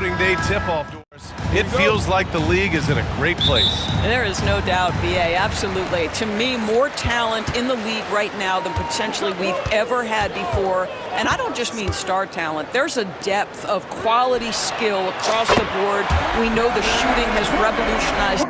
opening day tip-off doors. It feels like the league is in a great place. There is no doubt, BA, absolutely. To me, more talent in the league right now than potentially we've ever had before. And I don't just mean star talent. There's a depth of quality skill across the board. We know the shooting has revolutionized.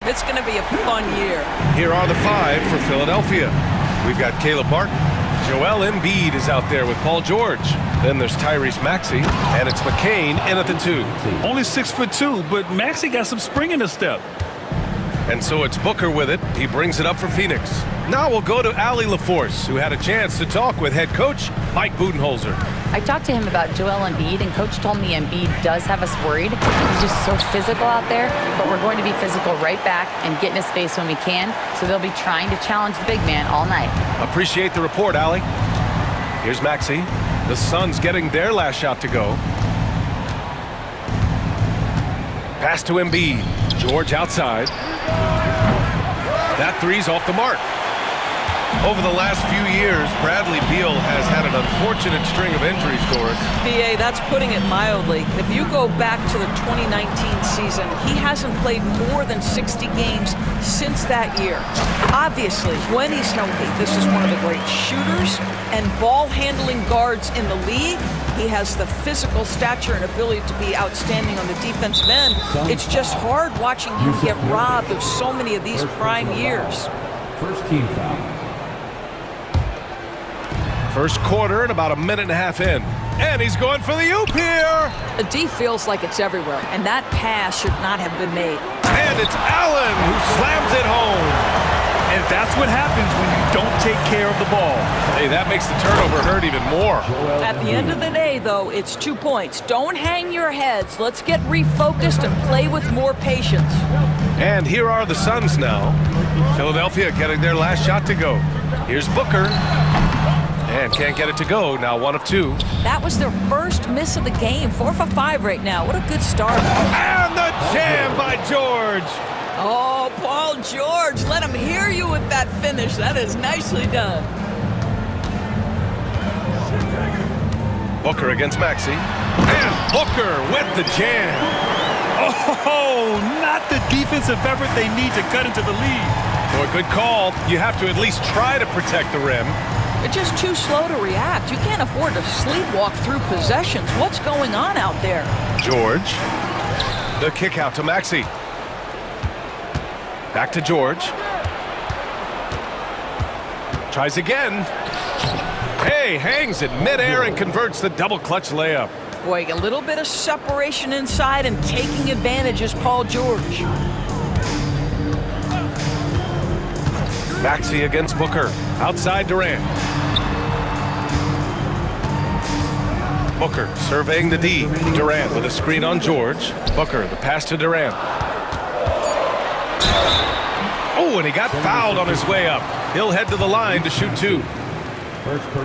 It's going to be a fun year. Here are the five for Philadelphia. We've got Caleb Martin. Joel Embiid is out there with Paul George. Then there's Tyrese Maxey, and it's McCain in at the 2. Only 6'2", but Maxey got some spring in his step. And so it's Booker with it. He brings it up for Phoenix. Now we'll go to Ali LaForce, who had a chance to talk with head coach Mike Budenholzer. I talked to him about Joel Embiid, and coach told me Embiid does have us worried. He's just so physical out there, but we're going to be physical right back and get in his face when we can, so they'll be trying to challenge the big man all night. Appreciate the report, Ali. Here's Maxey. The Suns getting their last shot to go. Pass to Embiid. George outside. That three's off the mark. Over the last few years, Bradley Beal has had an unfortunate string of injuries, Doris. BA, that's putting it mildly. If you go back to the 2019 season, he hasn't played more than 60 games since that year. Obviously, when he's healthy, this is one of the great shooters and ball-handling guards in the league. He has the physical stature and ability to be outstanding on the defensive end. It's just hard watching him get robbed of so many of these prime years. First team foul. First quarter and about a minute and a half in. And he's going for the oop here. The D feels like it's everywhere, and that pass should not have been made. And it's Allen who slams it home. And that's what happens when you don't take care of the ball. Hey, that makes the turnover hurt even more. At the end of the day, though, it's 2 points. Don't hang your heads. Let's get refocused and play with more patience. And here are the Suns now. Philadelphia getting their last shot to go. Here's Booker. And can't get it to go. Now 1 of 2. That was their first miss of the game. 4 for 5 right now. What a good start. And the jam by George. Oh, Paul George. Let him hear you with that finish. That is nicely done. Booker against Maxey. And Booker with the jam. Oh, not the defensive effort they need to cut into the lead. So a good call. You have to at least try to protect the rim. They're just too slow to react. You can't afford to sleepwalk through possessions. What's going on out there? George. The kick out to Maxey. Back to George. Tries again. Hey, hangs in midair and converts the double clutch layup. Boy, a little bit of separation inside and taking advantage is Paul George. Maxey against Booker. Outside Durant. Booker surveying the D. Durant with a screen on George. Booker, the pass to Durant. Oh, and he got fouled on his way up. He'll head to the line to shoot 2.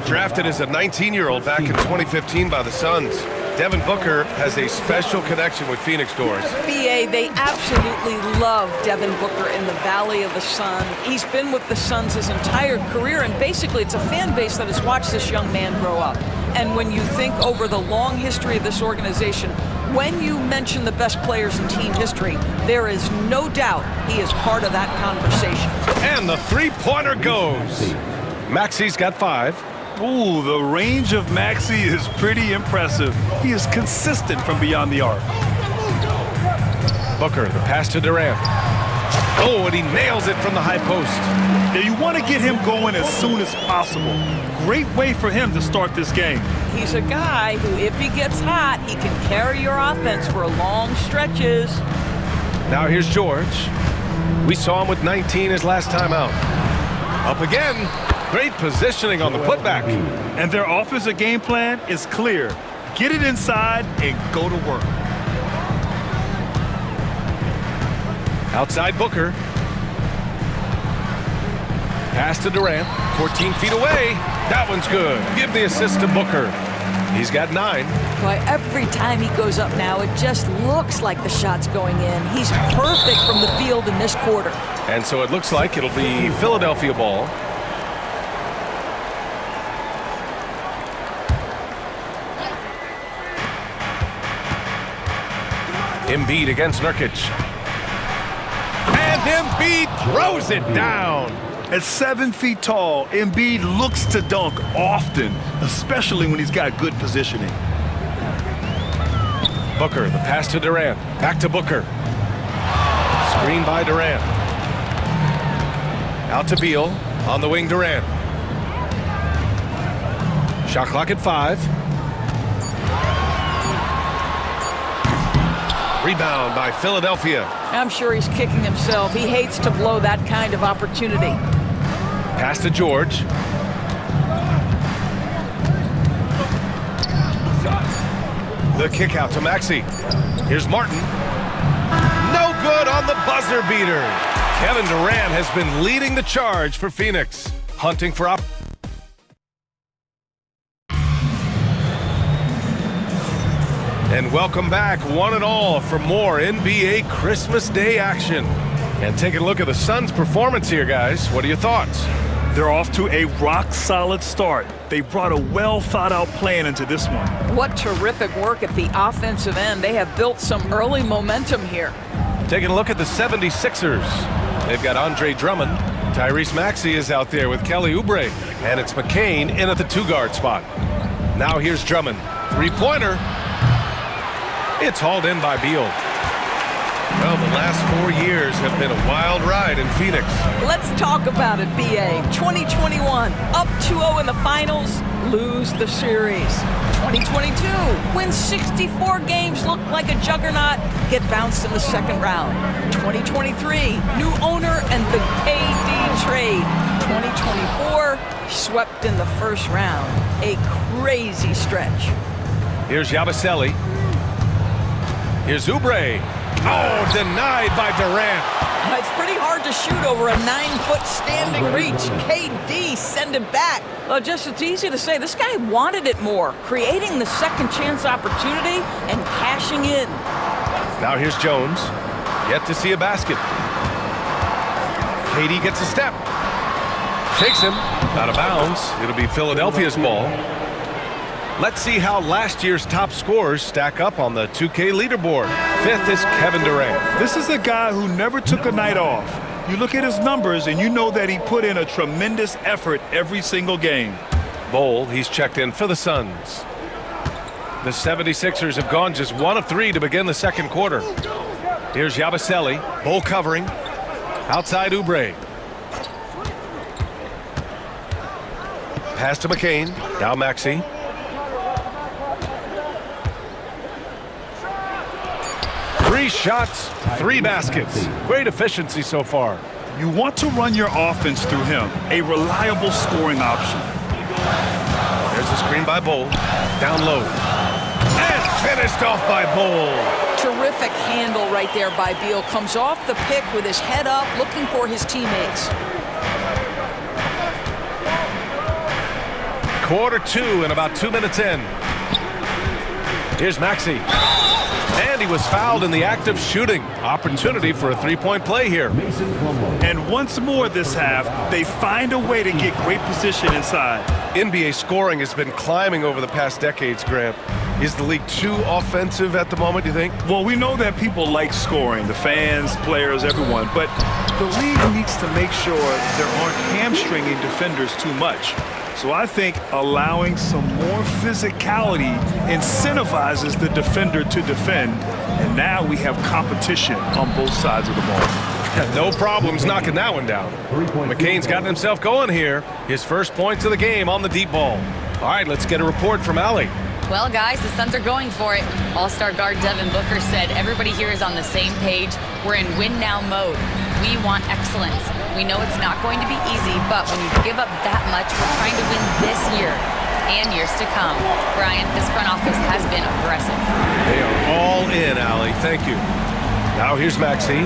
Drafted as a 19-year-old back in 2015 by the Suns. Devin Booker has a special connection with Phoenix, Doors. BA, they absolutely love Devin Booker in the Valley of the Sun. He's been with the Suns his entire career, and basically it's a fan base that has watched this young man grow up. And when you think over the long history of this organization, when you mention the best players in team history, there is no doubt he is part of that conversation. And the three-pointer goes. Maxey's got 5. Ooh, the range of Maxey is pretty impressive. He is consistent from beyond the arc. Booker, the pass to Durant. Oh, and he nails it from the high post. Yeah, you want to get him going as soon as possible. Great way for him to start this game. He's a guy who, if he gets hot, he can carry your offense for long stretches. Now here's George. We saw him with 19 his last time out. Up again. Great positioning on the putback. And their offensive game plan is clear. Get it inside and go to work. Outside Booker. Pass to Durant. 14 feet away. That one's good. Give the assist to Booker. He's got 9. Boy, every time he goes up now, it just looks like the shot's going in. He's perfect from the field in this quarter. And so it looks like it'll be Philadelphia ball. Embiid against Nurkic. And Embiid throws it down. At 7 feet tall, Embiid looks to dunk often, especially when he's got good positioning. Booker, the pass to Durant. Back to Booker. Screen by Durant. Out to Beal. On the wing, Durant. Shot clock at 5. Rebound by Philadelphia. I'm sure he's kicking himself. He hates to blow that kind of opportunity. Pass to George. The kick out to Maxey. Here's Martin. No good on the buzzer beater. Kevin Durant has been leading the charge for Phoenix. Hunting for And welcome back, one and all, for more NBA Christmas Day action. And taking a look at the Suns' performance here, guys. What are your thoughts? They're off to a rock-solid start. They brought a well-thought-out plan into this one. What terrific work at the offensive end. They have built some early momentum here. Taking a look at the 76ers. They've got Andre Drummond. Tyrese Maxey is out there with Kelly Oubre. And it's McCain in at the 2-guard spot. Now here's Drummond. Three-pointer. It's hauled in by Beal. Well, the last 4 years have been a wild ride in Phoenix. Let's talk about it, BA. 2021, up 2-0 in the finals, lose the series. 2022, win 64 games, look like a juggernaut, get bounced in the second round. 2023, new owner and the KD trade. 2024, swept in the first round. A crazy stretch. Here's Yabusele. Here's Oubre. Oh, denied by Durant. It's pretty hard to shoot over a 9-foot standing reach. KD send him back. Well, just it's easy to say this guy wanted it more, creating the second chance opportunity and cashing in. Now here's Jones. Yet to see a basket. KD gets a step. Takes him out of bounds. It'll be Philadelphia's ball. Let's see how last year's top scorers stack up on the 2K leaderboard. 5th is Kevin Durant. This is a guy who never took a night off. You look at his numbers and you know that he put in a tremendous effort every single game. Bol, he's checked in for the Suns. The 76ers have gone just 1 of 3 to begin the second quarter. Here's Yabusele. Bol covering. Outside Oubre. Pass to McCain. Now Maxey. Three shots, 3 baskets. Great efficiency so far. You want to run your offense through him, a reliable scoring option. There's a screen by Bol. Down low. And finished off by Bol. Terrific handle right there by Beal. Comes off the pick with his head up, looking for his teammates. Quarter 2 and about 2 minutes in. Here's Maxey. And he was fouled in the act of shooting. Opportunity for a 3-point play here. And once more this half, they find a way to get great position inside. NBA scoring has been climbing over the past decades, Grant. Is the league too offensive at the moment, do you think? Well, we know that people like scoring, the fans, players, everyone, but the league needs to make sure there aren't hamstringing defenders too much. So I think allowing some more physicality incentivizes the defender to defend, and now we have competition on both sides of the ball. No problems knocking that one down. McCain's gotten himself going here. His first points of the game on the deep ball. All right, let's get a report from Allie. Well, guys, the Suns are going for it. All-star guard Devin Booker said everybody here is on the same page. We're in win-now mode. We want excellence. We know it's not going to be easy, but when you give up that much, we're trying to win this year and years to come. Brian, this front office has been aggressive. They are all in, Allie. Thank you. Now here's Maxey.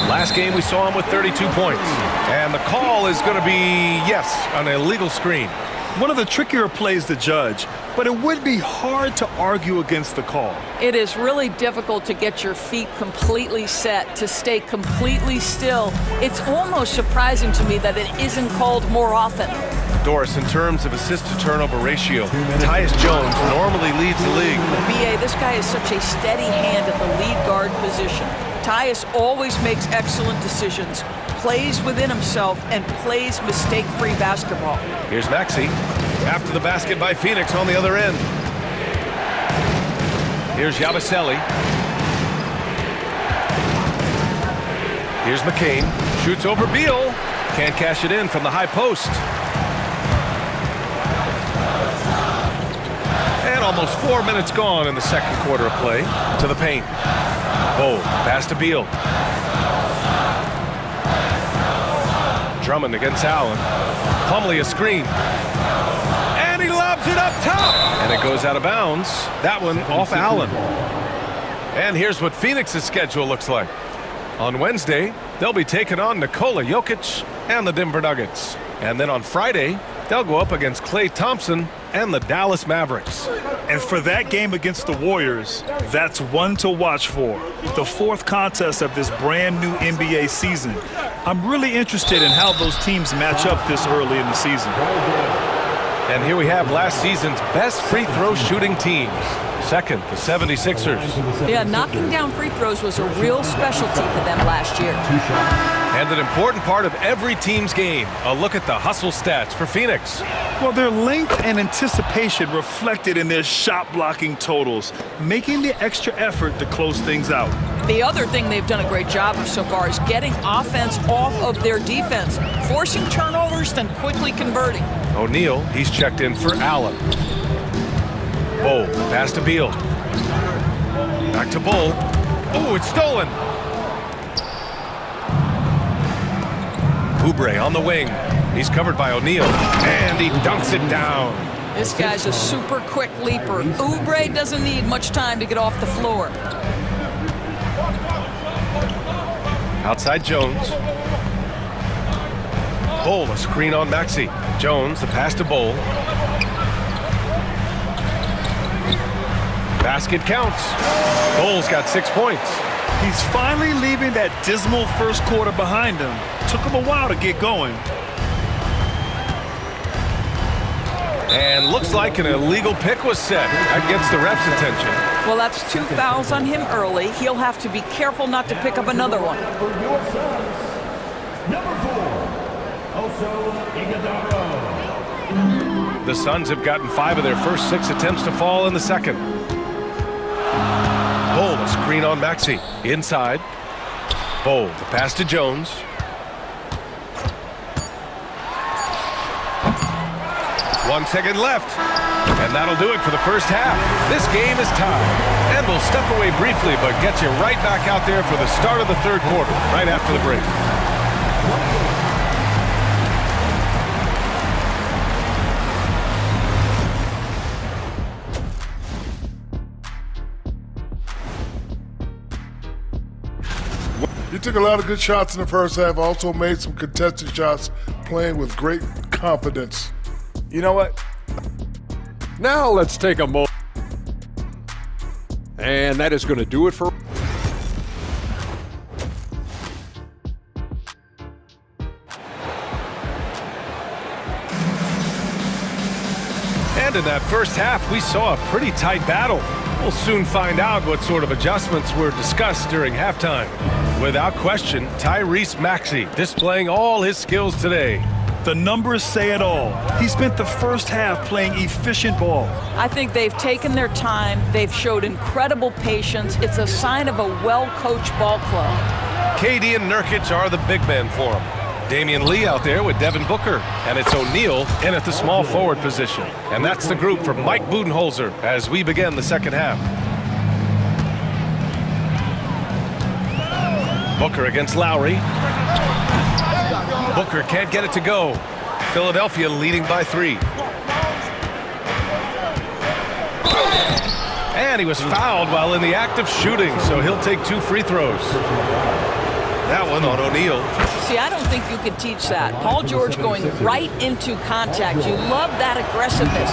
Last game we saw him with 32 points. And the call is going to be, yes, an illegal screen. One of the trickier plays to judge, but it would be hard to argue against the call. It is really difficult to get your feet completely set, to stay completely still. It's almost surprising to me that it isn't called more often. Doris, in terms of assist-to-turnover ratio, Tyus Jones normally leads the league. B.A., this guy is such a steady hand at the lead guard position. Tyus always makes excellent decisions, plays within himself, and plays mistake-free basketball. Here's Maxey. After the basket by Phoenix on the other end. Here's Yabusele. Here's McCain. Shoots over Beal. Can't cash it in from the high post. And almost 4 minutes gone in the second quarter of play. To the paint. Oh, pass to Beal. Drummond against Allen. Plumlee a screen. And he lobs it up top. And it goes out of bounds. That one off Allen. And here's what Phoenix's schedule looks like. On Wednesday, they'll be taking on Nikola Jokic and the Denver Nuggets. And then on Friday, they'll go up against Klay Thompson and the Dallas Mavericks. And for that game against the Warriors, that's one to watch for. The fourth contest of this brand new NBA season. I'm really interested in how those teams match up this early in the season. And here we have last season's best free throw shooting teams. Second, the 76ers. Yeah, knocking down free throws was a real specialty for them last year. And an important part of every team's game. A look at the hustle stats for Phoenix. Well, their length and anticipation reflected in their shot blocking totals, making the extra effort to close things out. The other thing they've done a great job of so far is getting offense off of their defense, forcing turnovers, then quickly converting. O'Neal, he's checked in for Allen. Bull, pass to Beal. Back to Bull. Oh, it's stolen. Oubre on the wing. He's covered by O'Neal. And he dunks it down. This guy's a super quick leaper. Oubre doesn't need much time to get off the floor. Outside Jones. Bull, a screen on Maxey. Jones, the pass to Bull. Basket counts. Bull's got 6 points. He's finally leaving that dismal first quarter behind him. Took him a while to get going. And looks like an illegal pick was set. That gets the ref's attention. Well, that's 2 fouls on him early. He'll have to be careful not to pick up another one. The Suns have gotten 5 of their first 6 attempts to fall in the second. Bull, a screen on Maxey. Inside. Bull, the pass to Jones. One second left. And that'll do it for the first half. This game is tied. And we'll step away briefly, but get you right back out there for the start of the third quarter, right after the break. He took a lot of good shots in the first half, also made some contested shots, playing with great confidence. You know what? Now let's take a moment. And that is going to do it for... And in that first half, we saw a pretty tight battle. We'll soon find out what sort of adjustments were discussed during halftime. Without question, Tyrese Maxey displaying all his skills today. The numbers say it all. He spent the first half playing efficient ball. I think they've taken their time. They've showed incredible patience. It's a sign of a well-coached ball club. KD and Nurkic are the big men for him. Damian Lee out there with Devin Booker, and it's O'Neal in at the small forward position. And that's the group for Mike Budenholzer as we begin the second half. Booker against Lowry. Booker can't get it to go. Philadelphia leading by 3. And he was fouled while in the act of shooting, so he'll take 2 free throws. That one on O'Neal. See, I don't think you can teach that. Paul George going right into contact. You love that aggressiveness.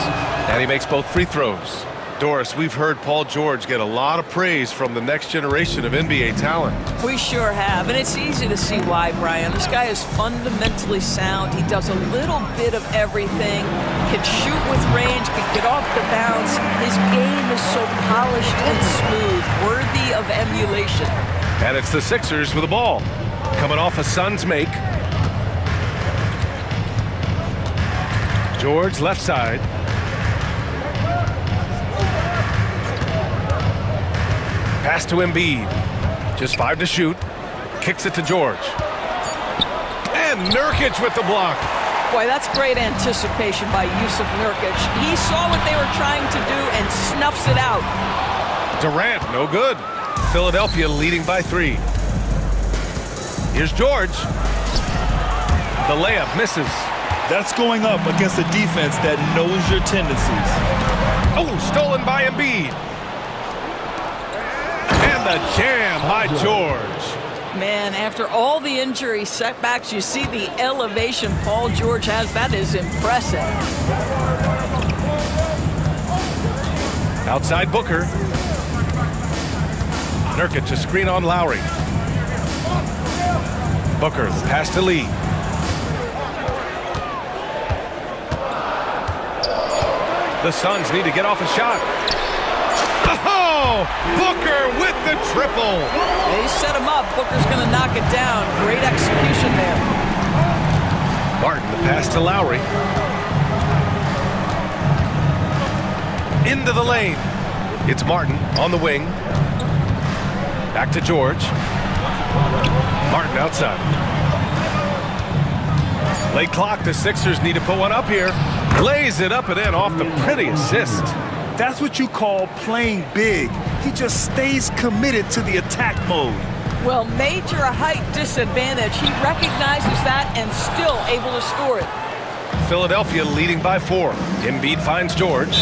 And he makes both free throws. Doris, we've heard Paul George get a lot of praise from the next generation of NBA talent. We sure have, and it's easy to see why, Brian. This guy is fundamentally sound. He does a little bit of everything, can shoot with range, can get off the bounce. His game is so polished and smooth, worthy of emulation. And it's the Sixers with the ball. Coming off a Suns make. George left side. Pass to Embiid. Just 5 to shoot. Kicks it to George. And Nurkic with the block. Boy, that's great anticipation by Yusuf Nurkic. He saw what they were trying to do and snuffs it out. Durant, no good. Philadelphia leading by 3. Here's George. The layup misses. That's going up against a defense that knows your tendencies. Oh, stolen by Embiid. And the jam by George. Man, after all the injury setbacks, you see the elevation Paul George has. That is impressive. Outside Booker. Nurkic a screen on Lowry. Booker, pass to Lee. The Suns need to get off a shot. Oh! Booker with the triple. They set him up. Booker's going to knock it down. Great execution there. Martin, the pass to Lowry. Into the lane. It's Martin on the wing. Back to George. Martin outside. Late clock, the Sixers need to put one up here. Lays it up and in off the pretty assist. That's what you call playing big. He just stays committed to the attack mode. Well, major height disadvantage. He recognizes that and still able to score it. Philadelphia leading by 4. Embiid finds George.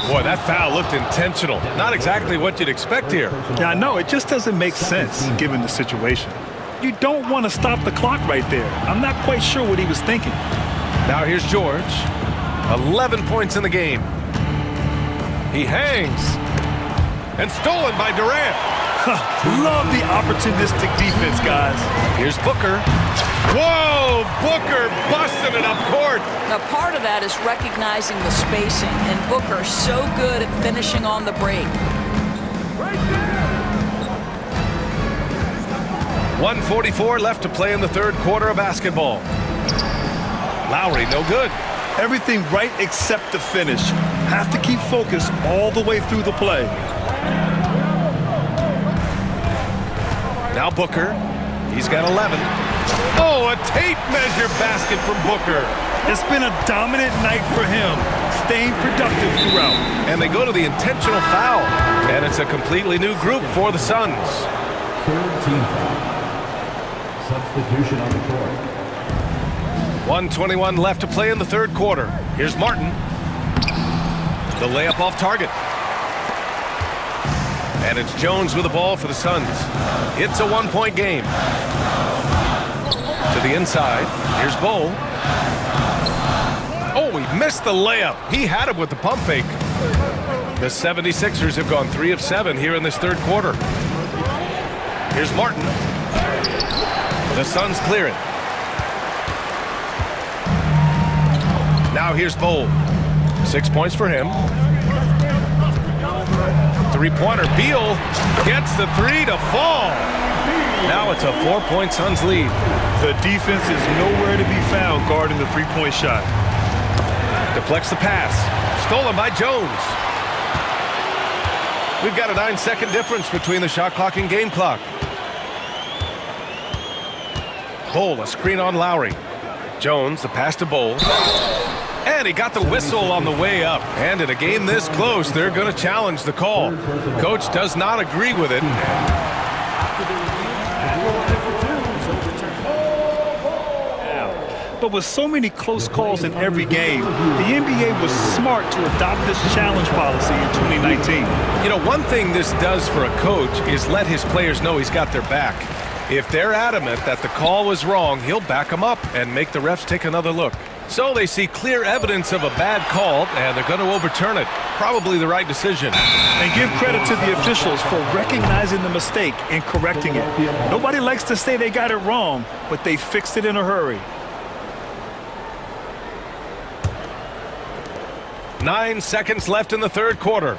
Boy, that foul looked intentional. Not exactly what you'd expect here. Yeah, I know. It just doesn't make sense given the situation. You don't want to stop the clock right there. I'm not quite sure what he was thinking. Now here's George. 11 points in the game. He hangs. And stolen by Durant. Love the opportunistic defense, guys. Here's Booker. Whoa! Booker busting it up court. Now, part of that is recognizing the spacing, and Booker so good at finishing on the break. 1:44 left to play in the third quarter of basketball. Lowry, no good. Everything right except the finish. Have to keep focused all the way through the play. Now Booker. He's got 11. Oh, a tape measure basket from Booker. It's been a dominant night for him, staying productive throughout. And they go to the intentional foul. And it's a completely new group for the Suns. Third team foul. Substitution on the court. 1:21 left to play in the third quarter. Here's Martin. The layup off target. And it's Jones with the ball for the Suns. It's a 1-point game. To the inside. Here's Bowl. Oh, he missed the layup. He had it with the pump fake. The 76ers have gone 3 of 7 here in this third quarter. Here's Martin. The Suns clear it. Now here's Bowl. 6 points for him. Three-pointer. Beal gets the 3 to fall. Now it's a 4-point Suns lead. The defense is nowhere to be found guarding the three-point shot. Deflects the pass. Stolen by Jones. We've got a 9-second difference between the shot clock and game clock. Bowl, a screen on Lowry. Jones, the pass to Bowl. And he got the whistle on the way up. And in a game this close, they're going to challenge the call. Coach does not agree with it. But with so many close calls in every game, the NBA was smart to adopt this challenge policy in 2019. You know, one thing this does for a coach is let his players know he's got their back. If they're adamant that the call was wrong, he'll back them up and make the refs take another look. So they see clear evidence of a bad call, and they're going to overturn it. Probably the right decision. And give credit to the officials for recognizing the mistake and correcting it. Nobody likes to say they got it wrong, but they fixed it in a hurry. 9 seconds left in the third quarter.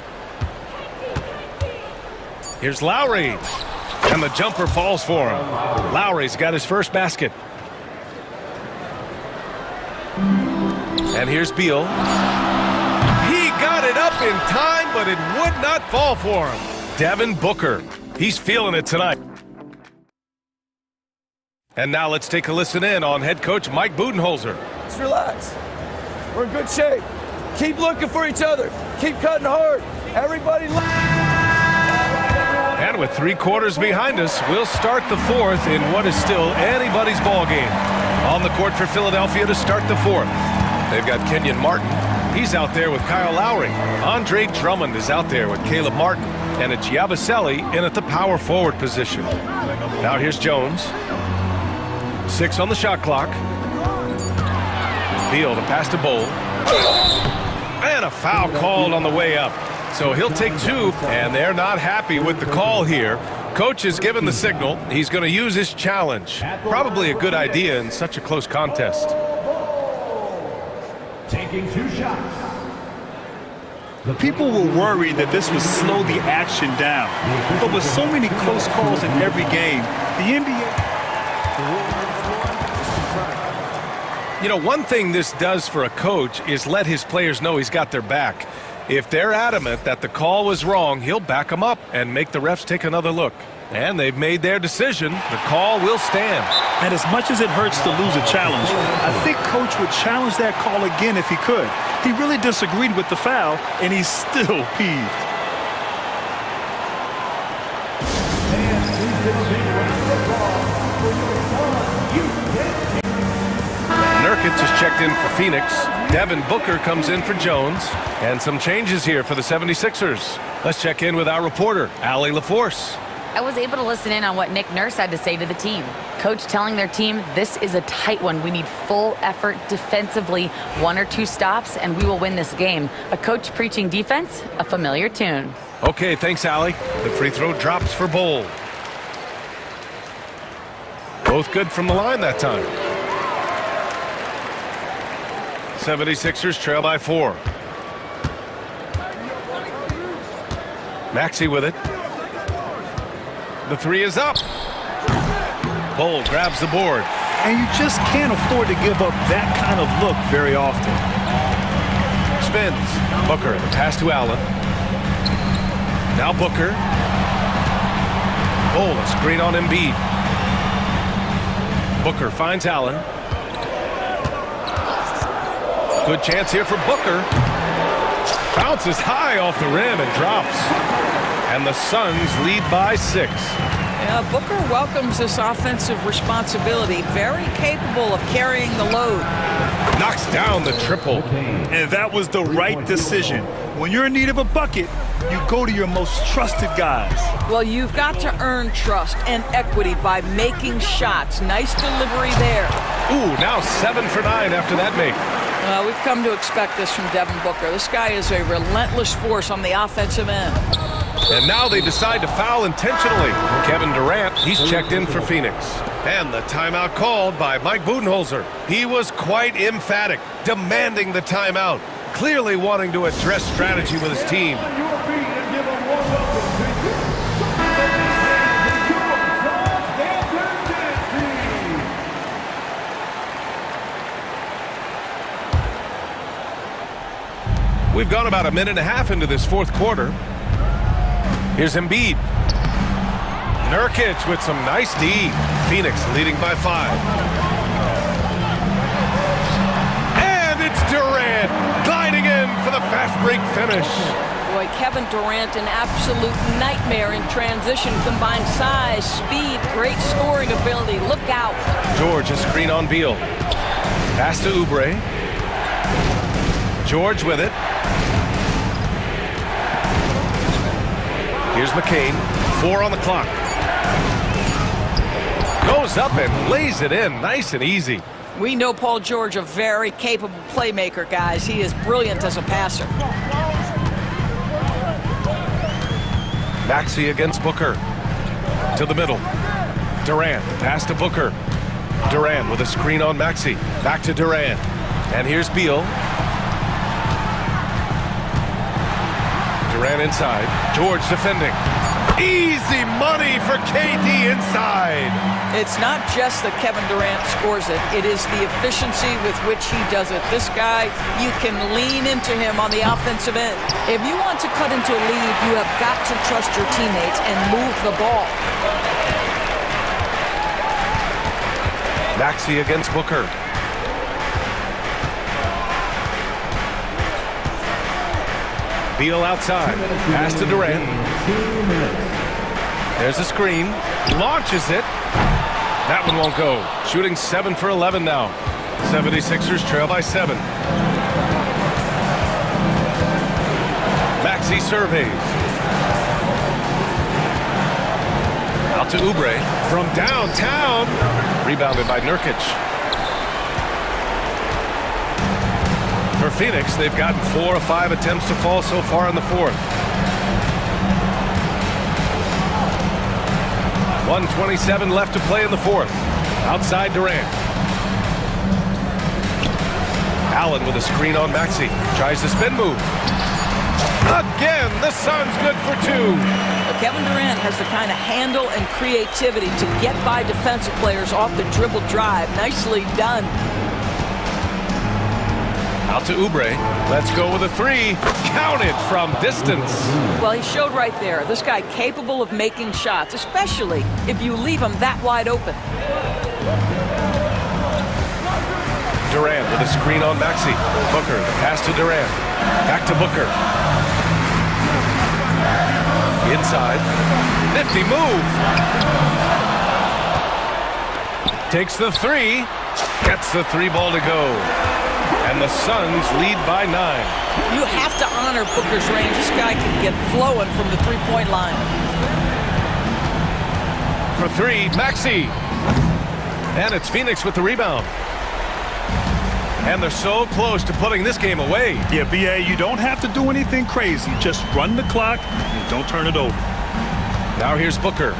Here's Lowry. And the jumper falls for him. Lowry's got his first basket. And here's Beal. He got it up in time, but it would not fall for him. Devin Booker. He's feeling it tonight. And now let's take a listen in on head coach Mike Budenholzer. Just relax. We're in good shape. Keep looking for each other. Keep cutting hard. Everybody. And with 3 quarters behind us, we'll start the fourth in what is still anybody's ball game. On the court for Philadelphia to start the fourth. They've got Kenyon Martin. He's out there with Kyle Lowry. Andre Drummond is out there with Caleb Martin. And it's Yabusele in at the power forward position. Now here's Jones. 6 on the shot clock. Beal to pass to Bowl. And a foul called on the way up. So he'll take 2, and they're not happy with the call here. Coach has given the signal. He's going to use his challenge. Probably a good idea in such a close contest. Taking 2 shots. People were worried that this would slow the action down. But with so many close calls in every game, the NBA... You know, one thing this does for a coach is let his players know he's got their back. If they're adamant that the call was wrong, he'll back them up and make the refs take another look. And they've made their decision. The call will stand. And as much as it hurts to lose a challenge, I think Coach would challenge that call again if he could. He really disagreed with the foul, and he's still peeved. Nurkic is checked in for Phoenix. Devin Booker comes in for Jones. And some changes here for the 76ers. Let's check in with our reporter, Allie LaForce. I was able to listen in on what Nick Nurse had to say to the team. Coach telling their team, this is a tight one. We need full effort defensively, 1 or 2 stops, and we will win this game. A coach preaching defense, a familiar tune. Okay, thanks, Allie. The free throw drops for Bowl. Both good from the line that time. 76ers trail by 4. Maxey with it. The 3 is up. Bowl grabs the board. And you just can't afford to give up that kind of look very often. Spins. Booker, the pass to Allen. Now Booker. Bowl, a screen on Embiid. Booker finds Allen. Good chance here for Booker. Bounces high off the rim and drops. And the Suns lead by 6. Yeah, Booker welcomes this offensive responsibility. Very capable of carrying the load. Knocks down the triple. And that was the right decision. When you're in need of a bucket, you go to your most trusted guys. Well, you've got to earn trust and equity by making shots. Nice delivery there. Ooh, now 7 for 9 after that make. We've come to expect this from Devin Booker. This guy is a relentless force on the offensive end. And now they decide to foul intentionally. Kevin Durant, he's checked in for Phoenix. And the timeout called by Mike Budenholzer. He was quite emphatic, demanding the timeout, clearly wanting to address strategy with his team. We've gone about a minute and a half into this fourth quarter. Here's Embiid. Nurkic with some nice D. Phoenix leading by 5. And it's Durant gliding in for the fast break finish. Boy, Kevin Durant, an absolute nightmare in transition. Combined size, speed, great scoring ability. Look out. George, a screen on Beal. Pass to Oubre. George with it. Here's McCain. 4 on the clock. Goes up and lays it in. Nice and easy. We know Paul George, a very capable playmaker, guys. He is brilliant as a passer. Maxey against Booker. To the middle. Durant. Pass to Booker. Durant with a screen on Maxey. Back to Durant. And here's Beal. Durant inside. George defending. Easy money for KD inside. It's not just that Kevin Durant scores it. It is the efficiency with which he does it. This guy, you can lean into him on the offensive end. If you want to cut into a lead, you have got to trust your teammates and move the ball. Maxey against Booker. Beal outside. Pass to Durant. There's a screen. Launches it. That one won't go. Shooting 7 for 11 now. 76ers trail by 7. Maxey surveys. Out to Oubre. From downtown. Rebounded by Nurkic. For Phoenix, they've gotten 4 of 5 attempts to fall so far in the fourth. 1:27 left to play in the fourth. Outside Durant. Allen with a screen on Maxey. Tries the spin move. Again, the Suns good for 2. But Kevin Durant has the kind of handle and creativity to get by defensive players off the dribble drive. Nicely done. Out to Oubre. Let's go with a 3. Counted from distance. Well, he showed right there. This guy capable of making shots, especially if you leave him that wide open. Durant with a screen on Maxey. Booker, the pass to Durant. Back to Booker. Inside. Nifty move. Takes the 3. Gets the 3 ball to go. And the Suns lead by 9. You have to honor Booker's range. This guy can get flowing from the three-point line. For 3, Maxey. And it's Phoenix with the rebound. And they're so close to putting this game away. Yeah, BA, you don't have to do anything crazy. Just run the clock and don't turn it over. Now here's Booker.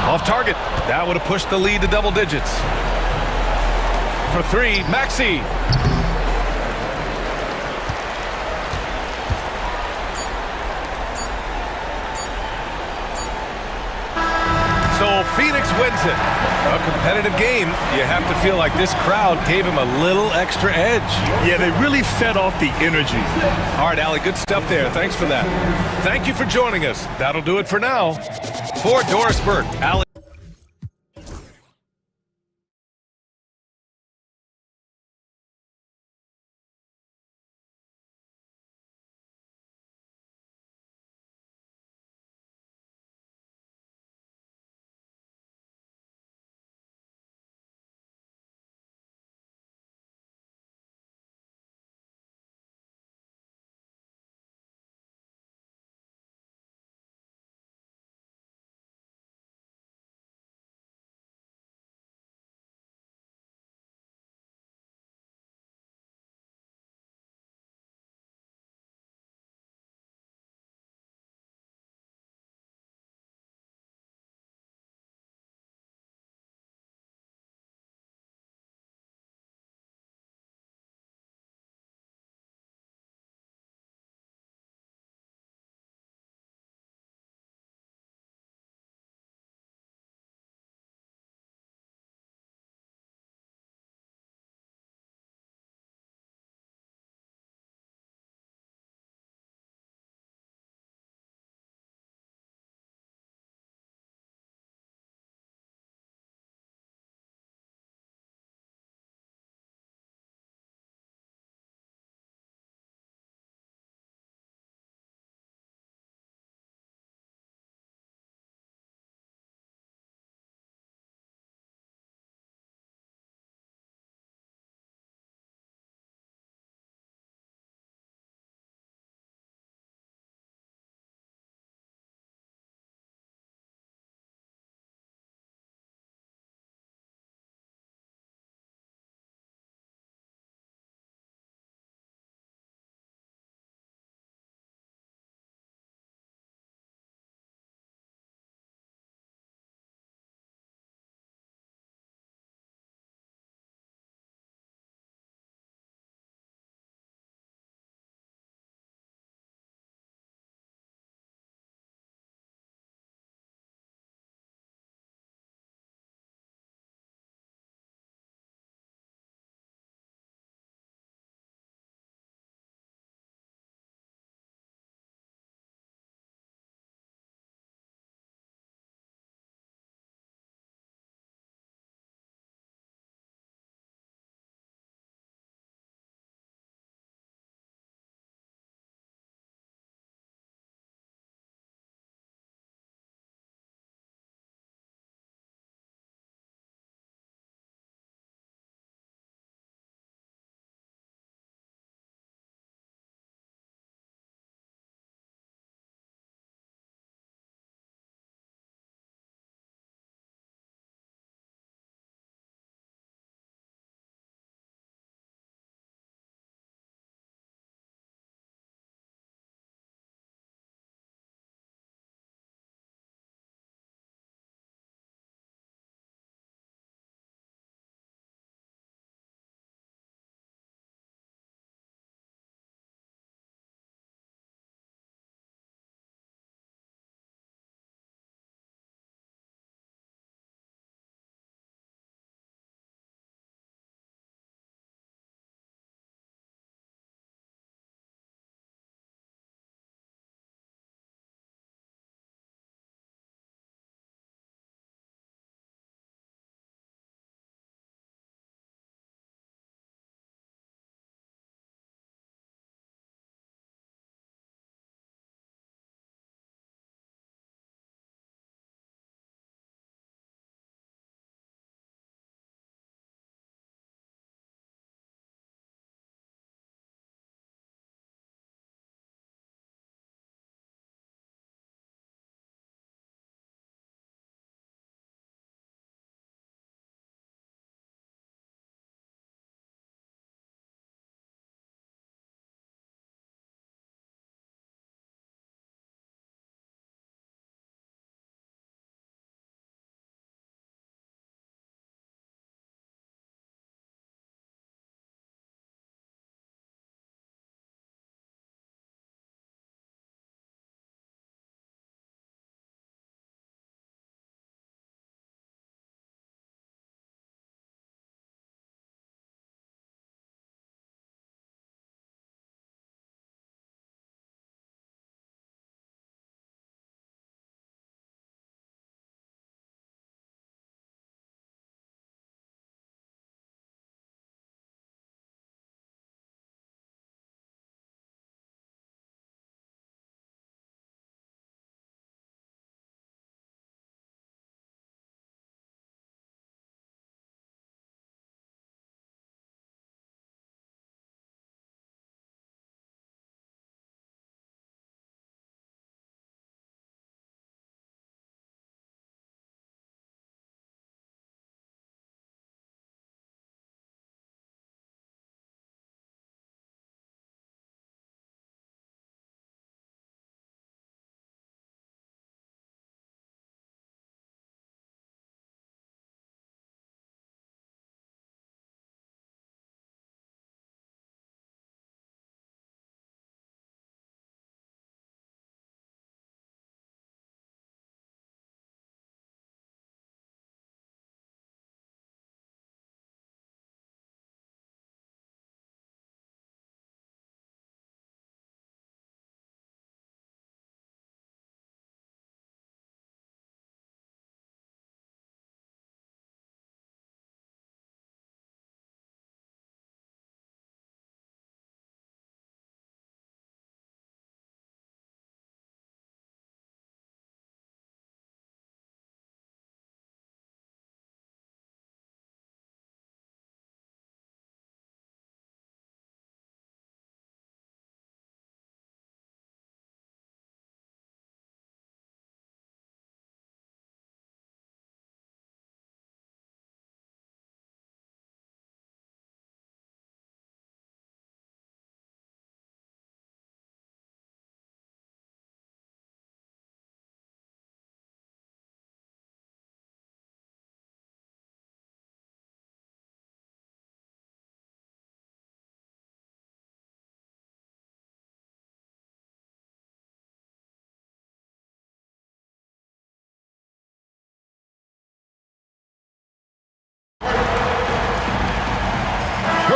Off target. That would have pushed the lead to double digits. For 3, Maxey. So Phoenix wins it. A competitive game. You have to feel like this crowd gave him a little extra edge. Yeah, they really fed off the energy. All right, Allie, good stuff there. Thanks for that. Thank you for joining us. That'll do it for now. For Doris Burke, Allie.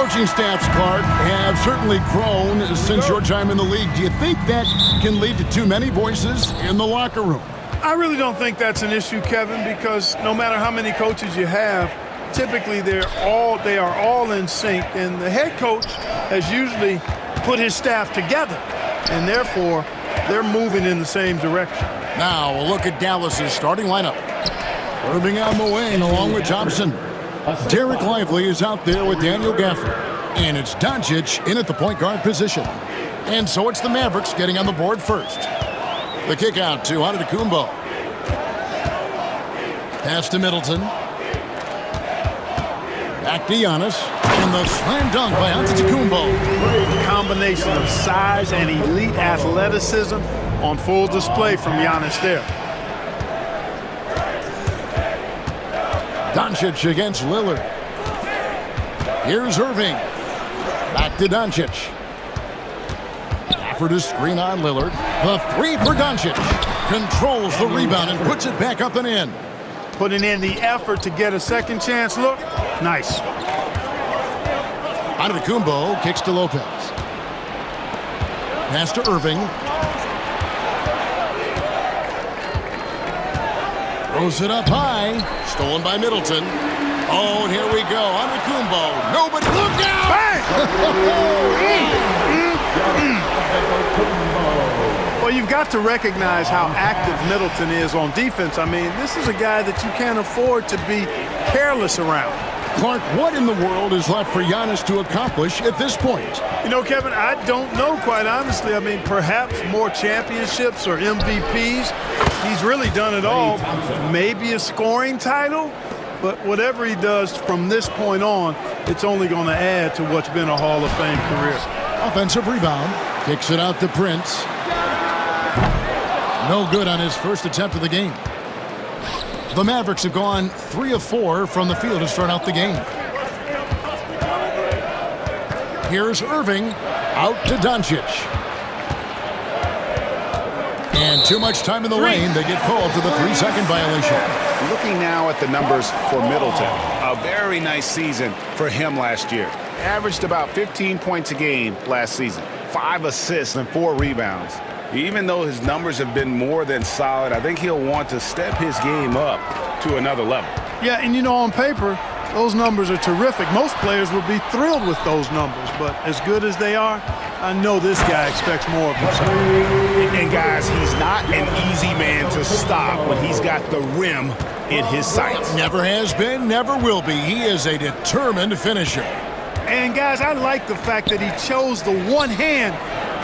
coaching staffs, Clark, have certainly grown since your time in the league. Do you think that can lead to too many voices in the locker room? I really don't think that's an issue, Kevin, because no matter how many coaches you have, typically they are all in sync, and the head coach has usually put his staff together, and therefore they're moving in the same direction. Now a look at Dallas's starting lineup. Irving on the wing along with Thompson. Derek Lively is out there with Daniel Gafford. And it's Doncic in at the point guard position. And so it's the Mavericks getting on the board first. The kick out to Antetokounmpo. Pass to Middleton. Back to Giannis. And the slam dunk by Antetokounmpo. Combination of size and elite athleticism on full display from Giannis there. Doncic against Lillard. Here's Irving. Back to Doncic. Gafford to screen on Lillard. The three for Doncic. Controls the rebound and puts it back up and in. Putting in the effort to get a second chance look. Nice. Antetokounmpo kicks to Lopez. Pass to Irving. Throws it up high. Stolen by Middleton. Oh, and here we go. Antetokounmpo. Nobody. Look out! Well, you've got to recognize how active Middleton is on defense. I mean, this is a guy that you can't afford to be careless around. Clark, what in the world is left for Giannis to accomplish at this point? You know, Kevin, I don't know, quite honestly. I mean, perhaps more championships or MVPs. He's really done it all. Maybe a scoring title, but whatever he does from this point on, it's only going to add to what's been a Hall of Fame career. Offensive rebound. Kicks it out to Prince. No good on his first attempt of the game. The Mavericks have gone 3 of 4 from the field to start out the game. Here's Irving. Out to Doncic. And too much time in the lane. They get called for the 3-second violation. Looking now at the numbers for Middleton. A very nice season for him last year. Averaged about 15 points a game last season. 5 assists and 4 rebounds. Even though his numbers have been more than solid, I think he'll want to step his game up to another level. Yeah, and you know, on paper, those numbers are terrific. Most players would be thrilled with those numbers, but as good as they are, I know this guy expects more of himself. And guys, he's not an easy man to stop when he's got the rim in his sights. Never has been, never will be. He is a determined finisher. And guys, I like the fact that he chose the one-hand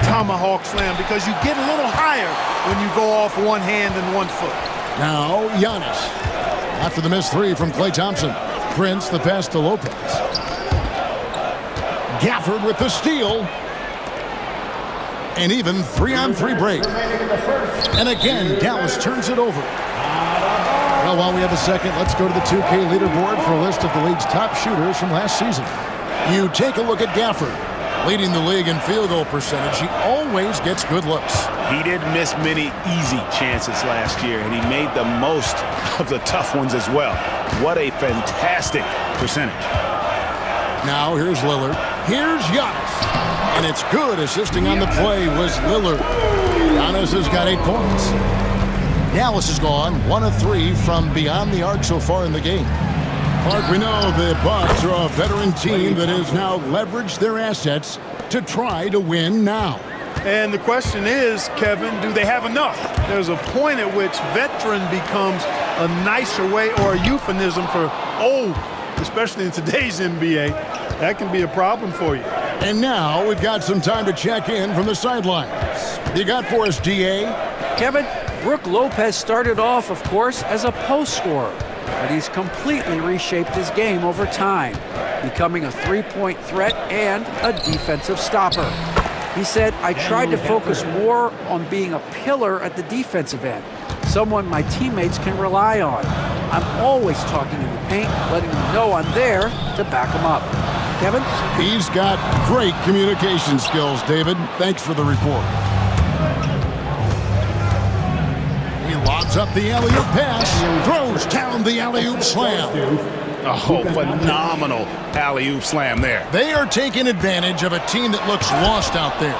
tomahawk slam because you get a little higher when you go off one hand and 1 foot. Now Giannis. After the missed 3 from Klay Thompson. Prince the pass to Lopez. Gafford with the steal. An even 3-on-3 break. And again, Dallas turns it over. Well, while we have a second, let's go to the 2K leaderboard for a list of the league's top shooters from last season. You take a look at Gafford. Leading the league in field goal percentage, he always gets good looks. He didn't miss many easy chances last year, and he made the most of the tough ones as well. What a fantastic percentage. Now here's Lillard. Here's Giannis. And it's good. Assisting on the play was Lillard. Giannis has got 8 points. Dallas has gone 1 of 3 from beyond the arc so far in the game. Clark, we know the Bucks are a veteran team that has now leveraged their assets to try to win now. And the question is, Kevin, do they have enough? There's a point at which veteran becomes a nicer way or a euphemism for old, especially in today's NBA. That can be a problem for you. And now we've got some time to check in from the sidelines. You got for us, DA? Kevin, Brook Lopez started off, of course, as a post scorer, but he's completely reshaped his game over time, becoming a three-point threat and a defensive stopper. He said, I tried to focus more on being a pillar at the defensive end, someone my teammates can rely on. I'm always talking in the paint, letting them know I'm there to back them up. Kevin? He's got great communication skills, David. Thanks for the report. He lobs up the alley-oop pass, throws down the alley-oop slam. Oh, phenomenal alley-oop slam there. They are taking advantage of a team that looks lost out there.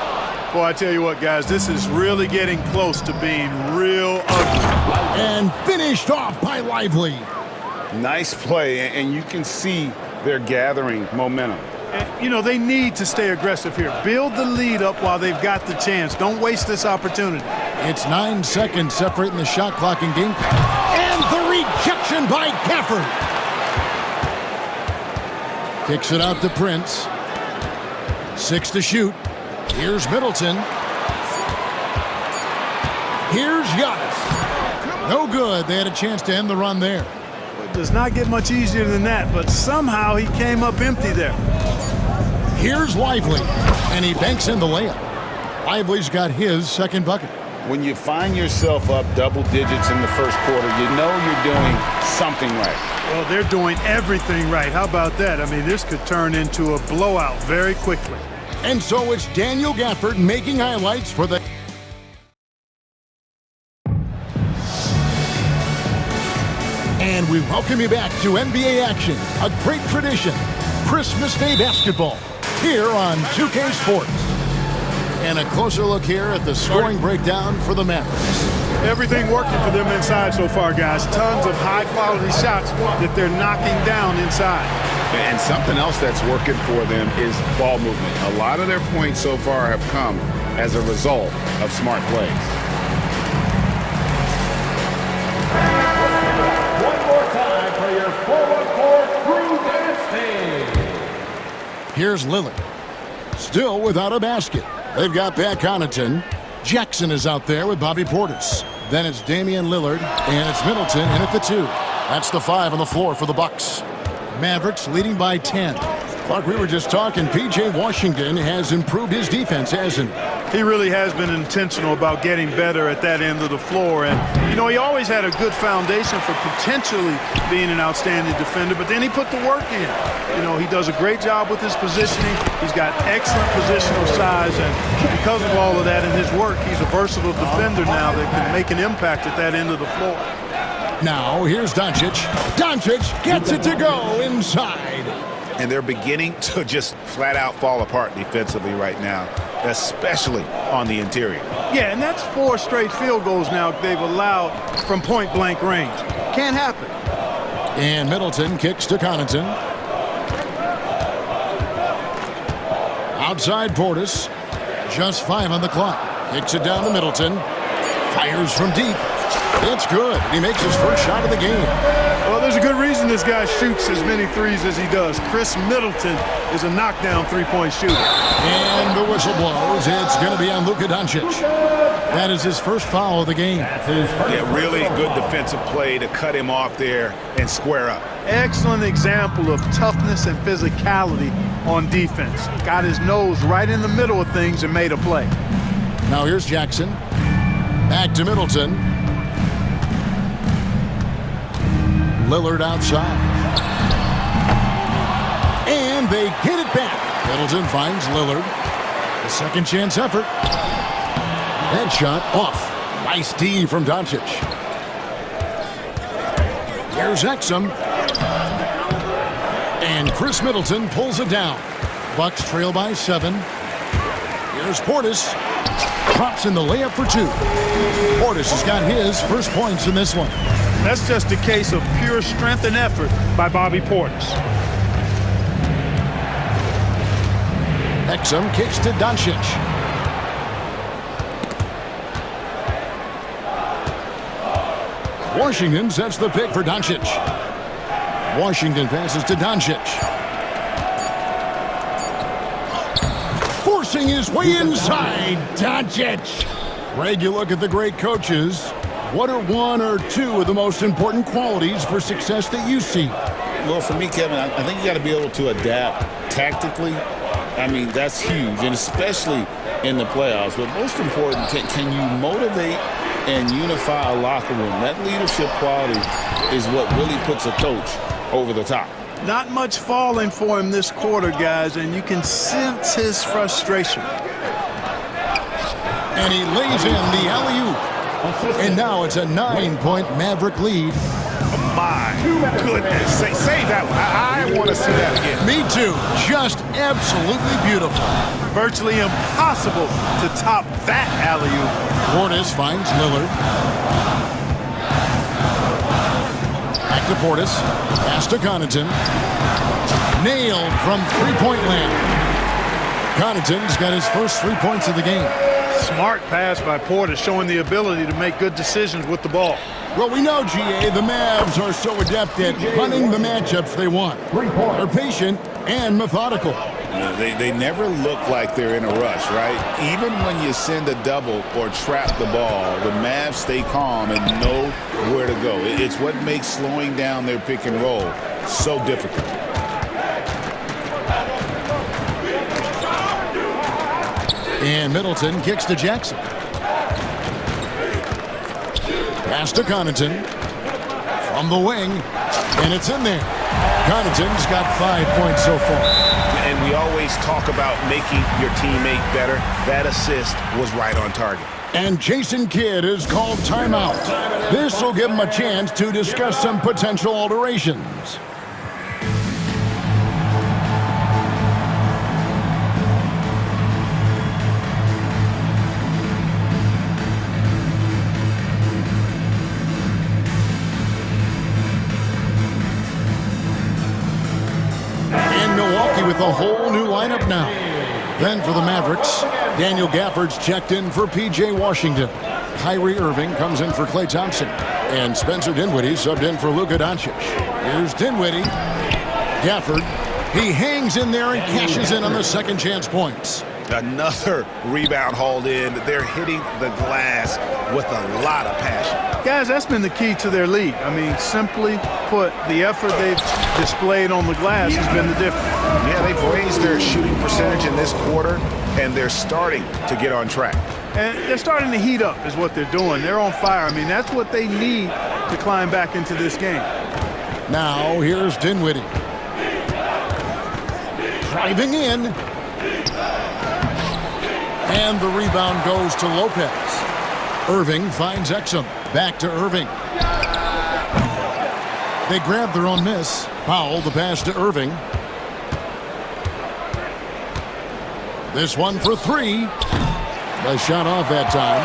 Boy, I tell you what, guys, this is really getting close to being real ugly. And finished off by Lively. Nice play, and you can see they're gathering momentum. And, you know, they need to stay aggressive here. Build the lead up while they've got the chance. Don't waste this opportunity. It's 9 seconds separating the shot clock and game clock. And the rejection by Gafford. Kicks it out to Prince. 6 to shoot. Here's Middleton. Here's Giannis. No good. They had a chance to end the run there. It does not get much easier than that, but somehow he came up empty there. Here's Lively, and he banks in the layup. Lively's got his second bucket. When you find yourself up double digits in the first quarter, you know you're doing something right. Well, they're doing everything right. How about that? I mean, this could turn into a blowout very quickly. And so it's Daniel Gafford making highlights for the... And we welcome you back to NBA action, a great tradition, Christmas Day basketball, here on 2K Sports. And a closer look here at the scoring breakdown for the Mavericks. Everything working for them inside so far, guys. Tons of high-quality shots that they're knocking down inside. And something else that's working for them is ball movement. A lot of their points so far have come as a result of smart plays. One more time for your 4-on-4 crew dance team. Here's Lillard, still without a basket. They've got Pat Connaughton. Jackson is out there with Bobby Portis. Then it's Damian Lillard, and it's Middleton in at the 2. That's the 5 on the floor for the Bucks. Mavericks leading by 10. Clark, we were just talking, P.J. Washington has improved his defense, hasn't he? He really has been intentional about getting better at that end of the floor. And, you know, he always had a good foundation for potentially being an outstanding defender, but then he put the work in. You know, he does a great job with his positioning. He's got excellent positional size, and because of all of that and his work, he's a versatile defender now that can make an impact at that end of the floor. Now, here's Doncic. Doncic gets it to go inside. And they're beginning to just flat out fall apart defensively right now, especially on the interior. Yeah, and that's 4 straight field goals now they've allowed from point-blank range. Can't happen. And Middleton kicks to Connaughton. Outside Portis. Just 5 on the clock. Kicks it down to Middleton. Fires from deep. It's good. He makes his first shot of the game. Well, there's a good reason this guy shoots as many threes as he does. Chris Middleton is a knockdown three-point shooter. And the whistle blows. It's going to be on Luka Doncic. That is his first foul of the game. Yeah, really good defensive play to cut him off there and square up. Excellent example of toughness and physicality on defense. Got his nose right in the middle of things and made a play. Now here's Jackson. Back to Middleton. Lillard outside. And they get it back. Middleton finds Lillard. The second chance effort. That shot off. Nice D from Doncic. Here's Exum. And Chris Middleton pulls it down. Bucks trail by 7. Here's Portis. Drops in the layup for 2. Portis has got his first points in this one. That's just a case of pure strength and effort by Bobby Portis. Exum kicks to Doncic. Washington sets the pick for Doncic. Washington passes to Doncic. Forcing his way inside. Doncic. Greg, you look at the great coaches. What are 1 or 2 of the most important qualities for success that you see? Well, for me, Kevin, I think you got to be able to adapt tactically. I mean, that's huge, and especially in the playoffs. But most important, can you motivate and unify a locker room? That leadership quality is what really puts a coach over the top. Not much falling for him this quarter, guys, and you can sense his frustration. And he lays in the alley-oop. And now it's a 9-point Maverick lead. My goodness. Save that one. I want to see that again. Me too. Just absolutely beautiful. Virtually impossible to top that alley-oop. Portis finds Lillard. Back to Portis. Pass to Connaughton. Nailed from three-point land. Connaughton's got his first 3 points of the game. Smart pass by Portis, showing the ability to make good decisions with the ball. Well, we know, GA, the Mavs are so adept at hunting the matchups they want. They're patient and methodical. They never look like they're in a rush, right? Even when you send a double or trap the ball, the Mavs stay calm and know where to go. It's what makes slowing down their pick and roll so difficult. And Middleton kicks to Jackson. Pass to Connaughton from the wing, and it's in there. Connaughton's got 5 points so far. And we always talk about making your teammate better. That assist was right on target. And Jason Kidd is called timeout. This will give him a chance to discuss some potential alterations. With a whole new lineup now. Then for the Mavericks, Daniel Gafford's checked in for P.J. Washington. Kyrie Irving comes in for Klay Thompson. And Spencer Dinwiddie subbed in for Luka Doncic. Here's Dinwiddie. Gafford. He hangs in there and cashes in on the second chance points. Another rebound hauled in. They're hitting the glass with a lot of passion. Guys, that's been the key to their lead. I mean, simply put, the effort they've displayed on the glass has been the difference. Yeah, they've raised their shooting percentage in this quarter, and they're starting to get on track. And they're starting to heat up is what they're doing. They're on fire. I mean, that's what they need to climb back into this game. Now, here's Dinwiddie. Driving in. And the rebound goes to Lopez. Irving finds Exum. Back to Irving. They grab their own miss. Powell, the pass to Irving. This one for three. The shot off that time.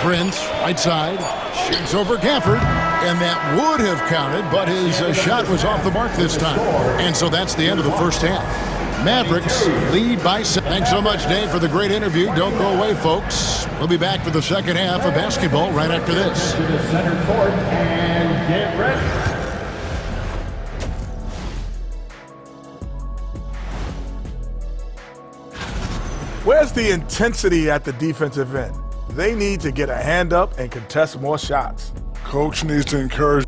Prince, right side. Shoots over Gafford. And that would have counted, but his shot was off the mark this time. And so that's the end of the first half. Mavericks lead by 7. Thanks so much, Dave, for the great interview. Don't go away, folks. We'll be back for the second half of basketball right after this. To the center court and get ready. Where's the intensity at the defensive end? They need to get a hand up and contest more shots. Coach needs to encourage.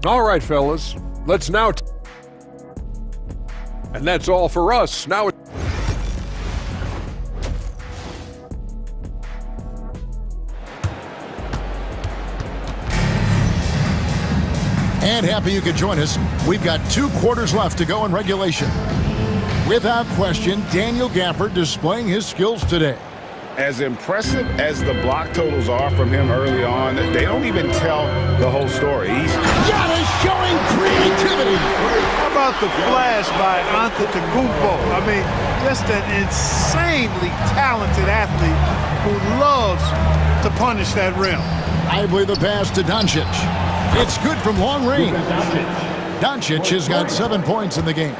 All right, fellas. Let's now... And that's all for us. Now... And happy you could join us. We've got 2 quarters left to go in regulation. Without question, Daniel Gafford displaying his skills today. As impressive as the block totals are from him early on, they don't even tell the whole story. He's showing creativity. How about the flash by Antetokounmpo? I mean, just an insanely talented athlete who loves to punish that rim. I believe the pass to Doncic. It's good from long range. Doncic has got 7 points in the game.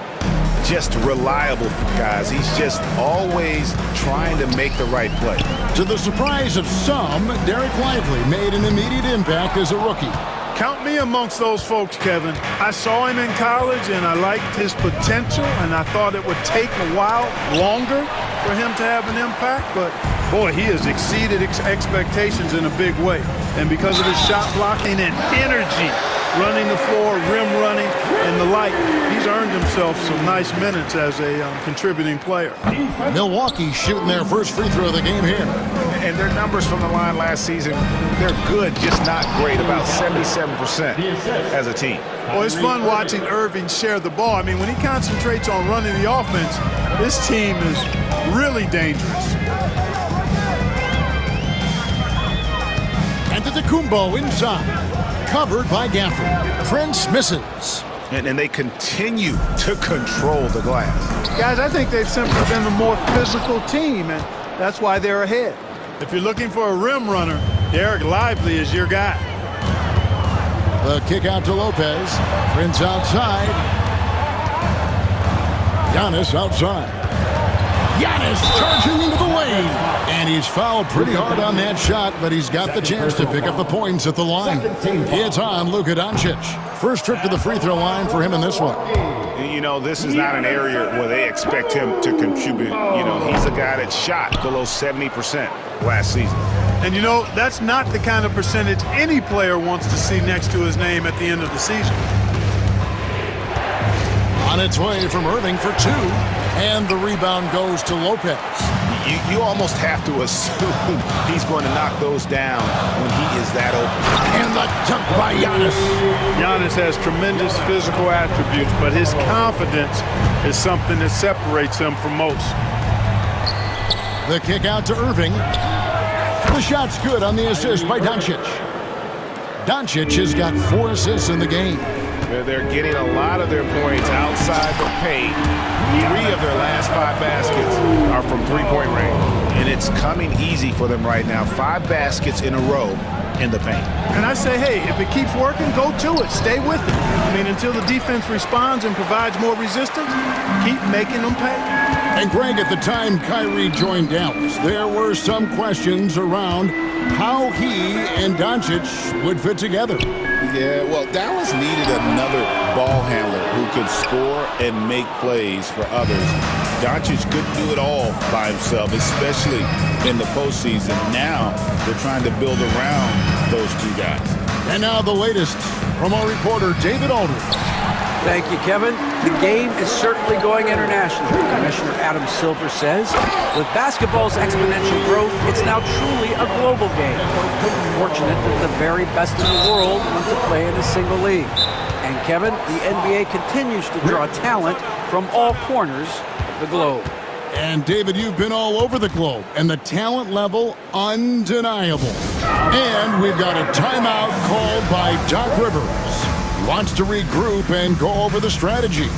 Just reliable, guys. He's just always trying to make the right play. To the surprise of some, Derek Lively made an immediate impact as a rookie. Count me amongst those folks, Kevin. I saw him in college, and I liked his potential, and I thought it would take a while longer for him to have an impact, but boy, he has exceeded expectations in a big way. And because of his shot blocking and energy, running the floor, rim running, and the like, he's earned himself some nice minutes as a contributing player. Milwaukee shooting their first free throw of the game here. And their numbers from the line last season, they're good, just not great, about 77% as a team. Well, it's fun watching Irving share the ball. I mean, when he concentrates on running the offense, this team is really dangerous. Antetokounmpo inside. Covered by Gafford. Prince misses. And they continue to control the glass. Guys, I think they've simply been the more physical team, and that's why they're ahead. If you're looking for a rim runner, Derek Lively is your guy. The kick out to Lopez. Prince outside. Giannis outside. Giannis charging into the lane. And he's fouled pretty hard on that shot, but he's got the chance to pick up the points at the line. It's on Luka Doncic. First trip to the free throw line for him in this one. You know, this is not an area where they expect him to contribute. You know, he's a guy that shot below 70% last season. And you know, that's not the kind of percentage any player wants to see next to his name at the end of the season. On its way from Irving for two, and the rebound goes to Lopez. You almost have to assume he's going to knock those down when he is that open. And the dunk by Giannis. Giannis has tremendous physical attributes, but his confidence is something that separates him from most. The kick out to Irving. The shot's good on the assist by Doncic. Doncic has got 4 assists in the game. They're getting a lot of their points outside the paint. 3 of their last 5 baskets are from three-point range. And it's coming easy for them right now. 5 baskets in a row in the paint. And I say, hey, if it keeps working, go to it. Stay with it. I mean, until the defense responds and provides more resistance, keep making them pay. And Greg, at the time Kyrie joined Dallas, there were some questions around how he and Doncic would fit together. Yeah, well, Dallas needed another ball handler who could score and make plays for others. Doncic couldn't do it all by himself, especially in the postseason. Now they're trying to build around those 2 guys. And now the latest from our reporter, David Aldridge. Thank you, Kevin. The game is certainly going international. Commissioner Adam Silver says, with basketball's exponential growth, it's now truly a global game. Fortunate that the very best in the world want to play in a single league. And Kevin, the NBA continues to draw talent from all corners of the globe. And David, you've been all over the globe, and the talent level undeniable. And we've got a timeout called by Doc Rivers. He wants to regroup and go over the strategy.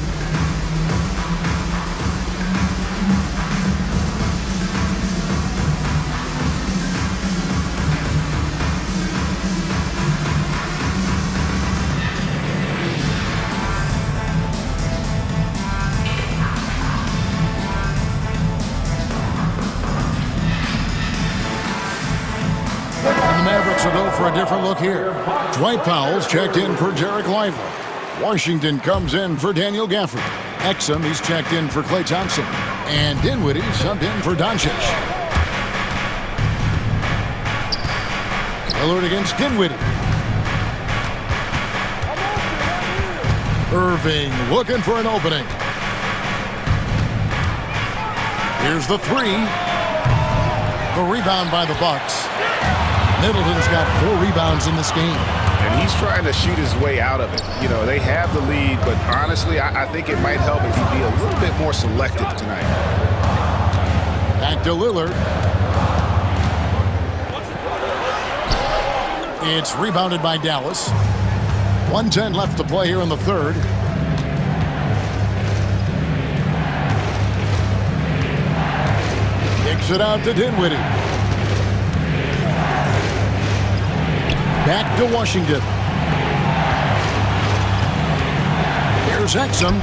And the Mavericks will go for a different look here. Dwight Powell's checked in for Derek Lively. Washington comes in for Daniel Gafford. Exum, he's checked in for Klay Thompson. And Dinwiddie subbed in for Doncic. Lillard against Dinwiddie. Irving looking for an opening. Here's the 3. The rebound by the Bucks. Middleton's got 4 rebounds in this game. And he's trying to shoot his way out of it. You know, they have the lead, but honestly, I think it might help if he be a little bit more selective tonight. Back to Lillard. It's rebounded by Dallas. 1:10 left to play here in the third. Kicks it out to Dinwiddie. Back to Washington. Here's Exum.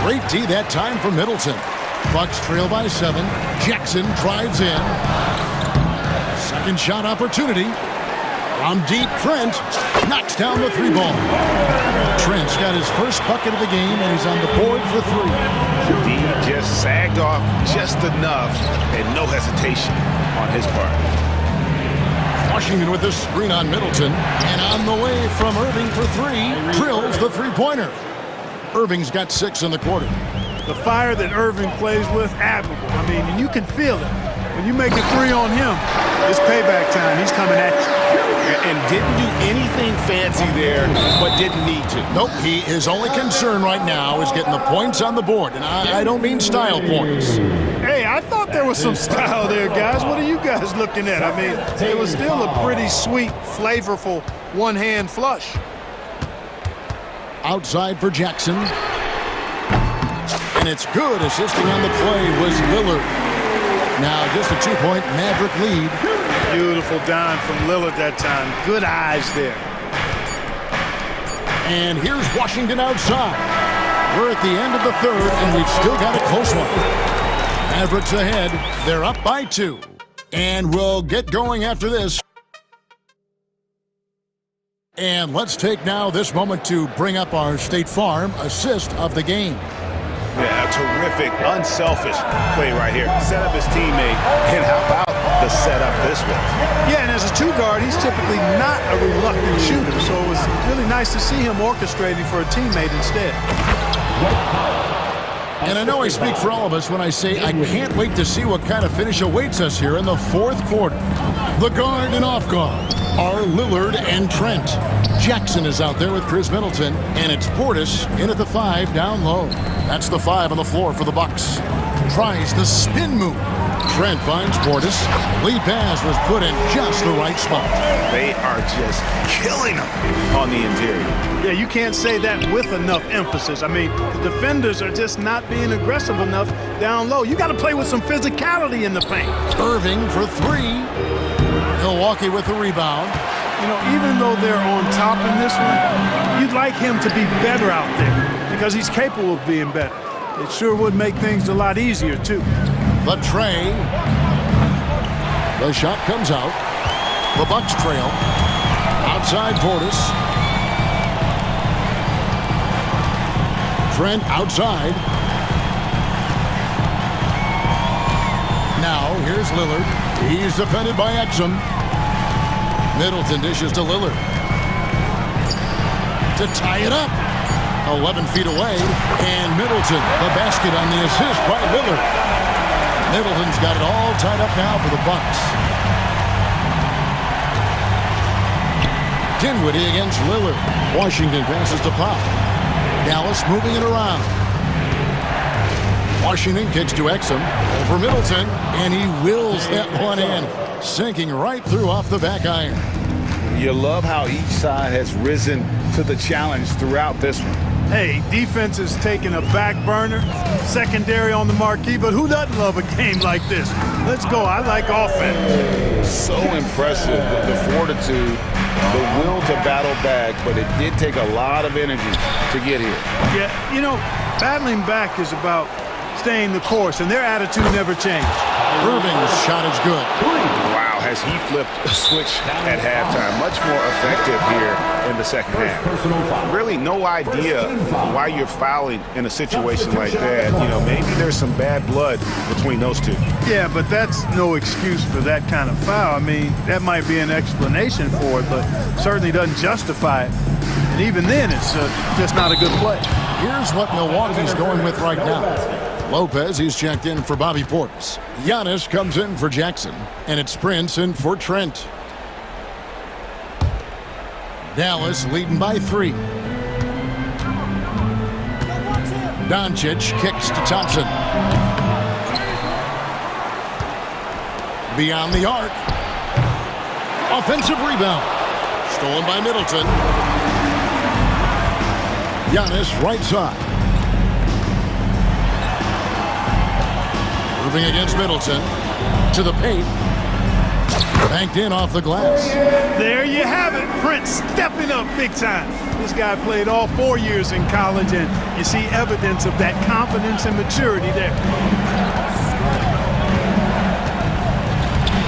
Great D that time for Middleton. Bucks trail by 7. Jackson drives in. Second shot opportunity. From deep, Trent knocks down the 3 ball. Trent's got his first bucket of the game, and he's on the board for 3. D just sagged off just enough, and no hesitation on his part. Washington with the screen on Middleton, and on the way from Irving for 3, drills the 3-pointer. Irving's got 6 in the quarter. The fire that Irving plays with, admirable. I mean, you can feel it. When you make a three on him, it's payback time. He's coming at you. And didn't do anything fancy there, but didn't need to. Nope, his only concern right now is getting the points on the board. And I don't mean style points. Hey, I thought there was some style there, guys. What are you guys looking at? I mean, it was still a pretty sweet, flavorful one-hand flush. Outside for Jackson. And it's good. Assisting on the play was Lillard. Now just a 2-point Maverick lead. Beautiful dime from Lillard that time. Good eyes there. And here's Washington outside. We're at the end of the third, and we've still got a close one. Mavericks ahead. They're up by 2. And we'll get going after this. And let's take now this moment to bring up our State Farm assist of the game. Yeah, a terrific, unselfish play right here. Set up his teammate, and how about the setup this way? Yeah, and as a two guard, he's typically not a reluctant shooter, so it was really nice to see him orchestrating for a teammate instead. And I know I speak for all of us when I say I can't wait to see what kind of finish awaits us here in the fourth quarter. The guard and off guard are Lillard and Trent. Jackson is out there with Chris Middleton, and it's Portis in at the 5 down low. That's the 5 on the floor for the Bucks. Tries the spin move. Trent finds Portis. Lead pass was put in just the right spot. They are just killing him on the interior. Yeah, you can't say that with enough emphasis. I mean, the defenders are just not being aggressive enough down low. You got to play with some physicality in the paint. Irving for 3. Milwaukee with the rebound. You know, even though they're on top in this one, you'd like him to be better out there because he's capable of being better. It sure would make things a lot easier, too. The tray. The shot comes out. The Bucks trail. Outside Portis. Trent outside. Now here's Lillard. He's defended by Exum. Middleton dishes to Lillard. To tie it up. 11 feet away. And Middleton, the basket on the assist by Lillard. Middleton's got it all tied up now for the Bucks. Dinwiddie against Lillard. Washington passes to Pop. Dallas moving it around. Washington kicks to Exum. Over Middleton. And he wills that one in. Sinking right through off the back iron. You love how each side has risen to the challenge throughout this one. Hey, defense is taking a back burner, secondary on the marquee, but who doesn't love a game like this? Let's go. I like offense. So impressive, the fortitude, the will to battle back, but it did take a lot of energy to get here. Yeah, you know, battling back is about staying the course, and their attitude never changed. Irving's shot is good. Wow, has he flipped a switch at halftime? Much more effective here in the second half. Really no idea why you're fouling in a situation like that. You know, maybe there's some bad blood between those two. Yeah, but that's no excuse for that kind of foul. I mean, that might be an explanation for it, but certainly doesn't justify it. And even then, it's just not a good play. Here's what Milwaukee's going with right now. Lopez, he's checked in for Bobby Portis. Giannis comes in for Jackson, and it's Prince in for Trent. Dallas leading by 3. Doncic kicks to Thompson. Beyond the arc. Offensive rebound. Stolen by Middleton. Giannis right side. Moving against Middleton. To the paint. Banked in off the glass. There you have it. Prince stepping up big time. This guy played all 4 years in college, and you see evidence of that confidence and maturity there.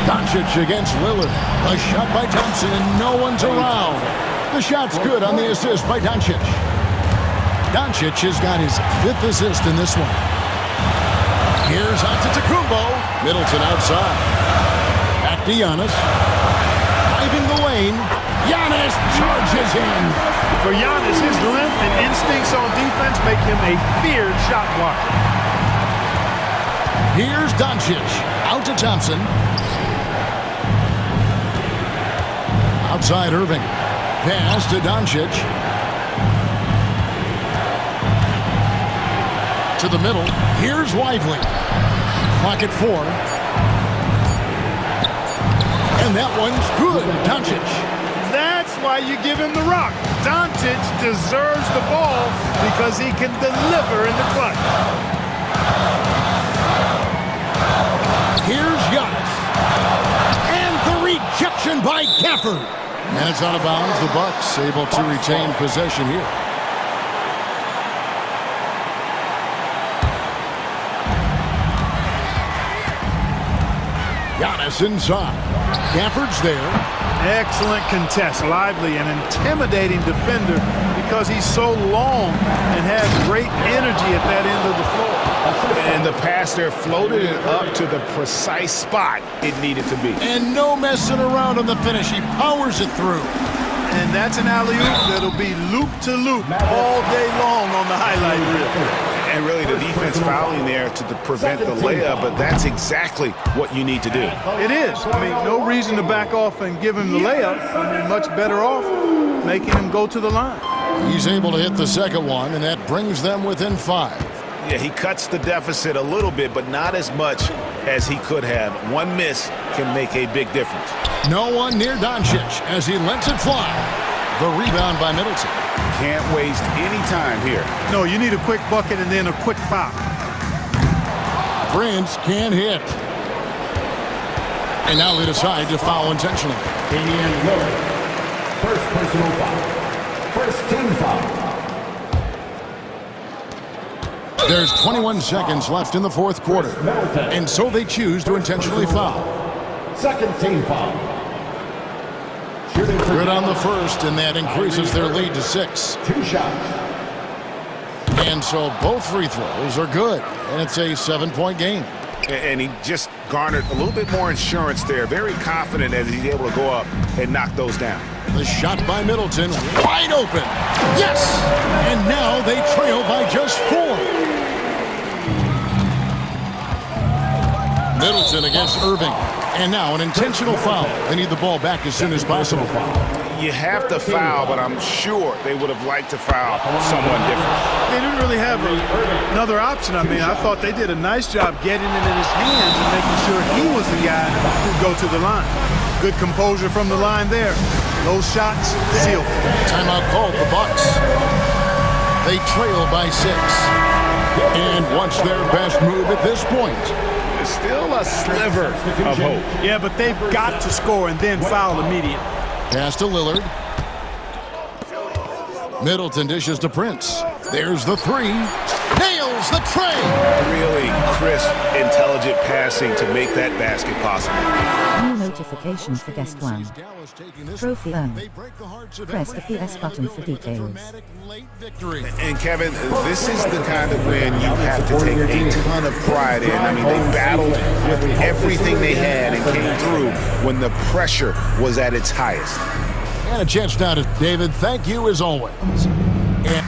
Doncic against Lillard. A shot by Thompson, and no one's around. The shot's good on the assist by Doncic. Doncic has got his 5th assist in this one. Here's Antetokounmpo. Middleton outside. Back to Giannis. Driving the lane. Giannis charges in. For Giannis, his length and instincts on defense make him a feared shot blocker. Here's Doncic. Out to Thompson. Outside Irving. Pass to Doncic. To the middle. Here's Lively. Clock at 4. And that one's good. Doncic. That's why you give him the rock. Doncic deserves the ball because he can deliver in the clutch. Here's Giannis. And the rejection by Gafford. And it's out of bounds. The Bucks able to retain possession here. Giannis inside. Gafford's there. Excellent contest. Lively, an intimidating defender because he's so long and has great energy at that end of the floor. And the pass there floated it up to the precise spot it needed to be. And no messing around on the finish. He powers it through. And that's an alley-oop that'll be loop-to-loop all day long on the highlight reel. And really the defense fouling there to prevent the layup, but that's exactly what you need to do. It is. I mean, no reason to back off and give him the layup. I mean, much better off making him go to the line. He's able to hit the second one, and that brings them within 5. Yeah, he cuts the deficit a little bit, but not as much as he could have. One miss can make a big difference. No one near Doncic as he lets it fly. The rebound by Middleton. Can't waste any time here. No, you need a quick bucket and then a quick foul. Prince can't hit. And now they decide to foul intentionally. Damian Lillard. First personal foul. First team foul. There's 21 seconds left in the fourth quarter. And so they choose to intentionally foul. Second team foul. Good on the first, and that increases their lead to 6. 2 shots. And so both free throws are good, and it's a 7-point game. And he just garnered a little bit more insurance there. Very confident as he's able to go up and knock those down. The shot by Middleton, wide open. Yes! And now they trail by just 4. Middleton against Irving. And now an intentional foul. They need the ball back as soon as possible. You have to foul, but I'm sure they would have liked to foul someone different. They didn't really have another option. I mean, I thought they did a nice job getting it in his hands and making sure he was the guy who'd go to the line. Good composure from the line there. Those shots, sealed. Timeout called the Bucks. They trail by 6. And what's their best move at this point? Still a sliver of hope. Yeah, but they've got to score and then foul immediately. Pass to Lillard. Middleton dishes to Prince. There's the 3. Nails the tray. Really crisp, intelligent passing to make that basket possible. New notifications for guest 1. Trophy earned. Press the PS button for details. And Kevin, this is the kind of win you have to take a ton of pride in. I mean, they battled with everything they had and came through when the pressure was at its highest. And a chance now to David. Thank you as always. And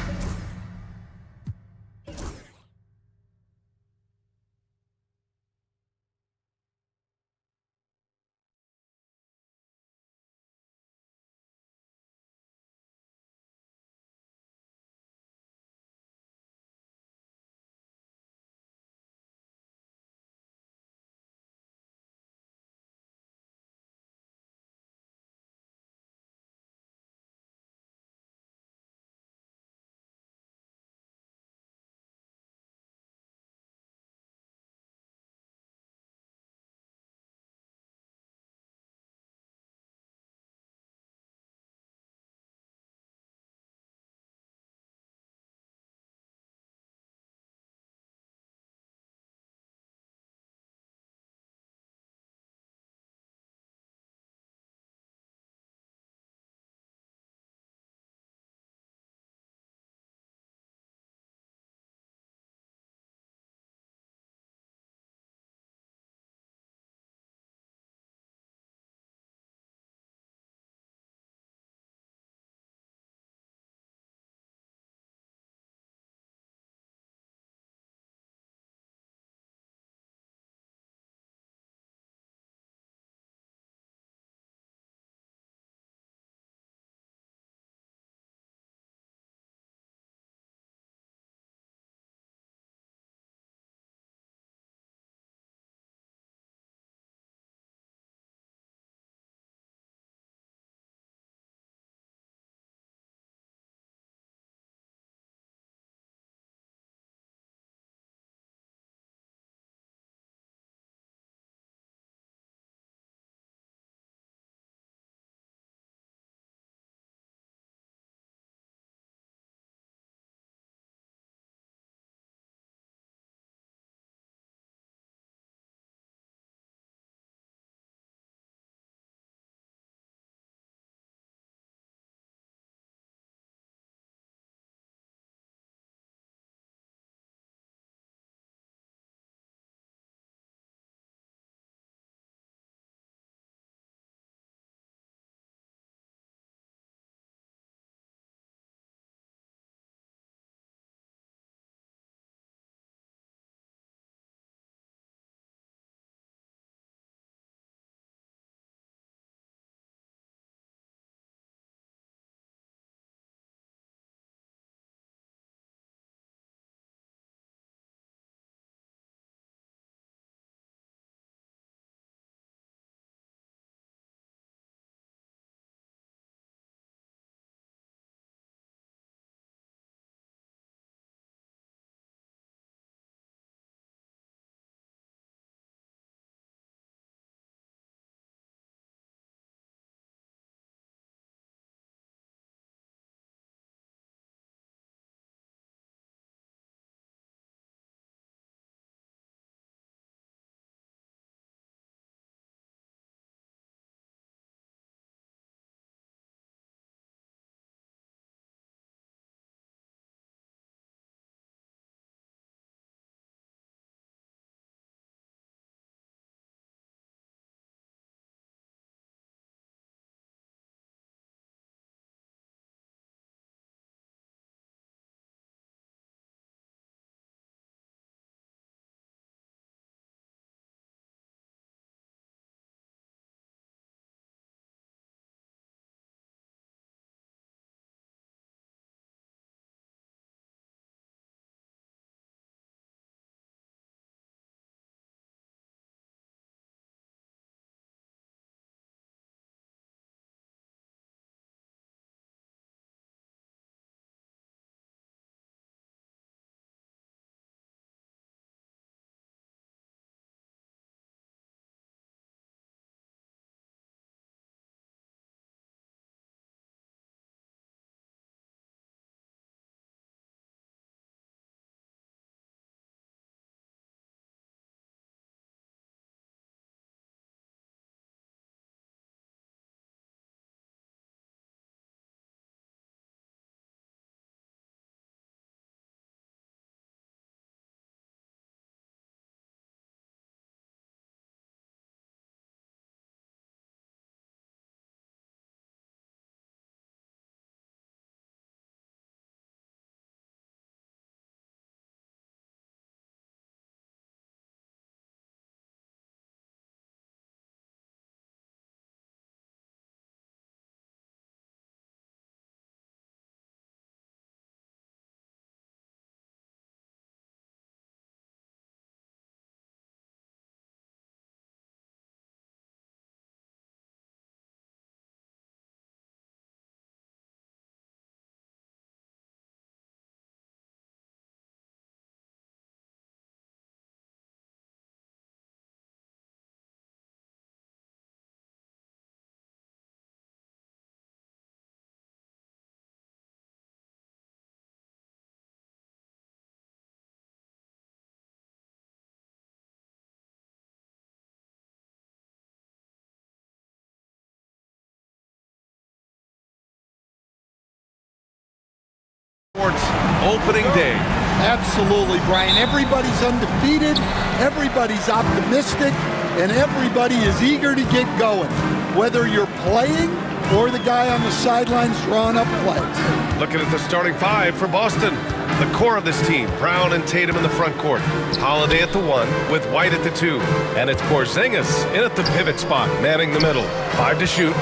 opening day. Absolutely, Brian. Everybody's undefeated, everybody's optimistic, and everybody is eager to get going, whether you're playing or the guy on the sidelines drawing up plays. Looking at the starting five for Boston. The core of this team, Brown and Tatum in the front court. Holiday at the 1 with White at the 2. And it's Porzingis in at the pivot spot, manning the middle. 5 to shoot.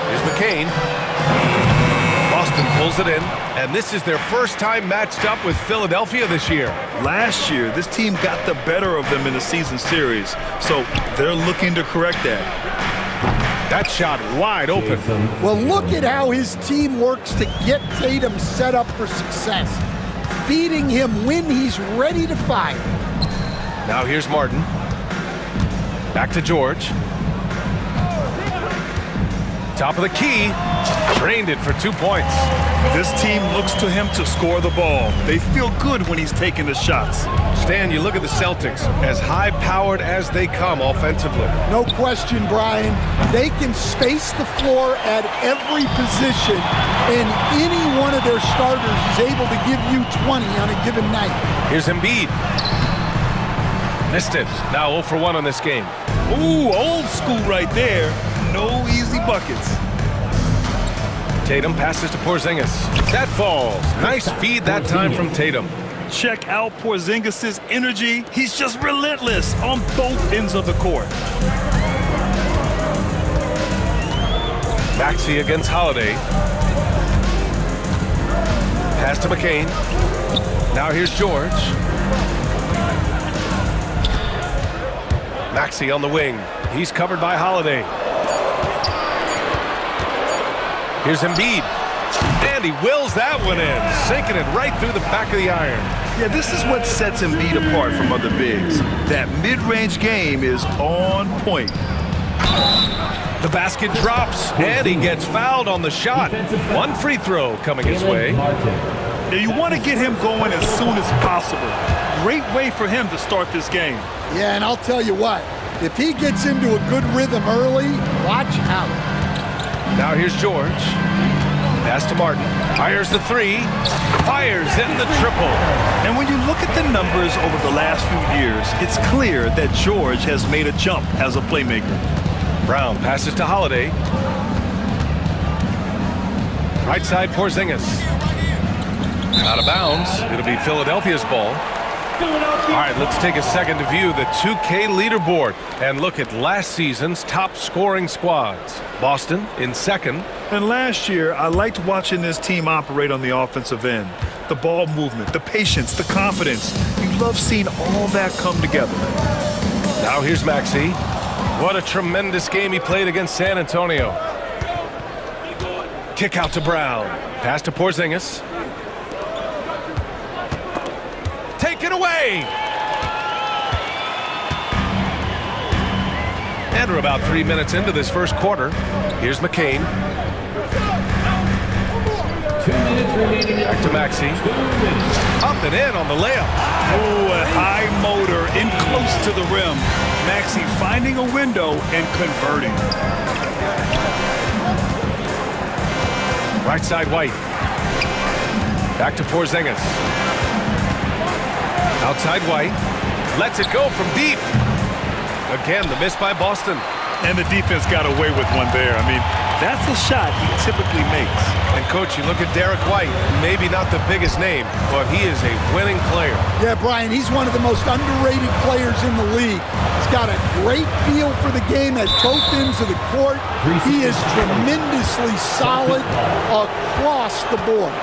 Here's McCain. Boston pulls it in, and this is their first time matched up with Philadelphia this year. Last year, this team got the better of them in the season series, so they're looking to correct that. That shot wide open. Well, look at how his team works to get Tatum set up for success, feeding him when he's ready to fire. Now here's Martin. Back to George. Top of the key. Drained it for 2 points. This team looks to him to score the ball. They feel good when he's taking the shots. Stan, you look at the Celtics, as high-powered as they come offensively. No question, Brian. They can space the floor at every position, and any one of their starters is able to give you 20 on a given night. Here's Embiid. Missed it. Now 0 for 1 on this game. Ooh, old school right there. No easy buckets. Tatum passes to Porzingis. That falls. Nice feed that time from Tatum. Check out Porzingis' energy. He's just relentless on both ends of the court. Maxey against Holiday. Pass to McCain. Now here's George. Maxey on the wing. He's covered by Holiday. Here's Embiid. And he wills that one in, sinking it right through the back of the iron. Yeah, this is what sets Embiid apart from other bigs. That mid-range game is on point. The basket drops, and he gets fouled on the shot. 1 free throw coming his way. Now you want to get him going as soon as possible. Great way for him to start this game. Yeah, and I'll tell you what, if he gets into a good rhythm early, watch out. Now here's George. Pass to Martin. Fires the 3. Fires in the triple. And when you look at the numbers over the last few years, it's clear that George has made a jump as a playmaker. Brown passes to Holiday. Right side Porzingis. Out of bounds. It'll be Philadelphia's ball. All right, let's take a second to view the 2K leaderboard and look at last season's top scoring squads. Boston in second. And last year, I liked watching this team operate on the offensive end. The ball movement, the patience, the confidence. You love seeing all that come together. Now here's Maxey. What a tremendous game he played against San Antonio. Kick out to Brown. Pass to Porzingis. Taken away! And we're about 3 minutes into this first quarter. Here's McCain. 2 minutes remaining. Back to Maxey. Up and in on the layup. Oh, a high motor in close to the rim. Maxey finding a window and converting. Right side White. Back to Porzingis. Outside White. Lets it go from deep. Again, the miss by Boston. And the defense got away with one there. I mean, that's a shot he typically makes. And, Coach, you look at Derek White, maybe not the biggest name, but he is a winning player. Yeah, Brian, he's one of the most underrated players in the league. He's got a great feel for the game at both ends of the court. He is tremendously solid across the board.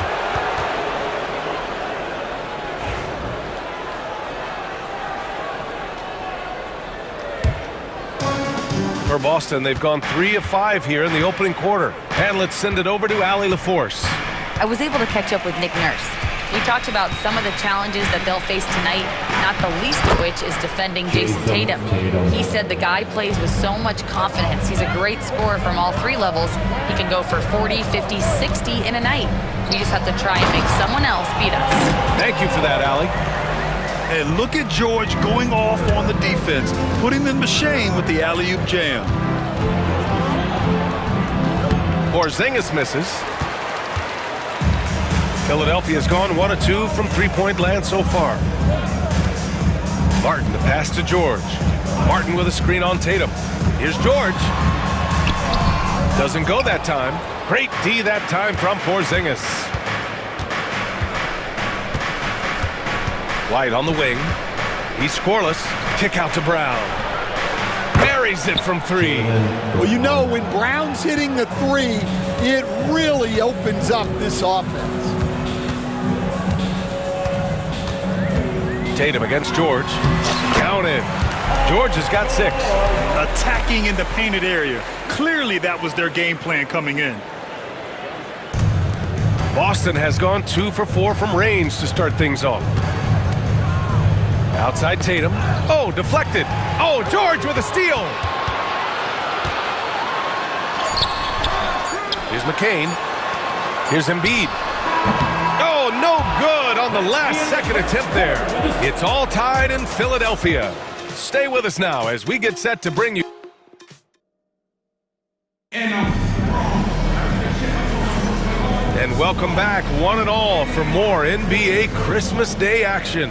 For Boston, they've gone 3 of 5 here in the opening quarter. And let's send it over to Allie LaForce. I was able to catch up with Nick Nurse. We talked about some of the challenges that they'll face tonight, not the least of which is defending Jason Tatum. He said the guy plays with so much confidence. He's a great scorer from all 3 levels. He can go for 40, 50, 60 in a night. We just have to try and make someone else beat us. Thank you for that, Allie. And look at George going off on the defense, putting them to shame with the alley-oop jam. Porzingis misses. Philadelphia's gone 1 of 2 from three-point land so far. Martin, the pass to George. Martin with a screen on Tatum. Here's George. Doesn't go that time. Great D that time from Porzingis. White on the wing. He's scoreless. Kick out to Brown. Buries it from three. Well, you know, when Brown's hitting the three, it really opens up this offense. Tatum against George. Counted. George has got 6. Attacking in the painted area. Clearly that was their game plan coming in. Boston has gone 2 for 4 from range to start things off. Outside Tatum. Oh, deflected. Oh, George with a steal. Here's McCain. Here's Embiid. Oh, no good on the last second attempt there. It's all tied in Philadelphia. Stay with us now as we get set to bring you. And welcome back, one and all, for more NBA Christmas Day action.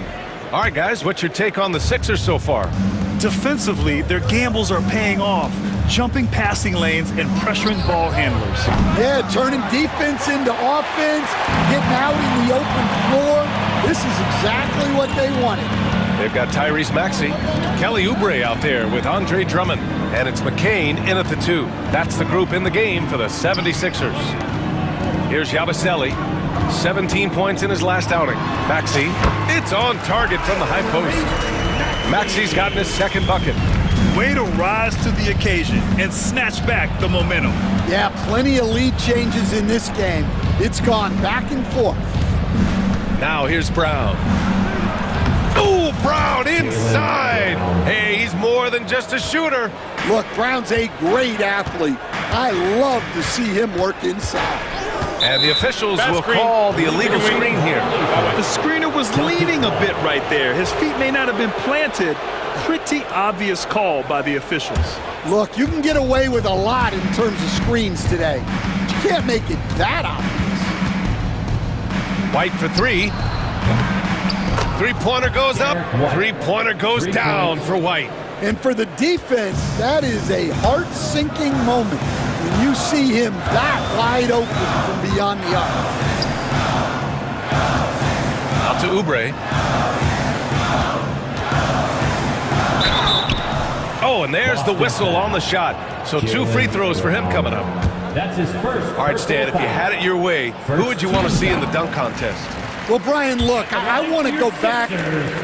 All right, guys, what's your take on the Sixers so far? Defensively, their gambles are paying off. Jumping passing lanes and pressuring ball handlers. Yeah, turning defense into offense, getting out in the open floor. This is exactly what they wanted. They've got Tyrese Maxey, Kelly Oubre out there with Andre Drummond, and it's McCain in at the 2. That's the group in the game for the 76ers. Here's Yabusele, 17 points in his last outing. Maxey, it's on target from the high post. Maxey's gotten his second bucket. Way to rise to the occasion and snatch back the momentum. Yeah, plenty of lead changes in this game. It's gone back and forth. Now here's Brown. Ooh, Brown inside. Hey, he's more than just a shooter. Look, Brown's a great athlete. I love to see him work inside. And the officials will call the illegal screen here. The screener was leaning a bit right there. His feet may not have been planted. Pretty obvious call by the officials. Look, you can get away with a lot in terms of screens today. But you can't make it that obvious. White for 3. Three-pointer goes up. Three-pointer goes down for White. And for the defense, that is a heart-sinking moment when you see him that wide open from beyond the arc. Out to Oubre. Oh, and there's the whistle on the shot. So 2 free throws for him coming up. That's his first. All right, Stan, if you had it your way, who would you want to see in the dunk contest? Well, Brian, look, I want to go back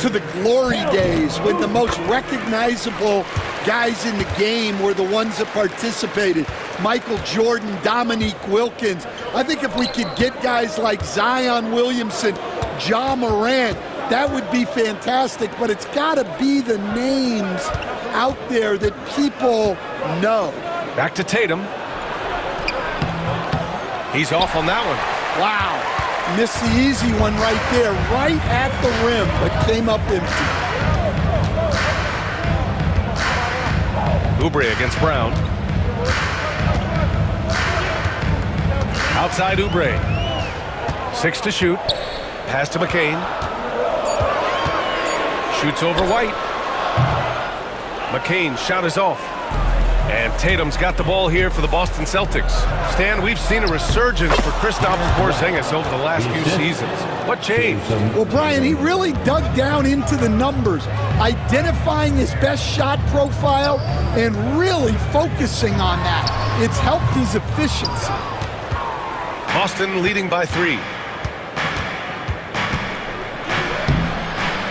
to the glory days when the most recognizable guys in the game were the ones that participated. Michael Jordan, Dominique Wilkins. I think if we could get guys like Zion Williamson, Ja Morant, that would be fantastic, but it's got to be the names out there that people know. Back to Tatum. He's off on that one. Wow. Missed the easy one right there, right at the rim, but came up empty. Oubre against Brown. Outside Oubre. 6 to shoot. Pass to McCain. Shoots over White. McCain's shot is off. And Tatum's got the ball here for the Boston Celtics. Stan, we've seen a resurgence for Kristaps Porzingis over the last few seasons. What changed? Well, Brian, he really dug down into the numbers, identifying his best shot profile and really focusing on that. It's helped his efficiency. Boston leading by 3.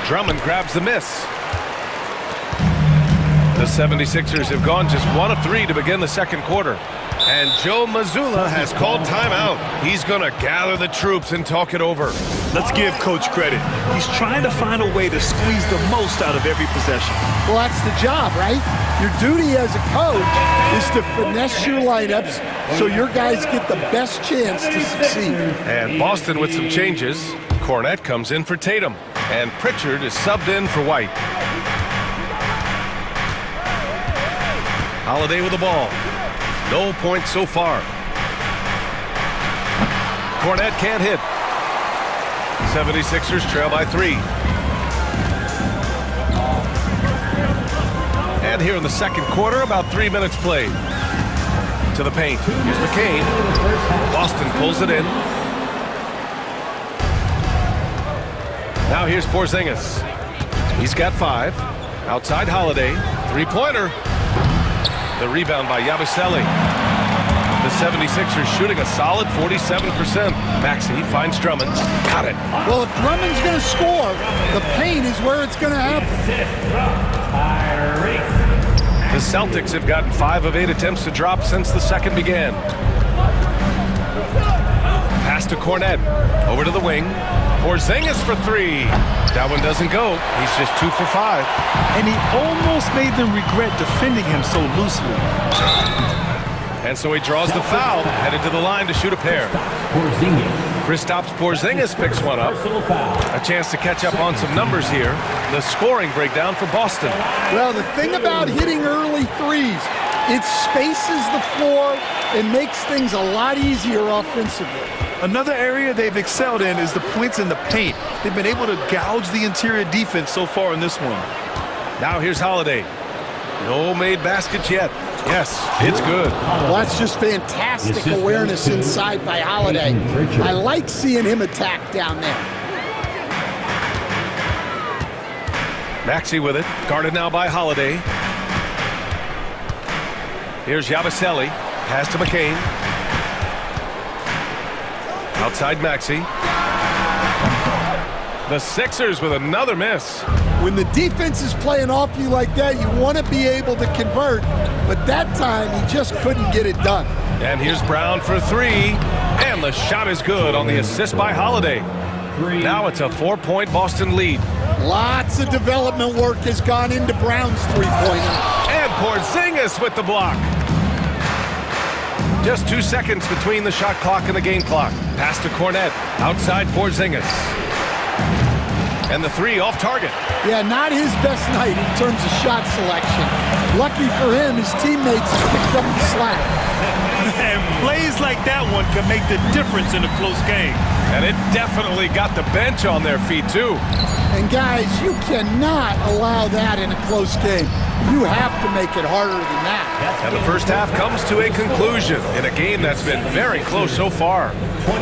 Drummond grabs the miss. The 76ers have gone just 1 of 3 to begin the second quarter. And Joe Mazzulla has called timeout. He's going to gather the troops and talk it over. Let's give Coach credit. He's trying to find a way to squeeze the most out of every possession. Well, that's the job, right? Your duty as a coach is to finesse your lineups so your guys get the best chance to succeed. And Boston with some changes. Cornette comes in for Tatum. And Pritchard is subbed in for White. Holiday with the ball. No points so far. Cornette can't hit. 76ers trail by 3. And here in the second quarter, about 3 minutes played. To the paint. Here's McCain. Boston pulls it in. Now here's Porzingis. He's got 5. Outside Holiday. Three-pointer. The rebound by Yabusele. The 76ers shooting a solid 47%. Maxey finds Drummond. Got it. Well, if Drummond's going to score, the paint is where it's going to happen. The Celtics have gotten 5 of 8 attempts to drop since the second began. Pass to Cornet. Over to the wing. Porzingis for 3. That one doesn't go. He's just 2 for 5. And he almost made them regret defending him so loosely. And so he draws the foul, headed to the line to shoot a pair. Kristaps Porzingis picks one up. A chance to catch up on some numbers here. The scoring breakdown for Boston. Well, the thing about hitting early threes, it spaces the floor and makes things a lot easier offensively. Another area they've excelled in is the points in the paint. They've been able to gouge the interior defense so far in this one. Now here's Holiday. No made baskets yet. Yes, it's good. Well, that's just fantastic awareness inside by Holiday. I like seeing him attack down there. Maxey with it. Guarded now by Holiday. Here's Yabusele. Pass to McCain. Outside Maxey. The Sixers with another miss. When the defense is playing off you like that, you want to be able to convert. But that time, he just couldn't get it done. And here's Brown for 3. And the shot is good on the assist by Holiday. Now it's a 4-point Boston lead. Lots of development work has gone into Brown's three-pointer. And Porzingis with the block. Just 2 seconds between the shot clock and the game clock. Pass to Cornet. Outside Porzingis. And the 3 off target. Yeah, not his best night in terms of shot selection. Lucky for him, his teammates picked up the slack. And plays like that one can make the difference in a close game. And it definitely got the bench on their feet, too. And guys, you cannot allow that in a close game. You have to make it harder than that. And the first half comes to a conclusion in a game that's been very close so far.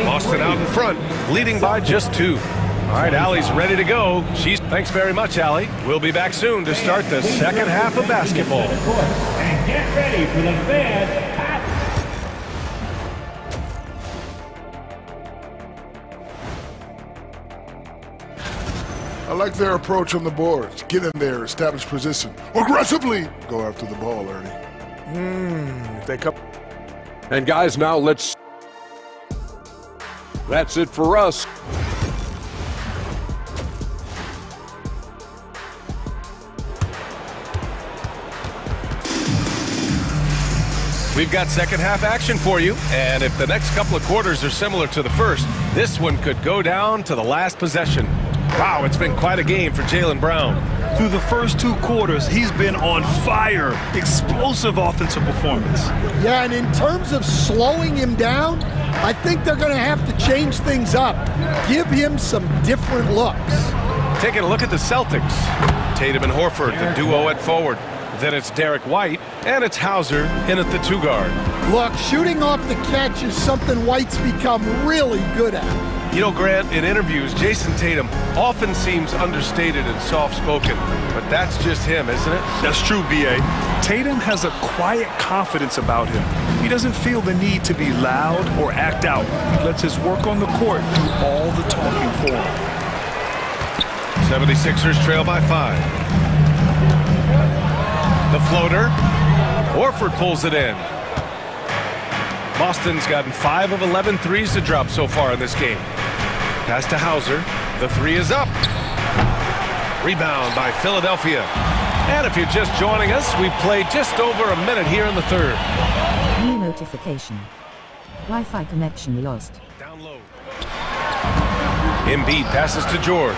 Boston out in front, leading by just 2. All right, Allie's ready to go. Thanks very much, Allie. We'll be back soon to start the second half of basketball. And get ready for the fans. I like their approach on the boards. Get in there, establish position. Aggressively go after the ball, Ernie. They come. And guys, now that's it for us. We've got second half action for you, and if the next couple of quarters are similar to the first, this one could go down to the last possession. Wow, it's been quite a game for Jaylen Brown. Through the first 2 quarters, he's been on fire. Explosive offensive performance. Yeah, and in terms of slowing him down, I think they're going to have to change things up. Give him some different looks. Taking a look at the Celtics. Tatum and Horford, the duo at forward. Then it's Derek White, and it's Hauser in at the 2 guard. Look, shooting off the catch is something White's become really good at. You know, Grant, in interviews, Jason Tatum often seems understated and soft-spoken, but that's just him, isn't it? That's true, B.A. Tatum has a quiet confidence about him. He doesn't feel the need to be loud or act out. He lets his work on the court do all the talking for him. 76ers trail by 5. The floater. Horford pulls it in. Boston's gotten 5 of 11 threes to drop so far in this game. Pass to Hauser. The 3 is up. Rebound by Philadelphia. And if you're just joining us, we've played just over a minute here in the third. New notification. Wi-Fi connection lost. Download. Embiid passes to George.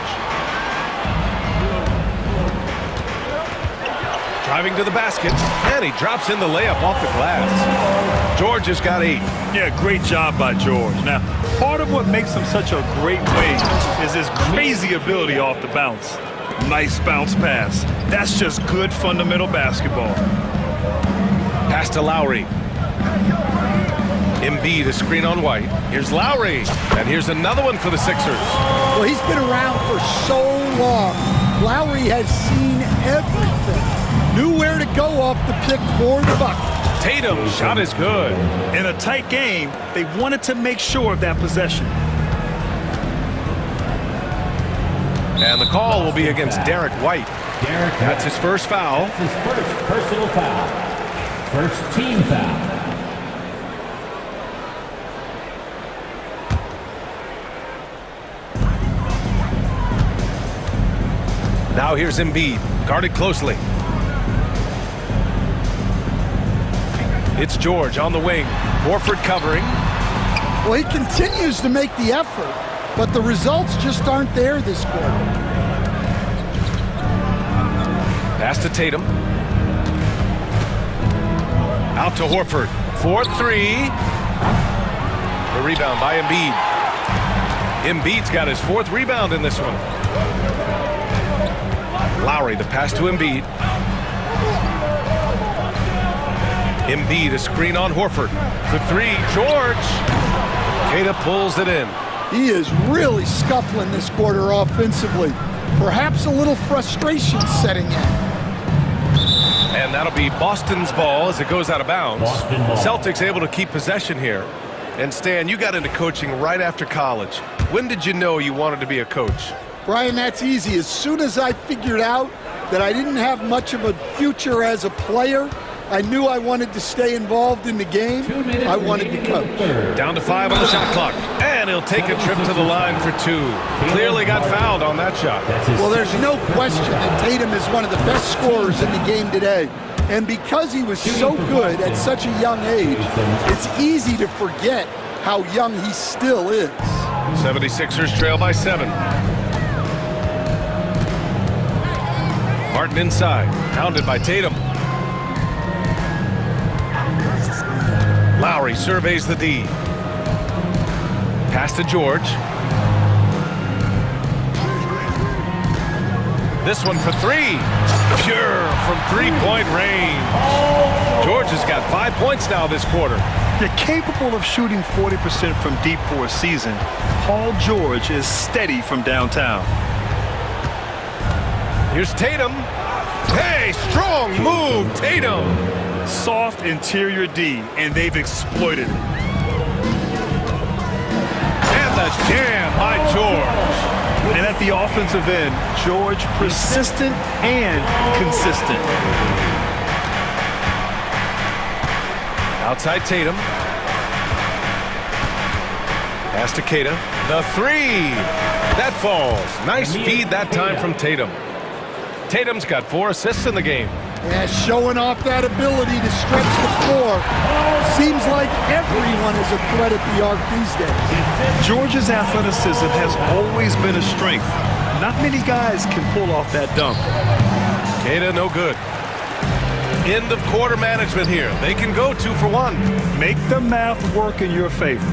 Driving to the basket, and he drops in the layup off the glass. George has got 8. Yeah, great job by George. Now, Part of what makes him such a great wing is his crazy ability off the bounce. Nice bounce pass. That's just good fundamental basketball. Pass to Lowry. Embiid, a screen on White. Here's Lowry. And here's another one for the Sixers. Well, he's been around for so long. Lowry has seen everything. Knew where to go off the pick for the bucket. Tatum's shot is good. In a tight game, they wanted to make sure of that possession. And the call will be against Derek White. That's his first foul. That's his first personal foul. First team foul. Now here's Embiid, guarded closely. It's George on the wing. Horford covering. Well, he continues to make the effort, but the results just aren't there this quarter. Pass to Tatum. Out to Horford. 4-3. The rebound by Embiid. Embiid's got his fourth rebound in this one. Lowry, the pass to Embiid. Embiid, a screen on Horford. For three, George. Queta pulls it in. He is really scuffling this quarter offensively. Perhaps a little frustration setting in. And that'll be Boston's ball as it goes out of bounds. Celtics able to keep possession here. And Stan, you got into coaching right after college. When did you know you wanted to be a coach? Brian, that's easy. As soon as I figured out that I didn't have much of a future as a player, I knew I wanted to stay involved in the game. I wanted to coach. Down to 5 on the shot clock. And he'll take a trip to the line for 2. Clearly got fouled on that shot. Well, there's no question that Tatum is one of the best scorers in the game today. And because he was so good at such a young age, it's easy to forget how young he still is. 76ers trail by 7. Martin inside, pounded by Tatum. Lowry surveys the D. Pass to George. This one for 3. Pure from three-point range. George has got 5 points now this quarter. You're capable of shooting 40% from deep for a season. Paul George is steady from downtown. Here's Tatum. Hey, strong move, Tatum. Soft interior D, and they've exploited it. And the jam by George. And at the offensive end, George persistent and consistent. Outside Tatum. Pass to Queta. The 3. That falls. Nice feed that time from Tatum. Tatum's got 4 assists in the game. Yeah, showing off that ability to stretch the floor. Seems like everyone is a threat at the arc these days. George's athleticism has always been a strength. Not many guys can pull off that dunk. Queta, no good. End of quarter management here. They can go 2 for 1. Make the math work in your favor.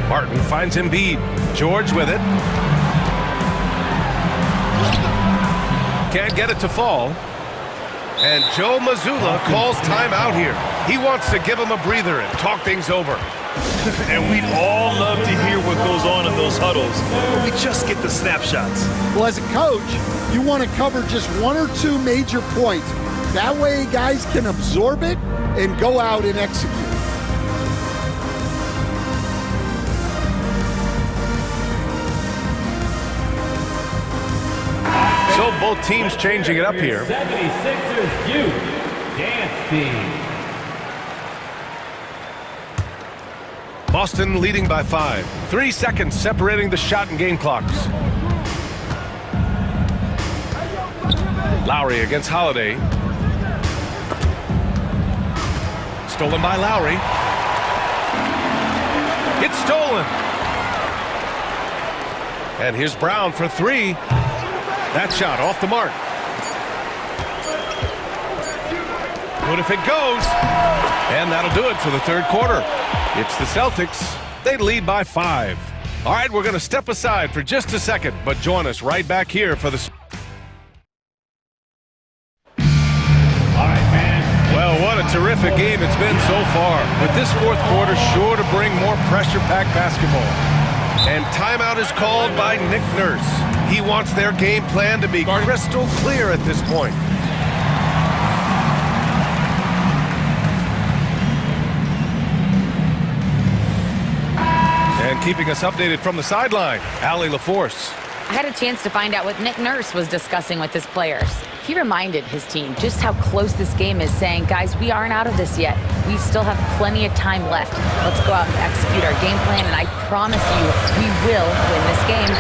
Martin finds Embiid. George with it. Can't get it to fall. And Joe Mazzulla calls timeout here. He wants to give him a breather and talk things over. And we'd all love to hear what goes on in those huddles, but we just get the snapshots. Well, as a coach, you want to cover just 1 or 2 major points. That way guys can absorb it and go out and execute. So both teams changing it up here. 76ers youth dance team. Boston leading by 5. 3 seconds separating the shot and game clocks. Lowry against Holiday. Stolen by Lowry. It's stolen. And here's Brown for 3. That shot off the mark. Good if it goes. And that'll do it for the third quarter. It's the Celtics. They lead by 5. All right, we're going to step aside for just a second, but join us right back here for the... Well, what a terrific game it's been so far. With this fourth quarter sure to bring more pressure-packed basketball. And timeout is called by Nick Nurse. He wants their game plan to be crystal clear at this point. And keeping us updated from the sideline, Allie LaForce. I had a chance to find out what Nick Nurse was discussing with his players. He reminded his team just how close this game is, saying, guys, we aren't out of this yet. We still have plenty of time left. Let's go out and execute our game plan, and I promise you, we will win this game.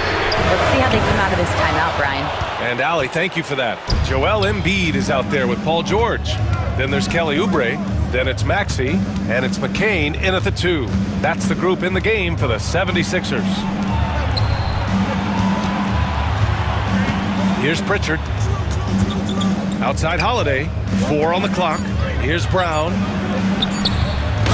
Let's see how they come out of this timeout, Brian. And Allie, thank you for that. Joel Embiid is out there with Paul George. Then there's Kelly Oubre. Then it's Maxey, and it's McCain in at the 2. That's the group in the game for the 76ers. Here's Pritchard. Outside Holiday. 4 on the clock. Here's Brown.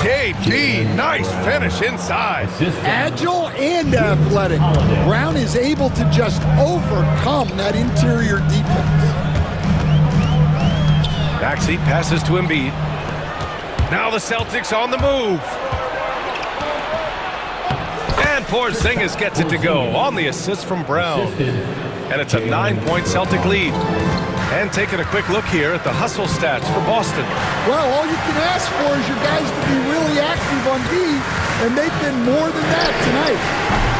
JB, nice finish inside. Agile and athletic. Brown is able to just overcome that interior defense. Maxey passes to Embiid. Now the Celtics on the move. And Porzingis gets it to go on the assist from Brown. And it's a 9-point Celtic lead. And taking a quick look here at the hustle stats for Boston. Well, all you can ask for is your guys to be really active on D, and they've been more than that tonight.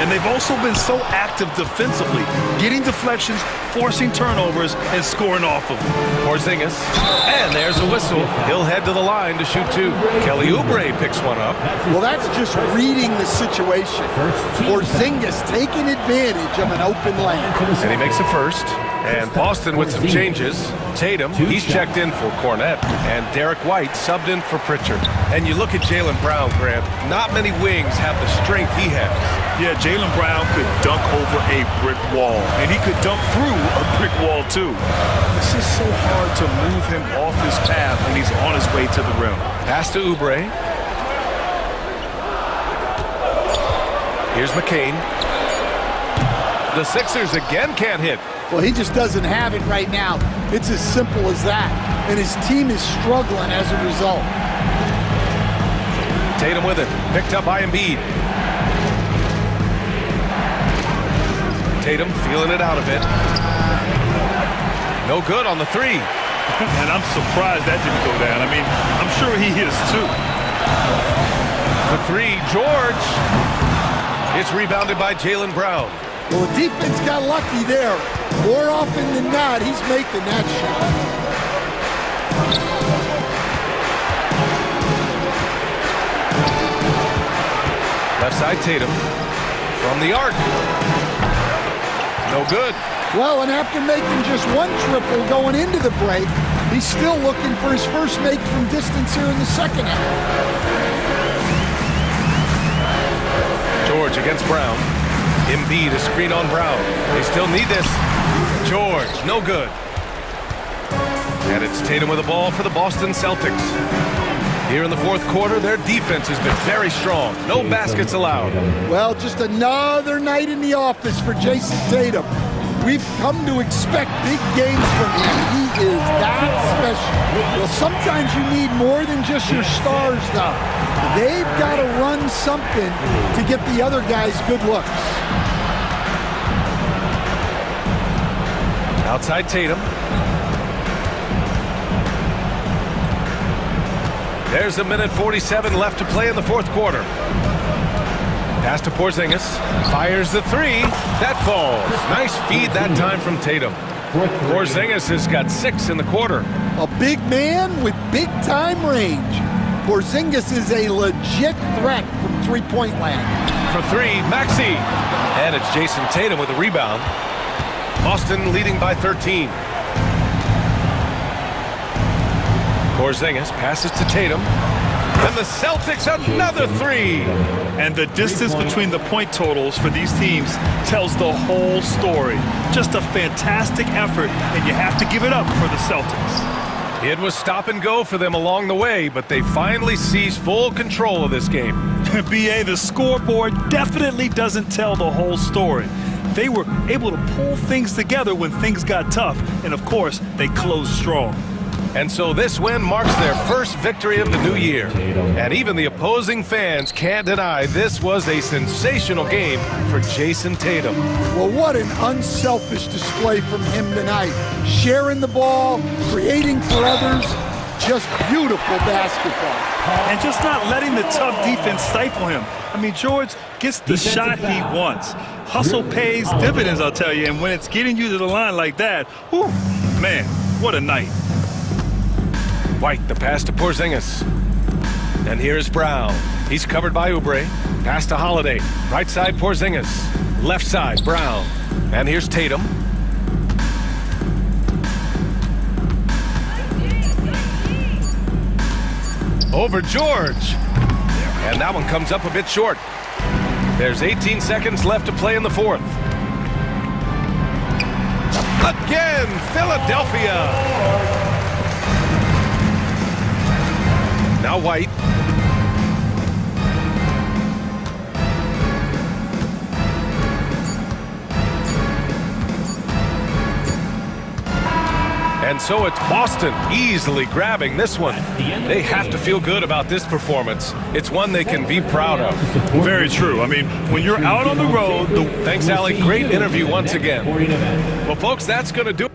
And they've also been so active defensively, getting deflections, forcing turnovers, and scoring off of them. Porzingis, and there's a whistle. He'll head to the line to shoot 2. Kelly Oubre picks one up. Well, that's just reading the situation. Porzingis taking advantage of an open lane. And he makes the first. And Boston with some changes. Tatum, he's checked in for Cornette. And Derek White subbed in for Pritchard. And you look at Jaylen Brown, Grant. Not many wings have the strength he has. Yeah, Jaylen Brown could dunk over a brick wall. And he could dunk through a brick wall, too. This is so hard to move him off his path when he's on his way to the rim. Pass to Oubre. Here's McCain. The Sixers again can't hit. Well, he just doesn't have it right now. It's as simple as that. And his team is struggling as a result. Tatum with it. Picked up by Embiid. Tatum feeling it out a bit. No good on the 3. And I'm surprised that didn't go down. I mean, I'm sure he is too. The 3, George. It's rebounded by Jaylen Brown. Well, the defense got lucky there. More often than not, he's making that shot. Left side Tatum. From the arc. No good. Well, and after making just 1 triple going into the break, he's still looking for his first make from distance here in the second half. George against Brown. Embiid, a screen on Brown. They still need this. George, no good. And it's Tatum with the ball for the Boston Celtics. Here in the fourth quarter, their defense has been very strong. No baskets allowed. Well, just another night in the office for Jason Tatum. We've come to expect big games from him. He is that special. Well, sometimes you need more than just your stars, though. They've got to run something to get the other guys good looks. Outside Tatum. There's a minute 47 left to play in the fourth quarter. Pass to Porzingis. Fires the 3. That falls. Nice feed that time from Tatum. Porzingis has got 6 in the quarter. A big man with big-time range. Porzingis is a legit threat from three-point land. For 3, Maxey. And it's Jason Tatum with a rebound. Boston leading by 13. Porzingis passes to Tatum. And the Celtics another 3. And the distance between the point totals for these teams tells the whole story. Just a fantastic effort, and you have to give it up for the Celtics. It was stop and go for them along the way, but they finally seized full control of this game. BA, the scoreboard definitely doesn't tell the whole story. They were able to pull things together when things got tough, and of course, they closed strong. And so this win marks their first victory of the new year. And even the opposing fans can't deny this was a sensational game for Jason Tatum. Well, what an unselfish display from him tonight. Sharing the ball, creating for others, just beautiful basketball. And just not letting the tough defense stifle him. I mean, George gets the shot he wants. Hustle pays dividends, I'll tell you, and when it's getting you to the line like that, whew, man, what a night. White, the pass to Porzingis. And here's Brown. He's covered by Oubre. Pass to Holiday. Right side, Porzingis. Left side, Brown. And here's Tatum. Over George. And that one comes up a bit short. There's 18 seconds left to play in the fourth. Again, Philadelphia. Now White. And so it's Boston easily grabbing this one. They have to feel good about this performance. It's one they can be proud of. Very true. I mean, when you're out on the road... Thanks, Allie. Great interview once again. Well, folks, that's going to do it.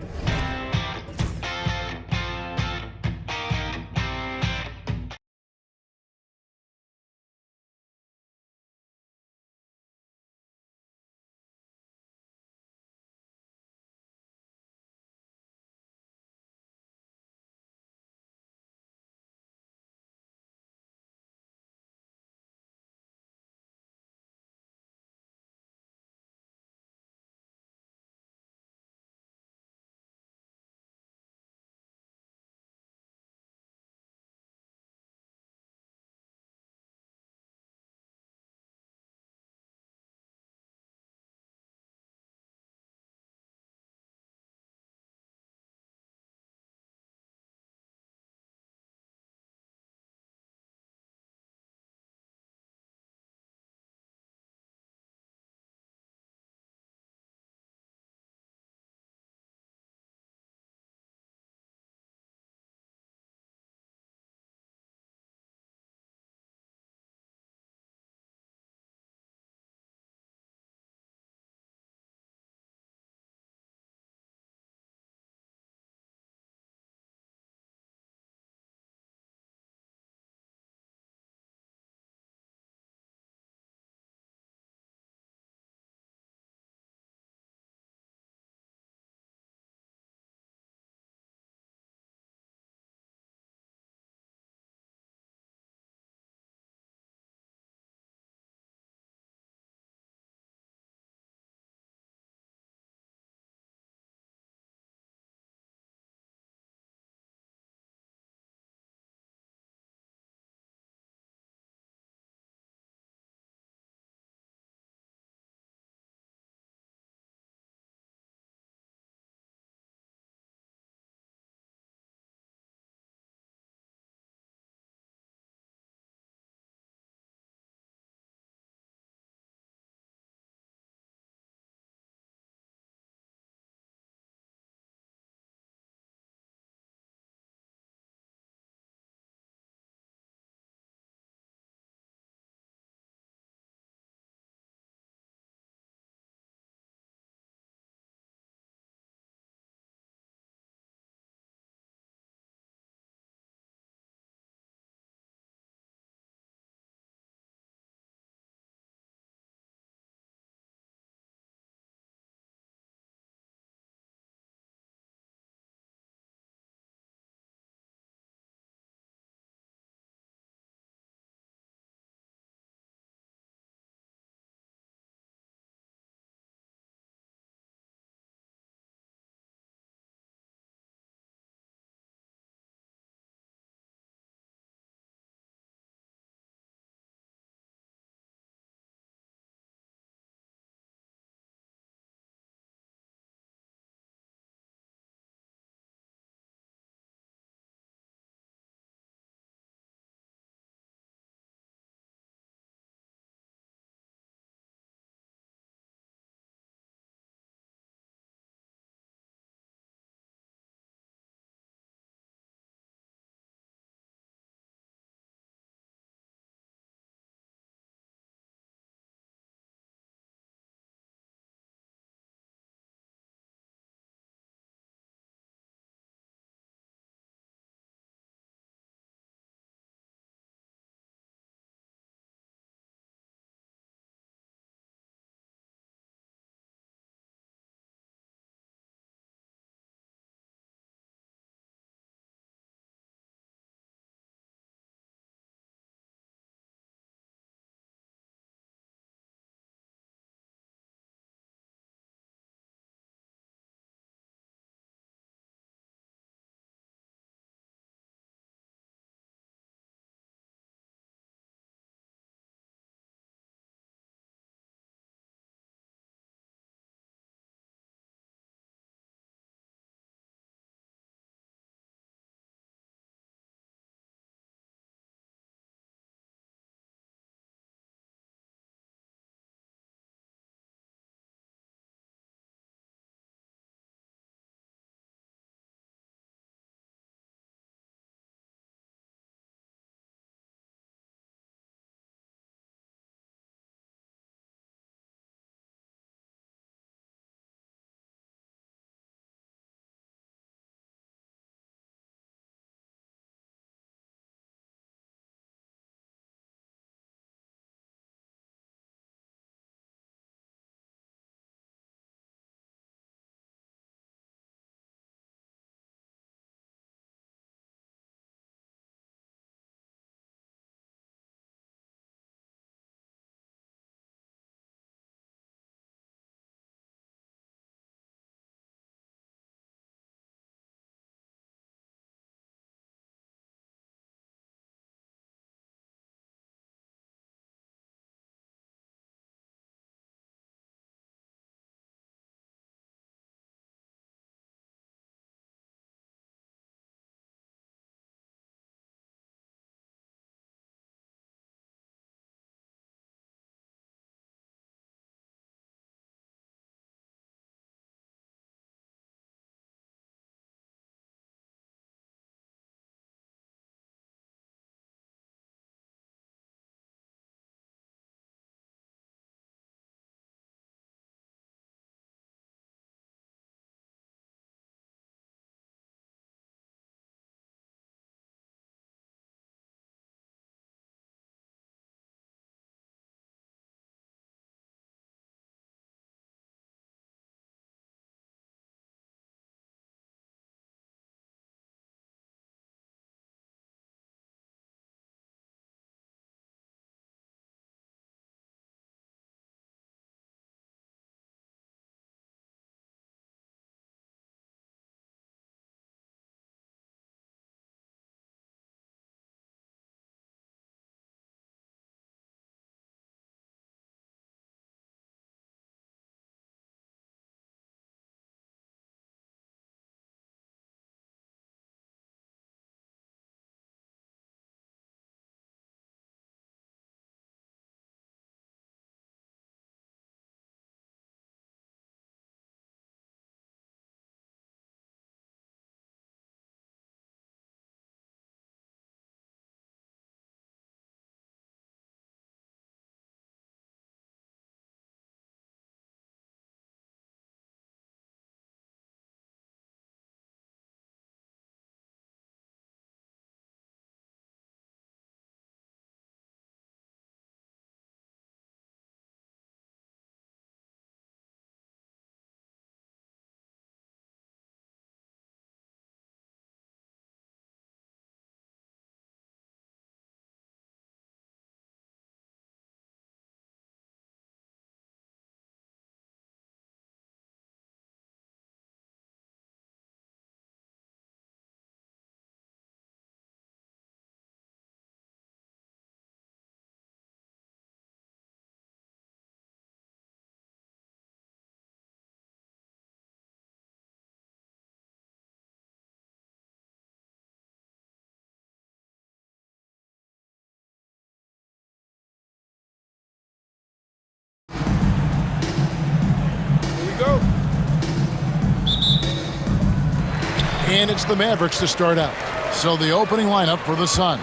And it's the Mavericks to start out. So the opening lineup for the Suns.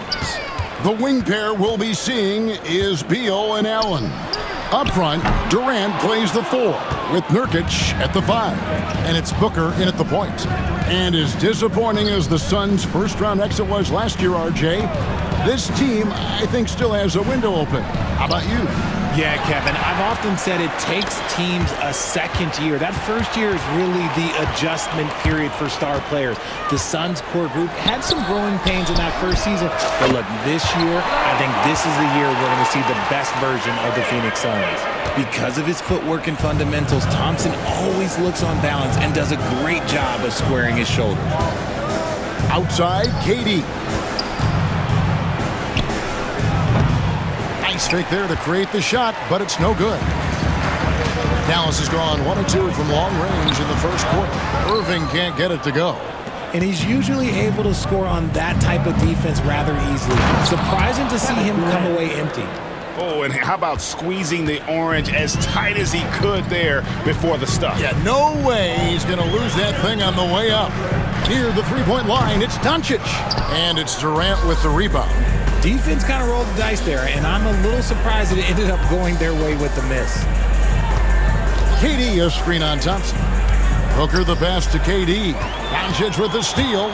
The wing pair we'll be seeing is Beal and Allen. Up front, Durant plays the 4 with Nurkic at the 5. And it's Booker in at the point. And as disappointing as the Suns' first-round exit was last year, RJ, this team, I think, still has a window open. How about you? Yeah, Kevin, I've often said it takes teams a second year. That first year is really the adjustment period for star players. The Suns core group had some growing pains in that first season. But look, this year, I think this is the year we're going to see the best version of the Phoenix Suns. Because of his footwork and fundamentals, Thompson always looks on balance and does a great job of squaring his shoulders. Outside, KD. Nice fake there to create the shot, but it's no good. Dallas has gone 1 of 2 from long range in the first quarter. Irving can't get it to go. And he's usually able to score on that type of defense rather easily. Surprising to see him come away empty. Oh, and how about squeezing the orange as tight as he could there before the stuff? Yeah, no way he's going to lose that thing on the way up. Near the three-point line, it's Doncic. And it's Durant with the rebound. Defense kind of rolled the dice there, and I'm a little surprised that it ended up going their way with the miss. KD a screen on Thompson. Booker the pass to KD. Doncic with the steal.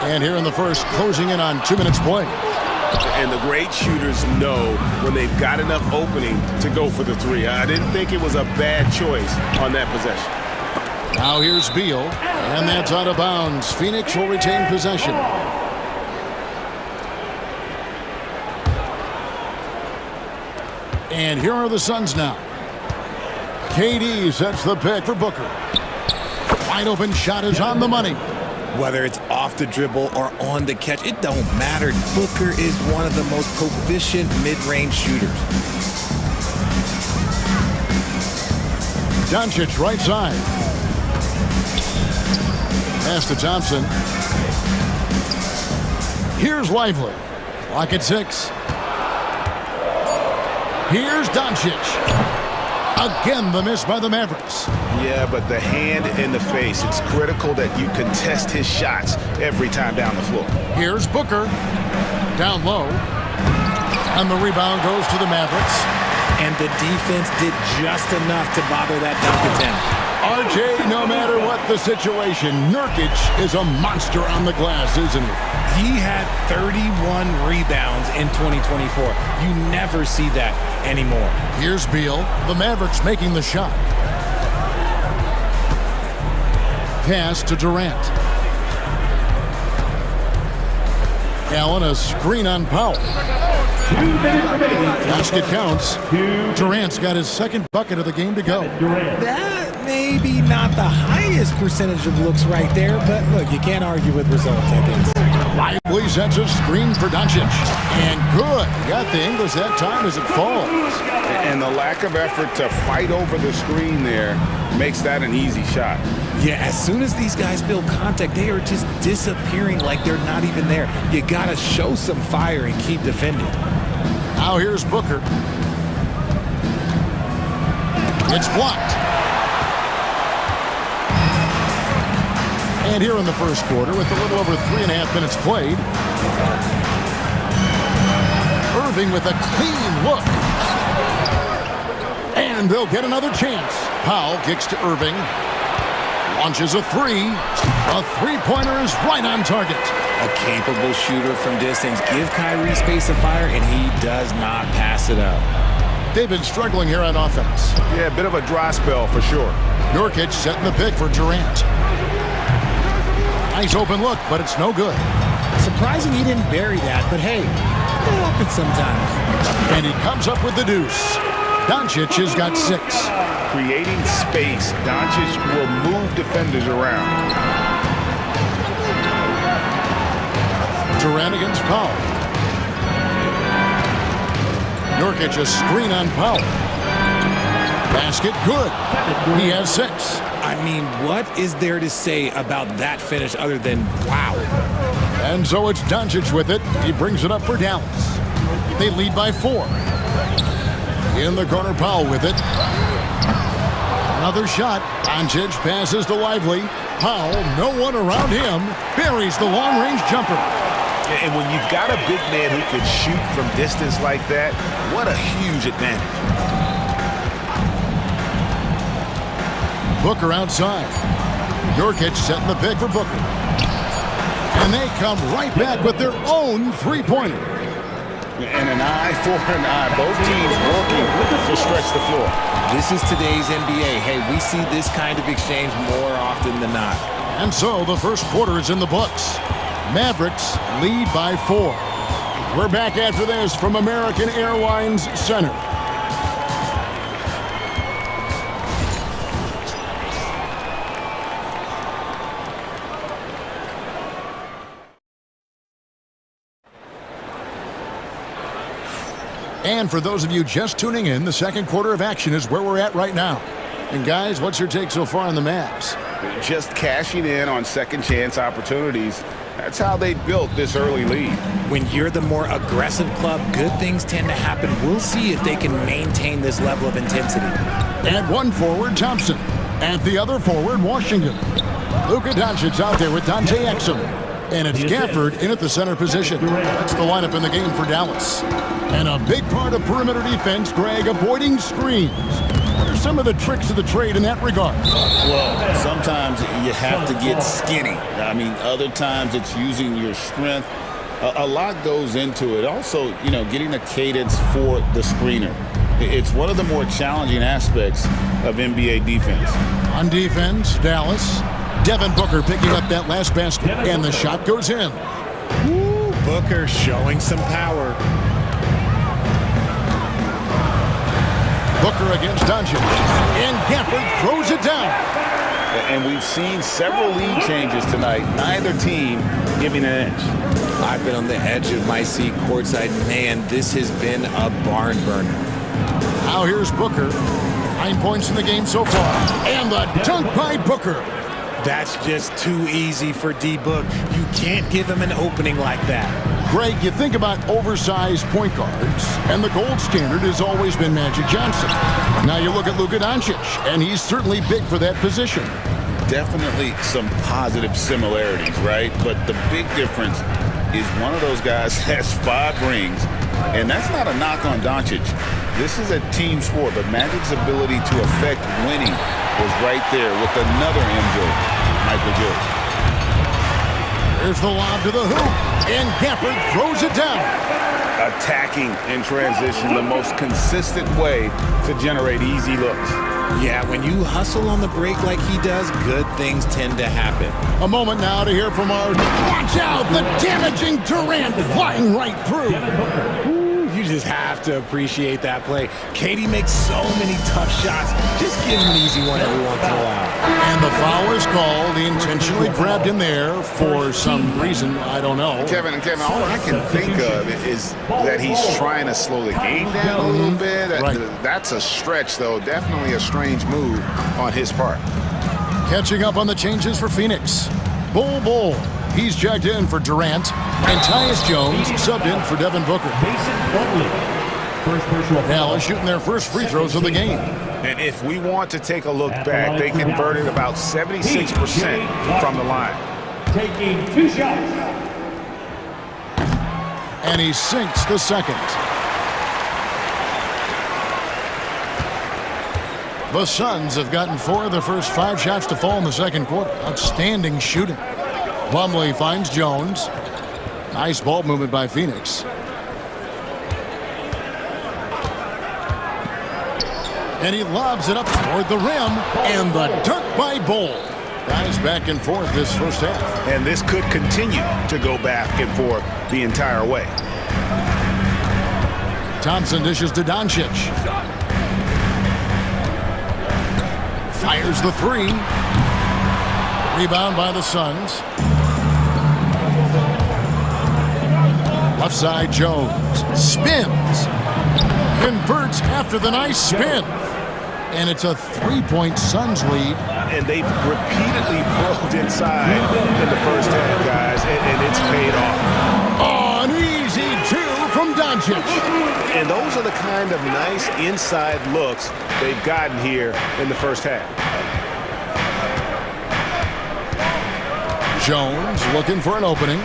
And here in the first, closing in on 2 minutes play. And the great shooters know when they've got enough opening to go for the 3. I didn't think it was a bad choice on that possession. Now here's Beal, and that's out of bounds. Phoenix will retain possession. And here are the Suns now. KD sets the pick for Booker. Wide open shot is on the money. Whether it's off the dribble or on the catch, it don't matter. Booker is one of the most proficient mid-range shooters. Doncic right side. Pass to Thompson. Here's Lively. Lock at 6. Here's Doncic. Again, the miss by the Mavericks. Yeah, but the hand in the face, it's critical that you contest his shots every time down the floor. Here's Booker. Down low. And the rebound goes to the Mavericks. And the defense did just enough to bother that dunk attempt. RJ, no matter what the situation, Nurkic is a monster on the glass, isn't he? He had 31 rebounds in 2024. You never see that anymore. Here's Beal. The Mavericks making the shot. Pass to Durant. Allen, a screen on Powell. Basket counts. Durant's got his second bucket of the game to go. That may be not the highest percentage of looks right there, but look, you can't argue with results, I think. Lively sets a screen for Doncic. And good. Got the English that time as it falls. And the lack of effort to fight over the screen there makes that an easy shot. Yeah, as soon as these guys feel contact, they are just disappearing like they're not even there. You got to show some fire and keep defending. Now here's Booker. It's blocked. And here in the first quarter, with a little over 3.5 minutes played, Irving with a clean look. And they'll get another chance. Powell kicks to Irving. Launches a 3. A three-pointer is right on target. A capable shooter from distance. Give Kyrie space to fire, and he does not pass it up. They've been struggling here on offense. Yeah, a bit of a dry spell for sure. Nurkic setting the pick for Durant. Nice open look, but it's no good. Surprising he didn't bury that, but hey, it happens sometimes. And he comes up with the deuce. Doncic has got 6. Creating space, Doncic will move defenders around. Durant against Powell. Nurkic a screen on Powell. Basket good. He has 6. I mean, what is there to say about that finish other than wow? And so it's Doncic with it. He brings it up for Dallas. They lead by 4. In the corner, Powell with it. Another shot. Doncic passes to Lively. Powell, no one around him, buries the long-range jumper. And when you've got a big man who can shoot from distance like that, what a huge advantage. Booker outside. Nurkic setting the pick for Booker. And they come right back with their own three-pointer. And an eye for an eye. Both teams working to stretch the floor. This is today's NBA. Hey, we see this kind of exchange more often than not. And so the first quarter is in the books. Mavericks lead by 4. We're back after this from American Airlines Center. And for those of you just tuning in, the second quarter of action is where we're at right now. And guys, what's your take so far on the Mavs? Just cashing in on second chance opportunities. That's how they built this early lead. When you're the more aggressive club, good things tend to happen. We'll see if they can maintain this level of intensity. At one forward, Thompson. At the other forward, Washington. Luka Doncic out there with Dante Exum. And it's Gafford in at the center position. That's the lineup in the game for Dallas. And a big part of perimeter defense, Greg, avoiding screens. What are some of the tricks of the trade in that regard? Well, sometimes you have to get skinny. I mean, other times it's using your strength. A lot goes into it. Also, you know, getting a cadence for the screener. It's one of the more challenging aspects of NBA defense. On defense, Dallas. Devin Booker picking up that last basket, and the shot goes in. Ooh, Booker showing some power. Booker against Doncic, and Gafford throws it down. And we've seen several lead changes tonight, neither team giving an edge. I've been on the edge of my seat courtside. Man, this has been a barn burner. Now here's Booker. 9 points in the game so far, and the dunk by Booker. That's just too easy for D-Book. You can't give him an opening like that. Greg, you think about oversized point guards, and the gold standard has always been Magic Johnson. Now you look at Luka Doncic, and he's certainly big for that position. Definitely some positive similarities, right? But the big difference is one of those guys has 5 rings, and that's not a knock on Doncic. This is a team sport, but Magic's ability to affect winning was right there with another MJ, Michael Jordan. There's the lob to the hoop, and Gafford throws it down. Attacking in transition, the most consistent way to generate easy looks. Yeah, when you hustle on the break like he does, good things tend to happen. A moment now to hear from our... Watch out! The damaging Durant flying right through. You just have to appreciate that play. Katie makes so many tough shots. Just give him an easy one every once in a while. And the foul is called. He intentionally grabbed him there for some reason. I don't know. Kevin, all I can think of is that he's trying to slow the game down a little bit. Right. That's a stretch, though. Definitely a strange move on his part. Catching up on the changes for Phoenix. Bull. He's checked in for Durant. And Tyus Jones subbed in for Devin Booker. Dallas shooting their first free throws of the game. And if we want to take a look back, they converted about 76% from the line. Taking 2 shots. And he sinks the second. The Suns have gotten 4 of their first 5 shots to fall in the second quarter. Outstanding shooting. Plumlee finds Jones. Nice ball movement by Phoenix. And he lobs it up toward the rim. And the dunk by Bull. Guys back and forth this first half. And this could continue to go back and forth the entire way. Thompson dishes to Doncic. Fires the 3. Rebound by the Suns. Left side, Jones spins. Converts after the nice spin. And it's a 3-point Suns lead. And they've repeatedly probed inside in the first half, guys, and it's paid off. An easy 2 from Doncic. And And those are the kind of nice inside looks they've gotten here in the first half. Jones looking for an opening.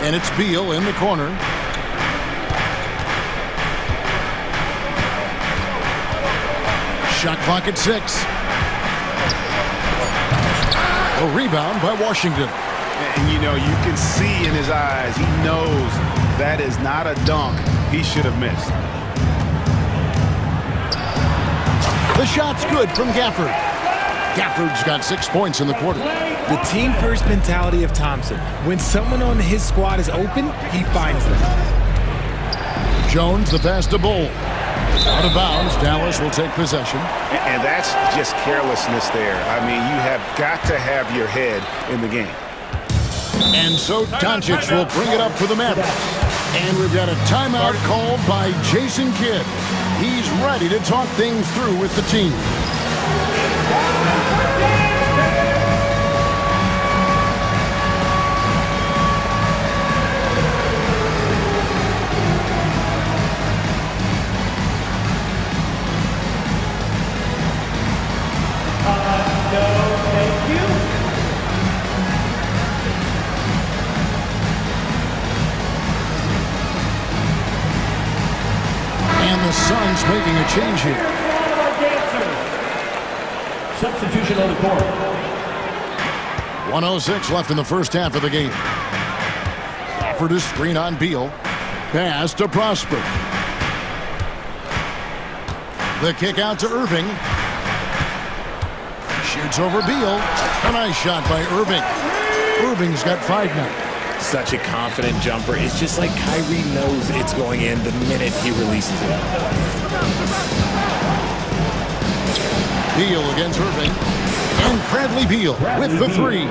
And it's Beal in the corner. Shot clock at 6. A rebound by Washington. And, you know, you can see in his eyes, he knows that is not a dunk he should have missed. The shot's good from Gafford. Gafford's got 6 points in the quarter. The team-first mentality of Thompson. When someone on his squad is open, he finds them. Jones, the pass to Bull. Out of bounds, Dallas will take possession. And that's just carelessness there. I mean, you have got to have your head in the game. And so Doncic will bring it up for the Mavericks. And we've got a timeout called by Jason Kidd. He's ready to talk things through with the team. The Suns making a change here. Substitution on the court. 1:06 left in the first half of the game. Offered a screen on Beal. Pass to Prosper. The kick out to Irving. Shoots over Beal. A nice shot by Irving. Irving's got 5 now. Such a confident jumper. It's just like Kyrie knows it's going in the minute he releases it. Beal against Irving. And Bradley Beal with the 3.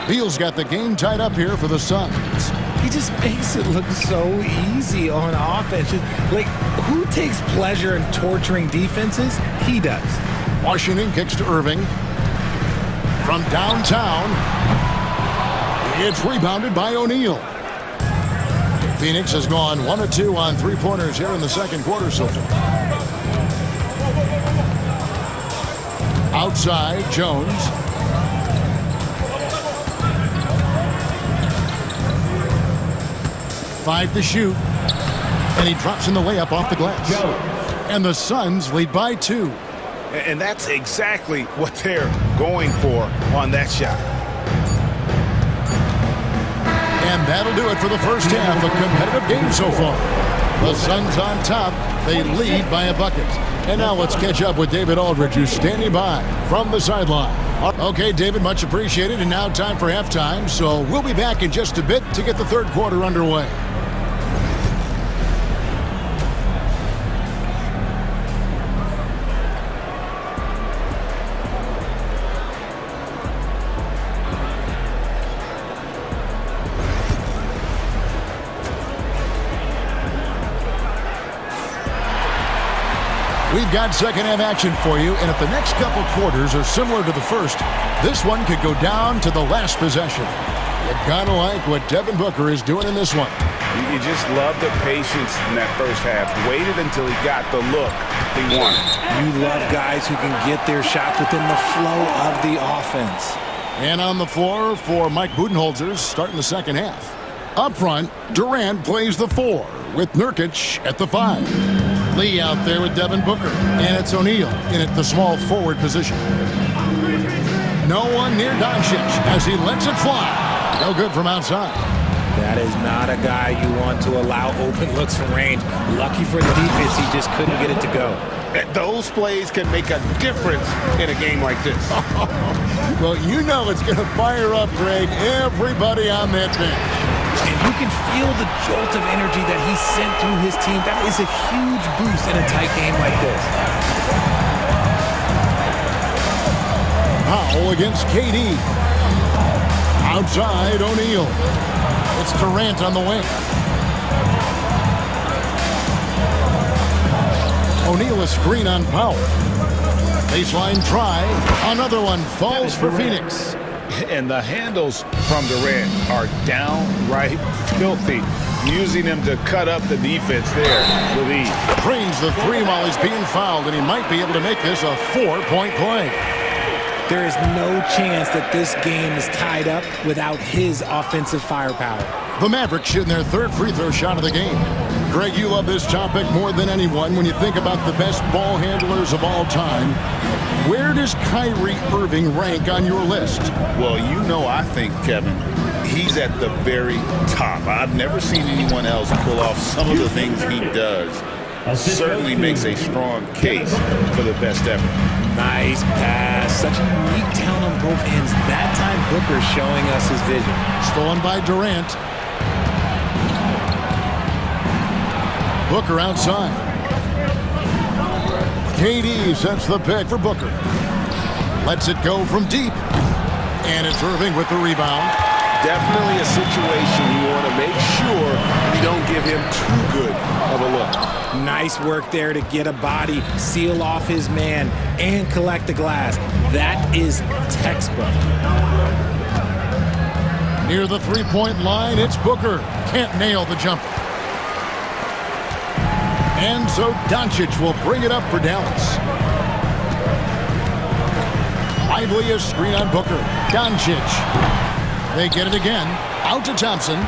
Beal's got the game tied up here for the Suns. He just makes it look so easy on offense. Like, who takes pleasure in torturing defenses? He does. Washington kicks to Irving. From downtown. It's rebounded by O'Neal. Phoenix has gone 1 of 2 on 3-pointers here in the second quarter so far. Outside, Jones. Five to shoot. And he drops in the layup off the glass. And the Suns lead by 2. And that's exactly what they're going for on that shot. And that'll do it for the first half. A competitive game so far. The Suns on top. They lead by a bucket. And now let's catch up with David Aldridge, who's standing by from the sideline. Okay, David, much appreciated. And now time for halftime. So we'll be back in just a bit to get the third quarter underway. We've got second half action for you, and if the next couple quarters are similar to the first, this one could go down to the last possession. You gotta like what Devin Booker is doing in this one. You just love the patience in that first half. Waited until he got the look he wanted. You love guys who can get their shots within the flow of the offense. And on the floor for Mike Budenholzer starting the second half. Up front, Durant plays the 4 with Nurkic at the 5. Lee out there with Devin Booker. And it's O'Neal in at the small forward position. No one near Doncic as he lets it fly. No good from outside. That is not a guy you want to allow open looks from range. Lucky for the defense, he just couldn't get it to go. Those plays can make a difference in a game like this. Well, you know it's going to fire up, Greg, everybody on that bench. And you can feel the jolt of energy that he sent through his team. That is a huge boost in a tight game like this. Powell against KD. Outside, O'Neal. It's Durant on the wing. O'Neal a screen on Powell. Baseline try. Another one falls for Phoenix. And the handles from Durant are downright filthy, using him to cut up the defense there with ease. Drains the three while he's being fouled, and he might be able to make this a 4-point play. There is no chance that this game is tied up without his offensive firepower. The Mavericks shooting their third free throw shot of the game. Greg, you love this topic more than anyone when you think about the best ball handlers of all time. Where does Kyrie Irving rank on your list? Well, you know, I think, Kevin, he's at the very top. I've never seen anyone else pull off some of the things he does. Certainly makes a strong case for the best ever. Nice pass. Such unique talent on both ends. That time, Booker showing us his vision. Stolen by Durant. Booker outside. KD sets the pick for Booker. Lets it go from deep. And it's Irving with the rebound. Definitely a situation you want to make sure you don't give him too good of a look. Nice work there to get a body, seal off his man, and collect the glass. That is textbook. Near the three-point line, it's Booker. Can't nail the jumper. And so Doncic will bring it up for Dallas. Lively a screen on Booker. Doncic. They get it again. Out to Thompson.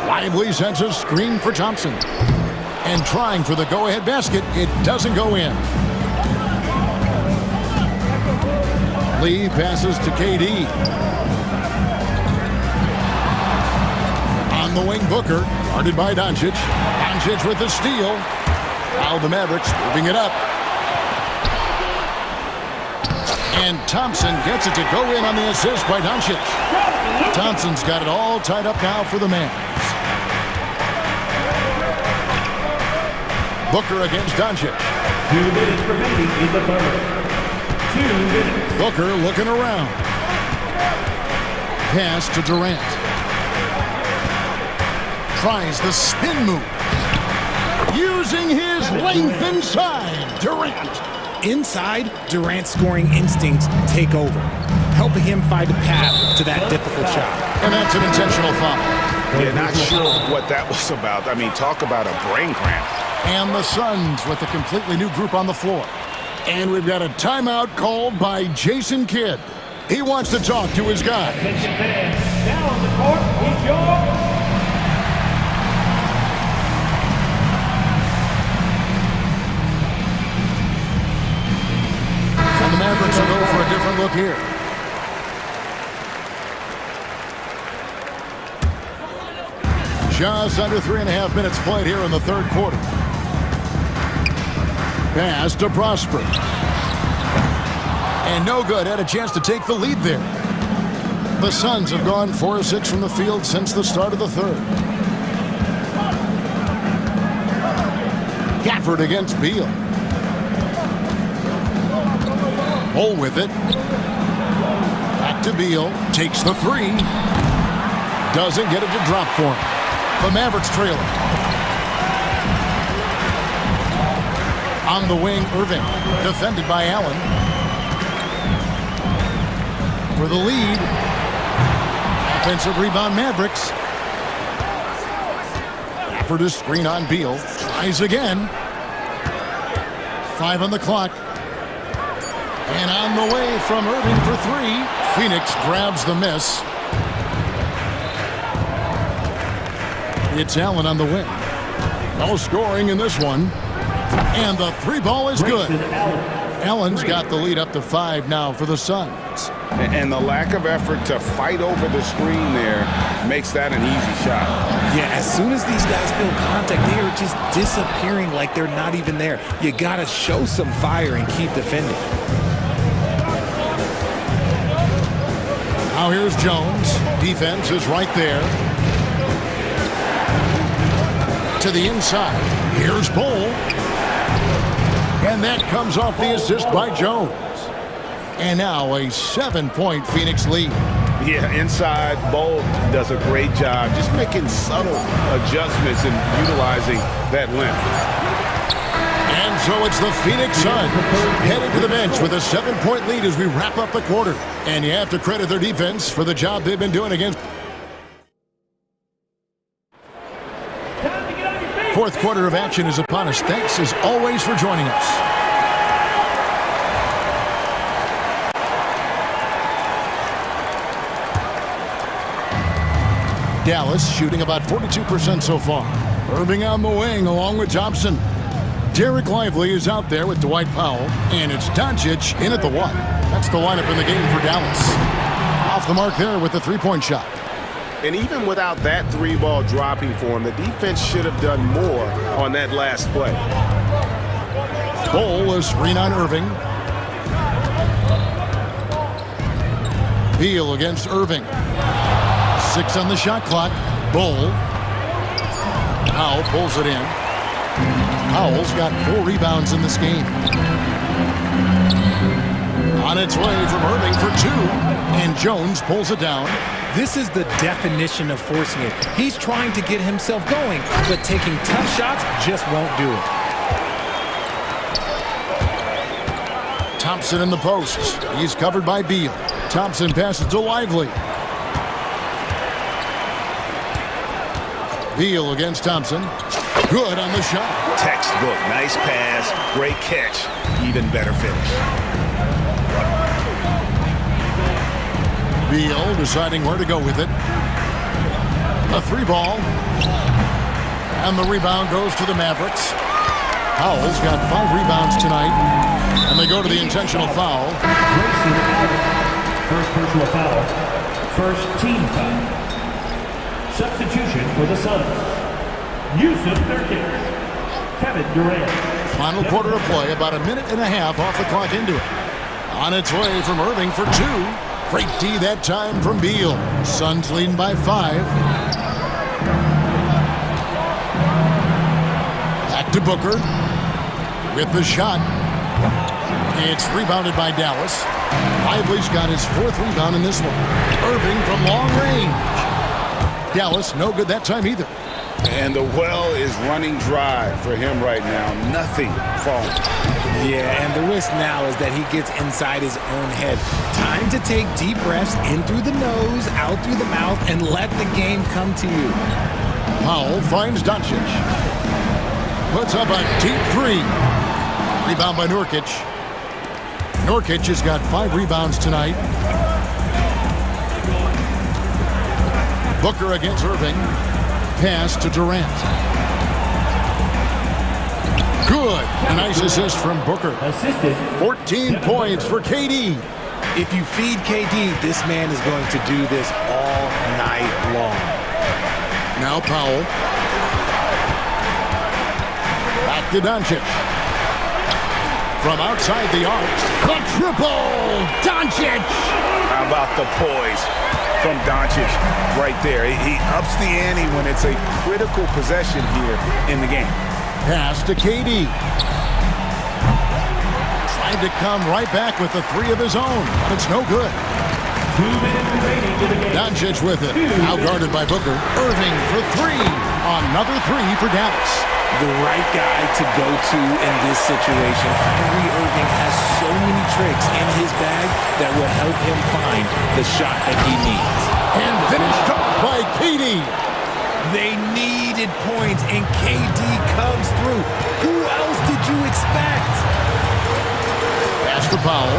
Lively sends a screen for Thompson. And trying for the go-ahead basket. It doesn't go in. Lee passes to KD. On the wing, Booker. Guarded by Doncic. Doncic with the steal. Now the Mavericks moving it up. And Thompson gets it to go in on the assist by Doncic. Thompson's got it all tied up now for the Mavs. Booker against Doncic. 2 minutes remaining in the third. 2 minutes. Booker looking around. Pass to Durant. Tries the spin move. Using his length inside. Durant. Inside, Durant's scoring instincts take over, helping him find a path to that difficult shot. And that's an intentional foul. Yeah, not sure what that was about. I mean, talk about a brain cramp. And the Suns with a completely new group on the floor. And we've got a timeout called by Jason Kidd. He wants to talk to his guys. Attention fans, now on the court is your... The Mavericks will go for a different look here. Just under 3.5 minutes played here in the third quarter. Pass to Prosper. And no good. Had a chance to take the lead there. The Suns have gone 4 of 6 from the field since the start of the third. Gafford against Beal. Bull with it. Back to Beal. Takes the three. Doesn't get it to drop for him. The Mavericks trailing. On the wing, Irving. Defended by Allen. For the lead. Offensive rebound, Mavericks. Gafford is screen on Beal. Tries again. 5 on the clock. And on the way from Irving for 3. Phoenix grabs the miss. It's Allen on the wing. No scoring in this one. And the 3 ball is good. Allen's got the lead up to 5 now for the Suns. And the lack of effort to fight over the screen there makes that an easy shot. Yeah, as soon as these guys feel contact, they are just disappearing like they're not even there. You got to show some fire and keep defending. Now here's Jones. Defense is right there. To the inside. Here's Bull. And that comes off the assist by Jones. And now a 7-point Phoenix lead. Yeah, inside, Bull does a great job just making subtle adjustments and utilizing that length. And So it's the Phoenix Suns headed to the bench with a 7-point lead as we wrap up the quarter. And you have to credit their defense for the job they've been doing against. Fourth quarter of action is upon us. Thanks as always for joining us. Dallas shooting about 42% so far. Irving on the wing along with Thompson. Derek Lively is out there with Dwight Powell, and it's Doncic in at the 1. That's the lineup in the game for Dallas. Off the mark there with the three-point shot. And even without that three-ball dropping for him, the defense should have done more on that last play. Bol, a screen on Irving. Beal against Irving. 6 on the shot clock. Bol. Powell pulls it in. Powell's got 4 rebounds in this game. On its way from Irving for 2. And Jones pulls it down. This is the definition of forcing it. He's trying to get himself going, but taking tough shots just won't do it. Thompson in the post. He's covered by Beal. Thompson passes to Lively. Beal against Thompson. Good on the shot. Textbook. Nice pass. Great catch. Even better finish. Beal deciding where to go with it. A 3-ball. And the rebound goes to the Mavericks. Powell's got 5 rebounds tonight. And they go to the intentional foul. First personal foul. First team foul. Substitution for the Suns. Yusuf Nurkic. Kevin Durant. Final quarter of play, about a minute and a half off the clock into it. On its way from Irving for 2. Great D that time from Beal. Suns leading by 5. Back to Booker. With the shot. It's rebounded by Dallas. Lively's got his 4th rebound in this one. Irving from long range. Dallas, no good that time either. And the well is running dry for him right now. Nothing falling. Yeah, and the risk now is that he gets inside his own head. Time to take deep breaths in through the nose, out through the mouth, and let the game come to you. Powell finds Doncic. Puts up a deep 3. Rebound by Nurkic. Nurkic has got 5 rebounds tonight. Booker against Irving. Pass to Durant. Good. A nice assist from Booker. 14 points for KD. If you feed KD, this man is going to do this all night long. Now Powell. Back to Doncic. From outside the arc. The triple! Doncic! How about the poise from Doncic right there? He ups the ante when it's a critical possession here in the game. Pass to KD. Trying to come right back with the 3 of his own, but it's no good. 2 minutes remaining to the game. Doncic with it. Now guarded by Booker. Irving for 3. Another 3 for Dallas. The right guy to go to in this situation. Kyrie Irving has so many tricks in his bag that will help him find the shot that he needs. And finished up by KD. They needed points, and KD comes through. Who else did you expect? Pass to Powell.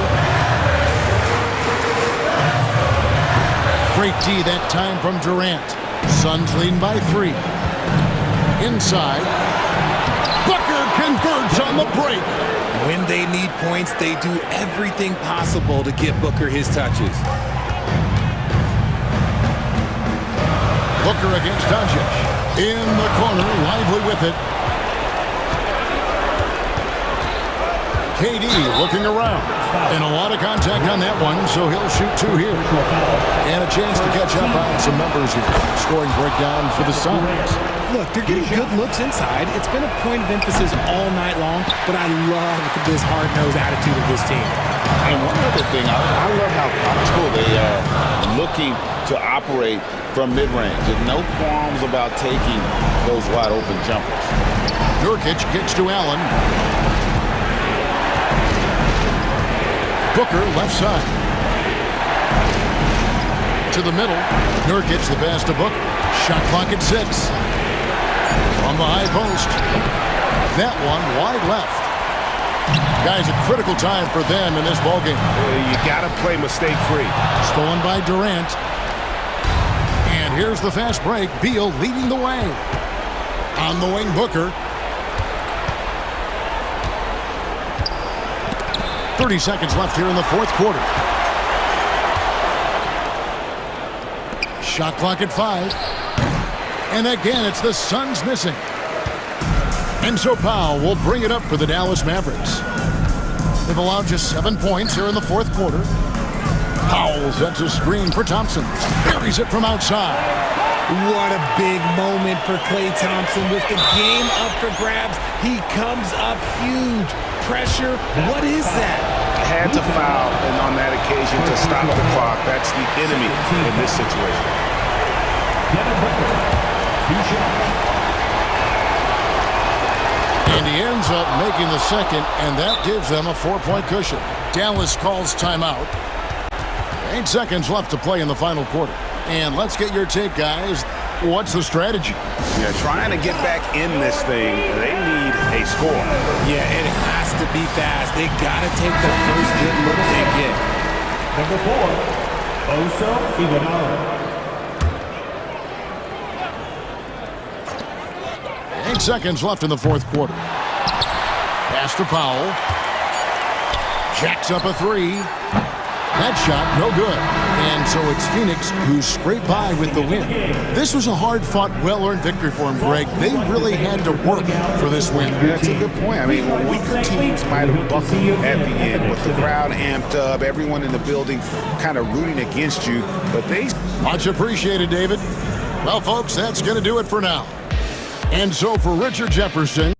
Great D that time from Durant. Suns leading by 3. Inside. Booker converts on the break. When they need points, they do everything possible to get Booker his touches. Booker against Doncic. In the corner, Lively with it. KD looking around. And a lot of contact on that one, so he'll shoot 2 here. And a chance to catch up on some numbers here. Scoring breakdown for the Suns. Look, they're getting good looks inside. It's been a point of emphasis all night long, but I love this hard-nosed attitude of this team. And one other thing, I love how comfortable they are looking to operate from mid-range. And no qualms about taking those wide-open jumpers. Nurkic kicks to Allen. Booker left side. To the middle. Nurkic the pass to Booker. Shot clock at 6. From the high post. That one wide left. Guys, a critical time for them in this ballgame. You got to play mistake-free. Stolen by Durant. And here's the fast break. Beal leading the way. On the wing, Booker. 30 seconds left here in the fourth quarter. Shot clock at 5. And again, it's the Suns missing. And so Powell will bring it up for the Dallas Mavericks. They've allowed just 7 points here in the fourth quarter. Powell sets a screen for Thompson. Buries it from outside. What a big moment for Klay Thompson. With the game up for grabs, he comes up huge. Pressure, what is that? Had to foul, and on that occasion to stop the clock. That's the enemy in this situation. And he ends up making the second, and that gives them a 4-point cushion. Dallas calls timeout. 8 seconds left to play in the final quarter. And let's get your take, guys. What's the strategy? Yeah, trying to get back in this thing, they need a score. Yeah, it has to be fast. They got to take the first good look they get. Number 4, Oso Iguodala. 8 seconds left in the fourth quarter. Pass to Powell. Jacks up a 3. That shot, no good. And so it's Phoenix who scraped by with the win. This was a hard-fought, well-earned victory for him, Greg. They really had to work for this win. That's a good point. I mean, weaker teams might have buckled at the end, with the crowd amped up, everyone in the building kind of rooting against you. But they... Much appreciated, David. Well, folks, that's going to do it for now. And so for Richard Jefferson,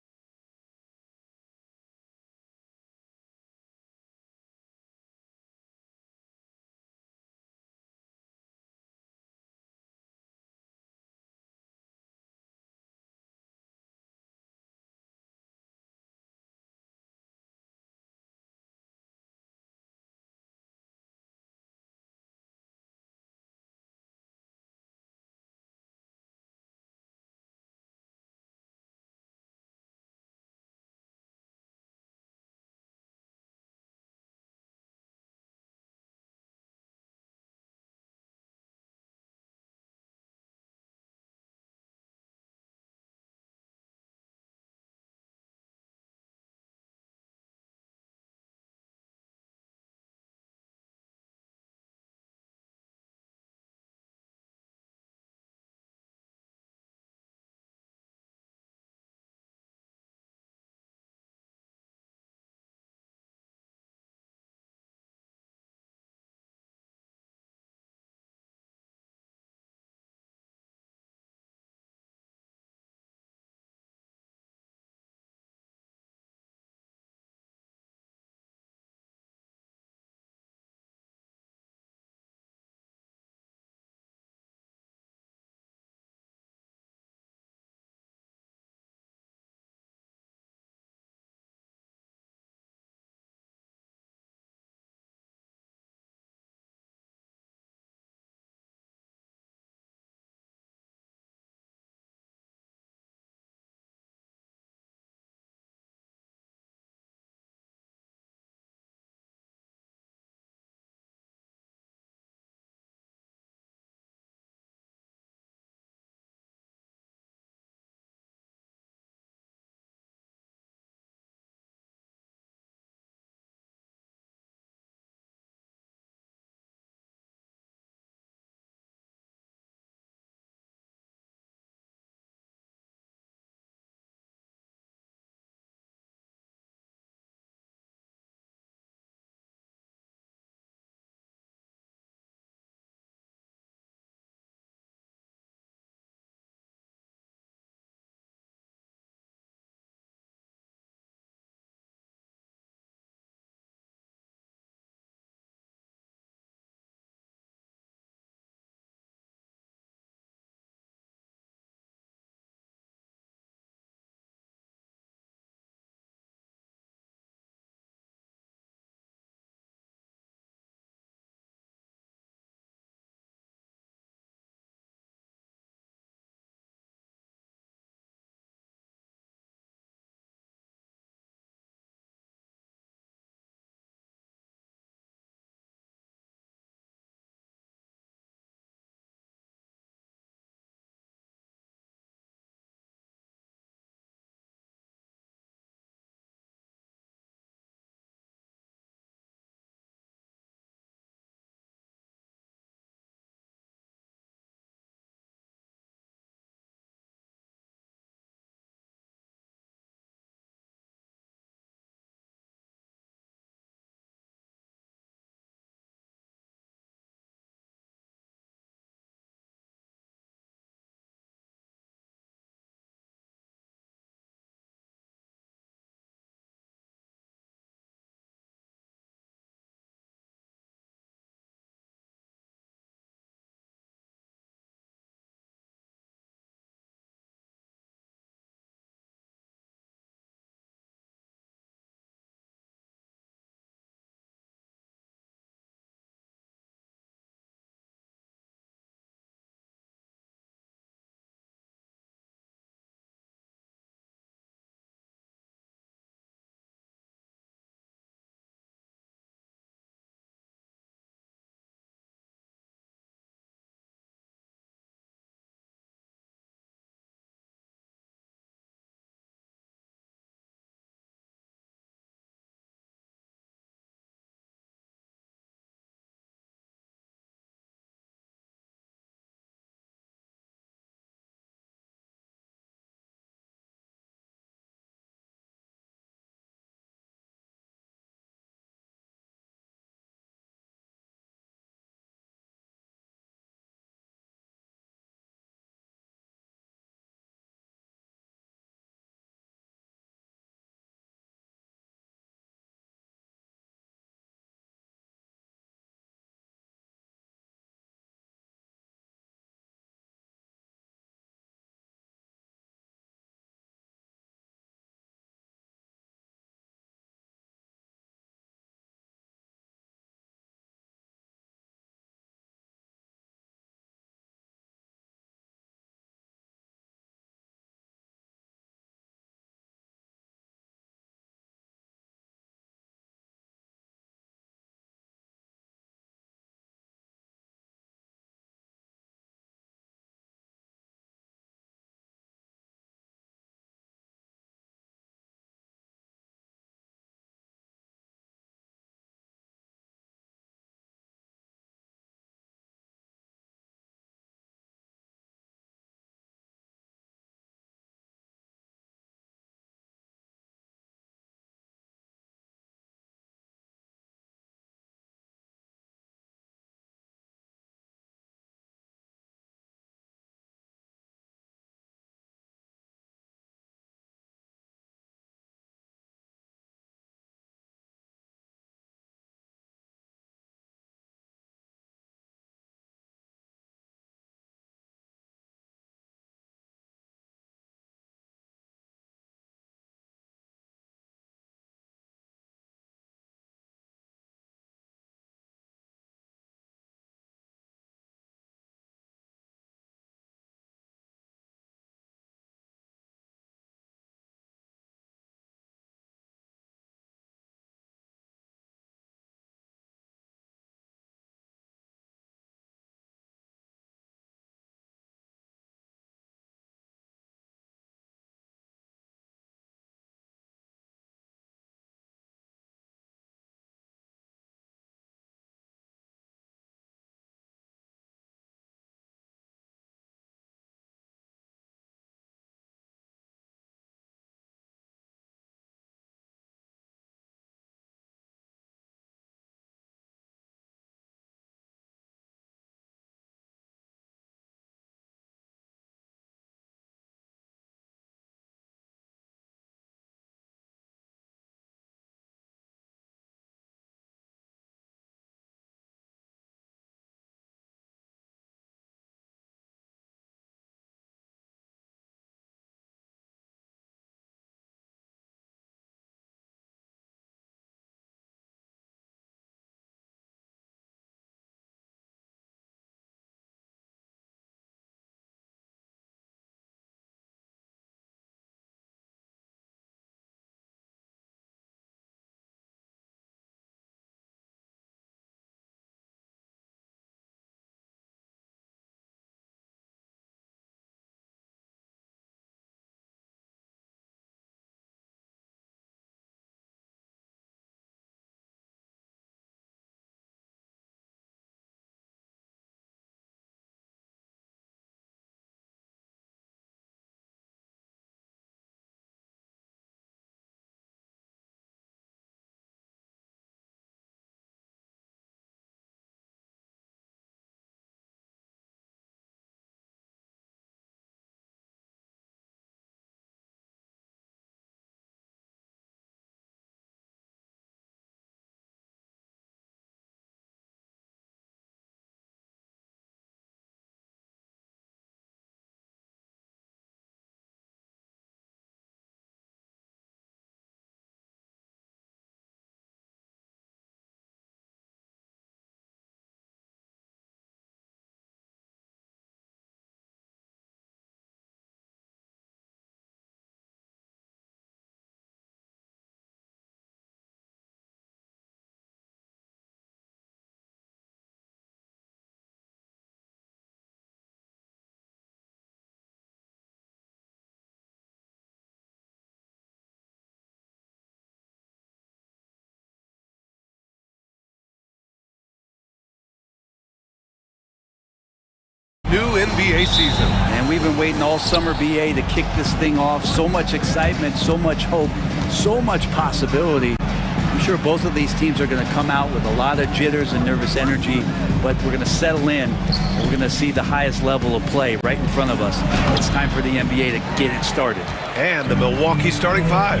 new NBA season. And we've been waiting all summer, BA, to kick this thing off. So much excitement, so much hope, so much possibility. I'm sure both of these teams are going to come out with a lot of jitters and nervous energy, but we're going to settle in. And we're going to see the highest level of play right in front of us. It's time for the NBA to get it started. And the Milwaukee starting five.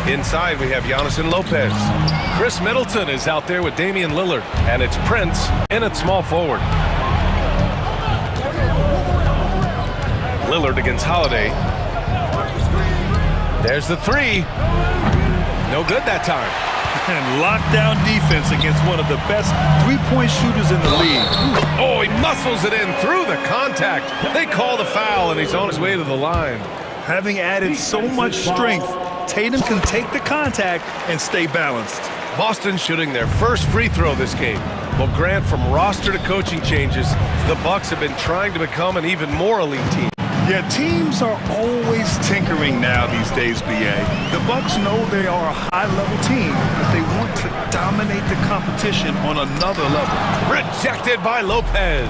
Inside, we have Giannis and Lopez. Chris Middleton is out there with Damian Lillard. And it's Prince in at small forward. Lillard against Holiday. There's the three. No good that time. And lockdown defense against one of the best three-point shooters in the league. Oh, he muscles it in through the contact. They call the foul, and he's on his way to the line. Having added so much strength, Tatum can take the contact and stay balanced. Boston shooting their first free throw this game. Well, Grant, from roster to coaching changes, the Bucks have been trying to become an even more elite team. Yeah, teams are always tinkering now these days, BA. The Bucks know they are a high-level team, but they want to dominate the competition on another level. Rejected by Lopez.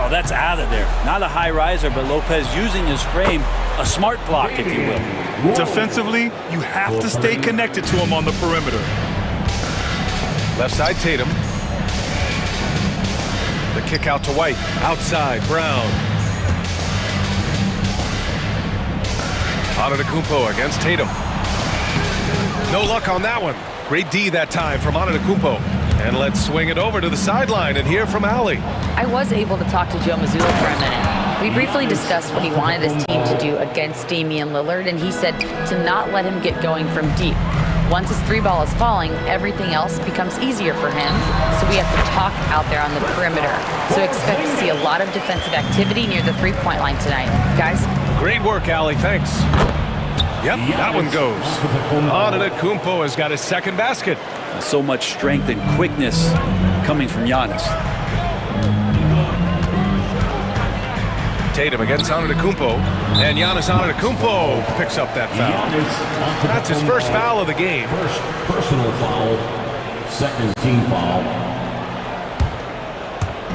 Oh, that's out of there. Not a high riser, but Lopez using his frame, a smart block, if you will. Defensively, you have to stay connected to him on the perimeter. Left side, Tatum. The kick out to White. Outside, Brown. Antetokounmpo against Tatum. No luck on that one. Great D that time from Antetokounmpo. And let's swing it over to the sideline and hear from Allie. I was able to talk to Joe Mazzulla for a minute. We briefly discussed what he wanted his team to do against Damian Lillard, and he said to not let him get going from deep. Once his three ball is falling, everything else becomes easier for him, so we have to talk out there on the perimeter. So expect to see a lot of defensive activity near the three-point line tonight. Guys? Great work, Allie. Thanks. Yep, that one goes. Antetokounmpo has got his second basket. So much strength and quickness coming from Giannis. Tatum against Antetokounmpo, and Giannis Antetokounmpo picks up that foul. That's his first foul of the game. First personal foul, second team foul.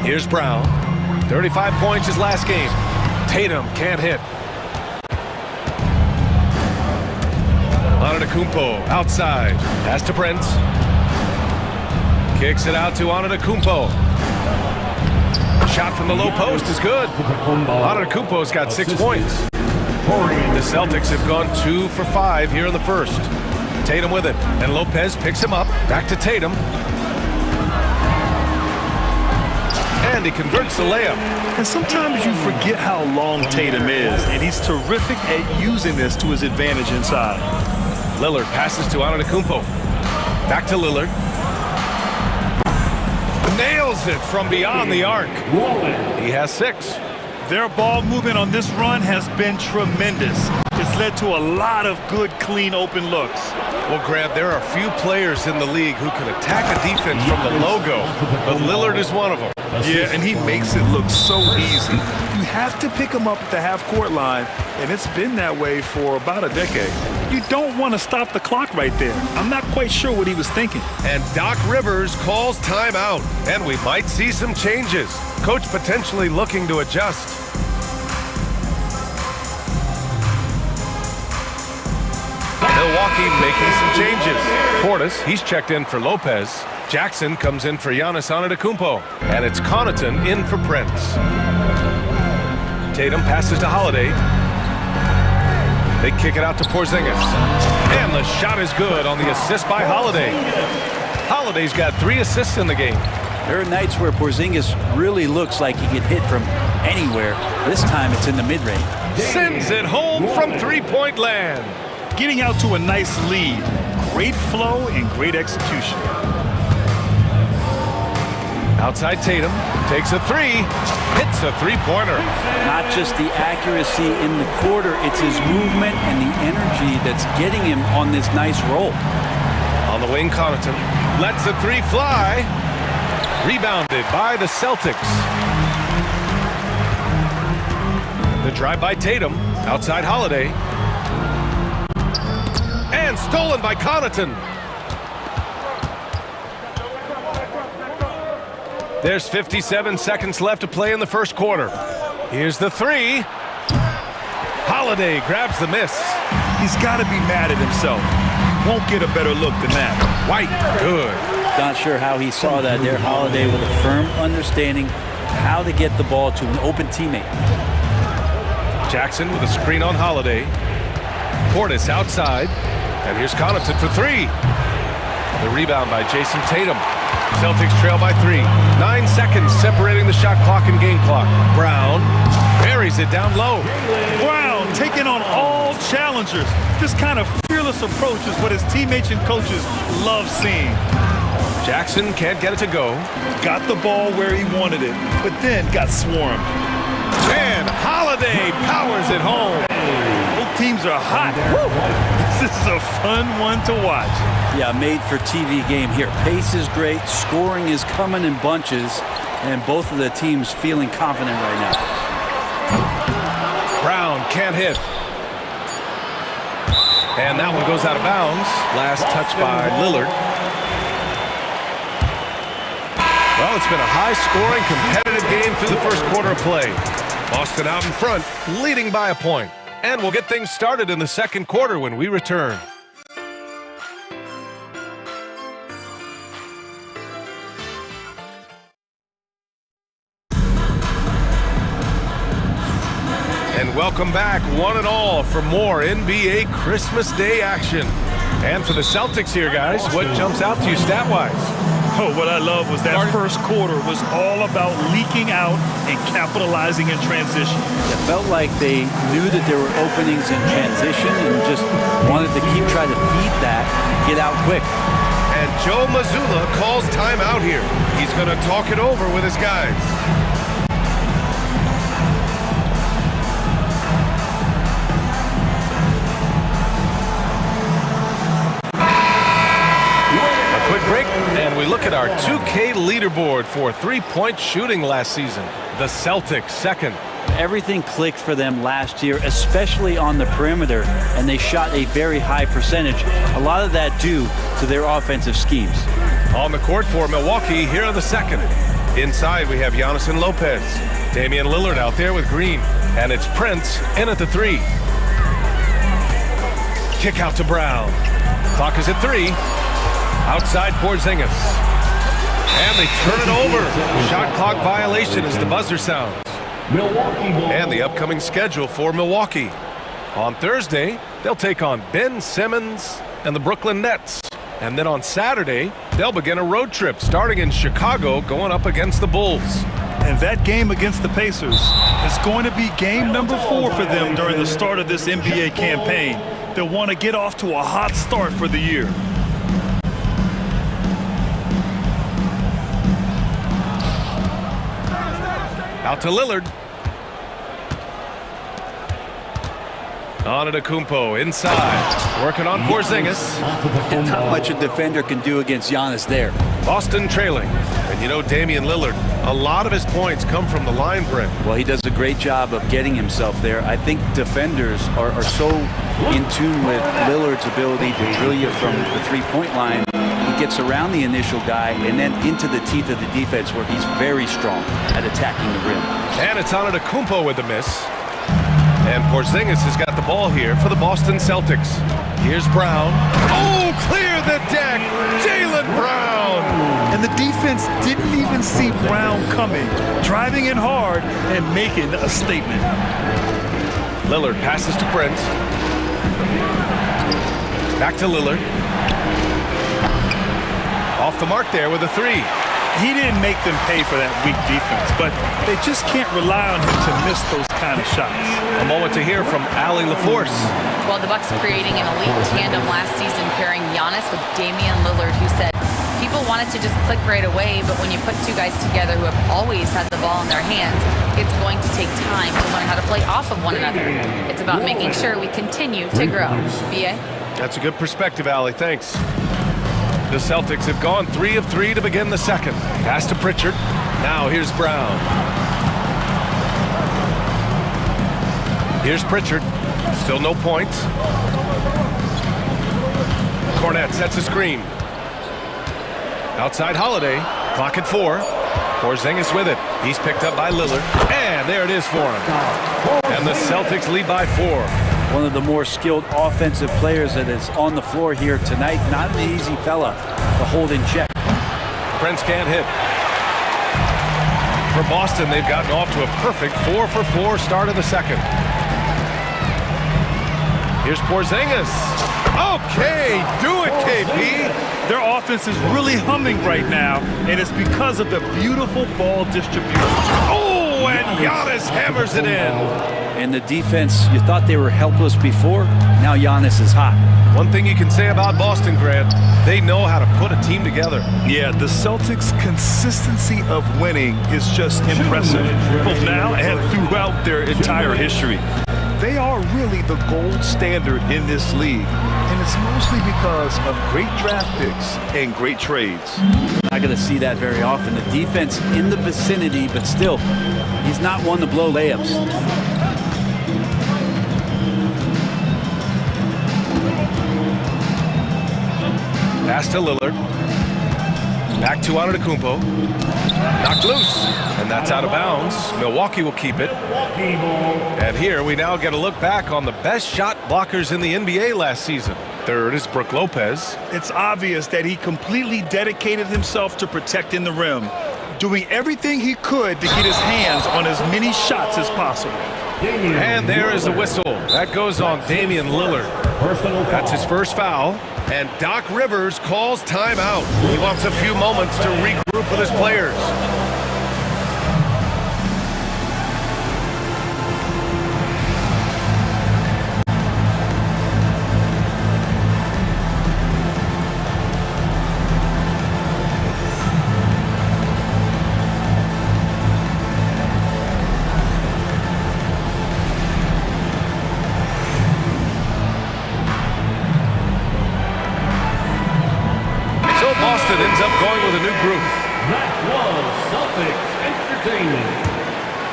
Here's Brown. 35 points his last game. Tatum can't hit. Antetokounmpo outside. Pass to Prince. Kicks it out to Antetokounmpo. Shot from the low post is good. Antetokounmpo's got 6 points. The Celtics have gone 2 for 5 here in the first. Tatum with it, and Lopez picks him up. Back to Tatum. And he converts the layup. And sometimes you forget how long Tatum is, and he's terrific at using this to his advantage inside. Lillard passes to Antetokounmpo. Back to Lillard. Nails it from beyond the arc. He has 6. Their ball movement on this run has been tremendous. It's led to a lot of good, clean, open looks. Well, Grant, there are few players in the league who can attack a defense from the logo, but Lillard is one of them. Yeah, and he makes it look so easy. You have to pick him up at the half-court line, and it's been that way for about a decade. You don't want to stop the clock right there. I'm not quite sure what he was thinking. And Doc Rivers calls timeout, and we might see some changes. Coach potentially looking to adjust. Milwaukee making some changes. Portis, he's checked in for Lopez. Jackson comes in for Giannis Antetokounmpo. And it's Connaughton in for Prince. Tatum passes to Holiday. They kick it out to Porzingis. And the shot is good on the assist by Holiday. Holiday's got 3 assists in the game. There are nights where Porzingis really looks like he can hit from anywhere. This time it's in the mid-range. Sends it home from three-point land. Getting out to a nice lead. Great flow and great execution. Outside Tatum, takes a 3, hits a three-pointer. Not just the accuracy in the quarter, it's his movement and the energy that's getting him on this nice roll. On the wing, Connaughton lets the 3 fly. Rebounded by the Celtics. The drive by Tatum, outside Holiday. And stolen by Connaughton. There's 57 seconds left to play in the first quarter. Here's the three. Holiday grabs the miss. He's got to be mad at himself. He won't get a better look than that. White, good. Not sure how he saw that there. Holiday with a firm understanding how to get the ball to an open teammate. Jackson with a screen on Holiday. Portis outside. And here's Connaughton for three. The rebound by Jason Tatum. Celtics trail by 3. 9 seconds separating the shot clock and game clock. Brown buries it down low. Brown taking on all challengers. This kind of fearless approach is what his teammates and coaches love seeing. Jackson can't get it to go. Got the ball where he wanted it, but then got swarmed. And Holiday powers it home. Both teams are hot. Woo. This is a fun one to watch. Yeah, made for TV game here. Pace is great, scoring is coming in bunches, and both of the teams feeling confident right now. Brown can't hit. And that one goes out of bounds. Last touch by Lillard. Well, it's been a high-scoring, competitive game through the first quarter of play. Boston out in front, leading by a point. And we'll get things started in the second quarter when we return. And welcome back, one and all, for more NBA Christmas Day action. And for the Celtics here, guys, what jumps out to you stat-wise? Oh, what I love was that first quarter was all about leaking out and capitalizing in transition. It felt like they knew that there were openings in transition and just wanted to keep trying to feed that, get out quick. And Joe Mazzulla calls timeout here. He's going to talk it over with his guys. Quick break, and we look at our 2K leaderboard for three-point shooting last season. The Celtics second. Everything clicked for them last year, especially on the perimeter, and they shot a very high percentage. A lot of that due to their offensive schemes. On the court for Milwaukee here in the second. Inside we have Giannis and Lopez. Damian Lillard out there with Green, and it's Prince in at the 3. Kick out to Brown. Clock is at 3. Outside Porzingis. And they turn it over. Shot clock violation as the buzzer sounds. And the upcoming schedule for Milwaukee. On Thursday, they'll take on Ben Simmons and the Brooklyn Nets. And then on Saturday, they'll begin a road trip starting in Chicago going up against the Bulls. And that game against the Pacers is going to be game number 4 for them during the start of this NBA campaign. They'll want to get off to a hot start for the year. Out to Lillard. On to Kumpo inside. Working on Porzingis. Not much a defender can do against Giannis there. Boston trailing. And you know Damian Lillard, a lot of his points come from the line, Brent. Well, he does a great job of getting himself there. I think defenders are so in tune with Lillard's ability to drill you from the three-point line. He gets around the initial guy and then into the teeth of the defense where he's very strong at attacking the rim. And it's on to Kumpo with the miss. And Porzingis has got the ball here for the Boston Celtics. Here's Brown. Oh, clear the deck. Jaylen Brown. And the defense didn't even see Brown coming, driving in hard and making a statement. Lillard passes to Prince. Back to Lillard. Off the mark there with a 3. He didn't make them pay for that weak defense, but they just can't rely on him to miss those kind of shots. A moment to hear from Allie LaForce. Well, the Bucks creating an elite tandem last season, pairing Giannis with Damian Lillard, who said people wanted to just click right away, but when you put two guys together who have always had the ball in their hands, it's going to take time to learn how to play off of one another. It's about making sure we continue to grow. B.A.? That's a good perspective, Allie. Thanks. The Celtics have gone 3 of 3 to begin the second. Pass to Pritchard. Now here's Brown. Here's Pritchard. Still no points. Cornette sets a screen. Outside Holiday. Clock at 4. Porzingis with it. He's picked up by Lillard. And there it is for him. And the Celtics lead by 4. One of the more skilled offensive players that is on the floor here tonight. Not an easy fella to hold in check. Prince can't hit. For Boston, they've gotten off to a perfect 4-for-4 start in the second. Here's Porzingis. Okay, do it, KP. Their offense is really humming right now, and it's because of the beautiful ball distribution. Oh, and Giannis hammers it in. And the defense, you thought they were helpless before. Now Giannis is hot. One thing you can say about Boston, Grant, they know how to put a team together. Yeah, the Celtics' consistency of winning is just impressive, both now and throughout their entire history. They are really the gold standard in this league, and it's mostly because of great draft picks and great trades. Not going to see that very often. The defense in the vicinity, but still, he's not one to blow layups. Pass to Lillard. Back to Antetokounmpo. Knocked loose. And that's out of bounds. Milwaukee will keep it. And here we now get a look back on the best shot blockers in the NBA last season. Third is Brook Lopez. It's obvious that he completely dedicated himself to protecting the rim, doing everything he could to get his hands on as many shots as possible. And there is the whistle. That goes on Damian Lillard. That's his first foul. And Doc Rivers calls timeout. He wants a few moments to regroup with his players. Boston ends up going with a new group. That was Celtics Entertainment.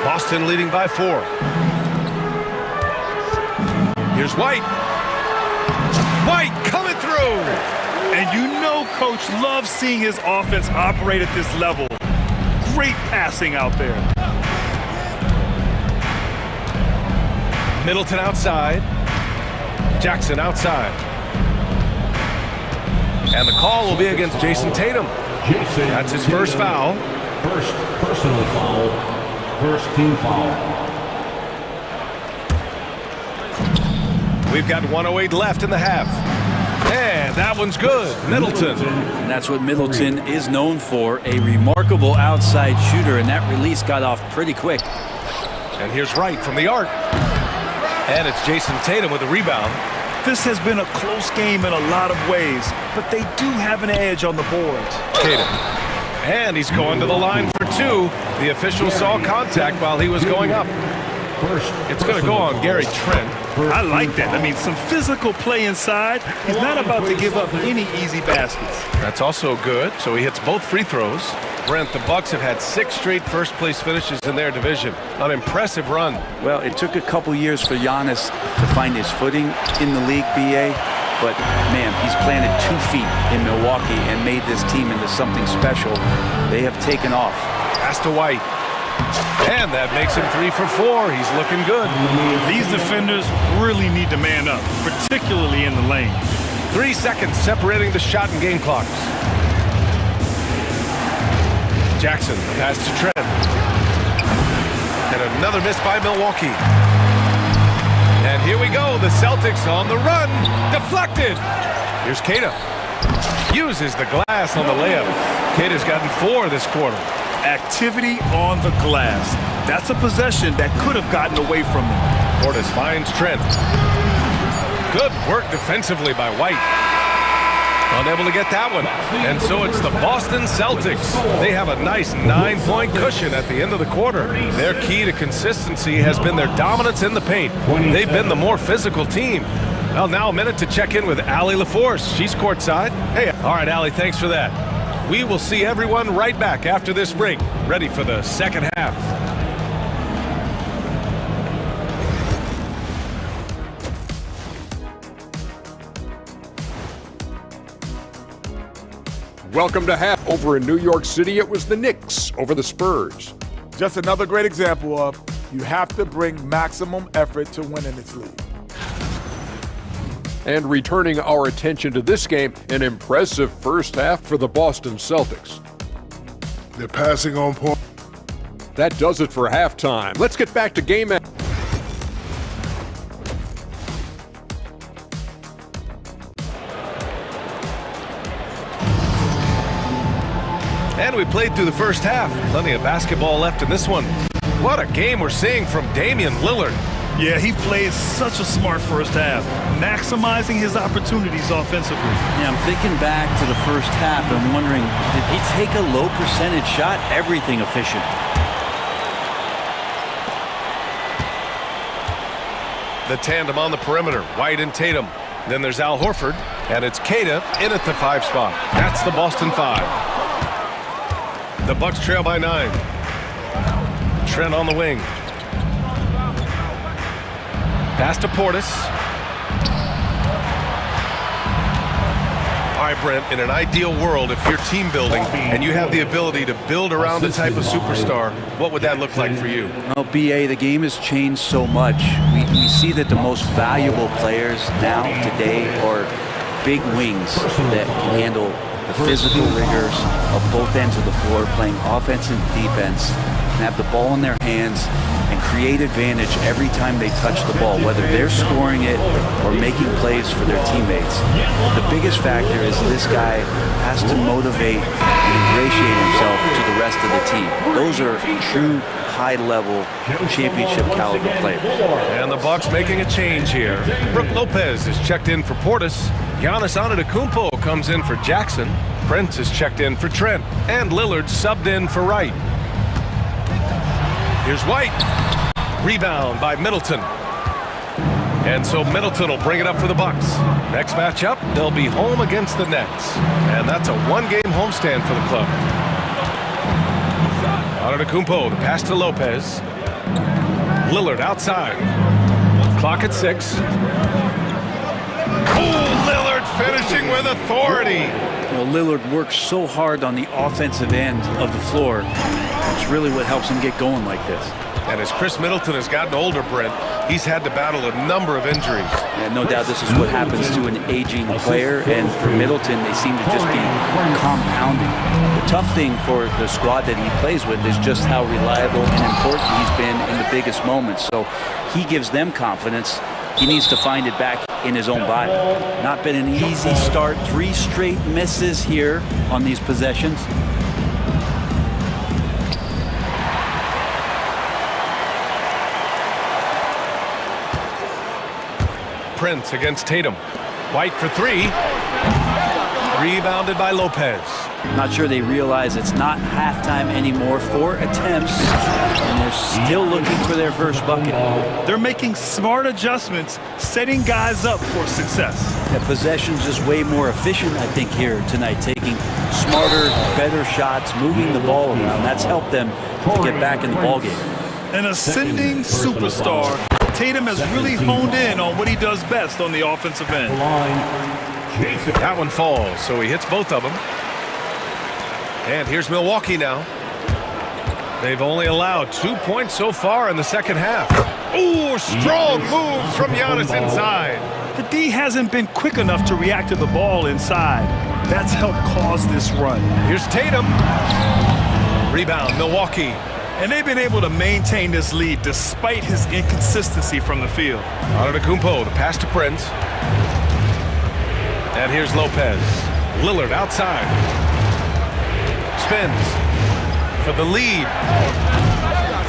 Boston leading by 4. Here's White. White coming through. And you know Coach loves seeing his offense operate at this level. Great passing out there. Middleton outside. Jackson outside. And the call will be against Jason Tatum. That's his first foul. First personal foul. First team foul. We've got 1:08 left in the half. And that one's good. Middleton. And that's what Middleton is known for, a remarkable outside shooter, and that release got off pretty quick. And here's Wright from the arc. And it's Jason Tatum with a rebound. This has been a close game in a lot of ways, but they do have an edge on the boards. Tatum. And he's going to the line for 2. The official saw contact while he was going up. It's going to go on Gary Trent. I like that. I mean, some physical play inside. He's not about to give up any easy baskets. That's also good. So he hits both free throws. Brent, the Bucks have had 6 straight first-place finishes in their division. An impressive run. Well, it took a couple years for Giannis to find his footing in the league, BA. But, man, he's planted 2 feet in Milwaukee and made this team into something special. They have taken off. Pass to White. And that makes him 3 for 4. He's looking good. These defenders really need to man up, particularly in the lane. 3 seconds separating the shot and game clocks. Jackson, pass to Trent. And another miss by Milwaukee. And here we go, the Celtics on the run. Deflected. Here's Keita. Uses the glass on the layup. Keita's gotten 4 this quarter. Activity on the glass. That's a possession that could have gotten away from them. Portis finds Trent. Good work defensively by White. Unable to get that one. And so it's the Boston Celtics. They have a nice 9-point cushion at the end of the quarter. Their key to consistency has been their dominance in the paint. They've been the more physical team. Well, now a minute to check in with Allie LaForce. She's courtside. Hey, all right, Allie, thanks for that. We will see everyone right back after this break, ready for the second half. Welcome to half. Over in New York City, it was the Knicks over the Spurs. Just another great example of you have to bring maximum effort to win in this league. And returning our attention to this game, an impressive first half for the Boston Celtics. They're passing on point. That does it for halftime. Let's get back to game. And we played through the first half. Plenty of basketball left in this one. What a game we're seeing from Damian Lillard. Yeah, he played such a smart first half, maximizing his opportunities offensively. Yeah, I'm thinking back to the first half. I'm wondering, did he take a low percentage shot? Everything efficient. The tandem on the perimeter, White and Tatum. Then there's Al Horford, and it's Queta in at the 5 spot. That's the Boston 5. The Bucks trail by 9. Trent on the wing. Pass to Portis. All right, Brent, in an ideal world, if you're team building and you have the ability to build around a type of superstar, what would that look like for you? Well, BA, the game has changed so much. We see that the most valuable players now, today, are big wings that can handle the physical rigors of both ends of the floor, playing offense and defense, can have the ball in their hands and create advantage every time they touch the ball, whether they're scoring it or making plays for their teammates. The biggest factor is this guy has to motivate and ingratiate himself to the rest of the team. Those are true high-level championship caliber players. And the Bucks making a change here. Brook Lopez is checked in for Portis. Giannis Antetokounmpo comes in for Jackson. Prince is checked in for Trent. And Lillard subbed in for Wright. Here's White. Rebound by Middleton. And so Middleton will bring it up for the Bucks. Next matchup, they'll be home against the Nets. And that's a one-game homestand for the club. Antetokounmpo, the pass to Lopez. Lillard outside. Clock at 6. Oh, Lillard finishing with authority. Well, Lillard works so hard on the offensive end of the floor. It's really what helps him get going like this. And as Chris Middleton has gotten older, Brent, he's had to battle a number of injuries. Yeah, no doubt this is what happens to an aging player, and for Middleton, they seem to just be compounding. The tough thing for the squad that he plays with is just how reliable and important he's been in the biggest moments. So he gives them confidence. He needs to find it back in his own body. Not been an easy start. 3 straight misses here on these possessions. Prince against Tatum. White for 3. Rebounded by Lopez. Not sure they realize it's not halftime anymore. 4 attempts, and they're still looking for their first bucket. They're making smart adjustments, setting guys up for success. The possession's just way more efficient, I think, here tonight, taking smarter, better shots, moving the ball around. That's helped them to get back in the ballgame. An ascending superstar, Tatum has really honed in on what he does best on the offensive end. That one falls, so he hits both of them. And here's Milwaukee now. They've only allowed 2 points so far in the second half. Ooh, strong moves from Giannis inside. The D hasn't been quick enough to react to the ball inside. That's helped cause this run. Here's Tatum. Rebound, Milwaukee. And they've been able to maintain this lead despite his inconsistency from the field. Antetokounmpo, the pass to Prince. And here's Lopez. Lillard outside. Spins for the lead.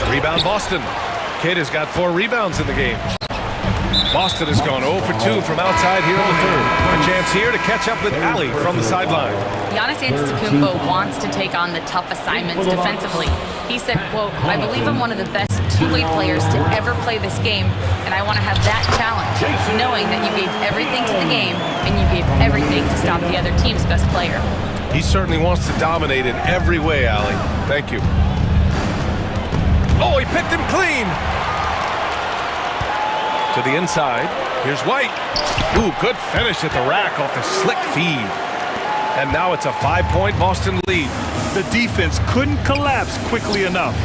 Rebound Boston. Queta's got 4 rebounds in the game. Boston has gone 0 for 2 from outside here in the third. A chance here to catch up with Ali from the sideline. Giannis Antetokounmpo wants to take on the tough assignments defensively. He said, quote, "I believe I'm one of the best two-way players to ever play this game, and I want to have that challenge, knowing that you gave everything to the game and you gave everything to stop the other team's best player." He certainly wants to dominate in every way, Ali. Thank you. Oh, he picked him clean. To the inside. Here's White. Ooh, good finish at the rack off the slick feed. And now it's a 5-point Boston lead. The defense couldn't collapse quickly enough.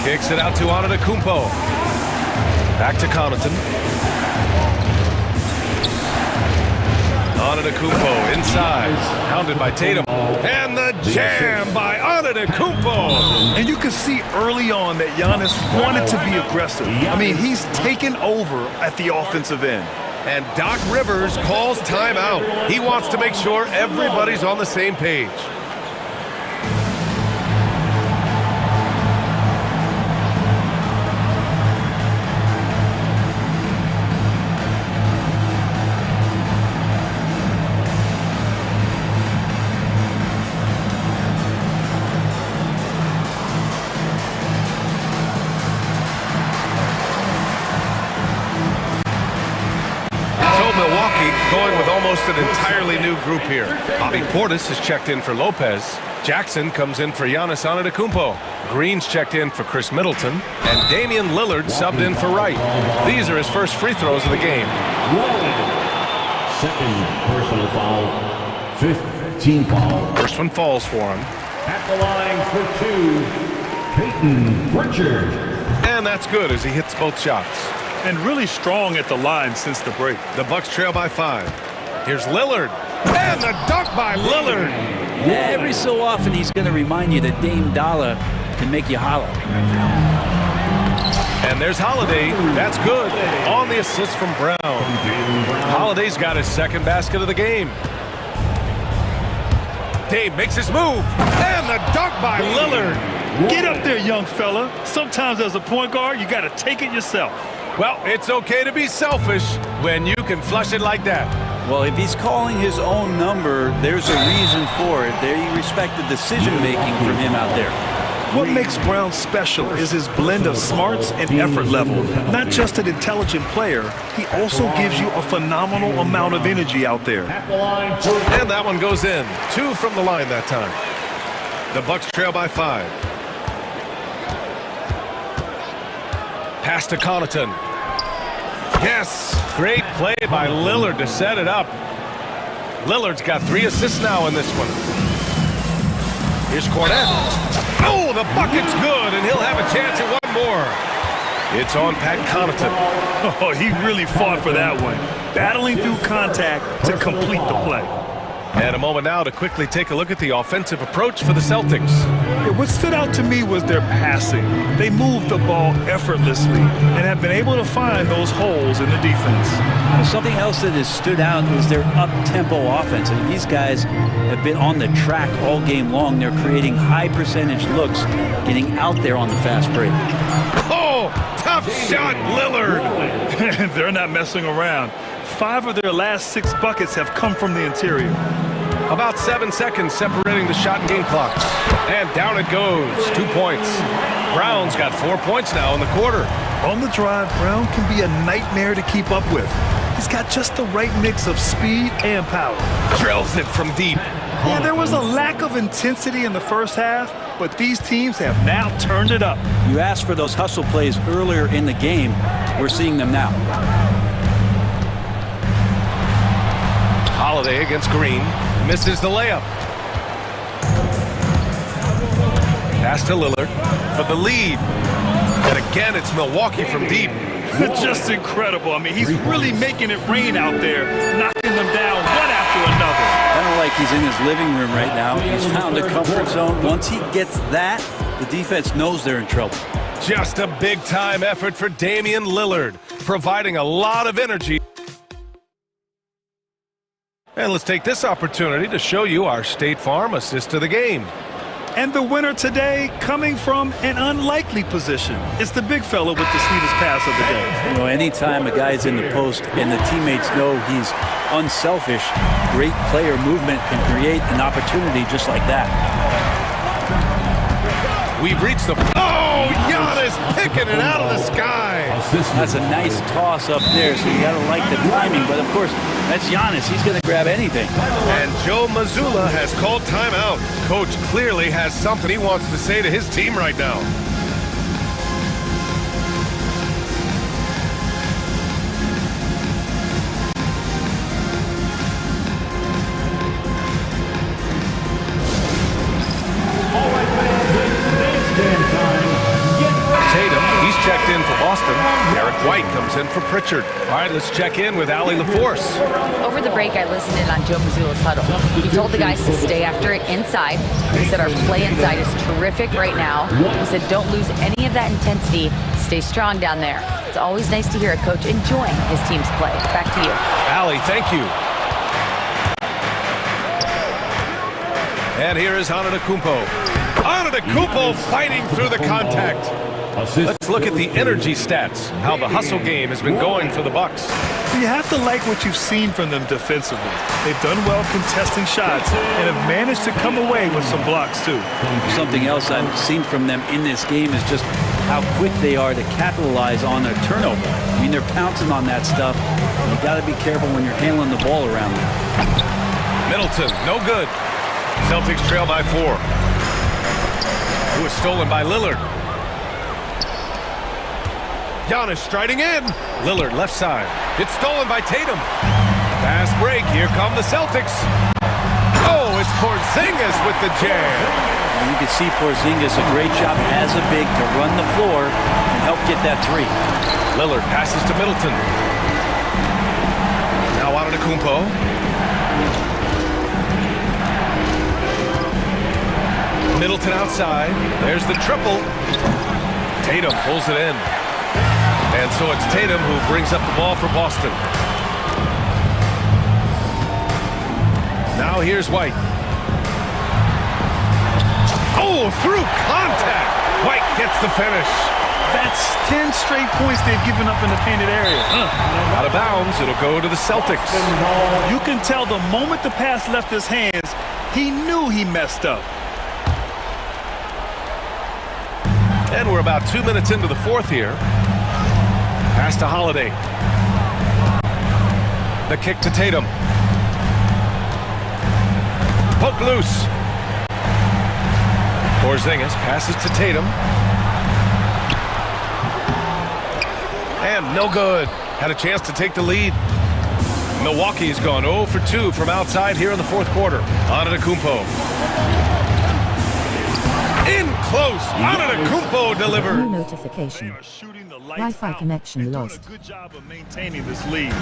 Kicks it out to Antetokounmpo. Back to Connaughton. Antetokounmpo inside, hounded by Tatum. And the jam by Antetokounmpo. And you can see early on that Giannis wanted to be aggressive. I mean, he's taken over at the offensive end. And Doc Rivers calls timeout. He wants to make sure everybody's on the same page. Going with almost an entirely new group here. Bobby Portis has checked in for Lopez. Jackson comes in for Giannis Antetokounmpo. Green's checked in for Chris Middleton. And Damian Lillard subbed in for Wright. These are his first free throws of the game. Second personal foul, 5th team foul. First one falls for him. At the line for 2, Peyton Pritchard. And that's good as he hits both shots. And really strong at the line since the break. The Bucks trail by 5. Here's Lillard. And the dunk by Lillard. Yeah, every so often he's going to remind you that Dame Dollar can make you holler. And there's Holiday. That's good. On the assist from Brown. Holiday's got his second basket of the game. Dame makes his move. And the dunk by Lillard. Get up there, young fella. Sometimes as a point guard, you got to take it yourself. Well, it's okay to be selfish when you can flush it like that. Well, if he's calling his own number, there's a reason for it. They respect the decision-making from him out there. What makes Brown special is his blend of smarts and effort level. Not just an intelligent player, he also gives you a phenomenal amount of energy out there. And that one goes in. 2 from the line that time. The Bucks trail by 5. Pass to Connaughton. Yes, great play by Lillard to set it up. Lillard's got 3 assists now in this one. Here's Cornette. Oh, the bucket's good, and he'll have a chance at one more. It's on Pat Connaughton. Oh, he really fought for that one. Battling through contact to complete the play. And a moment now to quickly take a look at the offensive approach for the Celtics. What stood out to me was their passing. They moved the ball effortlessly and have been able to find those holes in the defense. Something else that has stood out is their up-tempo offense. And these guys have been on the track all game long. They're creating high-percentage looks, getting out there on the fast break. Oh, tough shot, Lillard. They're not messing around. 5 of their last 6 buckets have come from the interior. About 7 seconds separating the shot and game clocks. And down it goes. 2 points. Brown's got 4 points now in the quarter. On the drive, Brown can be a nightmare to keep up with. He's got just the right mix of speed and power. Drills it from deep. Yeah, there was a lack of intensity in the first half, but these teams have now turned it up. You asked for those hustle plays earlier in the game. We're seeing them now. Holiday against Green. Misses the layup. Pass to Lillard for the lead. And again, it's Milwaukee from deep. Just incredible. I mean, he's really making it rain out there, knocking them down one after another. Kind of like he's in his living room right now. He's found a comfort zone. Once he gets that, the defense knows they're in trouble. Just a big-time effort for Damian Lillard, providing a lot of energy. And let's take this opportunity to show you our State Farm assist of the game. And the winner today coming from an unlikely position. It's the big fella with the sweetest pass of the day. You know, anytime a guy's in the post and the teammates know he's unselfish, great player movement can create an opportunity just like that. We've reached the... Oh, Giannis picking it out of the sky. That's a nice toss up there, so you got to like the timing. But, of course, that's Giannis. He's going to grab anything. And Joe Mazzulla has called timeout. Coach clearly has something he wants to say to his team right now. White comes in for Pritchard. All right, let's check in with Allie LaForce. Over the break, I listened in on Joe Mazzulla's huddle. He told the guys to stay after it inside. He said our play inside is terrific right now. He said don't lose any of that intensity. Stay strong down there. It's always nice to hear a coach enjoying his team's play. Back to you. Allie, thank you. And here is Antetokounmpo. Antetokounmpo fighting through the contact. Let's look at the energy stats, how the hustle game has been going for the Bucks. You have to like what you've seen from them defensively. They've done well contesting shots and have managed to come away with some blocks too. Something else I've seen from them in this game is just how quick they are to capitalize on their turnover. I mean, they're pouncing on that stuff. You got to be careful when you're handling the ball around them. Middleton, no good. Celtics trail by 4. It was stolen by Lillard. Giannis striding in. Lillard left side. It's stolen by Tatum. Fast break. Here come the Celtics. Oh, it's Porzingis with the jam. And you can see Porzingis a great job as a big to run the floor and help get that 3. Lillard passes to Middleton. Now Antetokounmpo. Middleton outside. There's the triple. Tatum pulls it in. And so it's Tatum who brings up the ball for Boston. Now here's White. Oh, through contact. White gets the finish. That's 10 straight points they've given up in the painted area. Out of bounds, it'll go to the Celtics. You can tell the moment the pass left his hands, he knew he messed up. And we're about 2 minutes into the fourth here. Pass to Holiday. The kick to Tatum. Poke loose. Porzingis passes to Tatum. And no good. Had a chance to take the lead. Milwaukee's gone 0 for 2 from outside here in the fourth quarter. Antetokounmpo. In close. Antetokounmpo delivered. New notification. Wi-Fi connection lost. Good job of maintaining this lead.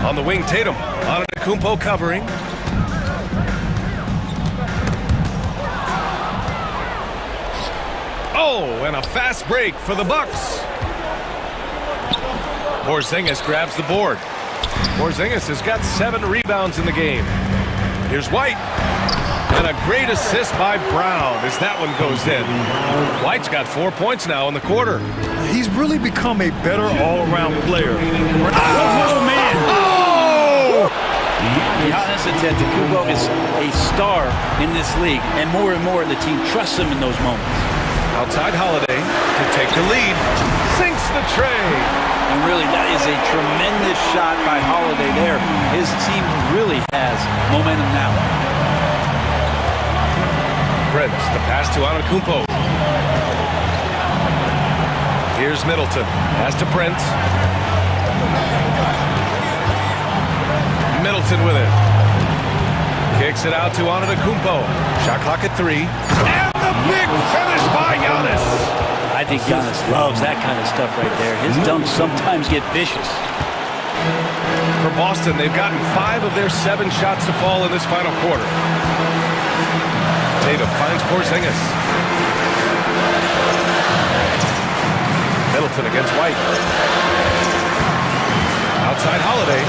On the wing, Tatum. Antetokounmpo covering. Oh, and a fast break for the Bucks. Porzingis grabs the board. Porzingis has got 7 rebounds in the game. Here's White. And a great assist by Brown as that one goes in. White's got 4 points now in the quarter. He's really become a better all-around player. Oh, man. Oh! Giannis Antetokounmpo is a star in this league, and more the team trusts him in those moments. Outside Holiday to take the lead. Sinks the tray. And really, that is a tremendous shot by Holiday there. His team really has momentum now. Prince, the pass to Antetokounmpo. Here's Middleton. Pass to Prince. Middleton with it. Kicks it out to Antetokounmpo. Shot clock at 3. And the big finish by Giannis. I think Giannis loves that kind of stuff right there. His dunks sometimes get vicious. For Boston, they've gotten 5 of their 7 shots to fall in this final quarter. Tatum finds Porzingis. Middleton against White. Outside Holiday.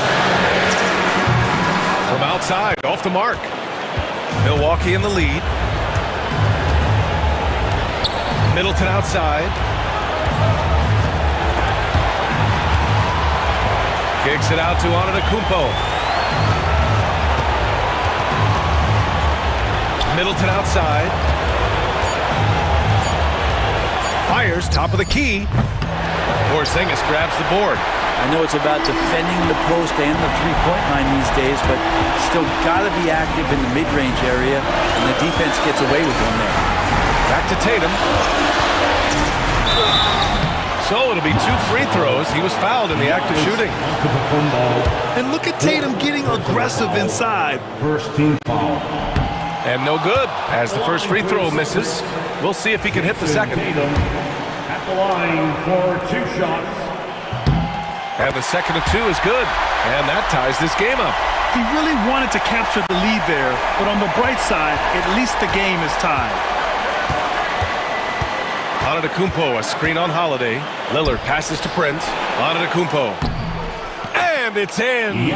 From outside, off the mark. Milwaukee in the lead. Middleton outside. Kicks it out to Antetokounmpo. Middleton outside. Fires, top of the key. Porzingis grabs the board. I know it's about defending the post and the three-point line these days, but still got to be active in the mid-range area, and the defense gets away with one there. Back to Tatum. So it'll be 2 free throws. He was fouled in the act of shooting. And look at Tatum getting aggressive inside. First team foul. And no good, as the first free throw misses. We'll see if he can hit the second. Line for 2 shots. And the second of 2 is good. And that ties this game up. He really wanted to capture the lead there, but on the bright side, at least the game is tied. Antetokounmpo, a screen on Holiday. Lillard passes to Prince. Antetokounmpo. And it's in.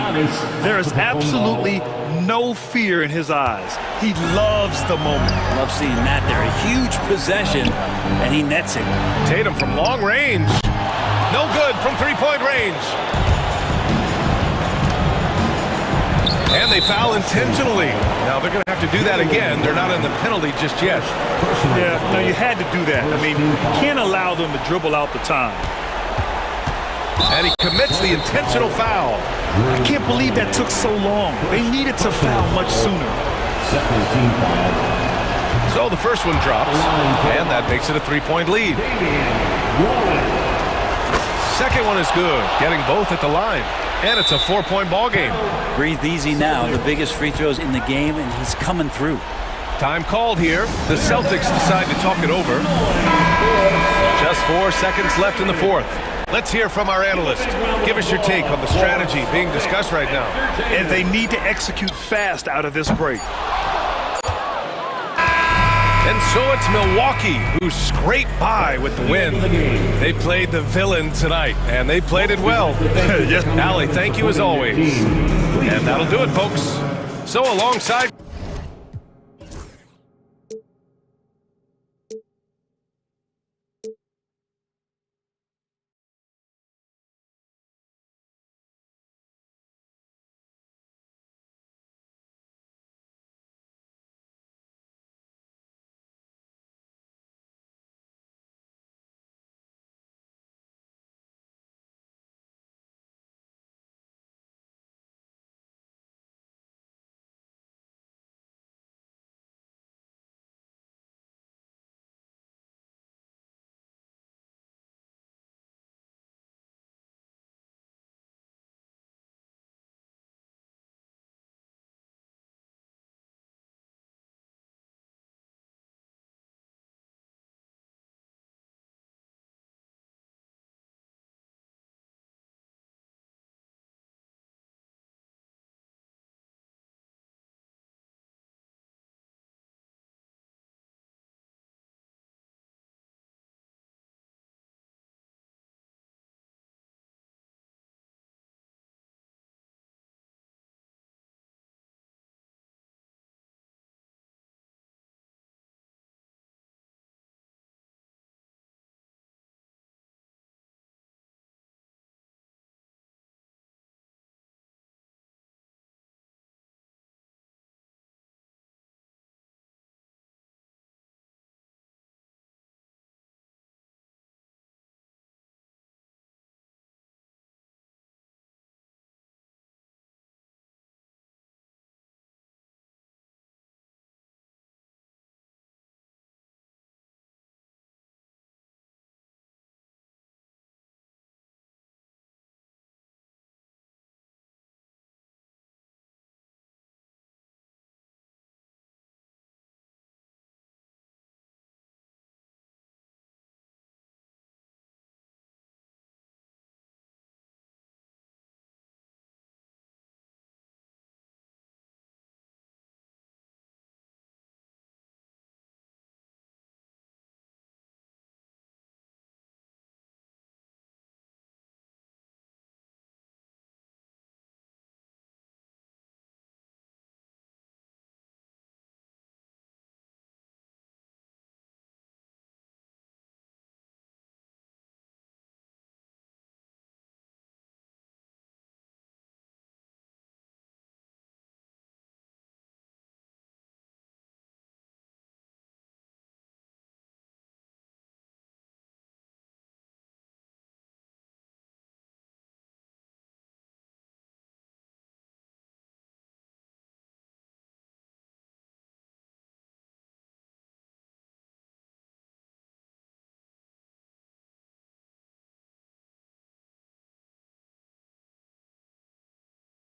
There is absolutely no fear in his eyes. He loves the moment. Love seeing that there. A huge possession, and he nets it. Tatum from long range. No good from three-point range. And they foul intentionally. Now they're going to have to do that again. They're not in the penalty just yet. Yeah, no, you had to do that. I mean, you can't allow them to dribble out the time. And he commits the intentional foul. I can't believe that took so long. They needed to foul much sooner. So the first one drops, and that makes it a 3-point lead. Second one is good, getting both at the line. And it's a 4-point ball game. Breathe easy now. The biggest free throws in the game, and he's coming through. Time called here. The Celtics decide to talk it over. Just 4 seconds left in the fourth. Let's hear from our analyst. Give us your take on the strategy being discussed right now. And they need to execute fast out of this break. And so it's Milwaukee who scraped by with the win. They played the villain tonight, and they played it well. Yes. Allie, thank you as always. And that'll do it, folks. So alongside...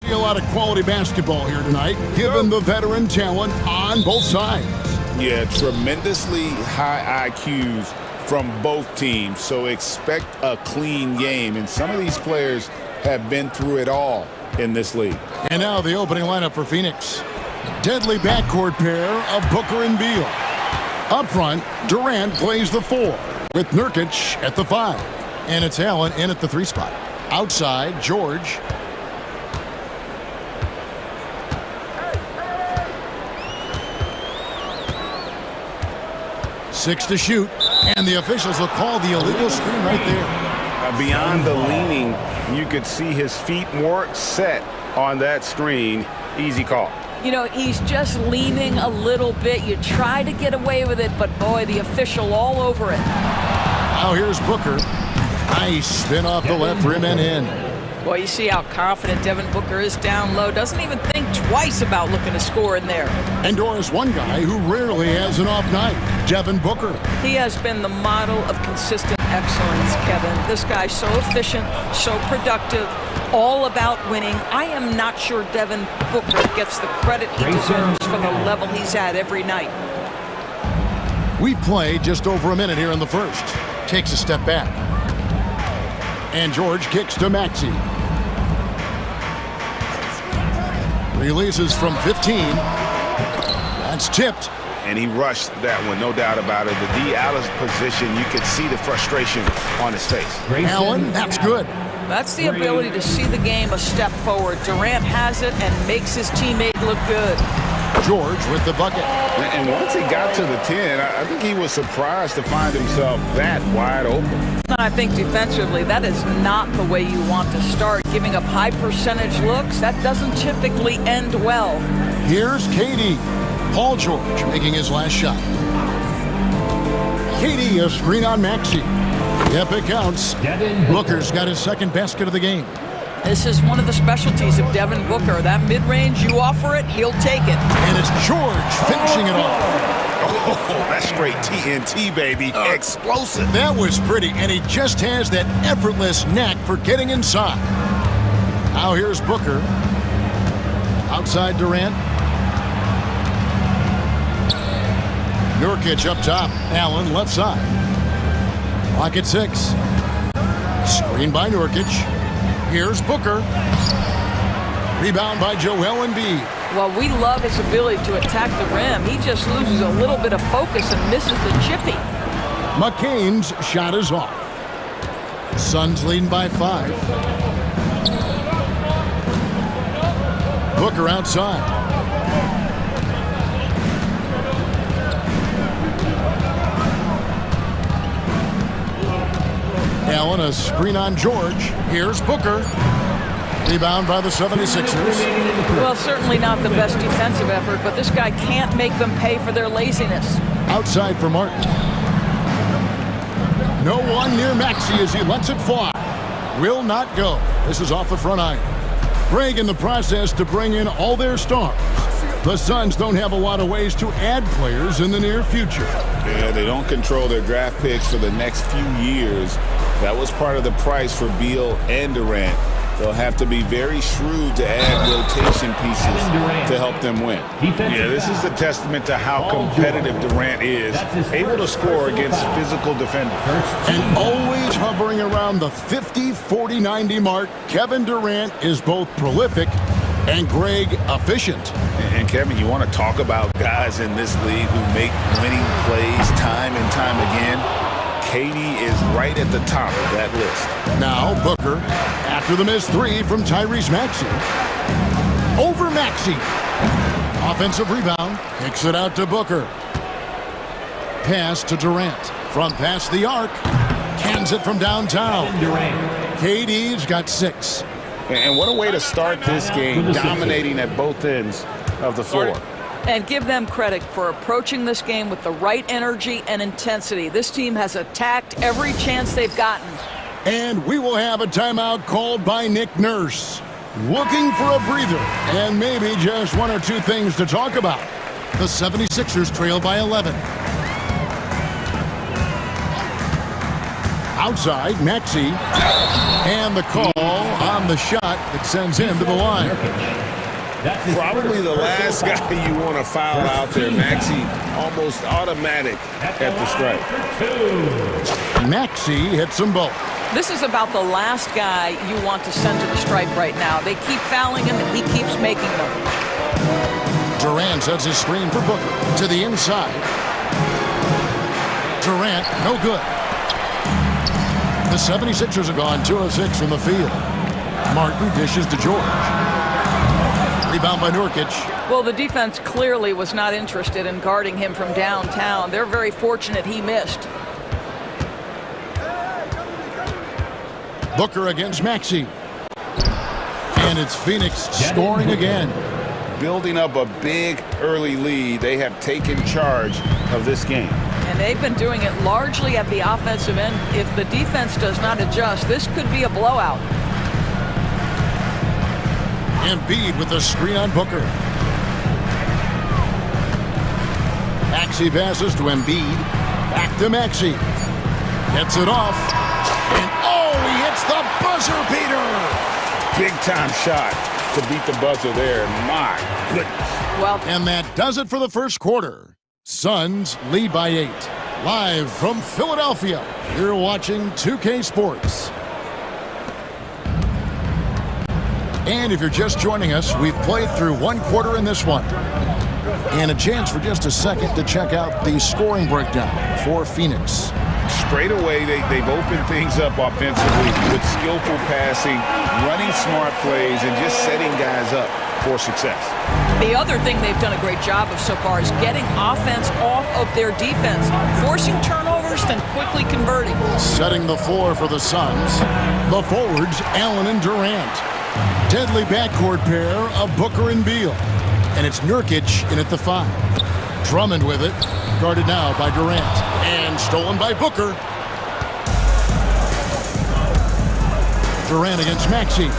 A lot of quality basketball here tonight, given the veteran talent on both sides. Yeah, tremendously high IQs from both teams, so expect a clean game. And some of these players have been through it all in this league. And now the opening lineup for Phoenix. Deadly backcourt pair of Booker and Beal. Up front, Durant plays the 4 with Nurkic at the 5. And it's Allen in at the 3 spot. Outside, George. Six to shoot, and the officials will call the illegal screen right there. Beyond the leaning, you could see his feet more set on that screen. Easy call. You know, he's just leaning a little bit. You try to get away with it, but boy, the official all over it. Now here's Booker. Nice spin off the left rim and in. Boy, you see how confident Devin Booker is down low. Doesn't even think twice about looking to score in there. And Doris, one guy who rarely has an off night, Devin Booker. He has been the model of consistent excellence, Kevin. This guy's so efficient, so productive, all about winning. I am not sure Devin Booker gets the credit he deserves for the level he's at every night. We've played just over a minute here in the first. Takes a step back. And George kicks to Maxey. Releases from 15. That's tipped. And he rushed that one, no doubt about it. The D out of position, you could see the frustration on his face. Allen, that's good. That's the ability to see the game a step forward. Durant has it and makes his teammate look good. George with the bucket. And once he got to the 10, I think he was surprised to find himself that wide open. And I think defensively, that is not the way you want to start. Giving up high percentage looks, that doesn't typically end well. Here's KD. Paul George making his last shot. KD, a screen on Maxey. Yep, it counts. Booker's got his second basket of the game. This is one of the specialties of Devin Booker. That mid-range, you offer it, he'll take it. And it's George finishing it off. Oh, that's straight TNT, baby. Explosive. That was pretty, and he just has that effortless knack for getting inside. Now here's Booker. Outside Durant. Nurkic up top. Allen left side. Clock at 6. Screen by Nurkic. Here's Booker. Rebound by Joel Embiid. Well, we love his ability to attack the rim. He just loses a little bit of focus and misses the chippy. McCain's shot is off. Suns leading by 5. Booker outside. Allen, a screen on George. Here's Booker. Rebound by the 76ers. Well, certainly not the best defensive effort, but this guy can't make them pay for their laziness. Outside for Martin. No one near Maxey as he lets it fly. Will not go. This is off the front iron. Craig in the process to bring in all their stars. The Suns don't have a lot of ways to add players in the near future. Yeah, they don't control their draft picks for the next few years. That was part of the price for Beal and Durant. They'll have to be very shrewd to add rotation pieces to help them win. Yeah, this is a testament to how competitive Durant is, able to score against physical defenders. And always hovering around the 50, 40, 90 mark, Kevin Durant is both prolific and Greg efficient. And Kevin, you want to talk about guys in this league who make winning plays time and time again? KD is right at the top of that list. Now Booker, after the missed 3 from Tyrese Maxey. Over Maxey. Offensive rebound. Kicks it out to Booker. Pass to Durant. From past the arc. Cans it from downtown. KD's got 6. And what a way to start this game, dominating at both ends of the floor. And give them credit for approaching this game with the right energy and intensity. This team has attacked every chance they've gotten. And we will have a timeout called by Nick Nurse. Looking for a breather and maybe just 1 or 2 things to talk about. The 76ers trail by 11. Outside, Maxey. And the call on the shot that sends him to the line. Probably the last guy you want to foul out there. Maxey almost automatic at the strike. Maxey hits them both. This is about the last guy you want to send to the stripe right now. They keep fouling him, and he keeps making them. Durant sets his screen for Booker to the inside. Durant, no good. The 76ers have gone 2 of 6 from the field. Martin dishes to George. Rebound by Nurkic. Well, the defense clearly was not interested in guarding him from downtown. They're very fortunate he missed. Booker against Maxey. And it's Phoenix scoring again. Building up a big early lead. They have taken charge of this game. And they've been doing it largely at the offensive end. If the defense does not adjust, this could be a blowout. Embiid with the screen on Booker. Maxey passes to Embiid. Back to Maxey. Gets it off. And oh, he hits the buzzer beater. Big time shot to beat the buzzer there. My goodness. Well, and that does it for the first quarter. Suns lead by 8. Live from Philadelphia, you're watching 2K Sports. And if you're just joining us, we've played through 1 quarter in this one. And a chance for just a second to check out the scoring breakdown for Phoenix. Straight away, they've opened things up offensively with skillful passing, running smart plays, and just setting guys up for success. The other thing they've done a great job of so far is getting offense off of their defense, forcing turnovers, then quickly converting. Setting the floor for the Suns, the forwards, Allen and Durant. Deadly backcourt pair of Booker and Beal. And it's Nurkic in at the 5. Drummond with it, guarded now by Durant. And stolen by Booker. Durant against Maxey.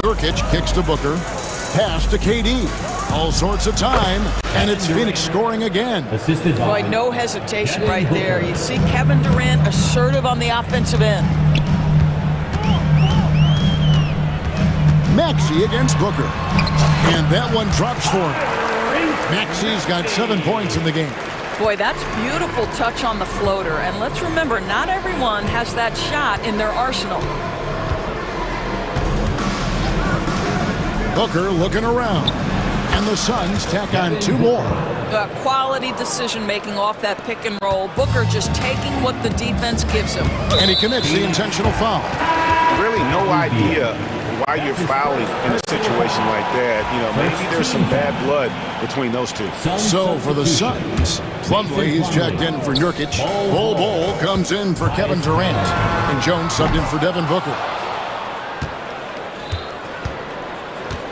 Nurkic kicks to Booker. Pass to KD. All sorts of time. And it's Phoenix scoring again. Boy, no hesitation right there. You see Kevin Durant assertive on the offensive end. Maxey against Booker. And that one drops for him. Maxey's got 7 points in the game. Boy, that's beautiful touch on the floater. And let's remember, not everyone has that shot in their arsenal. Booker looking around. And the Suns tack on 2 more. Quality decision-making off that pick and roll. Booker just taking what the defense gives him. And he commits the intentional foul. Really no idea why you're fouling in a situation like that. You know, maybe there's some bad blood between those two. So for the Suns, Plumlee's checked in for Nurkic. Bol comes in for Kevin Durant. And Jones subbed in for Devin Booker.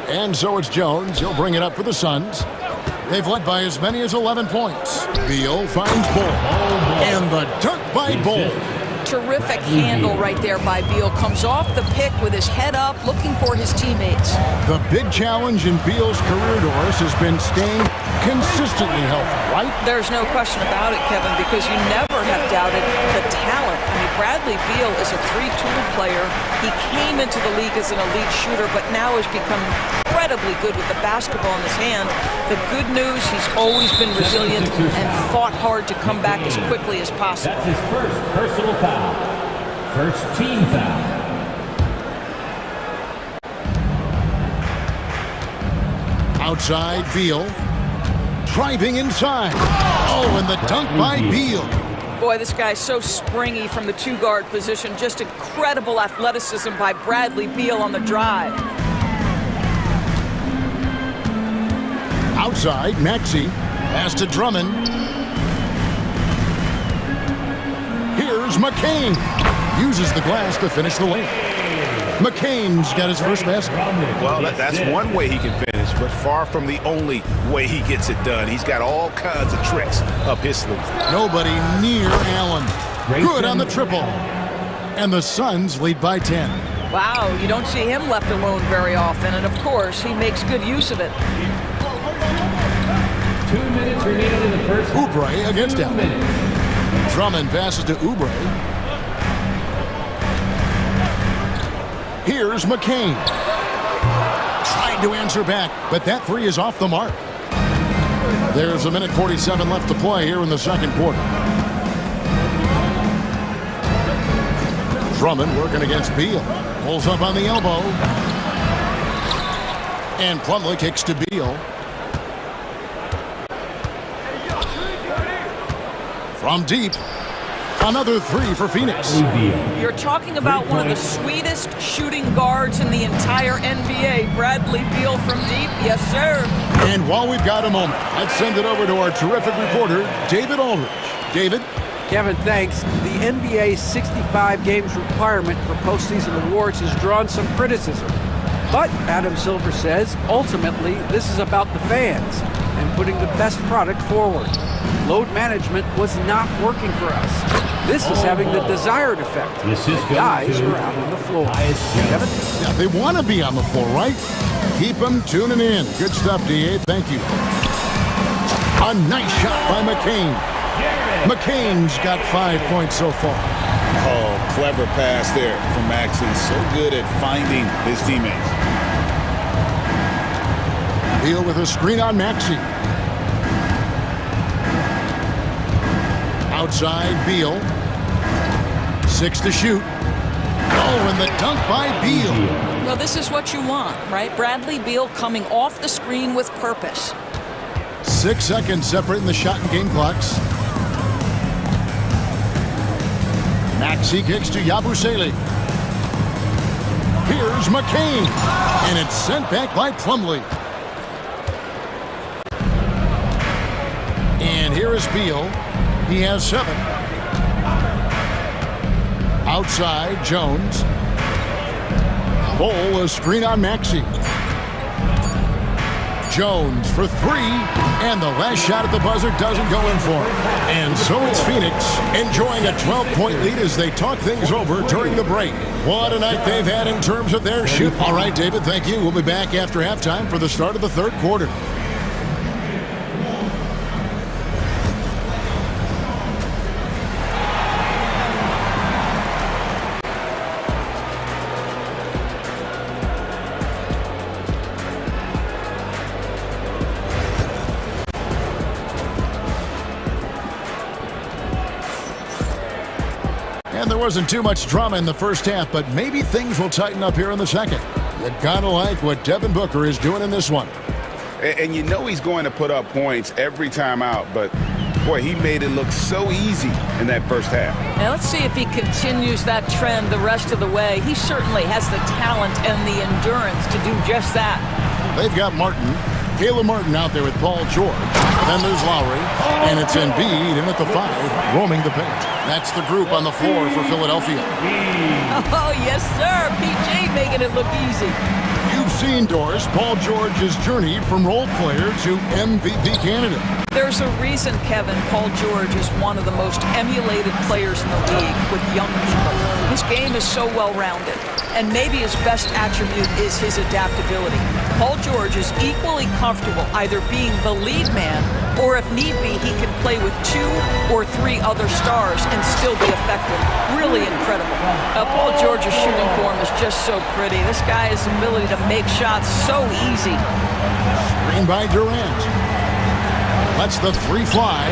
And so it's Jones. He'll bring it up for the Suns. They've led by as many as 11 points. Beal finds Bol. And the dunk by Bol. Terrific handle right there by Beal. Comes off the pick with his head up, looking for his teammates. The big challenge in Beal's career, Doris, has been staying consistently healthy, right? There's no question about it, Kevin, because you never have doubted the talent. I mean, Bradley Beal is a 3-tool player. He came into the league as an elite shooter, but now has become incredibly good with the basketball in his hand. The good news, he's always been resilient and fought hard to come back as quickly as possible. That's his first personal foul. First team foul. Outside, Beal. Driving inside. Oh, and the dunk by Beal. Boy, this guy's so springy from the 2-guard position. Just incredible athleticism by Bradley Beal on the drive. Outside, Maxey. Pass to Drummond. Here's McCain. Uses the glass to finish the lane. McCain's got his first basket. Well, that's one way he can finish, but far from the only way he gets it done. He's got all kinds of tricks up his sleeve. Nobody near Allen. Good on the triple. And the Suns lead by 10. Wow, you don't see him left alone very often, and of course, he makes good use of it. 2 minutes remaining in the first. Oubre against Allen. Drummond passes to Oubre. Here's McCain. Trying tried to answer back, but that three is off the mark. There's a minute 47 left to play here in the second quarter. Drummond working against Beal. Pulls up on the elbow. And Plumlee kicks to Beal. From deep. Another three for Phoenix. You're talking about one of the sweetest shooting guards in the entire NBA. Bradley Beal from deep. Yes, sir. And while we've got a moment, let's send it over to our terrific reporter, David Aldridge. David? Kevin, thanks. The NBA's 65 games requirement for postseason awards has drawn some criticism. But, Adam Silver says, ultimately, this is about the fans and putting the best product forward. Load management was not working for us. This is having the desired effect. Guys are out on the floor. Kevin? Yeah, they want to be on the floor, right? Keep them tuning in. Good stuff, D.A. Thank you. A nice shot by McCain. McCain's got 5 points so far. Oh, clever pass there from Maxey. So good at finding his teammates. Beal with a screen on Maxey. Outside, Beal. 6 to shoot. Oh, and the dunk by Beal. Well, this is what you want, right? Bradley Beal coming off the screen with purpose. 6 seconds separating the shot and game clocks. Maxey kicks to Yabusele. Here's McCain. And it's sent back by Plumlee. And here is Beal. He has 7. Outside, Jones. Bowl, a screen on Maxey. Jones for 3, and the last shot at the buzzer doesn't go in for him. And so it's Phoenix enjoying a 12-point lead as they talk things over during the break. What a night they've had in terms of their shoot. All right, David, thank you. We'll be back after halftime for the start of the third quarter. And there wasn't too much drama in the first half, but maybe things will tighten up here in the second. You gotta like what Devin Booker is doing in this one. And you know he's going to put up points every time out, but boy, he made it look so easy in that first half. Now let's see if he continues that trend the rest of the way. He certainly has the talent and the endurance to do just that. They've got Caleb Martin out there with Paul George. Then there's Lowry, and it's Embiid in at the 5, roaming the paint. That's the group on the floor for Philadelphia. Oh, yes, sir. PJ making it look easy. You've seen, Doris, Paul George's journey from role player to MVP candidate. There's a reason, Kevin, Paul George is one of the most emulated players in the league with young people. His game is so well-rounded, and maybe his best attribute is his adaptability. Paul George is equally comfortable either being the lead man, or if need be, he can play with 2 or 3 other stars and still be effective. Really incredible. Paul George's shooting form is just so pretty. This guy has the ability to make shots so easy. Screen by Durant. Lets the 3 fly.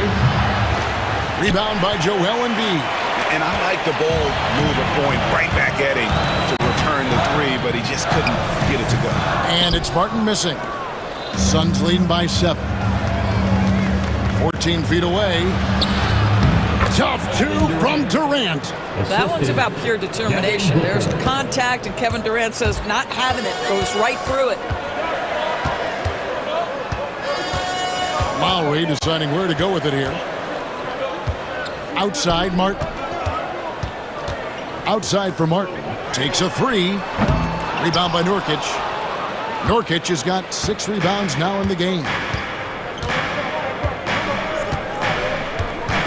Rebound by Joel Embiid. And I like the bold move of going right back at him to return the 3, but he just couldn't get it to go. And it's Martin missing. Suns leading by 7. 14 feet away. Tough 2 from Durant. That one's about pure determination. There's the contact, and Kevin Durant says not having it, goes right through it. Lowry deciding where to go with it here. Outside, Martin. Outside for Martin. Takes a 3. Rebound by Nurkic. Nurkic has got 6 rebounds now in the game.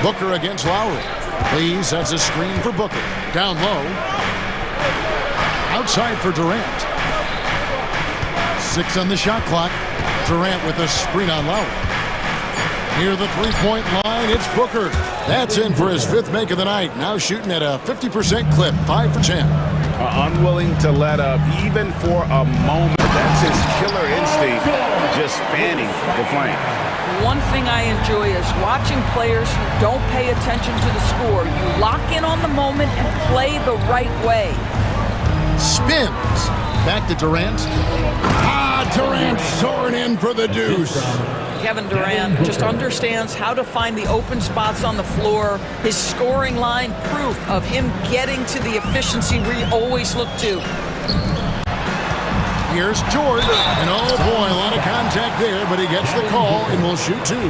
Booker against Lowry. Please, that's a screen for Booker. Down low. Outside for Durant. 6 on the shot clock. Durant with a screen on Lowry. Near the three-point line, it's Booker. That's in for his 5th make of the night. Now shooting at a 50% clip, 5 for 10. Unwilling to let up even for a moment. That's his killer instinct, just fanning the flame. One thing I enjoy is watching players who don't pay attention to the score. You lock in on the moment and play the right way. Spins. Back to Durant. Durant soaring in for the deuce. Kevin Durant just understands how to find the open spots on the floor. His scoring line, proof of him getting to the efficiency we always look to. Here's George, and oh boy, a lot of contact there, but he gets the call and will shoot two.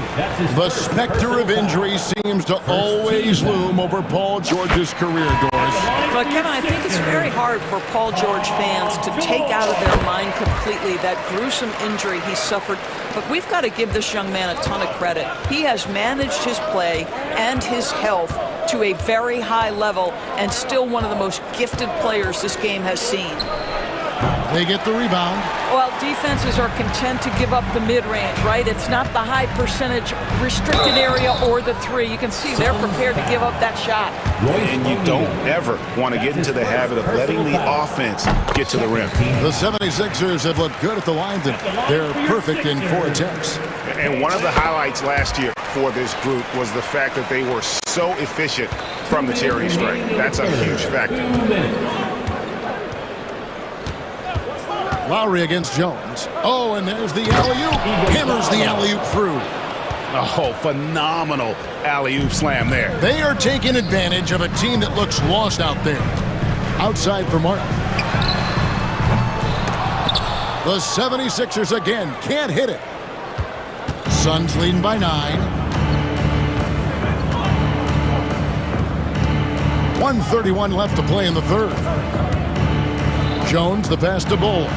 The specter of injury seems to always loom over Paul George's career, Doris. But Kevin, I think it's very hard for Paul George fans to take out of their mind completely that gruesome injury he suffered. But we've got to give this young man a ton of credit. He has managed his play and his health to a very high level and still one of the most gifted players this game has seen. They get the rebound. Well, defenses are content to give up the mid-range, right? It's not the high percentage restricted area or the three. You can see they're prepared to give up that shot. And you don't ever want to get into the habit of letting the offense get to the rim. The 76ers have looked good at the line. They're perfect in 4 attempts. And one of the highlights last year for this group was the fact that they were so efficient from the charity stripe. That's a huge factor. Lowry against Jones. Oh, and there's the alley-oop. Hammers the alley-oop through. Oh, phenomenal alley-oop slam there. They are taking advantage of a team that looks lost out there. Outside for Martin. The 76ers again can't hit it. Suns leading by 9. 1:31 left to play in the third. Jones, the pass to Bull.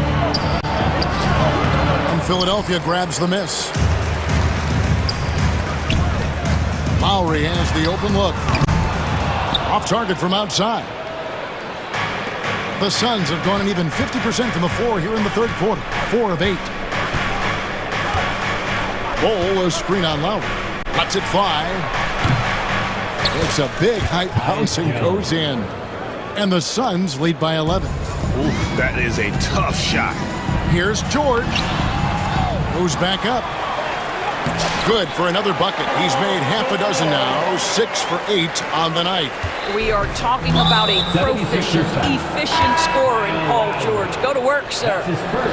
And Philadelphia grabs the miss. Lowry has the open look. Off target from outside. The Suns have gone an even 50% from the floor here in the third quarter. 4 of 8. Bull, a screen on Lowry. Lets it fly. It's a big high bounce and goes in. And the Suns lead by 11. Ooh, that is a tough shot. Here's George. Goes back up. Good for another bucket. He's made half a dozen now. 6 for 8 on the night. We are talking about a proficient, efficient scorer in Paul George. Go to work, sir.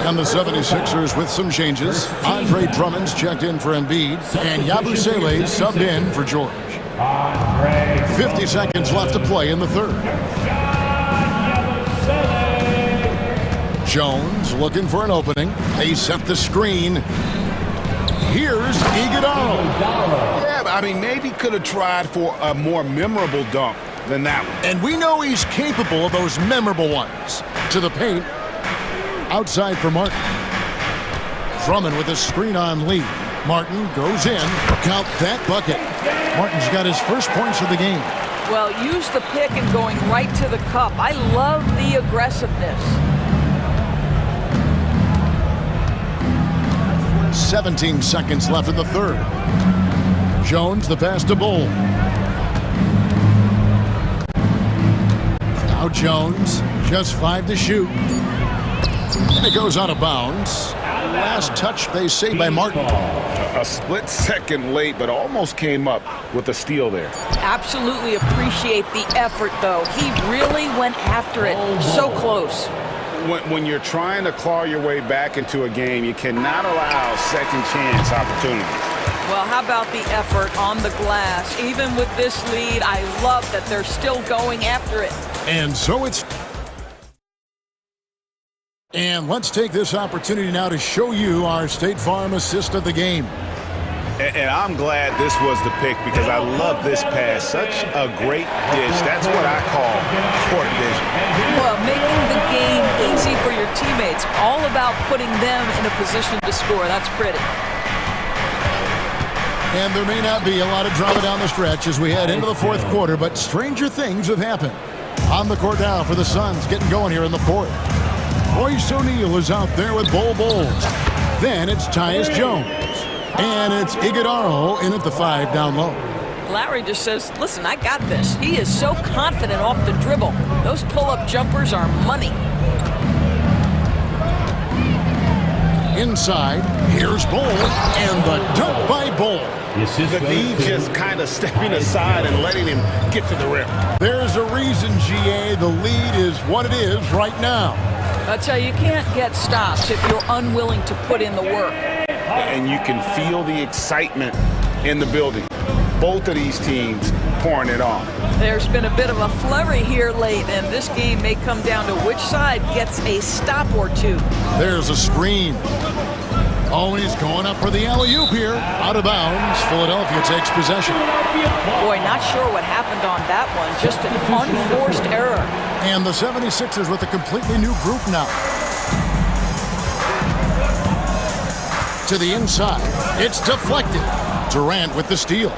And the 76ers with some changes. Andre Drummond's checked in for Embiid. And Yabusele subbed in for George. 50 seconds left to play in the third. Jones looking for an opening. They set the screen. Here's Iguodala. Yeah, I mean, maybe could have tried for a more memorable dunk than that one. And we know he's capable of those memorable ones. To the paint. Outside for Martin. Drummond with a screen on Lee. Martin goes in. Count that bucket. Martin's got his first points of the game. Well, use the pick and going right to the cup. I love the aggressiveness. 17 seconds left in the third. Jones, the pass to Bull. Now Jones, just 5 to shoot. And it goes out of bounds. Last touch, they say, by Martin. A split second late, but almost came up with a steal there. Absolutely appreciate the effort, though. He really went after it. So close. When you're trying to claw your way back into a game, you cannot allow second chance opportunities. Well, how about the effort on the glass? Even with this lead, I love that they're still going after it. And so it's... And let's take this opportunity now to show you our State Farm assist of the game. And I'm glad this was the pick because I love this pass. Such a great dish. That's what I call court vision. Well, making the game easy for your teammates. All about putting them in a position to score. That's pretty. And there may not be a lot of drama down the stretch as we head into the fourth quarter, but stranger things have happened. On the court now for the Suns, getting going here in the fourth. Royce O'Neal is out there with Bol Bol. Then it's Tyus Jones. And it's Iguodala in at the 5 down low. Lowry just says, listen, I got this. He is so confident off the dribble. Those pull-up jumpers are money. Inside, here's Bull, and the dunk by Bull. The D just kind of stepping aside and letting him get to the rim. There's a reason, GA, the lead is what it is right now. I tell you, you can't get stops if you're unwilling to put in the work. And you can feel the excitement in the building. Both of these teams pouring it on. There's been a bit of a flurry here late, and this game may come down to which side gets a stop or two. There's a screen. Always going up for the alley-oop here. Out of bounds. Philadelphia takes possession. Boy, not sure what happened on that one. Just an unforced error. And the 76ers with a completely new group now. To the inside. It's deflected. Durant with the steal.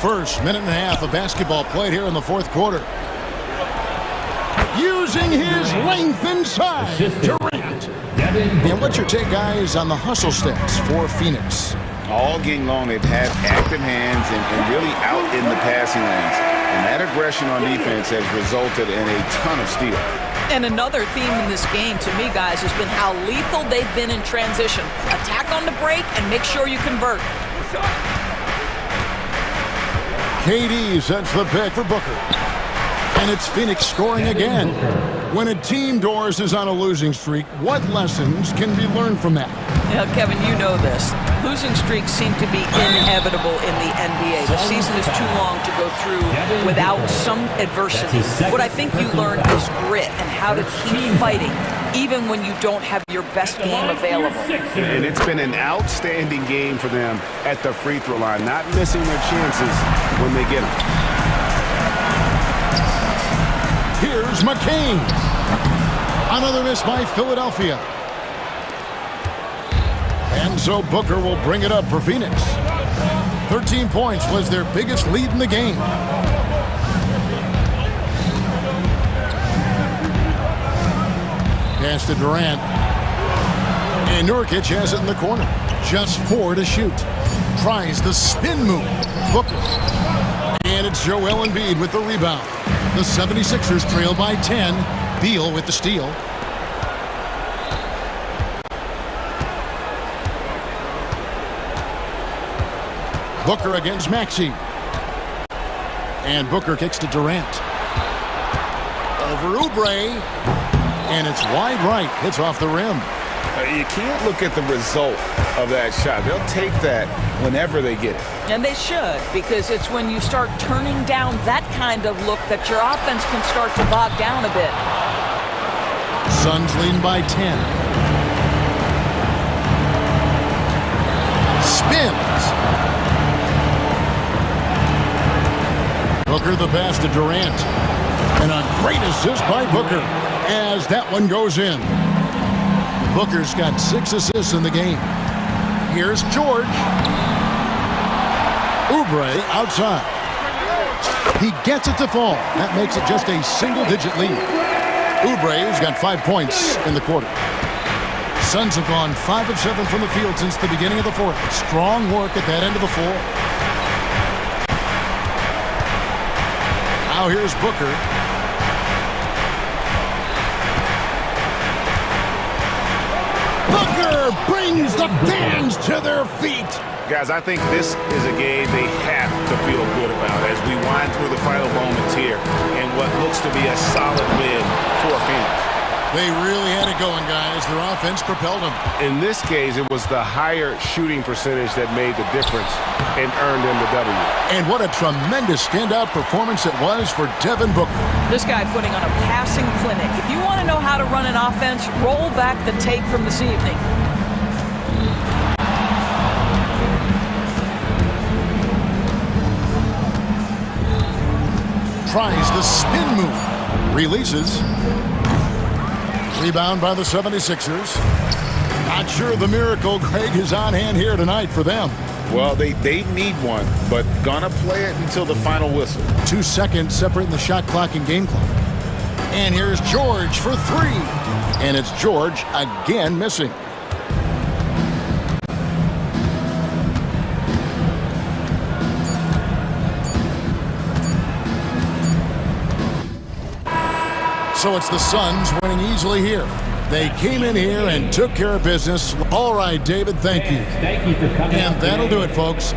First minute and a half of basketball played here in the fourth quarter. Using his length inside, Durant. And what's your take, guys, on the hustle stats for Phoenix? All game long, they've had active hands and really out in the passing lanes. And that aggression on defense has resulted in a ton of steals. And another theme in this game, to me, guys, has been how lethal they've been in transition. Attack on the break and make sure you convert. KD sets the pick for Booker. And it's Phoenix scoring again. When a team, Doris, is on a losing streak, what lessons can be learned from that? Yeah, Kevin, you know this. Losing streaks seem to be inevitable in the NBA. The season is too long to go through without some adversity. What I think you learn is grit and how to keep fighting, even when you don't have your best game available. And it's been an outstanding game for them at the free throw line, not missing their chances when they get them. Here's McCain. Another miss by Philadelphia. And so Booker will bring it up for Phoenix. 13 points was their biggest lead in the game. Pass to Durant. And Nurkic has it in the corner. Just 4 to shoot. Tries the spin move. Booker. And it's Joel Embiid with the rebound. The 76ers trail by 10. Beal with the steal. Booker against Maxey. And Booker kicks to Durant. Over Oubre. And it's wide right. It's off the rim. You can't look at the result of that shot. They'll take that whenever they get it. And they should, because it's when you start turning down that kind of look that your offense can start to bog down a bit. Suns leading by 10. Spins. Booker the pass to Durant. And a great assist by Booker as that one goes in. Booker's got 6 assists in the game. Here's George. Oubre outside. He gets it to fall. That makes it just a single-digit lead. Oubre's got 5 points in the quarter. Suns have gone 5 of 7 from the field since the beginning of the fourth. Strong work at that end of the floor. Now here's Booker. Booker brings the fans to their feet. Guys, I think this is a game they have to feel good about as we wind through the final moments here and what looks to be a solid win for Phoenix. They really had it going, guys. Their offense propelled them. In this case, it was the higher shooting percentage that made the difference and earned them the W. And what a tremendous standout performance it was for Devin Booker. This guy putting on a passing clinic. If you want to know how to run an offense, roll back the tape from this evening. Tries the spin move. Releases. Rebound by the 76ers. Not sure the miracle, Greg, is on hand here tonight for them. Well, they need one, but gonna play it until the final whistle. 2 seconds separating the shot clock and game clock. And here's George for 3. And it's George again missing. So it's the Suns winning easily here. They came in here and took care of business. All right, David, thank you. Thank you for coming. And that'll do it, folks.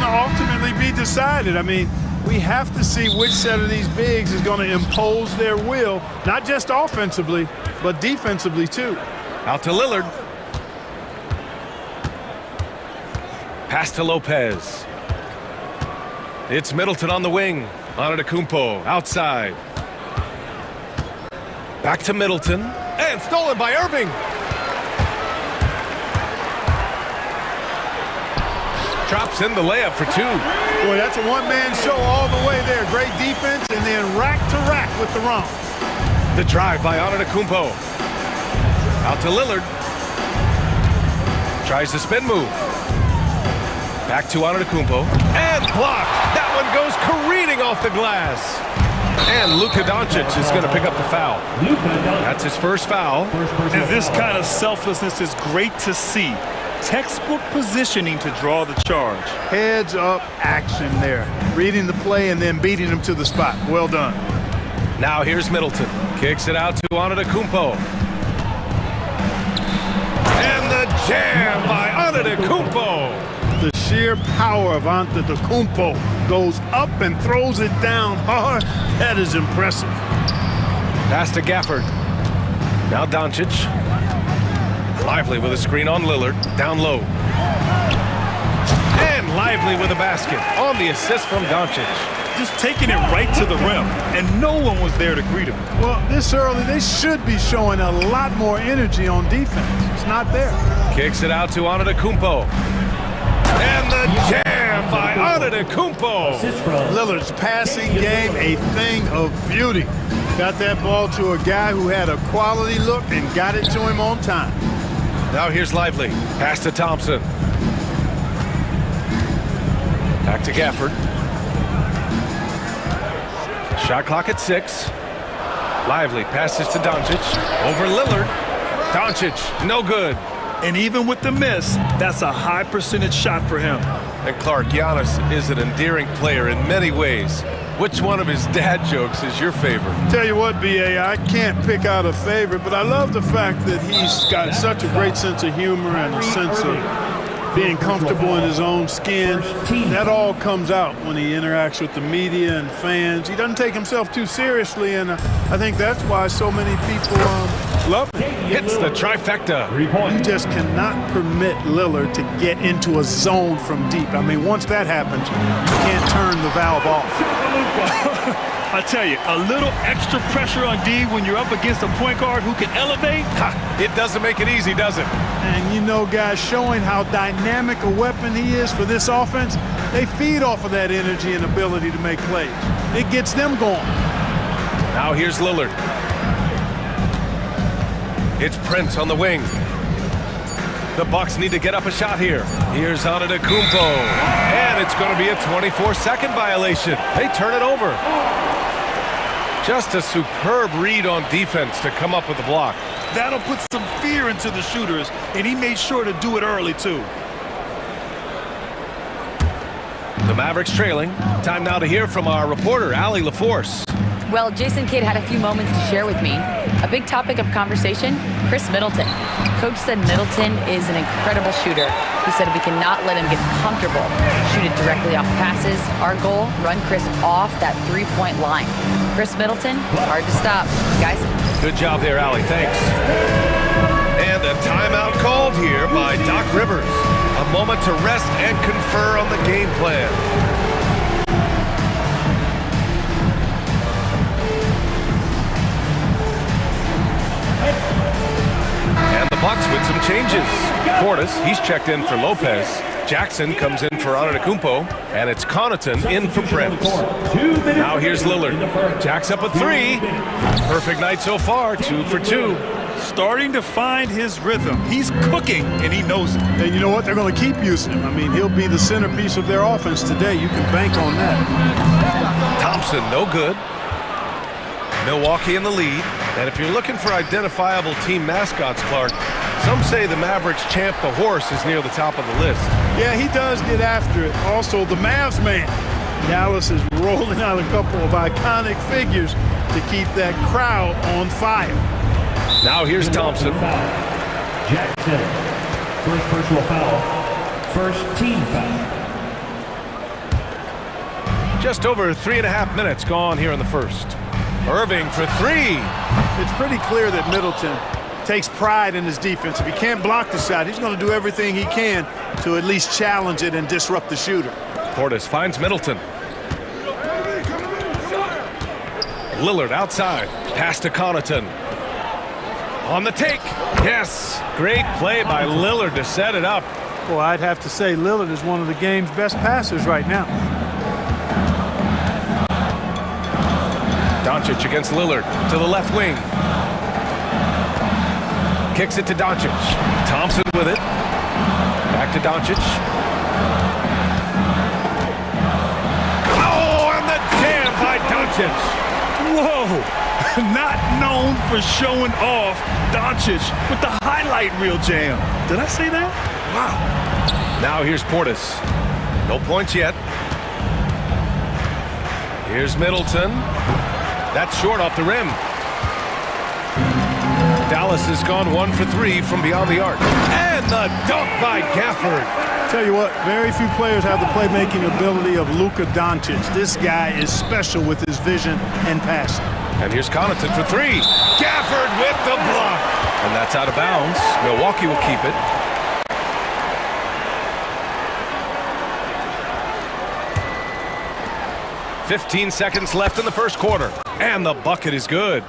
to ultimately be decided. I mean, we have to see which set of these bigs is going to impose their will, not just offensively, but defensively too. Out to Lillard. Pass to Lopez. It's Middleton on the wing. Antetokounmpo outside. Back to Middleton. And stolen by Irving. Drops in the layup for two. Boy, that's a one-man show all the way there. Great defense, and then rack to rack with the romp. The drive by Antetokounmpo. Out to Lillard. Tries the spin move. Back to Antetokounmpo. And blocked. That one goes careening off the glass. And Luka Doncic is going to pick up the foul. That's his first foul. And this kind of selflessness is great to see. Textbook positioning to draw the charge. Heads up action there. Reading the play and then beating him to the spot. Well done. Now here's Middleton. Kicks it out to Antetokounmpo. And the jam by Antetokounmpo. The sheer power of Antetokounmpo goes up and throws it down hard. That is impressive. Pass to Gafford. Now Doncic. Lively with a screen on Lillard. Down low. And Lively with a basket on the assist from Doncic. Just taking it right to the rim, and no one was there to greet him. Well, this early, they should be showing a lot more energy on defense. It's not there. Kicks it out to Antetokounmpo. And the jam by Antetokounmpo. Lillard's passing game, a thing of beauty. Got that ball to a guy who had a quality look and got it to him on time. Now here's Lively. Pass to Thompson. Back to Gafford. Shot clock at 6. Lively passes to Doncic. Over Lillard. Doncic, no good. And even with the miss, that's a high percentage shot for him. And Clark, Giannis is an endearing player in many ways. Which one of his dad jokes is your favorite? Tell you what, B.A., I can't pick out a favorite, but I love the fact that he's got such a great sense of humor and a sense of being comfortable in his own skin. That all comes out when he interacts with the media and fans. He doesn't take himself too seriously, and I think that's why so many people love him. Hits the trifecta. You just cannot permit Lillard to get into a zone from deep. I mean, once that happens, you can't turn the valve off. I tell you, a little extra pressure on D when you're up against a point guard who can elevate. It doesn't make it easy, does it? And you know, guys, showing how dynamic a weapon he is for this offense, they feed off of that energy and ability to make plays. It gets them going. Now here's Lillard. It's Prince on the wing. The Bucks need to get up a shot here. Here's Antetokounmpo. And it's going to be a 24-second violation. They turn it over. Just a superb read on defense to come up with the block. That'll put some fear into the shooters, and he made sure to do it early, too. The Mavericks trailing. Time now to hear from our reporter, Allie LaForce. Well, Jason Kidd had a few moments to share with me. A big topic of conversation, Chris Middleton. Coach said Middleton is an incredible shooter. He said we cannot let him get comfortable. Shoot it directly off passes. Our goal, run Chris off that three-point line. Chris Middleton, hard to stop. Guys. Good job there, Allie. Thanks. And a timeout called here by Doc Rivers. A moment to rest and confer on the game plan. Bucks with some changes. Portis, he's checked in for Lopez. Jackson comes in for Antetokounmpo, and it's Connaughton in for Prince. Now here's Lillard. Jack's up a 3. Perfect night so far, 2 for 2. Starting to find his rhythm. He's cooking, and he knows it. And you know what? They're going to keep using him. I mean, he'll be the centerpiece of their offense today. You can bank on that. Thompson, no good. Milwaukee in the lead. And if you're looking for identifiable team mascots, Clark, some say the Mavericks champ, the horse, is near the top of the list. Yeah, he does get after it. Also, the Mavs man. Dallas is rolling out a couple of iconic figures to keep that crowd on fire. Now here's Thompson. Jackson. First personal foul. First team foul. Just over 3.5 minutes gone here in the first. Irving for three. It's pretty clear that Middleton takes pride in his defense. If he can't block the shot, he's going to do everything he can to at least challenge it and disrupt the shooter. Portis finds Middleton. Lillard outside. Pass to Connaughton. On the take. Yes. Great play by Lillard to set it up. Well, I'd have to say Lillard is one of the game's best passers right now. Doncic against Lillard to the left wing. Kicks it to Doncic. Thompson with it. Back to Doncic. Oh, and the jam by Doncic. Whoa! Not known for showing off, Doncic with the highlight reel jam. Did I say that? Wow. Now here's Portis. No points yet. Here's Middleton. That's short off the rim. Dallas has gone 1 for 3 from beyond the arc. And the dunk by Gafford. Tell you what, very few players have the playmaking ability of Luka Doncic. This guy is special with his vision and passing. And here's Connaughton for three. Gafford with the block. And that's out of bounds. Milwaukee will keep it. "15 seconds left in the first quarter. And the bucket is good.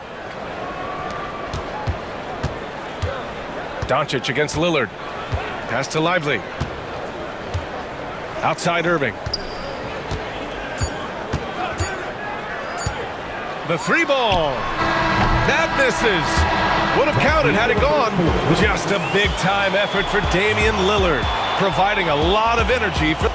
Doncic against Lillard. Pass to Lively. Outside Irving. The three ball. That misses. Would have counted had it gone. Just a big-time effort for Damian Lillard, providing a lot of energy for...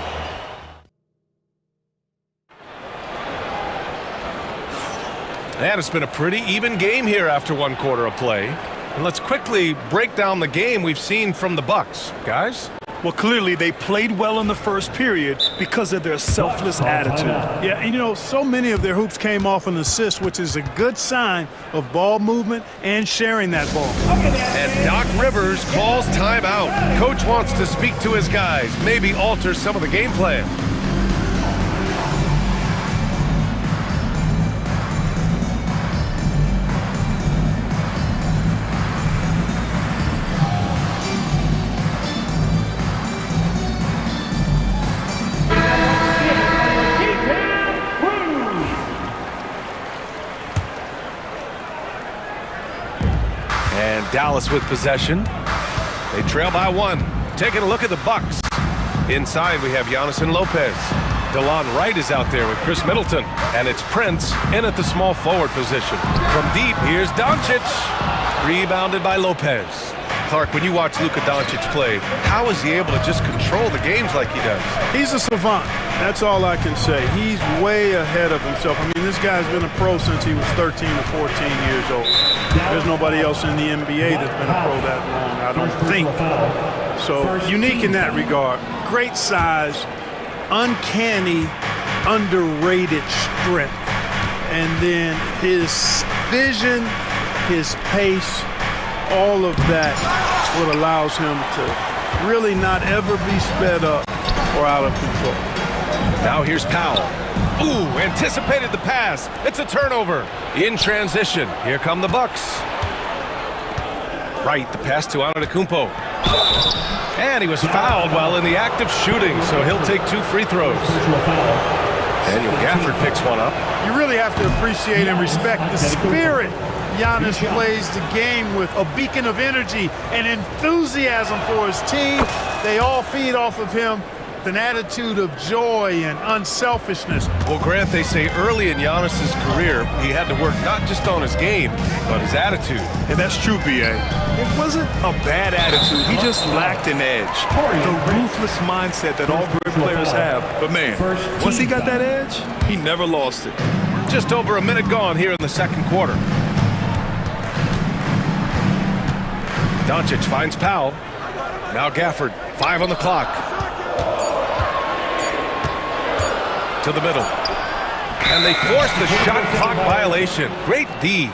And it's been a pretty even game here after 1 quarter of play. And let's quickly break down the game we've seen from the Bucks. Guys? Well, clearly they played well in the first period because of their selfless attitude. Yeah, and you know, so many of their hoops came off an assist, which is a good sign of ball movement and sharing that ball. And Doc Rivers calls timeout. Coach wants to speak to his guys, maybe alter some of the game plan. Dallas with possession. They trail by 1. Taking a look at the Bucks. Inside we have Giannis and Lopez. DeLon Wright is out there with Chris Middleton. And it's Prince in at the small forward position. From deep, here's Doncic. Rebounded by Lopez. Clark, when you watch Luka Doncic play, how is he able to just control the games like he does? He's a savant. That's all I can say. He's way ahead of himself. I mean, this guy's been a pro since he was 13 or 14 years old. There's nobody else in the NBA that's been a pro that long, I don't think. So unique in that regard. Great size, uncanny, underrated strength. And then his vision, his pace, all of that what allows him to really not ever be sped up or out of control. Now here's Powell. Ooh, anticipated the pass. It's a turnover. In transition, here come the Bucks. Right, the pass to Antetokounmpo. And he was fouled while in the act of shooting, so he'll take 2 free throws. Daniel Gafford picks one up. You really have to appreciate and respect the spirit Giannis plays the game with, a beacon of energy and enthusiasm for his team. They all feed off of him. An attitude of joy and unselfishness. Well, Grant, they say early in Giannis's career, he had to work not just on his game, but his attitude. And that's true, B.A. It wasn't a bad attitude. He just lacked an edge. The ruthless mindset that all great players have. But, man, once he got that edge, he never lost it. Just over a minute gone here in the second quarter. Doncic finds Powell. Now Gafford, 5 on the clock. To the middle. And they force the shot clock violation. Great D.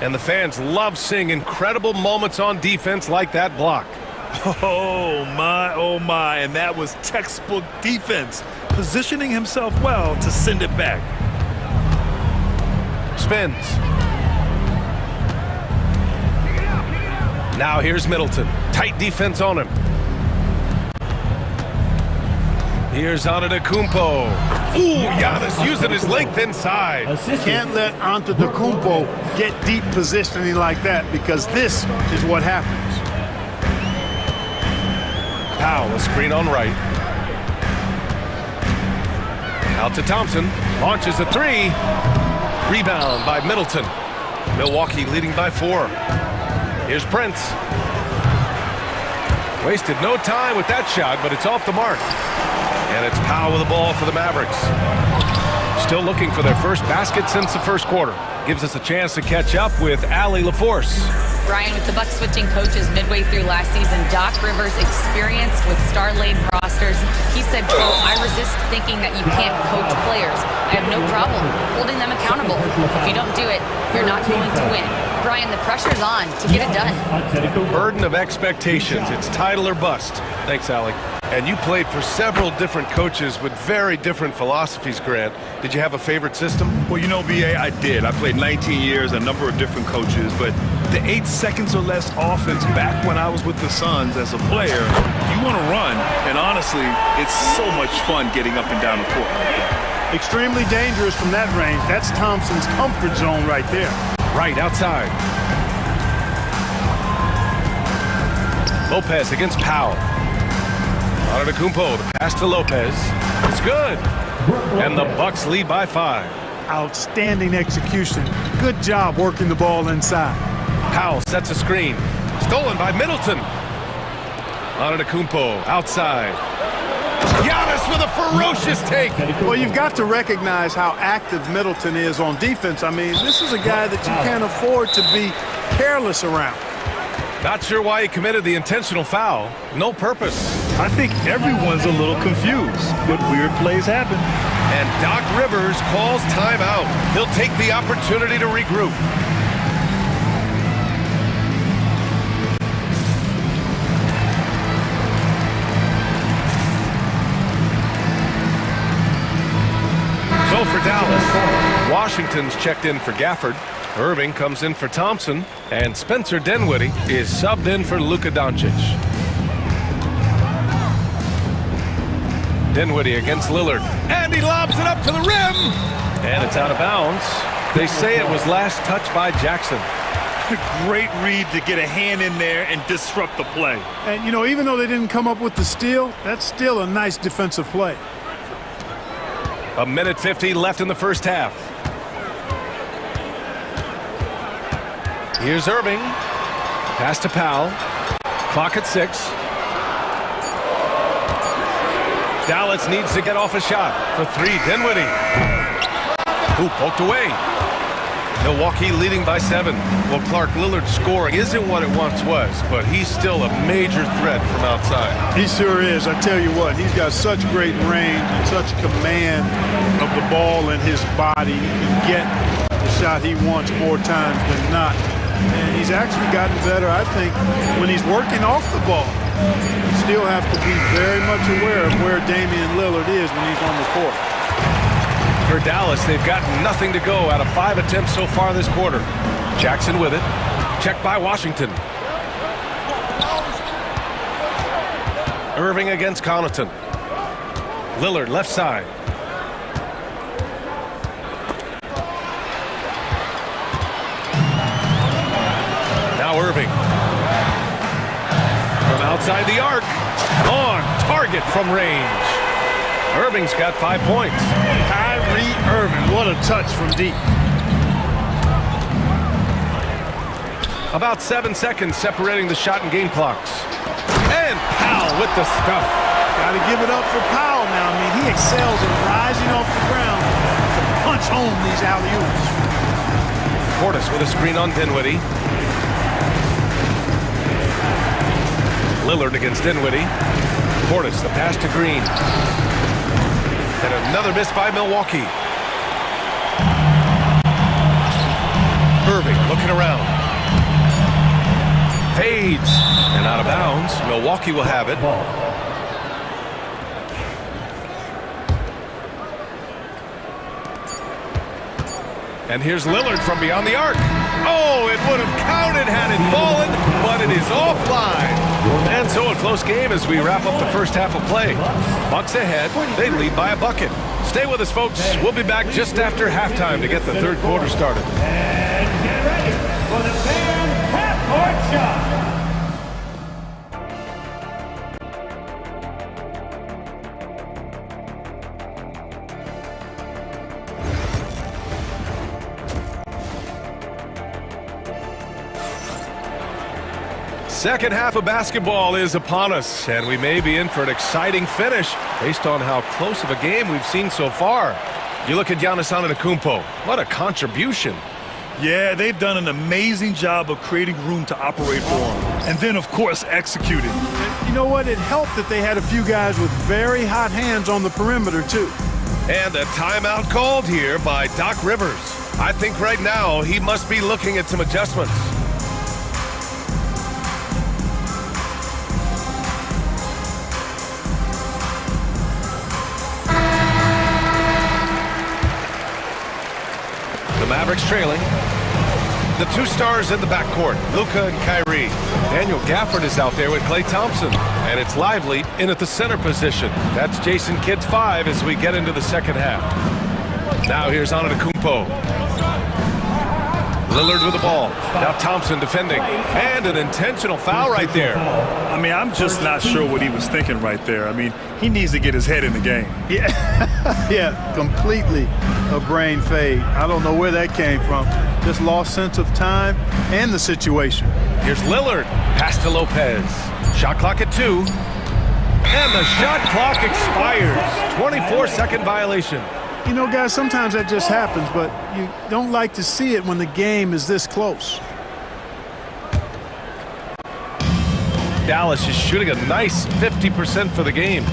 And the fans love seeing incredible moments on defense like that block. Oh, my. And that was textbook defense, positioning himself well to send it back. Spins. Now here's Middleton. Tight defense on him. Here's Antetokounmpo. Ooh, Giannis using his length inside. Can't let Antetokounmpo get deep positioning like that, because this is what happens. Powell, a screen on right. Out to Thompson. Launches a three. Rebound by Middleton. Milwaukee leading by 4. Here's Prince. Wasted no time with that shot, but it's off the mark. And it's Powell with the ball for the Mavericks. Still looking for their first basket since the first quarter. Gives us a chance to catch up with Allie LaForce. Brian, with the Bucks switching coaches midway through last season, Doc Rivers, experienced with star-laden rosters, he said, quote, "I resist thinking that you can't coach players. I have no problem holding them accountable. If you don't do it, you're not going to win." Brian, the pressure's on to get it done. Burden of expectations. It's title or bust. Thanks, Allie. And you played for several different coaches with very different philosophies, Grant. Did you have a favorite system? Well, you know, BA, I did. I played 19 years, a number of different coaches, but the 8 seconds or less offense back when I was with the Suns as a player, you want to run, and honestly, it's so much fun getting up and down the court. Extremely dangerous from that range. That's Thompson's comfort zone right there. Right, outside. Lopez against Powell. Antetokounmpo, the pass to Lopez. It's good. And the Bucks lead by 5. Outstanding execution. Good job working the ball inside. Powell sets a screen. Stolen by Middleton. Antetokounmpo outside. Giannis with a ferocious take. Well, you've got to recognize how active Middleton is on defense. I mean, this is a guy that you can't afford to be careless around. Not sure why he committed the intentional foul. No purpose. I think everyone's a little confused, but weird plays happen. And Doc Rivers calls timeout. He'll take the opportunity to regroup. So for Dallas, Washington's checked in for Gafford. Irving comes in for Thompson, and Spencer Dinwiddie is subbed in for Luka Doncic. Dinwiddie against Lillard, and he lobs it up to the rim, and it's out of bounds. They say it was last touched by Jackson. Great read to get a hand in there and disrupt the play. And, you know, even though they didn't come up with the steal, that's still a nice defensive play. 1:50 left in the first half. Here's Irving. Pass to Powell. Clock at 6. Dallas needs to get off a shot for 3. Dinwiddie. Who poked away. Milwaukee leading by 7. Well, Clark, Lillard's scoring isn't what it once was, but he's still a major threat from outside. He sure is. I tell you what, he's got such great range and such command of the ball in his body. He can get the shot he wants more times than not. And he's actually gotten better, I think, when he's working off the ball. You still have to be very much aware of where Damian Lillard is when he's on the court. For Dallas, they've got nothing to go out of 5 attempts so far this quarter. Jackson with it. Checked by Washington. Irving against Connaughton. Lillard left side. Now Irving. From outside the arc. On target from range. Irving's got 5 points. Kyrie Irving, what a touch from deep. About 7 seconds separating the shot and game clocks. And Powell with the stuff. Got to give it up for Powell now. I mean, he excels in rising off the ground to punch home these alley-oops. Portis with a screen on Dinwiddie. Lillard against Dinwiddie. Portis, the pass to Green. And another miss by Milwaukee. Irving looking around. Fade fades. And out of bounds. Milwaukee will have it. And here's Lillard from beyond the arc. Oh, it would have counted had it fallen, but it is offline. And so a close game as we wrap up the first half of play. Bucks ahead. They lead by a bucket. Stay with us, folks. We'll be back just after halftime to get the third quarter started. And get ready for the fan half-court shot. Second half of basketball is upon us, and we may be in for an exciting finish based on how close of a game we've seen so far. You look at Giannis Antetokounmpo. What a contribution. Yeah, they've done an amazing job of creating room to operate for him. And then, of course, executing. And you know what? It helped that they had a few guys with very hot hands on the perimeter, too. And a timeout called here by Doc Rivers. I think right now he must be looking at some adjustments. The Mavericks trailing. The two stars in the backcourt, Luka and Kyrie. Daniel Gafford is out there with Klay Thompson. And it's Lively in at the center position. That's Jason Kidd's 5 as we get into the second half. Now here's Antetokounmpo. Lillard with the ball. Now Thompson defending. And an intentional foul right there. I mean, I'm just not sure what he was thinking right there. I mean, he needs to get his head in the game. Yeah, yeah, completely a brain fade. I don't know where that came from. Just lost sense of time and the situation. Here's Lillard. Pass to Lopez. Shot clock at 2. And the shot clock expires. 24-second violation. You know, guys, sometimes that just happens, but you don't like to see it when the game is this close. Dallas is shooting a nice 50% for the game.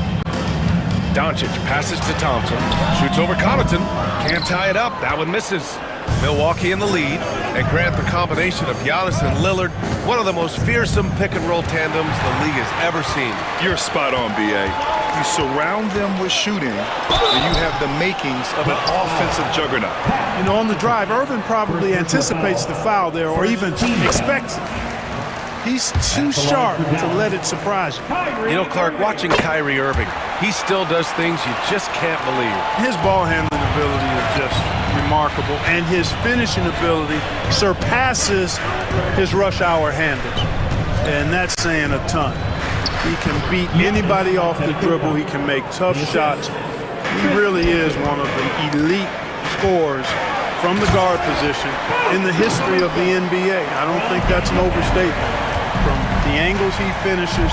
Doncic passes to Thompson. Shoots over Connaughton. Can't tie it up. That one misses. Milwaukee in the lead. And grant the combination of Giannis and Lillard, one of the most fearsome pick-and-roll tandems the league has ever seen. You're spot on, B.A. You surround them with shooting, and you have the makings of an offensive juggernaut. You know, on the drive, Irvin probably anticipates the foul there or even expects it. He's too sharp to let it surprise you. You know, Clark, watching Kyrie Irving, he still does things you just can't believe. His ball handling ability is just remarkable, and his finishing ability surpasses his rush hour handles, and that's saying a ton. He can beat anybody off the dribble. He can make tough shots. He really is one of the elite scorers from the guard position in the history of the NBA. I don't think that's an overstatement. From the angles he finishes,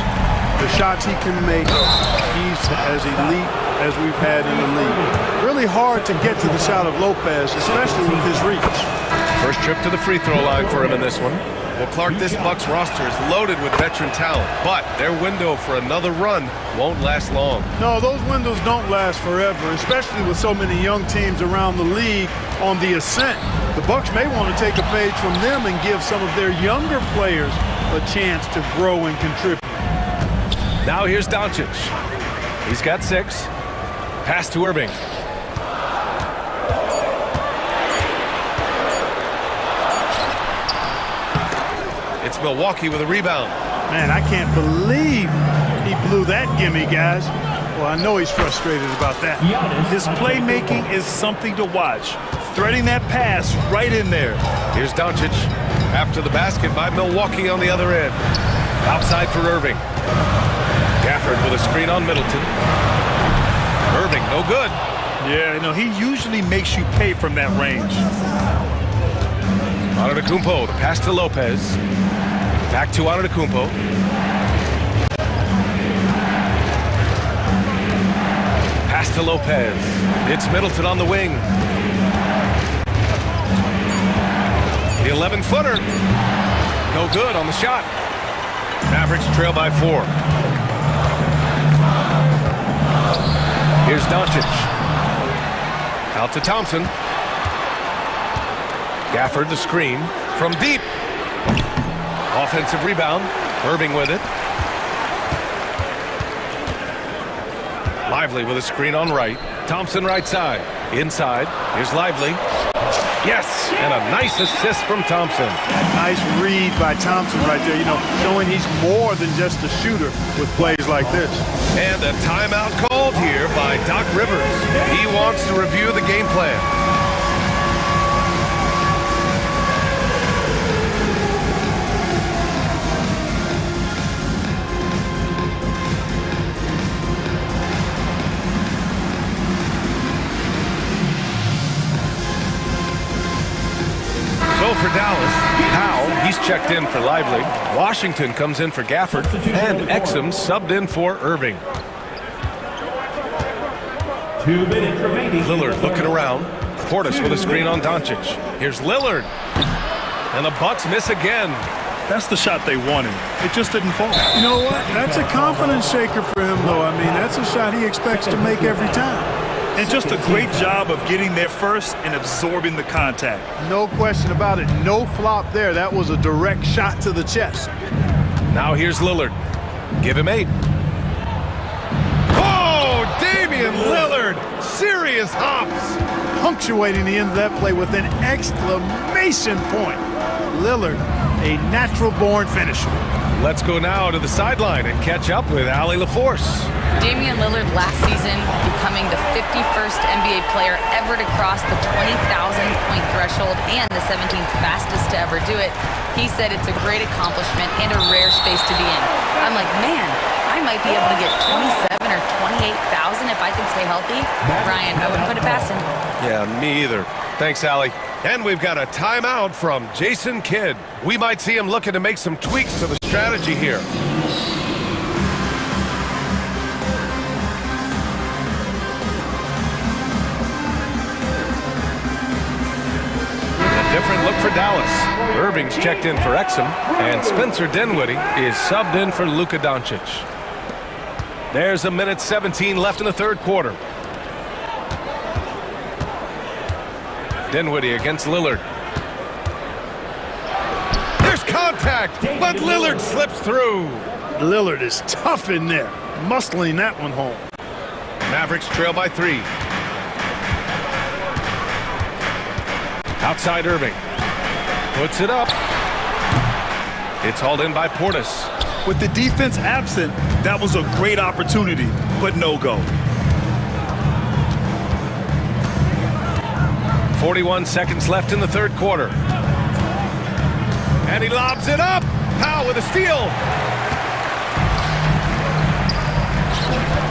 the shots he can make, he's as elite as we've had in the league. Really hard to get to the shot of Lopez, especially with his reach. First trip to the free throw line for him in this one. Well, Clark, this Bucks roster is loaded with veteran talent, but their window for another run won't last long. No, those windows don't last forever, especially with so many young teams around the league on the ascent. The Bucks may want to take a page from them and give some of their younger players a chance to grow and contribute. Now here's Doncic. He's got 6. Pass to Irving. It's Milwaukee with a rebound. Man, I can't believe he blew that gimme, guys. Well, I know he's frustrated about that. His playmaking is something to watch. Threading that pass right in there. Here's Doncic after the basket by Milwaukee on the other end. Outside for Irving. Gafford with a screen on Middleton. Irving, no good. Yeah, you know, he usually makes you pay from that range. Antetokounmpo, the pass to Lopez. Back to Antetokounmpo. Pass to Lopez. It's Middleton on the wing. The 11-footer. No good on the shot. Mavericks trail by 4. Here's Doncic. Out to Thompson. Gafford the screen from deep. Offensive rebound. Irving with it. Lively with a screen on right. Thompson right side. Inside. Here's Lively. Yes, and a nice assist from Thompson. Nice read by Thompson right there, showing he's more than just a shooter with plays like this. And a timeout called here by Doc Rivers. He wants to review the game plan. So for Dallas, Powell, he's checked in for Lively. Washington comes in for Gafford, and Exum subbed in for Irving. 2 minutes remaining. Lillard looking around. Portis with a screen on Doncic. Here's Lillard. And the Bucks miss again. That's the shot they wanted. It just didn't fall. You know what? That's a confidence shaker for him, though. I mean, that's a shot he expects to make every time. And just a great job of getting there first and absorbing the contact. No question about it. No flop there. That was a direct shot to the chest. Now here's Lillard. Give him 8. Oh, Damian Lillard. Serious hops. Punctuating the end of that play with an exclamation point. Lillard, a natural-born finisher. Let's go now to the sideline and catch up with Allie LaForce. Damian Lillard last season becoming the 51st NBA player ever to cross the 20,000-point threshold and the 17th fastest to ever do it. He said it's a great accomplishment and a rare space to be in. I'm like, man, I might be able to get 27 or 28,000 if I can stay healthy. Ryan, I wouldn't put it past him. Yeah, me either. Thanks, Allie. And we've got a timeout from Jason Kidd. We might see him looking to make some tweaks to the strategy here. A different look for Dallas. Irving's checked in for Exum, and Spencer Dinwiddie is subbed in for Luka Doncic. There's a minute 17 left in the third quarter. Dinwiddie against Lillard. There's contact, but Lillard slips through. Lillard is tough in there, muscling that one home. Mavericks trail by 3. Outside Irving. Puts it up. It's hauled in by Portis. With the defense absent, that was a great opportunity, but no go. 41 seconds left in the third quarter. And he lobs it up. Powell with a steal.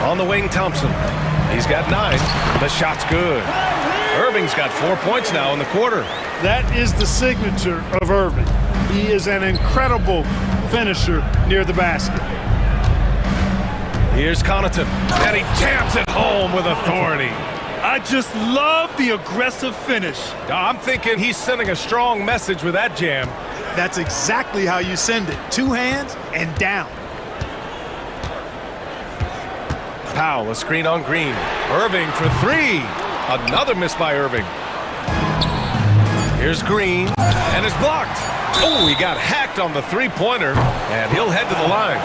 On the wing, Thompson. He's got 9. The shot's good. Irving's got 4 points now in the quarter. That is the signature of Irving. He is an incredible finisher near the basket. Here's Connaughton. And he jams it home with authority. I just love the aggressive finish. I'm thinking he's sending a strong message with that jam. That's exactly how you send it. 2 hands and down. Powell, a screen on Green. Irving for 3. Another miss by Irving. Here's Green, and it's blocked. Oh, he got hacked on the three-pointer, and he'll head to the line.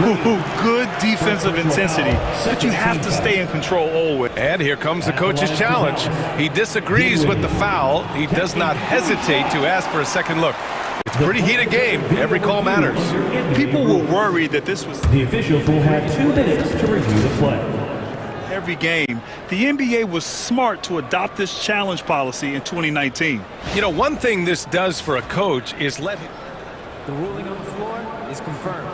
Ooh, good defensive intensity, but you have to stay in control always. And here comes the coach's challenge. He disagrees with the foul. He does not hesitate to ask for a second look. It's a pretty heated game. Every call matters. People were worried that this was... The officials will have 2 minutes to review the play. Every game, the NBA was smart to adopt this challenge policy in 2019. You know, one thing this does for a coach is let him... The ruling on the floor is confirmed.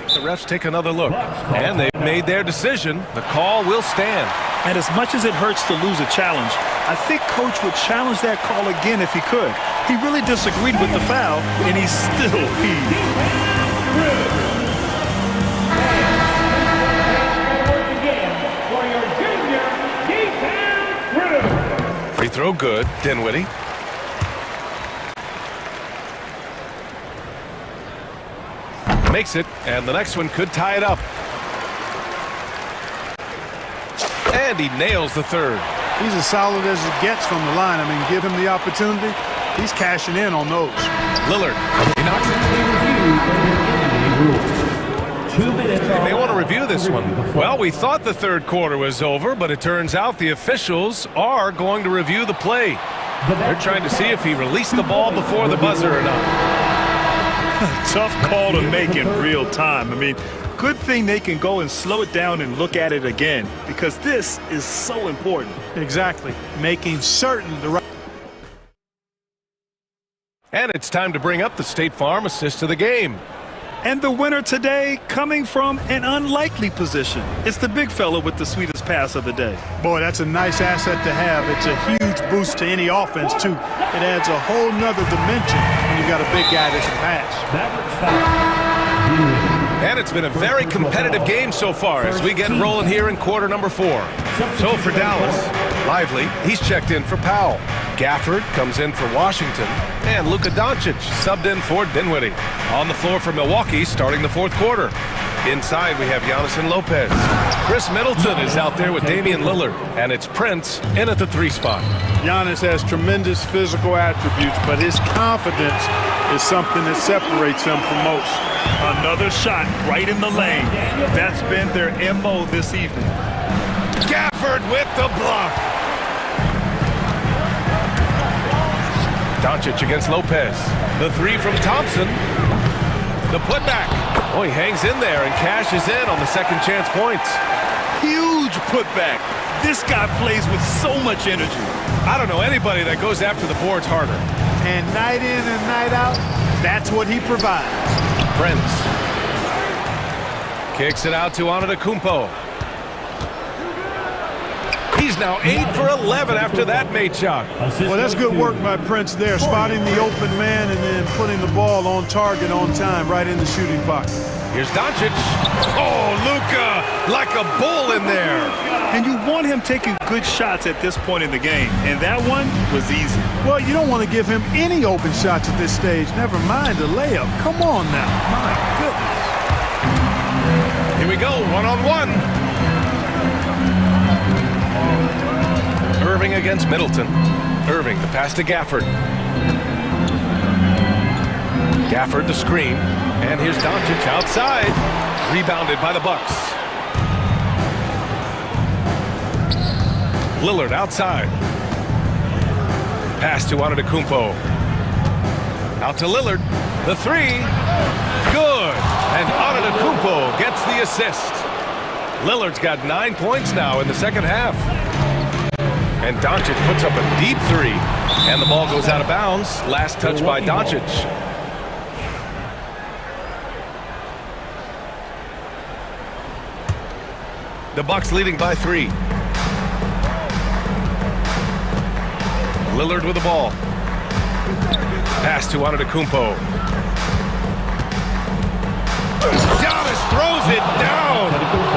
The refs take another look, and they've made their decision. The call will stand. And as much as it hurts to lose a challenge, I think Coach would challenge that call again if he could. He really disagreed with the foul, and he still heaved. Free throw good. Dinwiddie. Makes it, and the next one could tie it up. And he nails the third. He's as solid as it gets from the line. I mean, give him the opportunity, He's cashing in on those. Lillard. He knocks it. 2 minutes. They may want to review this one. Well, we thought the third quarter was over, but it turns out the officials are going to review the play. They're trying to see if he released the ball before the buzzer or not. Tough call to make in real time. I mean, good thing they can go and slow it down and look at it again, because this is so important. Exactly. Making certain the right. And it's time to bring up the State Farm assist of the game. And the winner today coming from an unlikely position. It's the big fella with the sweetest pass of the day. Boy, that's a nice asset to have. It's a huge boost to any offense, too. It adds a whole nother dimension when you've got a big guy that can pass. And it's been a very competitive game so far as we get rolling here in quarter number 4. So for Dallas, Lively, he's checked in for Powell. Gafford comes in for Washington. And Luka Doncic subbed in for Dinwiddie. On the floor for Milwaukee starting the fourth quarter. Inside we have Giannis and Lopez. Chris Middleton is out there with Damian Lillard. And it's Prince in at the 3 spot. Giannis has tremendous physical attributes, but his confidence is something that separates him from most. Another shot right in the lane. That's been their MO this evening. Gafford with the block. Doncic against Lopez. The 3 from Thompson. The putback. Oh, he hangs in there and cashes in on the second chance points. Huge putback. This guy plays with so much energy. I don't know anybody that goes after the boards harder. And night in and night out, that's what he provides. Prince. Kicks it out to Antetokounmpo. He's now 8 for 11 after that made shot. Well, that's good work by Prince there, spotting the open man and then putting the ball on target on time right in the shooting pocket. Here's Doncic. Oh, Luka, like a bull in there. And you want him taking good shots at this point in the game, and that one was easy. Well, you don't want to give him any open shots at this stage, never mind a layup. Come on now, my goodness. Here we go, one-on-one. Irving against Middleton. Irving, the pass to Gafford. Gafford, the screen. And here's Doncic outside. Rebounded by the Bucks. Lillard outside. Pass to Antetokounmpo. Out to Lillard. The 3. Good. And Antetokounmpo gets the assist. Lillard's got 9 points now in the second half. And Doncic puts up a deep 3. And the ball goes out of bounds. Last touch by Doncic. The Bucks leading by 3. Lillard with the ball. Pass to Antetokounmpo. Giannis throws it down.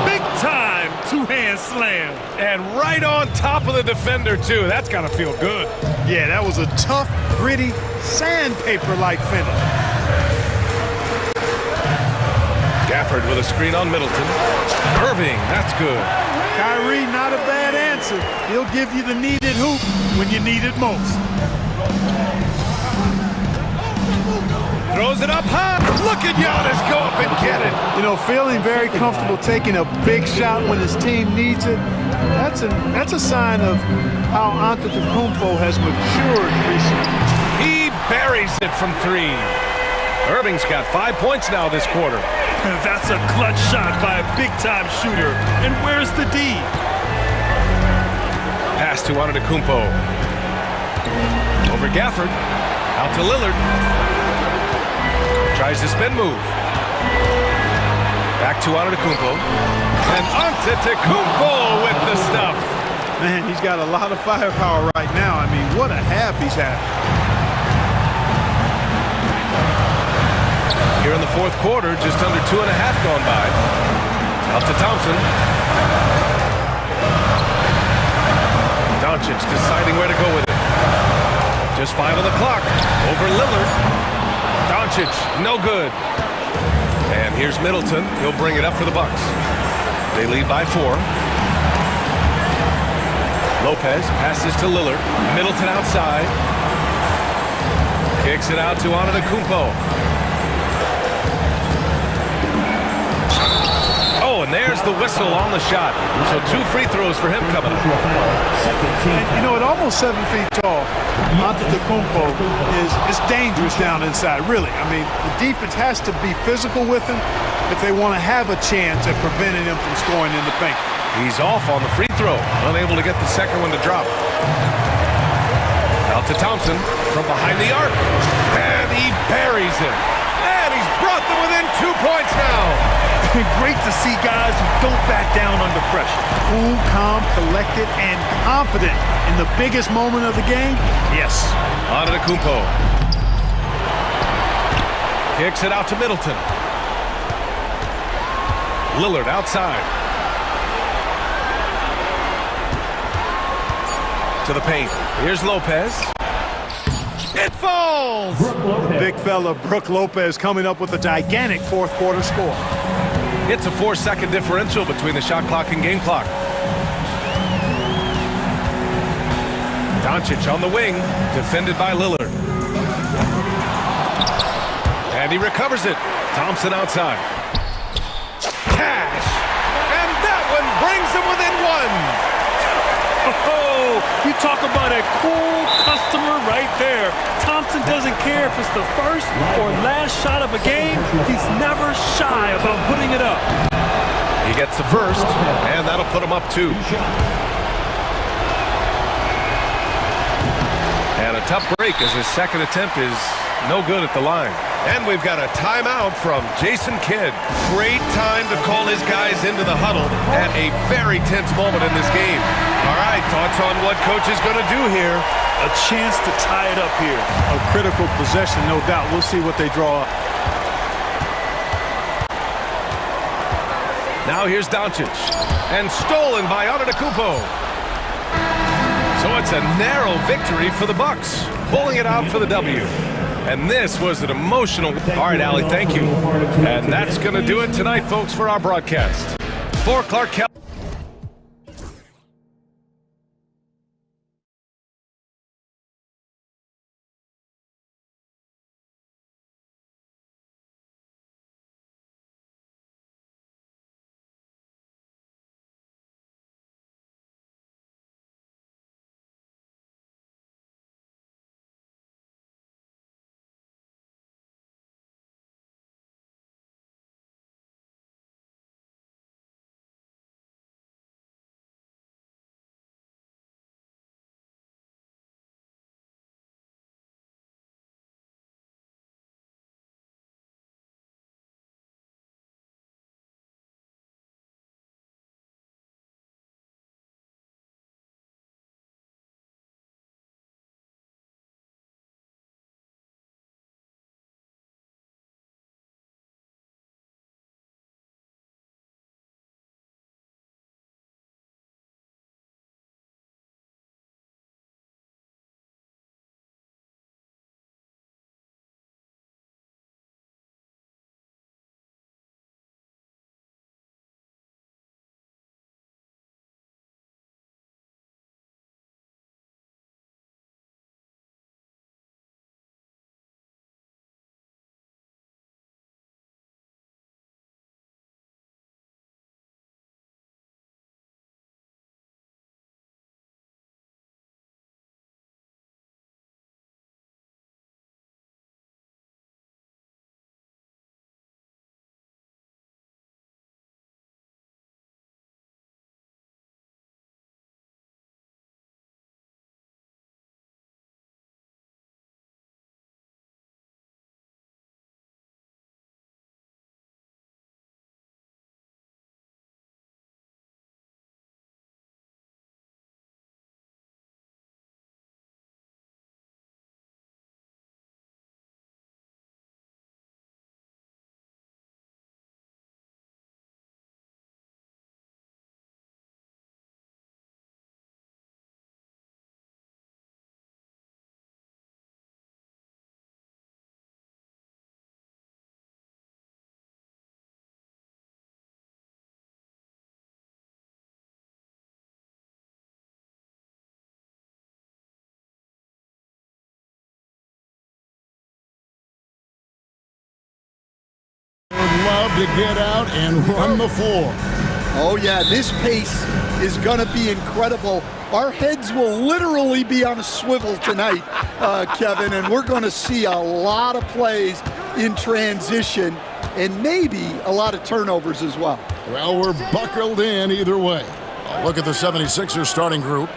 Big time two-hand slam. And right on top of the defender, too. That's got to feel good. Yeah, that was a tough, gritty, sandpaper-like finish. Gafford with a screen on Middleton. Irving, that's good. Kyrie, not a bad answer. He'll give you the needed hoop when you need it most. Throws it up high. Look at Giannis go up and get it. You know, feeling very comfortable taking a big shot when his team needs it. That's a sign of how Antetokounmpo has matured recently. He buries it from 3. Irving's got 5 points now this quarter. That's a clutch shot by a big-time shooter. And where's the D? Pass to Antetokounmpo. Over Gafford. Out to Lillard. Tries the spin move. Back to Antetokounmpo. And Antetokounmpo with the stuff. Man, he's got a lot of firepower right now. I mean, what a half he's had. Here in the fourth quarter, just under 2.5 gone by. Out to Thompson. Doncic deciding where to go with it. Just 5 on the clock. Over Lillard. Doncic, no good. And here's Middleton. He'll bring it up for the Bucks. They lead by 4. Lopez passes to Lillard. Middleton outside. Kicks it out to Antetokounmpo. Oh, and there's the whistle on the shot. So 2 free throws for him coming up. And, you know, at almost 7 feet tall, Antetokounmpo is dangerous down inside, really. I mean, the defense has to be physical with him if they want to have a chance at preventing him from scoring in the paint. He's off on the free throw, unable to get the second one to drop. Out to Thompson from behind the arc, and he buries him. And he's brought them within 2 points now. Great to see guys who don't back down under pressure. Cool, calm, collected, and confident in the biggest moment of the game. Yes. Antetokounmpo kicks it out to Middleton. Lillard outside. To the paint. Here's Lopez. It falls! Big fella Brook Lopez coming up with a gigantic fourth quarter score. It's a 4-second differential between the shot clock and game clock. Doncic on the wing, defended by Lillard. And he recovers it. Thompson outside. Cash! And that one brings him within 1. Oh, you talk about a cool customer right there. Thompson doesn't care if it's the first or last shot of a game. He's never shy about putting it up. He gets the first, and that'll put him up 2. And a tough break as his second attempt is no good at the line. And we've got a timeout from Jason Kidd. Great time to call his guys into the huddle at a very tense moment in this game. All right, thoughts on what coach is going to do here? A chance to tie it up here. A critical possession, no doubt. We'll see what they draw up. Now here's Doncic. And stolen by Antetokounmpo. So it's a narrow victory for the Bucks, pulling it out for the W. And this was an emotional... All right, Allie, thank you. And that's going to do it tonight, folks, for our broadcast. For Clark Kelly. love to get out and run the floor. Oh, yeah, this pace is going to be incredible. Our heads will literally be on a swivel tonight, Kevin, and we're going to see a lot of plays in transition and maybe a lot of turnovers as well. Well, we're buckled in either way. Look at the 76ers starting group.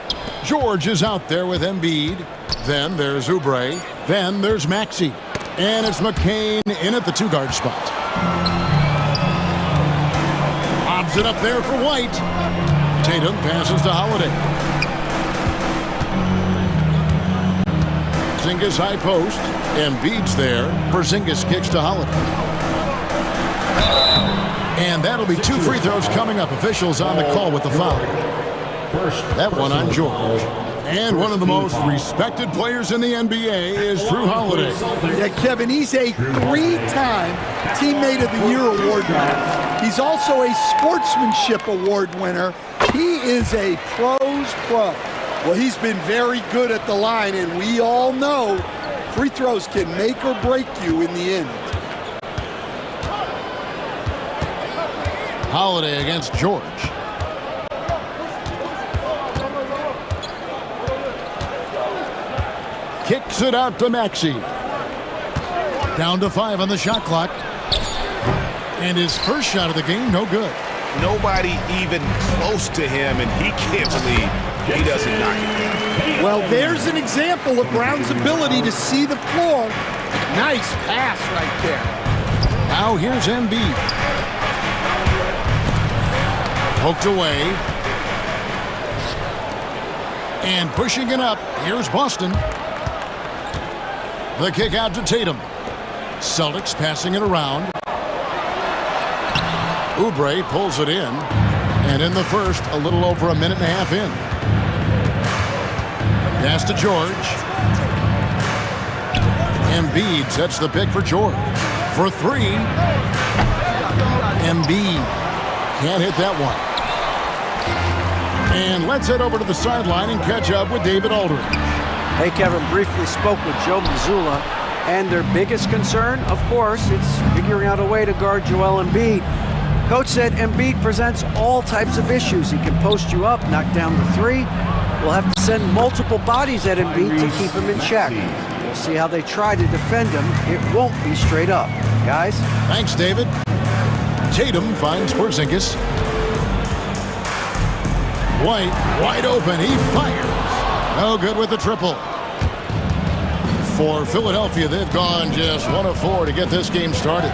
George is out there with Embiid. Then there's Oubre. Then there's Maxey. And it's McCain in at the two-guard spot. Lobs it up there for White. Tatum passes to Holiday. Porzingis high post. Embiid's there. Porzingis kicks to Holiday. And that'll be 2 free throws coming up. Officials on the call with the foul. That one on George. And one of the most respected players in the NBA is Drew Holiday. Yeah, Kevin, he's a 3-time Teammate of the Year award winner. He's also a Sportsmanship Award winner. He is a pro's pro. Well, he's been very good at the line, and we all know free throws can make or break you in the end. Holiday against George. Kicks it out to Maxey. Down to 5 on the shot clock. And his first shot of the game, no good. Nobody even close to him, and he can't believe he doesn't knock it down. Well, there's an example of Brown's ability to see the floor. Nice pass right there. Now here's Embiid. Poked away. And pushing it up, here's Boston. The kick out to Tatum. Celtics passing it around. Oubre pulls it in. And in the first, a little over a minute and a half in. Pass to George. Embiid sets the pick for George. For 3. Embiid can't hit that one. And let's head over to the sideline and catch up with David Aldridge. Hey, Kevin, briefly spoke with Joe Mazzulla, and their biggest concern, of course, it's figuring out a way to guard Joel Embiid. Coach said Embiid presents all types of issues. He can post you up, knock down the 3. We'll have to send multiple bodies at Embiid to keep him in check. We'll see how they try to defend him. It won't be straight up. Guys? Thanks, David. Tatum finds Porzingis. White, wide open, he fires. No good with the triple. For Philadelphia, they've gone just 1 of 4 to get this game started.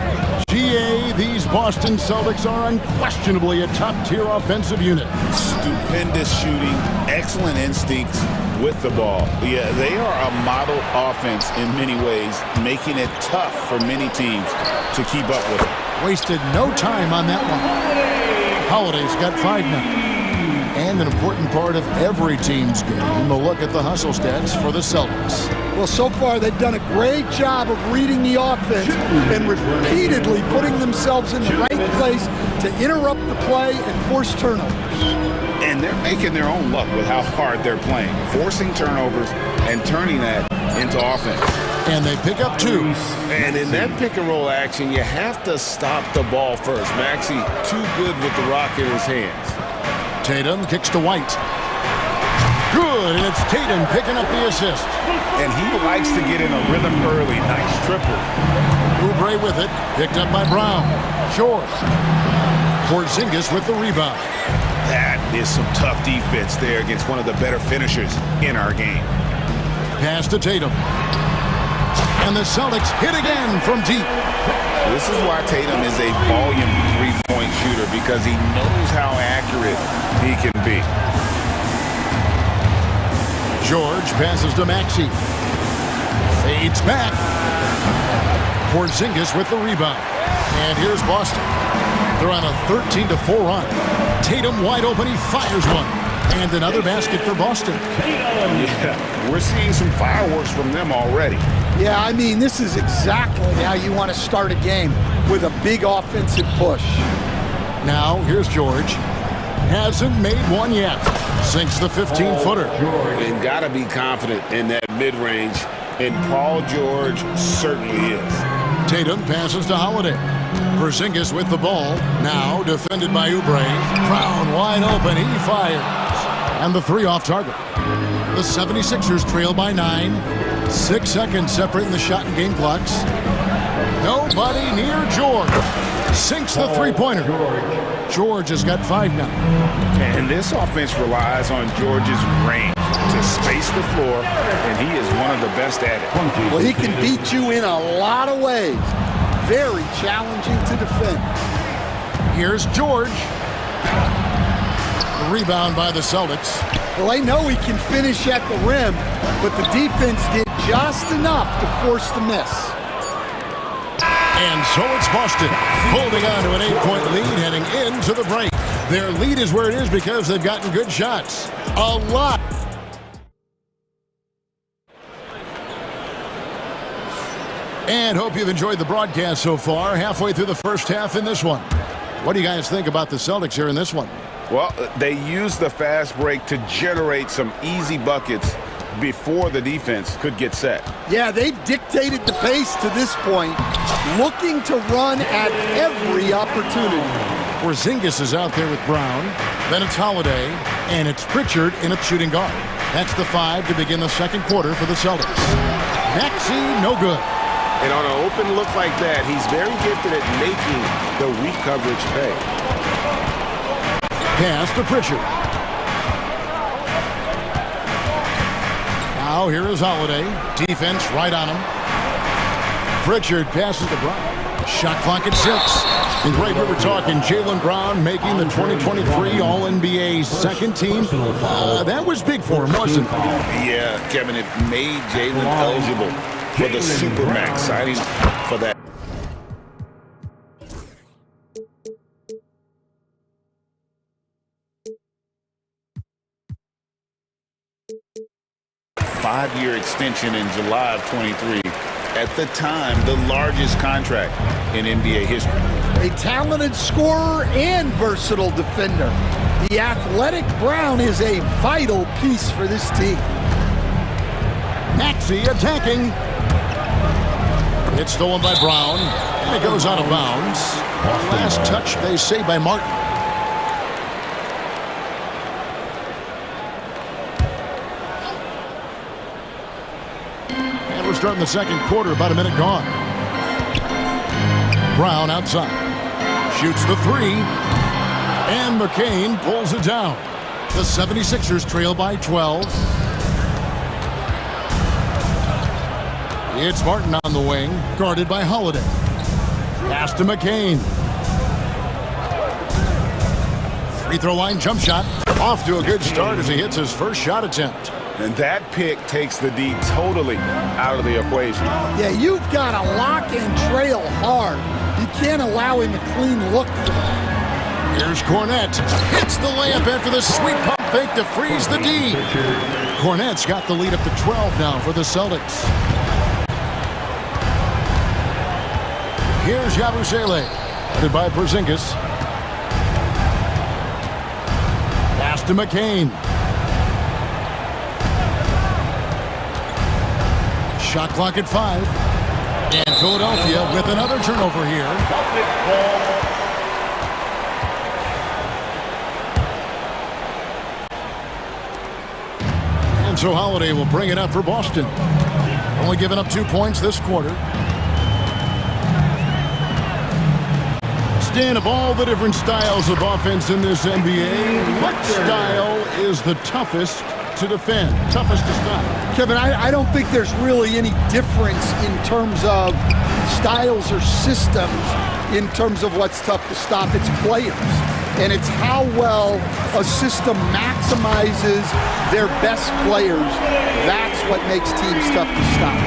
GA, these Boston Celtics are unquestionably a top-tier offensive unit. Stupendous shooting, excellent instincts with the ball. Yeah, they are a model offense in many ways, making it tough for many teams to keep up with it. Wasted no time on that one. Holiday's got 5 now. And an important part of every team's game, a look at the hustle stats for the Celtics. Well, so far they've done a great job of reading the offense and repeatedly putting themselves in the right place to interrupt the play and force turnovers. And they're making their own luck with how hard they're playing, forcing turnovers and turning that into offense. And they pick up 2. And in that pick-and-roll action, you have to stop the ball first. Maxey too good with the rock in his hands. Tatum kicks to White. Good, and it's Tatum picking up the assist. And he likes to get in a rhythm early. Nice triple. Oubre with it, picked up by Brown. George. Porzingis with the rebound. That is some tough defense there against one of the better finishers in our game. Pass to Tatum. And the Celtics hit again from deep. This is why Tatum is a volume three-point shooter, because he knows how accurate he can be. George passes to Maxey. Fades back. Porzingis with the rebound. And here's Boston. They're on a 13-4 run. Tatum wide open, he fires one. And another basket for Boston. Yeah, we're seeing some fireworks from them already. Yeah, I mean, this is exactly how you want to start a game, with a big offensive push. Now, here's George. Hasn't made one yet. Sinks the 15-footer. And got to be confident in that mid-range, and Paul George certainly is. Tatum passes to Holiday. Porzingis with the ball. Now defended by Oubre. Brown wide open. He fires. And the three off target. The 76ers trail by 9. 6 seconds separating the shot and game clocks. Nobody near George. Sinks the three-pointer. George has got 5 now. And this offense relies on George's range to space the floor, and he is one of the best at it. Well, he can beat you in a lot of ways. Very challenging to defend. Here's George. The rebound by the Celtics. Well, they know he can finish at the rim, but the defense did just enough to force the miss. And so it's Boston holding on to an 8-point lead heading into the break. Their lead is where it is because they've gotten good shots. A lot. And hope you've enjoyed the broadcast so far. Halfway through the first half in this one. What do you guys think about the Celtics here in this one? Well, they used the fast break to generate some easy buckets before the defense could get set. Yeah, they've dictated the pace to this point, looking to run at every opportunity. Porzingis is out there with Brown. Then it's Holiday, and it's Pritchard in at shooting guard. That's the 5 to begin the second quarter for the Celtics. Maxey, no good. And on an open look like that, he's very gifted at making the weak coverage pay. Pass to Pritchard. Now here is Holiday. Defense right on him. Pritchard passes to Brown. Shot clock at 6. And great, we were talking Jaylen Brown making the 2023 All-NBA second team. That was big for him, wasn't it? Yeah, Kevin, it made Jaylen eligible for the Supermax signing for that. Five-year extension in July of 23. At the time, the largest contract in NBA history. A talented scorer and versatile defender. The athletic Brown is a vital piece for this team. Maxey attacking. It's stolen by Brown, and it goes out of bounds. Last touch, they say, by Martin. And we're starting the second quarter, about a minute gone. Brown outside. Shoots the 3. And McCain pulls it down. The 76ers trail by 12. It's Martin on the wing, guarded by Holiday. Pass to McCain. Free throw line jump shot. Off to a good start as he hits his first shot attempt. And that pick takes the D totally out of the equation. Yeah, you've got to lock and trail hard. You can't allow him a clean look. Here's Cornette. Hits the layup after the sweet pump fake to freeze the D. Cornette's got the lead up to 12 now for the Celtics. Here's Yabusele, headed by Porzingis. Pass to McCain. Shot clock at 5. And Philadelphia with another turnover here. And so Holiday will bring it up for Boston. Only giving up 2 points this quarter. Stan, of all the different styles of offense in this NBA, what style is the toughest to defend, toughest to stop? Kevin, I don't think there's really any difference in terms of styles or systems in terms of what's tough to stop. It's players. And it's how well a system maximizes their best players. That's what makes teams tough to stop.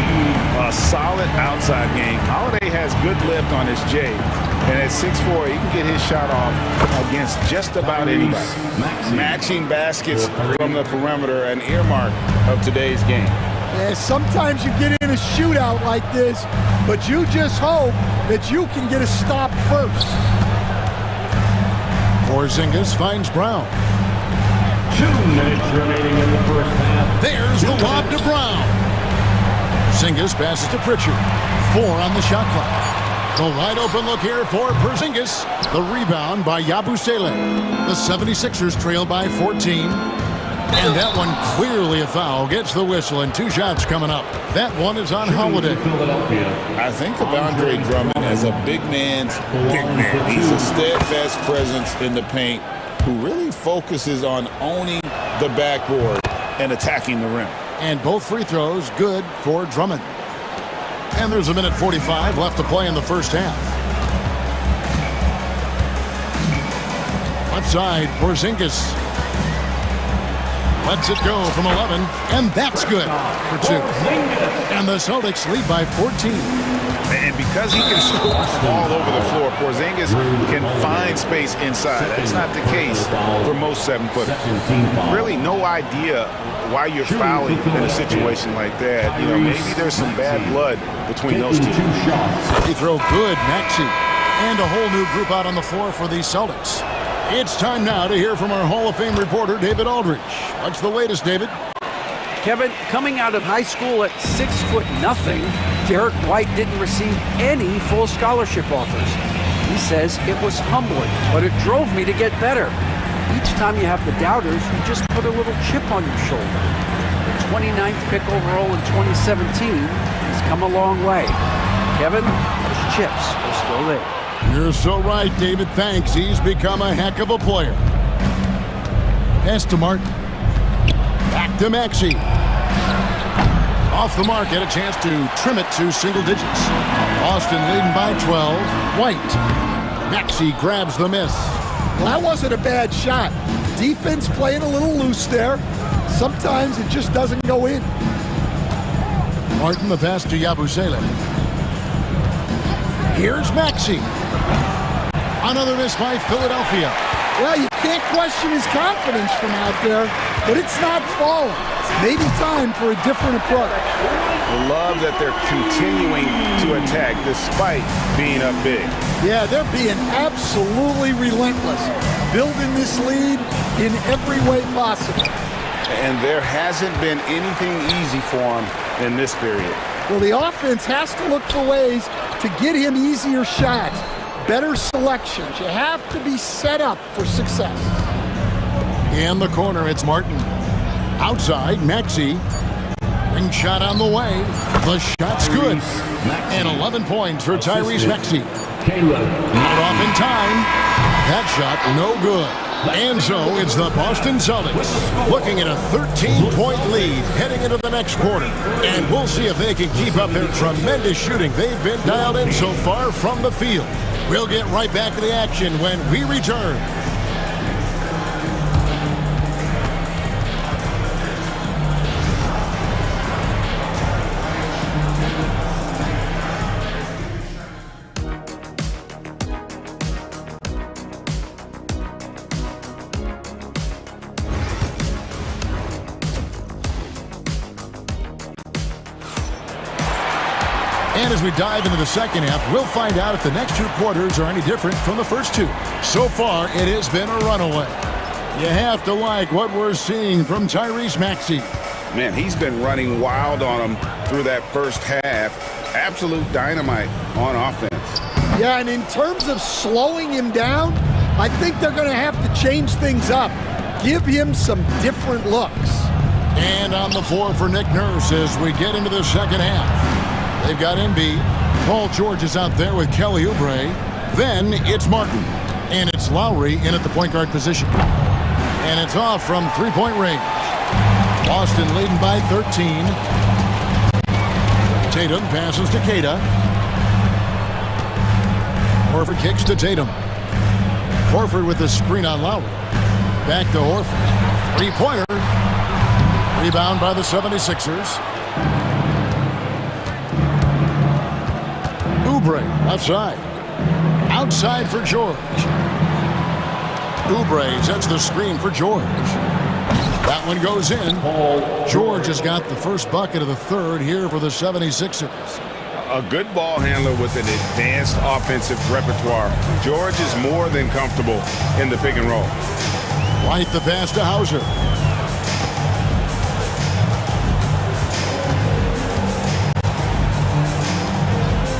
A solid outside game. Holiday has good lift on his J. And at 6'4", he can get his shot off against just about anybody. Matching baskets from the perimeter, an earmark of today's game. Yeah, sometimes you get in a shootout like this, but you just hope that you can get a stop first. Porzingis finds Brown. 2 minutes remaining in the first half. There's the lob to Brown. Porzingis passes to Pritchard. 4 on the shot clock. The wide open look here for Porzingis. The rebound by Yabusele. The 76ers trail by 14. And that one clearly a foul. Gets the whistle and 2 shots coming up. That one is on Holiday. I think of Andre Drummond as a big man's big man. He's a steadfast presence in the paint who really focuses on owning the backboard and attacking the rim. And both free throws good for Drummond. And there's a minute 45 left to play in the first half. Left side, Porzingis. Lets it go from 11, and that's good for 2. And the Celtics lead by 14. And because he can score all over the floor, Porzingis can find space inside. That's not the case for most 7-footers. Really no idea why you're fouling in a situation like that. You know, maybe there's some bad blood between those two. He throw good, Maxey. And a whole new group out on the floor for the Celtics. It's time now to hear from our Hall of Fame reporter, David Aldridge. What's the latest, David? Kevin, coming out of high school at 6'0", Derek White didn't receive any full scholarship offers. He says it was humbling, but it drove me to get better. Each time you have the doubters, you just put a little chip on your shoulder. The 29th pick overall in 2017 has come a long way. Kevin, those chips are still there. You're so right, David. Thanks. He's become a heck of a player. Pass to Martin. Back to Maxey. Off the mark, had a chance to trim it to single digits. Boston leading by 12. White. Maxey grabs the miss. Well, that wasn't a bad shot. Defense playing a little loose there. Sometimes it just doesn't go in. Martin, the pass to Yabusele. Here's Maxey. Another miss by Philadelphia. Well, you can't question his confidence from out there, but it's not falling. Maybe time for a different approach. I love that they're continuing to attack despite being up big. Yeah, they're being absolutely relentless, building this lead in every way possible. And there hasn't been anything easy for them in this period. Well, the offense has to look for ways to get him easier shots, better selections. You have to be set up for success. In the corner, it's Martin. Outside, Maxey. Ring shot on the way. The shot's good. And 11 points for Tyrese Maxey. Not off in time. That shot, no good. And so it's the Boston Celtics looking at a 13-point lead heading into the next quarter. And we'll see if they can keep up their tremendous shooting they've been dialed in so far from the field. We'll get right back to the action when we return. And as we dive into the second half, we'll find out if the next 2 quarters are any different from the first 2. So far, it has been a runaway. You have to like what we're seeing from Tyrese Maxey. Man, he's been running wild on them through that first half. Absolute dynamite on offense. Yeah, and in terms of slowing him down, I think they're going to have to change things up. Give him some different looks. And on the floor for Nick Nurse as we get into the second half. They've got Embiid. Paul George is out there with Kelly Oubre. Then it's Martin. And it's Lowry in at the point guard position. And it's off from three-point range. Boston leading by 13. Tatum passes to Keita. Horford kicks to Tatum. Horford with the screen on Lowry. Back to Horford. Three-pointer. Rebound by the 76ers. Oubre, left side. Outside for George. Oubre sets the screen for George. That one goes in. George has got the first bucket of the third here for the 76ers. A good ball handler with an advanced offensive repertoire. George is more than comfortable in the pick and roll. White the pass to Hauser.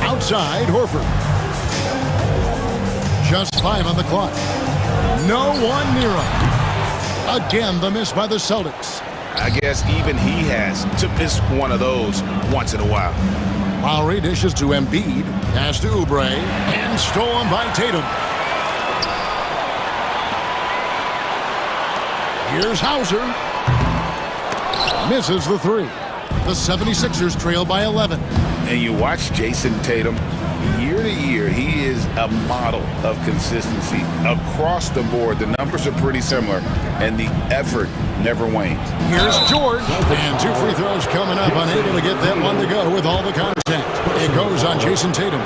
Outside, Horford. Just 5 on the clock. No one near him. Again, the miss by the Celtics. I guess even he has to miss one of those once in a while. Lowry dishes to Embiid. Pass to Oubre. And stolen by Tatum. Here's Hauser. Misses the three. The 76ers trail by 11. And you watch Jason Tatum. Year to year, he is a model of consistency across the board. The numbers are pretty similar, and the effort never wanes. Here's George, and 2 free throws coming up, unable to get that one to go with all the contact. It goes on Jason Tatum.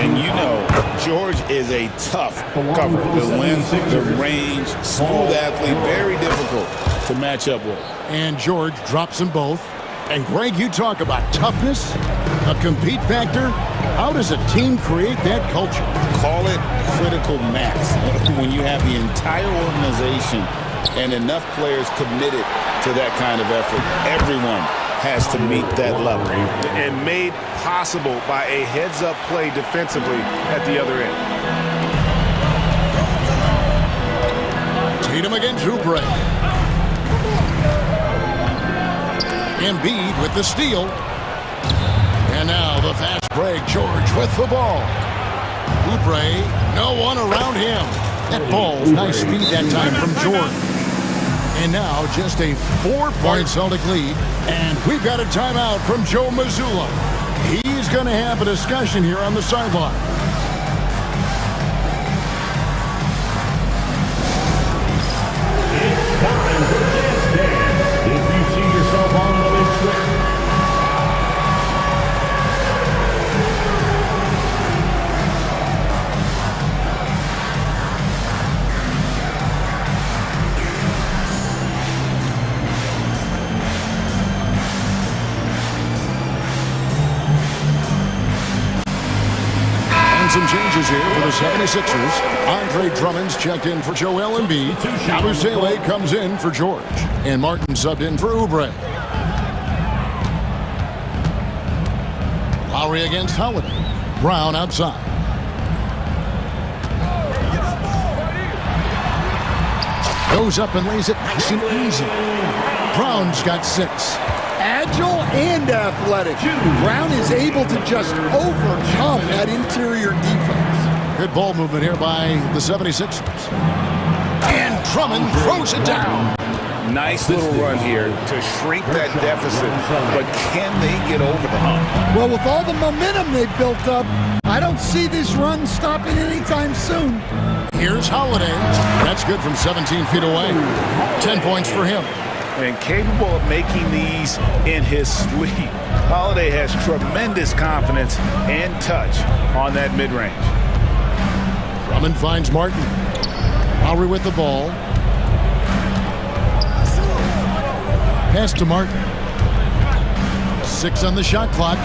And you know, George is a tough cover. The length, the range, smooth athlete, very difficult to match up with. And George drops them both. And Greg, you talk about toughness, a compete factor. How does a team create that culture? Call it critical mass. When you have the entire organization and enough players committed to that kind of effort, everyone has to meet that level. And made possible by a heads-up play defensively at the other end. Tatum against Oubre. Embiid with the steal. And now the fast break. George with the ball. Oubre, no one around him. That ball, nice speed that time from George. And now just a 4-point Celtic lead. And we've got a timeout from Joe Mazzulla. He's going to have a discussion here on the sideline. It's time for Dance Dance. If you see yourself on the big screen. Some changes here for the 76ers. Andre Drummond's checked in for Joel Embiid. Abusele comes in for George. And Martin subbed in for Oubre. Lowry against Holiday. Brown outside. Goes up and lays it nice and easy. Brown's got 6. Agile and athletic. Brown is able to just overcome that interior defense. Good ball movement here by the 76ers. And Drummond throws it down. Nice little run here to shrink that deficit, but can they get over the hump? Well, with all the momentum they've built up, I don't see this run stopping anytime soon. Here's Holiday. That's good from 17 feet away. 10 points for him. And capable of making these in his sleep. Holiday has tremendous confidence and touch on that mid-range. Drummond finds Martin. Lowry with the ball. Pass to Martin. 6 on the shot clock.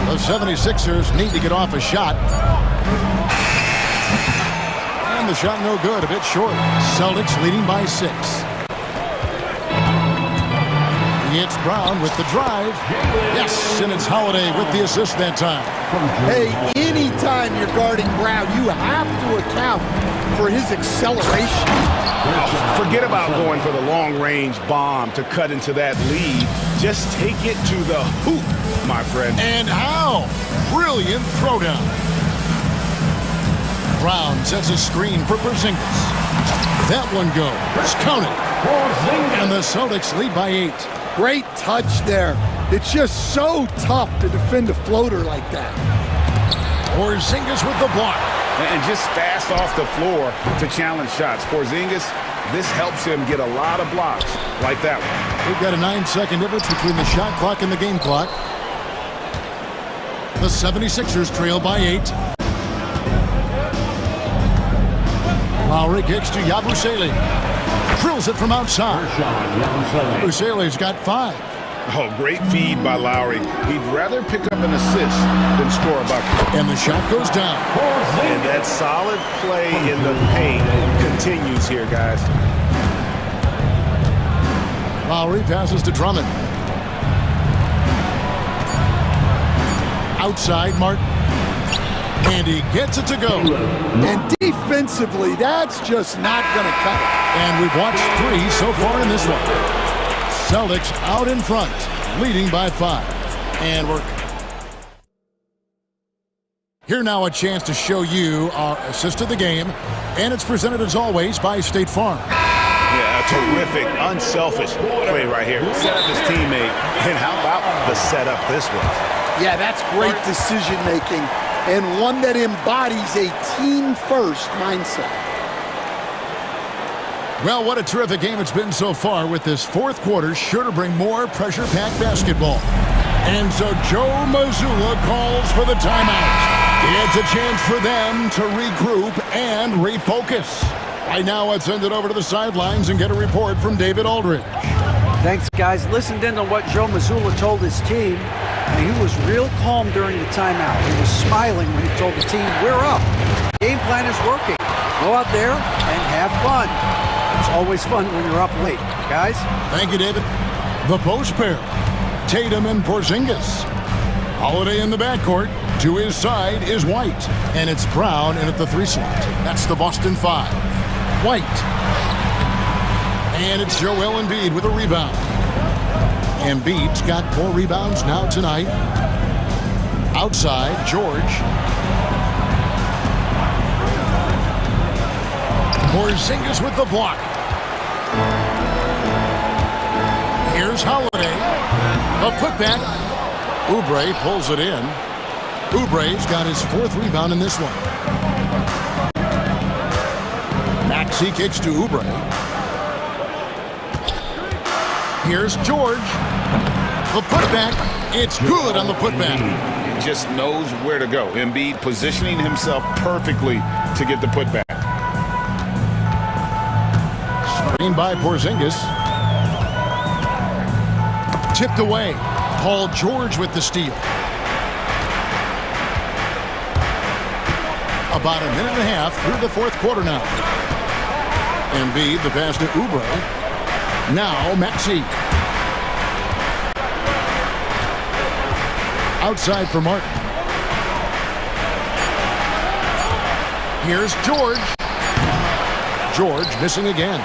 The 76ers need to get off a shot. And the shot no good, a bit short. Celtics leading by 6. It's Brown with the drive. Yes, and it's Holiday with the assist that time. Hey, anytime you're guarding Brown, you have to account for his acceleration. Forget about going for the long-range bomb to cut into that lead. Just take it to the hoop, my friend. And how? Brilliant throwdown. Brown sets a screen for Porzingis. That one goes. Count it. And the Celtics lead by 8. Great touch there. It's just so tough to defend a floater like that. Porzingis with the block. And just fast off the floor to challenge shots. Porzingis, this helps him get a lot of blocks like that one. We've got a 9-second difference between the shot clock and the game clock. The 76ers trail by 8. Lowry kicks to Yabusele. Drills it from outside. Yabusele's got 5. Oh, great feed by Lowry. He'd rather pick up an assist than score a bucket. And the shot goes down. And that solid play in the paint continues here, guys. Lowry passes to Drummond. Outside, Martin. And he gets it to go. And defensively, that's just not going to cut it. And we've watched 3 so far in this one. Celtics out in front, leading by 5. And we're here now, a chance to show you our assist of the game. And it's presented as always by State Farm. Yeah, a terrific, unselfish play right here. Set up his teammate. And how about the setup this was? Yeah, that's great decision making. And one that embodies a team-first mindset. Well, what a terrific game it's been so far, with this fourth quarter sure to bring more pressure-packed basketball. And so Joe Mazzulla calls for the timeout. It's a chance for them to regroup and refocus. Right now, let's send it over to the sidelines and get a report from David Aldridge. Thanks, guys. Listened in to what Joe Mazzulla told his team, and he was real calm during the timeout. He was smiling when he told the team, we're up. Game plan is working. Go out there and have fun. It's always fun when you're up late. Guys? Thank you, David. The post pair, Tatum and Porzingis. Holiday in the backcourt. To his side is White. And it's Brown in at the 3 slot. That's the Boston 5. White. And it's Joel Embiid with a rebound. Embiid's got 4 rebounds now tonight. Outside, George. Porzingis with the block. Here's Holiday. A putback. Oubre pulls it in. Oubre's got his 4th rebound in this one. Maxey kicks to Oubre. Here's George. The putback. It's good on the putback. He just knows where to go. Embiid positioning himself perfectly to get the putback. Screen by Porzingis. Tipped away. Paul George with the steal. About a minute and a half through the 4th quarter now. Embiid, the pass to Oubre. Now Maxey. Outside for Martin. Here's George. George missing again.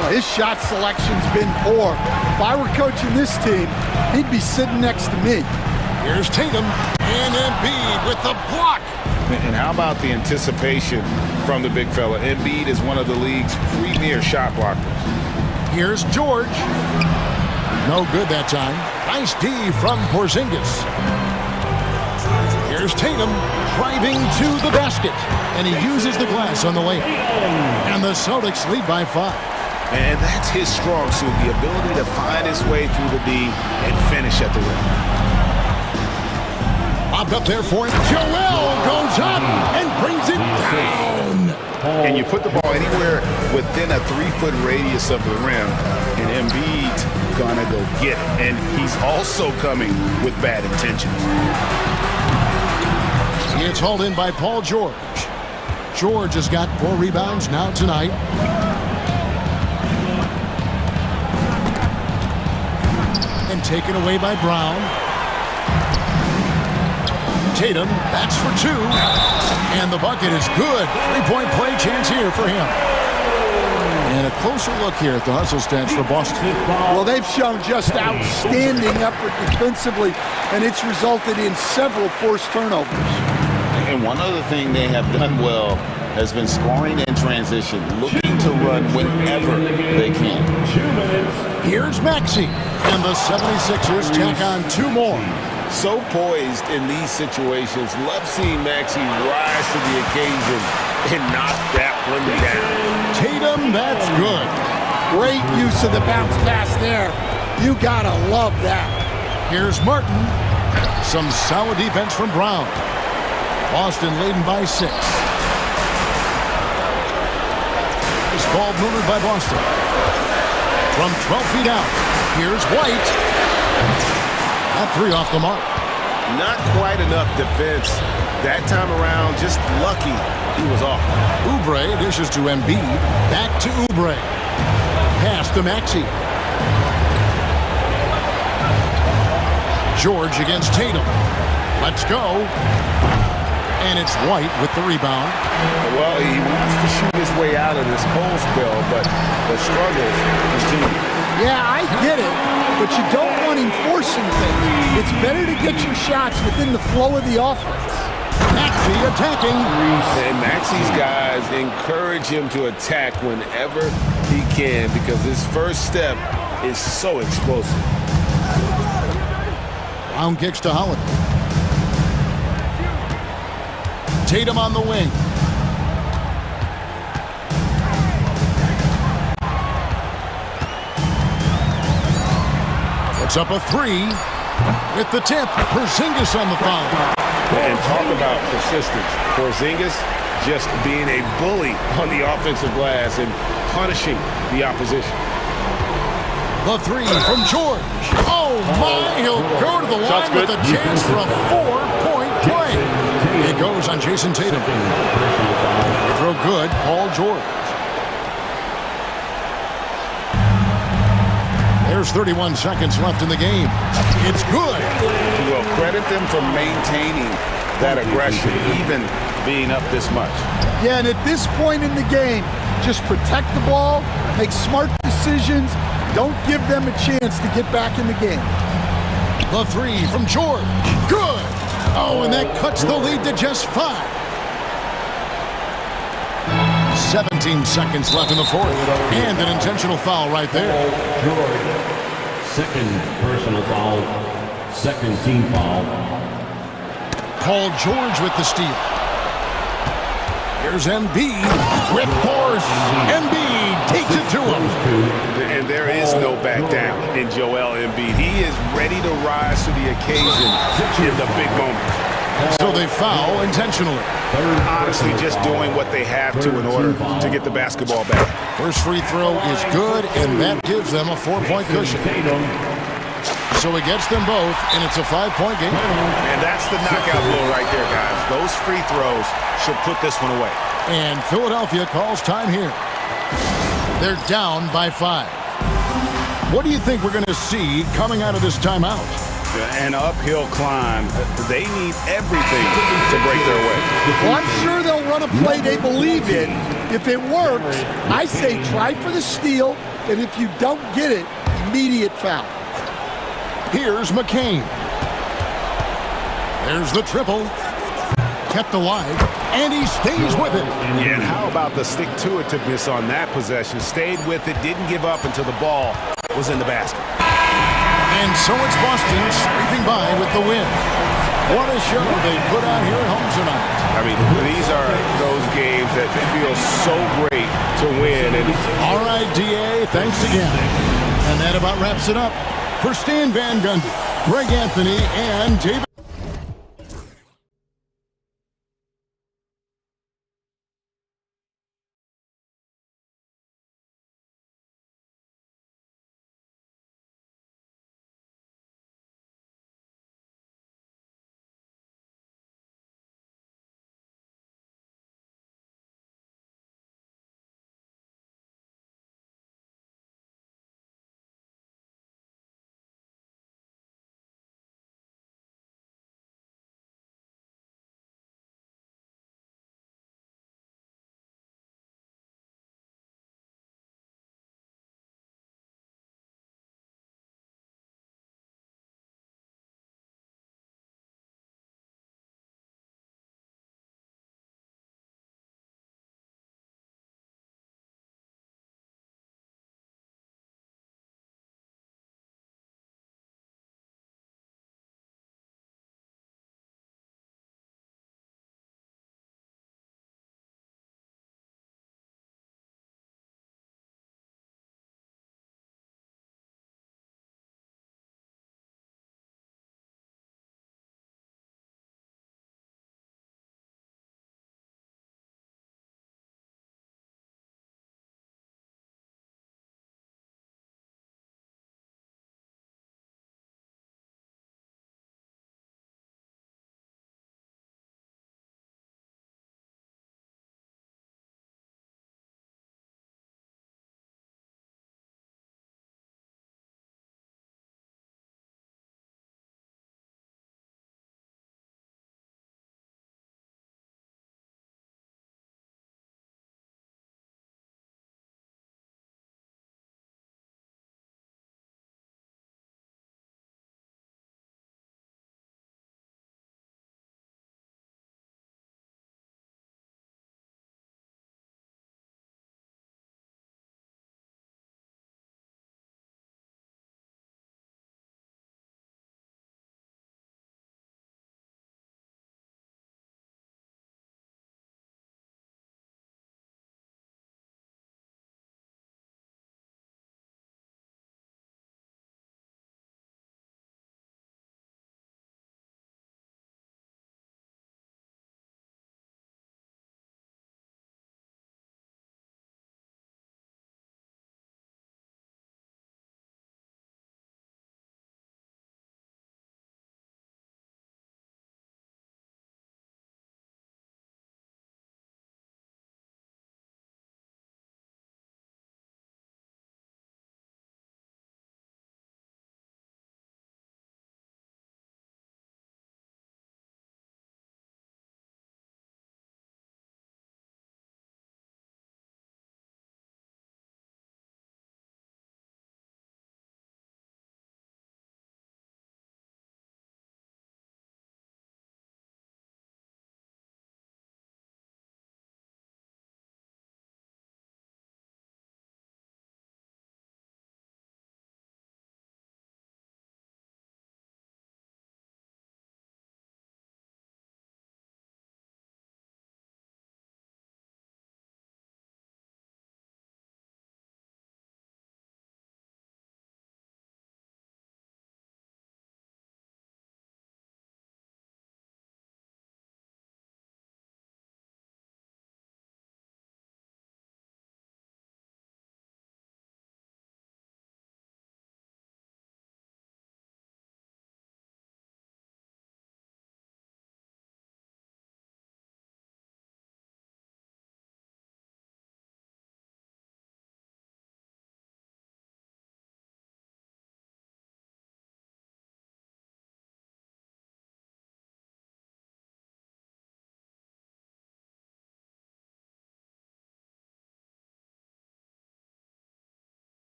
Well, his shot selection's been poor. If I were coaching this team, he'd be sitting next to me. Here's Tatum and Embiid with the block. And how about the anticipation from the big fella? Embiid is one of the league's premier shot blockers. Here's George. No good that time. Nice D from Porzingis. Here's Tatum driving to the basket. And he uses the glass on the layup. And the Celtics lead by 5. And that's his strong suit, the ability to find his way through the D and finish at the rim. Popped up there for him. Joel goes up and brings it down. And you put the ball anywhere within a 3-foot radius of the rim, and Embiid's gonna go get it. And he's also coming with bad intentions. It's hauled in by Paul George. George has got 4 rebounds now tonight. And taken away by Brown. Tatum, that's for 2. And the bucket is good. 3-point play chance here for him. And a closer look here at the hustle stats for Boston. Well, they've shown just outstanding effort defensively, and it's resulted in several forced turnovers. And one other thing they have done well has been scoring in transition, looking to run whenever they can. Here's Maxey. And the 76ers tack on 2 more. So poised in these situations. Love seeing Maxey rise to the occasion and knock that one down. Tatum, that's good. Great use of the bounce pass there. You gotta love that. Here's Martin. Some solid defense from Brown. Boston leading by 6. This ball moved by Boston. From 12 feet out, here's White. That 3 off the mark. Not quite enough defense that time around. Just lucky he was off. Oubre dishes to Embiid. Back to Oubre. Pass to Maxey. George against Tatum. Let's go. And it's White with the rebound. Well, he wants to shoot his way out of this cold spell, but the struggles continue. Yeah, I get it, but you don't want him forcing things. It's better to get your shots within the flow of the offense. Maxey attacking. And Maxey's guys encourage him to attack whenever he can because his first step is so explosive. Round kicks to Holiday. Tatum on the wing. Puts up a three. With the tip, Porzingis on the foul. And talk about persistence. Porzingis just being a bully on the offensive glass and punishing the opposition. The three from George. Oh my, he'll go to the line with a chance for a 4-point play. It goes on Jason Tatum. Throw good, Paul George. There's 31 seconds left in the game. It's good. Well, credit them for maintaining that aggression, even being up this much. Yeah, and at this point in the game, just protect the ball, make smart decisions, don't give them a chance to get back in the game. The three from George. Good. Oh, and that cuts the lead to just 5. 17 seconds left in the fourth. And an intentional foul right there. George. Second personal foul. Second team foul. Paul George with the steal. Here's Embiid with force. Embiid takes it to him. And there is no back down in Joel Embiid. He is ready to rise to the occasion in the big moment. So they foul intentionally. Honestly, just doing what they have to in order to get the basketball back. First free throw is good, and that gives them a 4-point cushion. So he gets them both, and it's a 5-point game. And that's the knockout blow right there, guys. Those free throws should put this one away. And Philadelphia calls time here. They're down by 5. What do you think we're going to see coming out of this timeout? An uphill climb. They need everything to break their way. Well, I'm sure they'll run a play they believe in. If it works, I say try for the steal, and if you don't get it, immediate foul. Here's McCain. There's the triple. Kept alive, and he stays with it. Yeah, and how about the stick-to-itiveness on that possession? Stayed with it, didn't give up until the ball was in the basket. And so it's Boston sweeping by with the win. What a show they put on here at home tonight. I mean, these are those games that feel so great to win. And all right, DA, thanks again. And that about wraps it up. For Stan Van Gundy, Greg Anthony, and David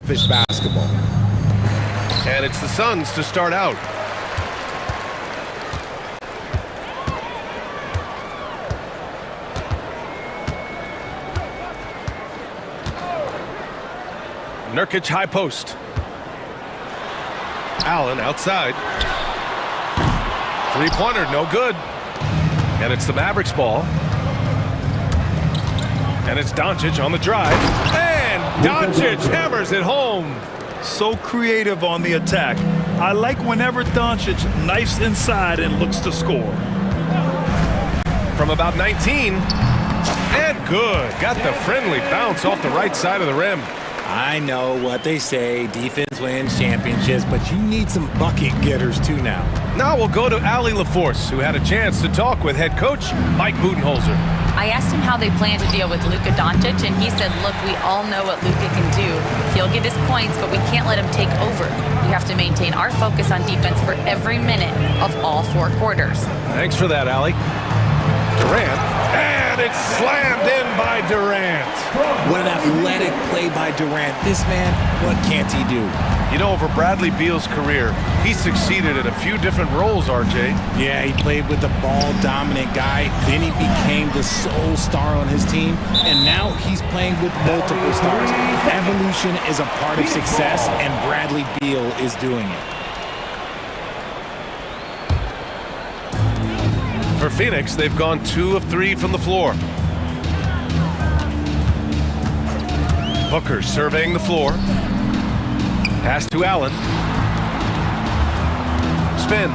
selfish basketball. And it's the Suns to start out. Nurkic high post. Allen outside. Three-pointer, no good. And it's the Mavericks ball. And it's Doncic on the drive. And Doncic hammers it home. So creative on the attack. I like whenever Doncic knifes inside and looks to score. From about 19. And good. Got the friendly bounce off the right side of the rim. I know what they say, defense wins championships, but you need some bucket getters too now. Now we'll go to Ali LaForce, who had a chance to talk with head coach Mike Budenholzer. I asked him how they plan to deal with Luka Doncic, and he said, look, we all know what Luka can do. He'll get his points, but we can't let him take over. We have to maintain our focus on defense for every minute of all 4 quarters. Thanks for that, Ali. Durant, and it's slammed in by Durant. What an athletic play by Durant. This man, what can't he do? You know, over Bradley Beal's career, he succeeded in a few different roles, RJ. Yeah, he played with the ball-dominant guy. Then he became the sole star on his team. And now he's playing with multiple stars. Evolution is a part of success, and Bradley Beal is doing it. For Phoenix, they've gone 2 of 3 from the floor. Booker surveying the floor. Pass to Allen. Spins.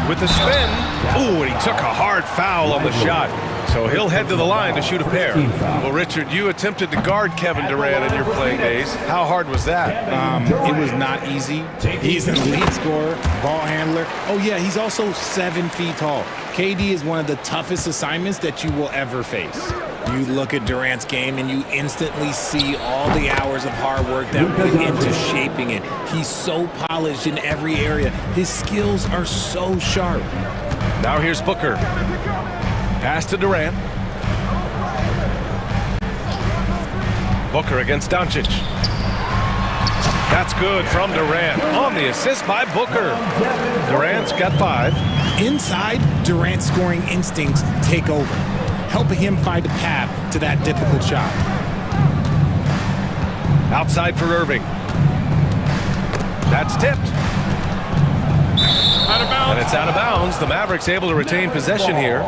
With the spin. Ooh, and he took a hard foul on the shot. So he'll head to the line to shoot a pair. Well, Richard, you attempted to guard Kevin Durant in your playing days. How hard was that? It was not easy. He's an elite scorer, ball handler. Oh, yeah, he's also 7 feet tall. KD is one of the toughest assignments that you will ever face. You look at Durant's game and you instantly see all the hours of hard work that went into shaping it. He's so polished in every area. His skills are so sharp. Now here's Booker. Pass to Durant. Booker against Doncic. That's good from Durant. On the assist by Booker. Durant's got 5. Inside, Durant's scoring instincts take over, helping him find a path to that difficult shot. Outside for Irving. That's tipped. Out of bounds. And it's out of bounds. The Mavericks able to retain possession here.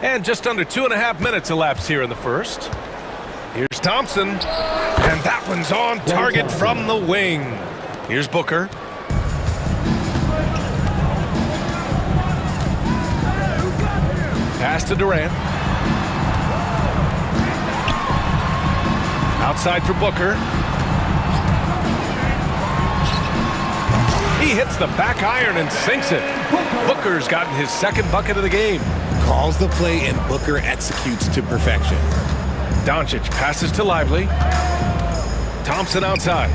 And just under 2.5 minutes elapsed here in the first. Here's Thompson. And that one's on target from the wing. Here's Booker. Pass to Durant. Outside for Booker. He hits the back iron and sinks it. Booker's gotten his 2nd bucket of the game. Calls the play and Booker executes to perfection. Doncic passes to Lively. Thompson outside.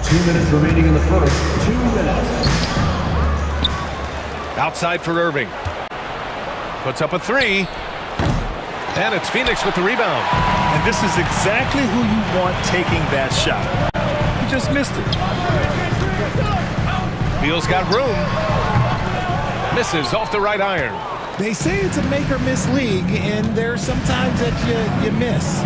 2 minutes remaining in the first. 2 minutes. Outside for Irving. Puts up a 3. And it's Phoenix with the rebound. And this is exactly who you want taking that shot. He just missed it. Beal's got room. Misses off the right iron. They say it's a make-or-miss league, and there's sometimes that you miss.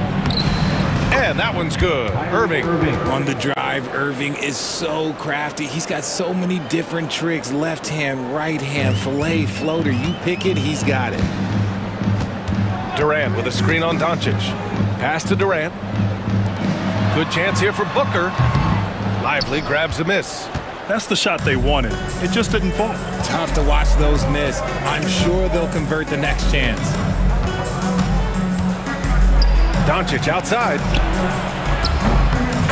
And that one's good. Irving. On the drive, Irving is so crafty. He's got so many different tricks. Left hand, right hand, fillet, floater. You pick it, he's got it. Durant with a screen on Doncic. Pass to Durant. Good chance here for Booker. Lively grabs a miss. That's the shot they wanted. It just didn't fall. Tough to watch those miss. I'm sure they'll convert the next chance. Doncic outside.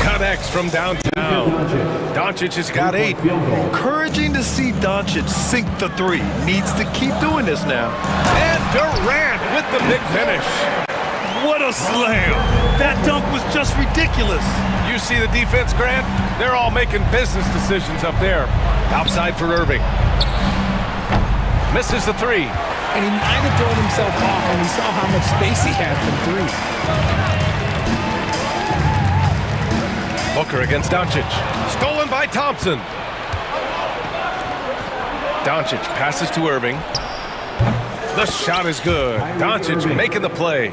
Connects from downtown. Doncic has got 8. Encouraging to see Doncic sink the 3. Needs to keep doing this now. And Durant with the big finish. What a slam. That dunk was just ridiculous. You see the defense, Grant? They're all making business decisions up there. Outside for Irving. Misses the 3. and he might have thrown himself off when he saw how much space he had from three. Booker against Doncic. Stolen by Thompson. Doncic passes to Irving. The shot is good. Doncic making the play.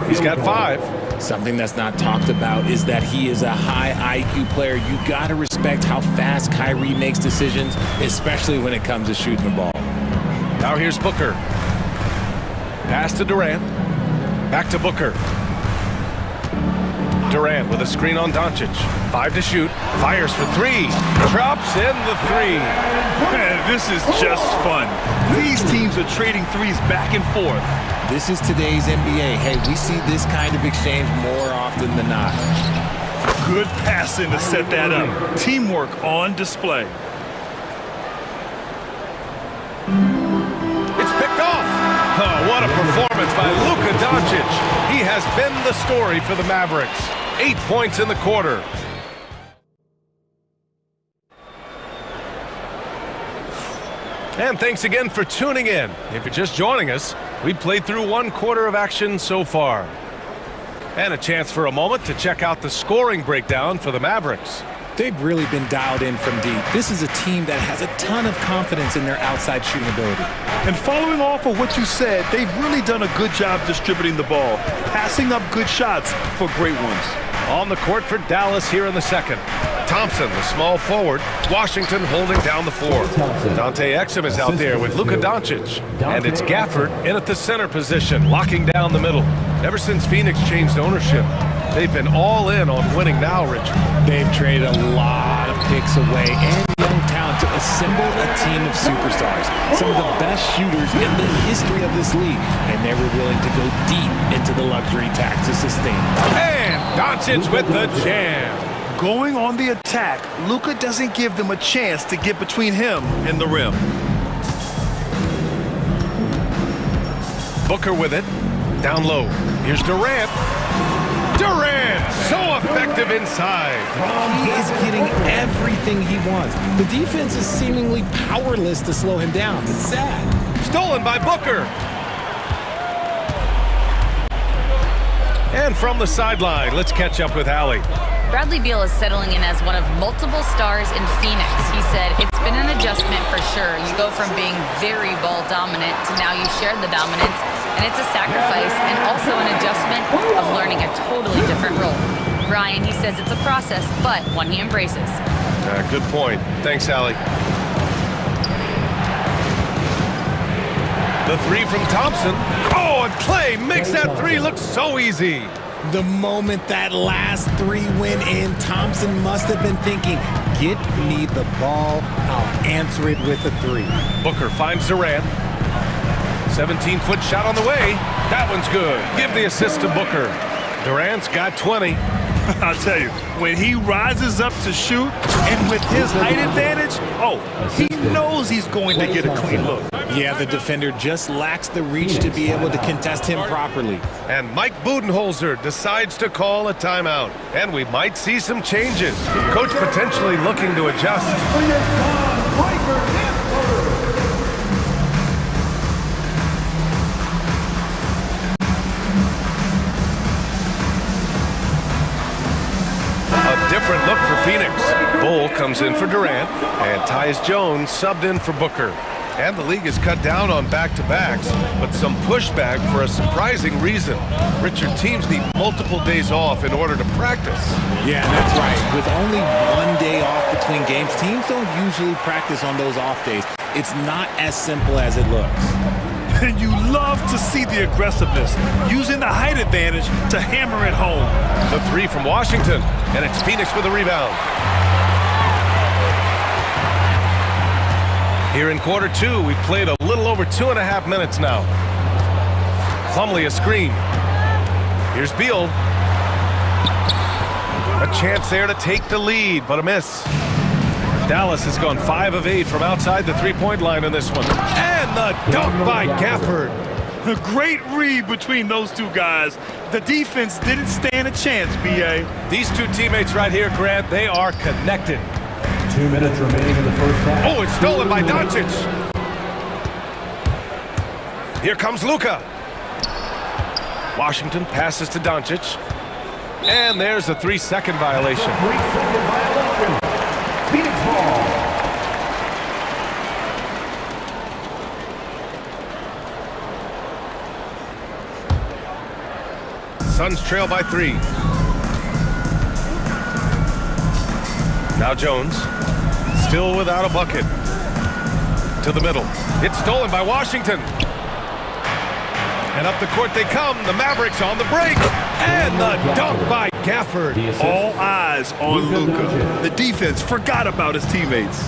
He's got 5. Something that's not talked about is that he is a high IQ player. You got to respect how fast Kyrie makes decisions, especially when it comes to shooting the ball. Now here's Booker. Pass to Durant. Back to Booker. Durant with a screen on Doncic. 5 to shoot. Fires for 3. Drops in the 3. Man, this is just fun. These teams are trading threes back and forth. This is today's NBA. Hey, we see this kind of exchange more often than not. Good passing to set that up. Teamwork on display. It's picked off. Oh, what a performance by Luka Doncic. He has been the story for the Mavericks. 8 points in the quarter. And thanks again for tuning in. If you're just joining us, we played through 1 quarter of action so far. And a chance for a moment to check out the scoring breakdown for the Mavericks. They've really been dialed in from deep. This is a team that has a ton of confidence in their outside shooting ability. And following off of what you said, they've really done a good job distributing the ball, passing up good shots for great ones. On the court for Dallas here in the second. Thompson, the small forward. Washington holding down the floor. Dante Exum is out there with Luka Doncic. And it's Gafford in at the center position, locking down the middle. Ever since Phoenix changed ownership, they've been all in on winning now, Richard. They've traded a lot of picks away and young talent to assemble a team of superstars. Some of the best shooters in the history of this league. And they were willing to go deep into the luxury tax to sustain it. And Doncic with the jam. Going on the attack, Luka doesn't give them a chance to get between him and the rim. Booker with it. Down low. Here's Durant. Durant, so effective inside. He is getting everything he wants. The defense is seemingly powerless to slow him down. It's sad. Stolen by Booker. And from the sideline, let's catch up with Allie. Bradley Beal is settling in as one of multiple stars in Phoenix. He said, it's been an adjustment for sure. You go from being very ball dominant to now you share the dominance, and it's a sacrifice and also an adjustment of learning a totally different role. Brian, he says it's a process, but one he embraces. Good point. Thanks, Allie. The 3 from Thompson. Oh, and Clay makes that 3 look so easy. The moment that last 3 went in, Thompson must have been thinking, get me the ball, I'll answer it with a 3. Booker finds Durant. 17-foot shot on the way. That one's good. Give the assist to Booker. Durant's got 20. I'll tell you, when he rises up to shoot, and with his height advantage, he knows he's going to get a clean look. Yeah, the defender just lacks the reach to be able to contest him properly. And Mike Budenholzer decides to call a timeout. And we might see some changes. Coach potentially looking to adjust. Different look for Phoenix. Bull comes in for Durant, and Tyus Jones subbed in for Booker. And the league has cut down on back-to-backs, but some pushback for a surprising reason. Richard, teams need multiple days off in order to practice. Yeah, that's right. With only 1 day off between games, teams don't usually practice on those off days. It's not as simple as it looks. And you love to see the aggressiveness, using the height advantage to hammer it home. The 3 from Washington, and it's Phoenix with a rebound. Here in quarter 2, we've played a little over 2.5 minutes now. Plumlee a screen. Here's Beal. A chance there to take the lead, but a miss. Dallas has gone 5 of 8 from outside the three-point line in this one. And the dunk by Gafford. A great read between those two guys. The defense didn't stand a chance, B.A. These two teammates right here, Grant, they are connected. 2 minutes remaining in the first half. Oh, it's stolen by Doncic. Here comes Luka. Washington passes to Doncic. And there's a 3-second violation. Phoenix ball. Suns trail by 3. Now Jones, still without a bucket. To the middle. It's stolen by Washington. And up the court they come. The Mavericks on the break. And the dunk by Gafford. All eyes on Luka. The defense forgot about his teammates.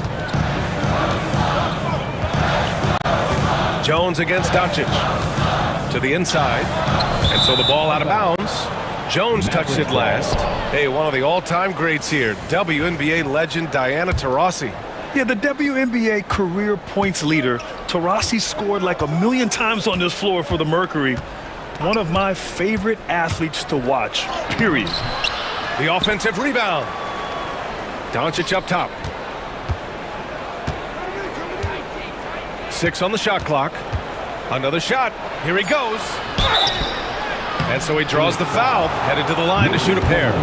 Jones against Doncic. To the inside. And so the ball out of bounds. Jones touched it last. Hey, one of the all-time greats here. WNBA legend Diana Taurasi. Yeah, the WNBA career points leader. Taurasi scored like 1,000,000 times on this floor for the Mercury. One of my favorite athletes to watch, period. The offensive rebound. Doncic up top. 6 on the shot clock. Another shot. Here he goes. And so he draws the foul, headed to the line to shoot a pair.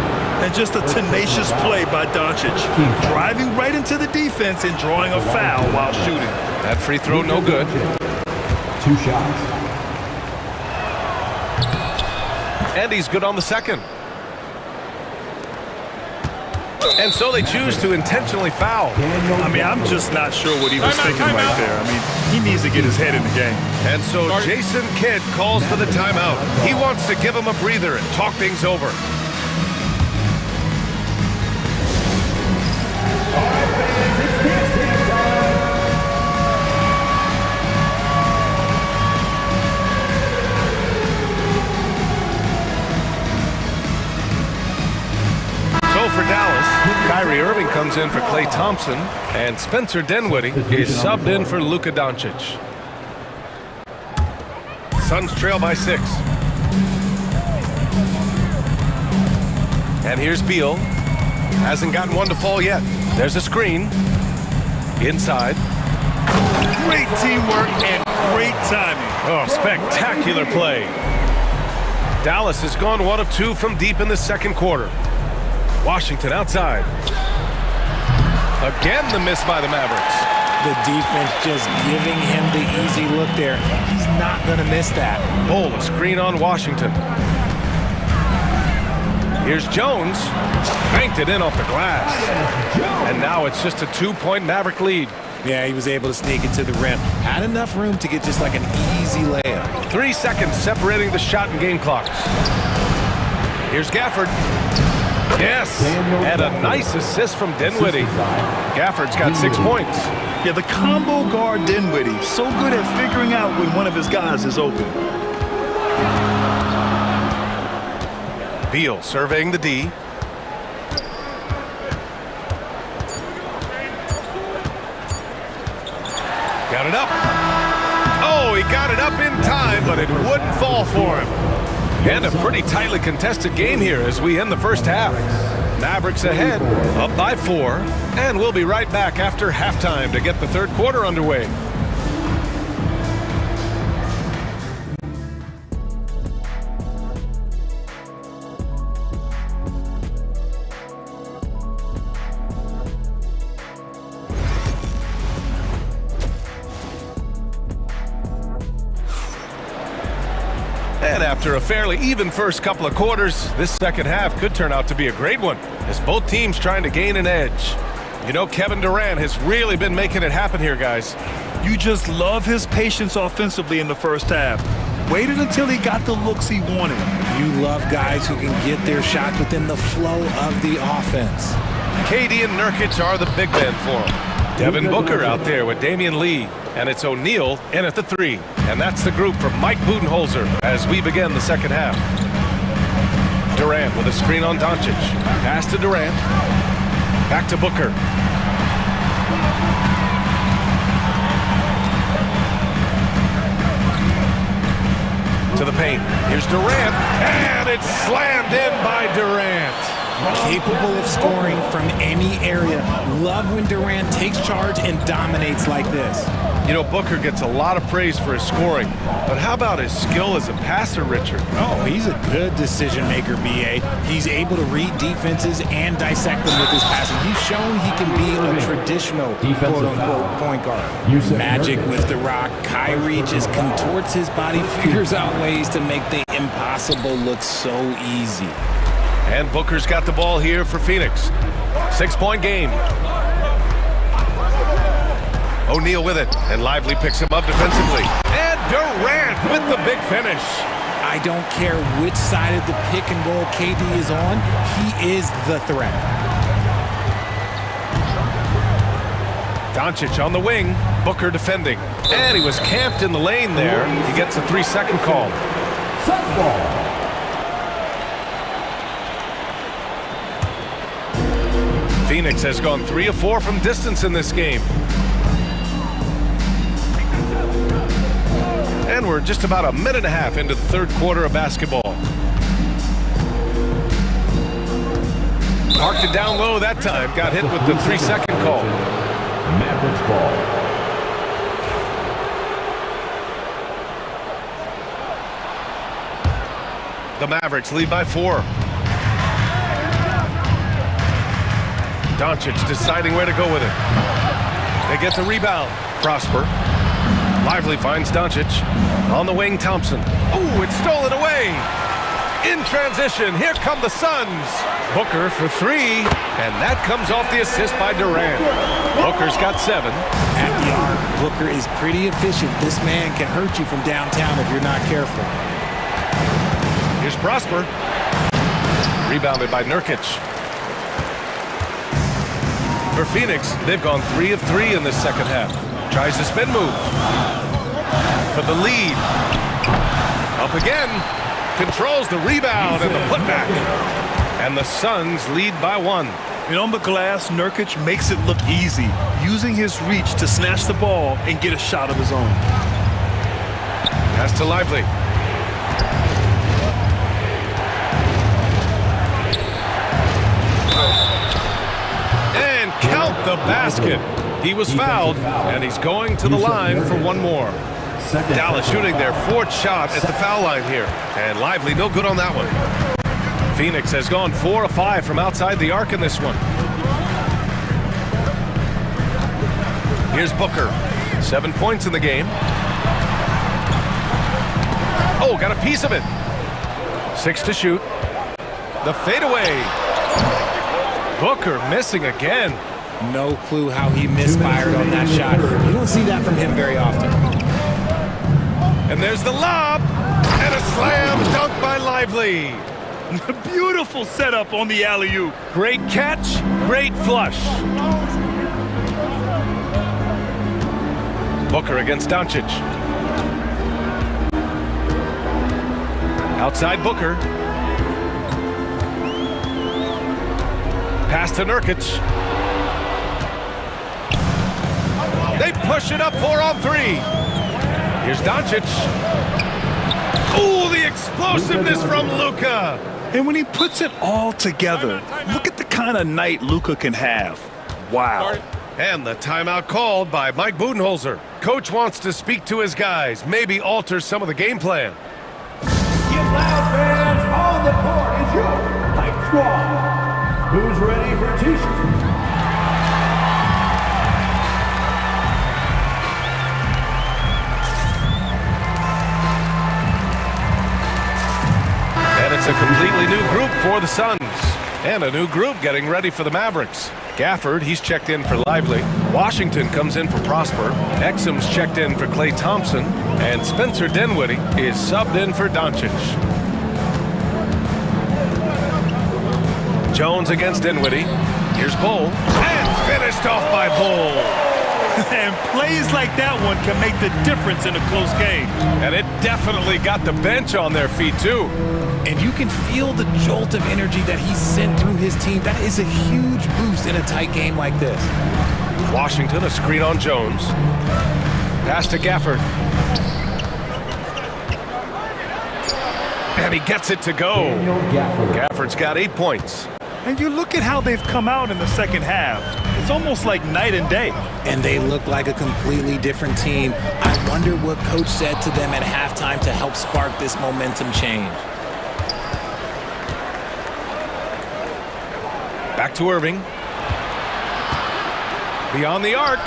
And just a tenacious play by Doncic. Driving right into the defense and drawing a foul while shooting. That free throw no good. 2 shots. And he's good on the second. And so they choose to intentionally foul. I mean, I'm just not sure what he was thinking right there. I mean, he needs to get his head in the game. And so Jason Kidd calls for the timeout. He wants to give him a breather and talk things over. For Dallas, Kyrie Irving comes in for Klay Thompson, and Spencer Dinwiddie is subbed in for Luka Doncic. Suns trail by 6. And here's Beal. Hasn't gotten one to fall yet. There's a screen. Inside. Great teamwork and great timing. Oh, spectacular play. Dallas has gone 1 of 2 from deep in the second quarter. Washington outside. Again, the miss by the Mavericks. The defense just giving him the easy look there. He's not going to miss that. Oh, a screen on Washington. Here's Jones. Banked it in off the glass. And now it's just a 2-point Maverick lead. Yeah, he was able to sneak it to the rim. Had enough room to get just like an easy layup. 3 seconds separating the shot and game clocks. Here's Gafford. Yes, and a nice assist from Dinwiddie. Gafford's got 6 points. Yeah, the combo guard Dinwiddie, so good at figuring out when one of his guys is open. Beal surveying the D. Got it up. Oh, he got it up in time, but it wouldn't fall for him. And a pretty tightly contested game here as we end the first half. Mavericks ahead, up by 4, and we'll be right back after halftime to get the third quarter underway. And after a fairly even first couple of quarters, this second half could turn out to be a great one, as both teams trying to gain an edge. You know, Kevin Durant has really been making it happen here, guys. You just love his patience offensively in the first half. Waited until he got the looks he wanted. You love guys who can get their shots within the flow of the offense. KD and Nurkic are the big men for him. Devin Booker out there with Damian Lee. And it's O'Neal in at the 3. And that's the group from Mike Budenholzer as we begin the second half. Durant with a screen on Doncic. Pass to Durant. Back to Booker. To the paint. Here's Durant. And it's slammed in by Durant. capable of scoring from any area. Love when Durant takes charge and dominates like this. You know, Booker gets a lot of praise for his scoring, but how about his skill as a passer, Richard? Oh, he's a good decision maker, B.A. He's able to read defenses and dissect them with his passing. He's shown he can be a traditional quote-unquote point guard. Magic with the rock. Kyrie just contorts his body, figures out ways to make the impossible look so easy. And Booker's got the ball here for Phoenix. 6-point game. O'Neal with it, and Lively picks him up defensively. And Durant with the big finish. I don't care which side of the pick and roll KD is on, he is the threat. Doncic on the wing, Booker defending. And he was camped in the lane there. He gets a 3-second call. Phoenix has gone 3 of 4 from distance in this game. And we're just about a minute and a half into the third quarter of basketball. Parked it down low that time. Got hit with the 3-second call. Mavericks ball. The Mavericks lead by 4. Doncic deciding where to go with it. They get the rebound. Prosper. Lively finds Doncic. On the wing, Thompson. Oh, it's stolen away. In transition, here come the Suns. Booker for 3, and that comes off the assist by Durant. Booker's got 7. At the arc, Booker is pretty efficient. This man can hurt you from downtown if you're not careful. Here's Prosper. Rebounded by Nurkic. For Phoenix, they've gone 3 of 3 in this second half. Tries the spin move. For the lead. Up again. Controls the rebound and the putback. And the Suns lead by 1. And on the glass, Nurkic makes it look easy, using his reach to snatch the ball and get a shot of his own. Pass to Lively. And count the basket. He was fouled, and he's going to the line for 1 more. Dallas shooting their 4th shot at the foul line here. And Lively no good on that one. Phoenix has gone 4 of 5 from outside the arc in this one. Here's Booker. 7 points in the game. Oh, got a piece of it. 6 to shoot. The fadeaway. Booker missing again. No clue how he misfired on that shot. You don't see that from him very often. And there's the lob. And a slam dunk by Lively. Beautiful setup on the alley-oop. Great catch, great flush. Booker against Doncic. Outside Booker. Pass to Nurkic. They push it up 4 on 3. Here's Doncic. Oh, the explosiveness from Luka. And when he puts it all together, look at the kind of night Luka can have. Wow. And the timeout called by Mike Budenholzer. Coach wants to speak to his guys, maybe alter some of the game plan. Get loud, fans. On the court is your hype squad. Who's ready for t-shirt? And it's a completely new group for the Suns. And a new group getting ready for the Mavericks. Gafford, he's checked in for Lively. Washington comes in for Prosper. Exum's checked in for Klay Thompson. And Spencer Dinwiddie is subbed in for Doncic. Jones against Dinwiddie. Here's Bull. And finished off by Bull. And plays like that one can make the difference in a close game. And it definitely got the bench on their feet, too. And you can feel the jolt of energy that he sent through his team. That is a huge boost in a tight game like this. Washington, a screen on Jones. Pass to Gafford. And he gets it to go. Gafford's got 8 points. And you look at how they've come out in the second half. It's almost like night and day. And they look like a completely different team. I wonder what coach said to them at halftime to help spark this momentum change. Back to Irving. Beyond the arc.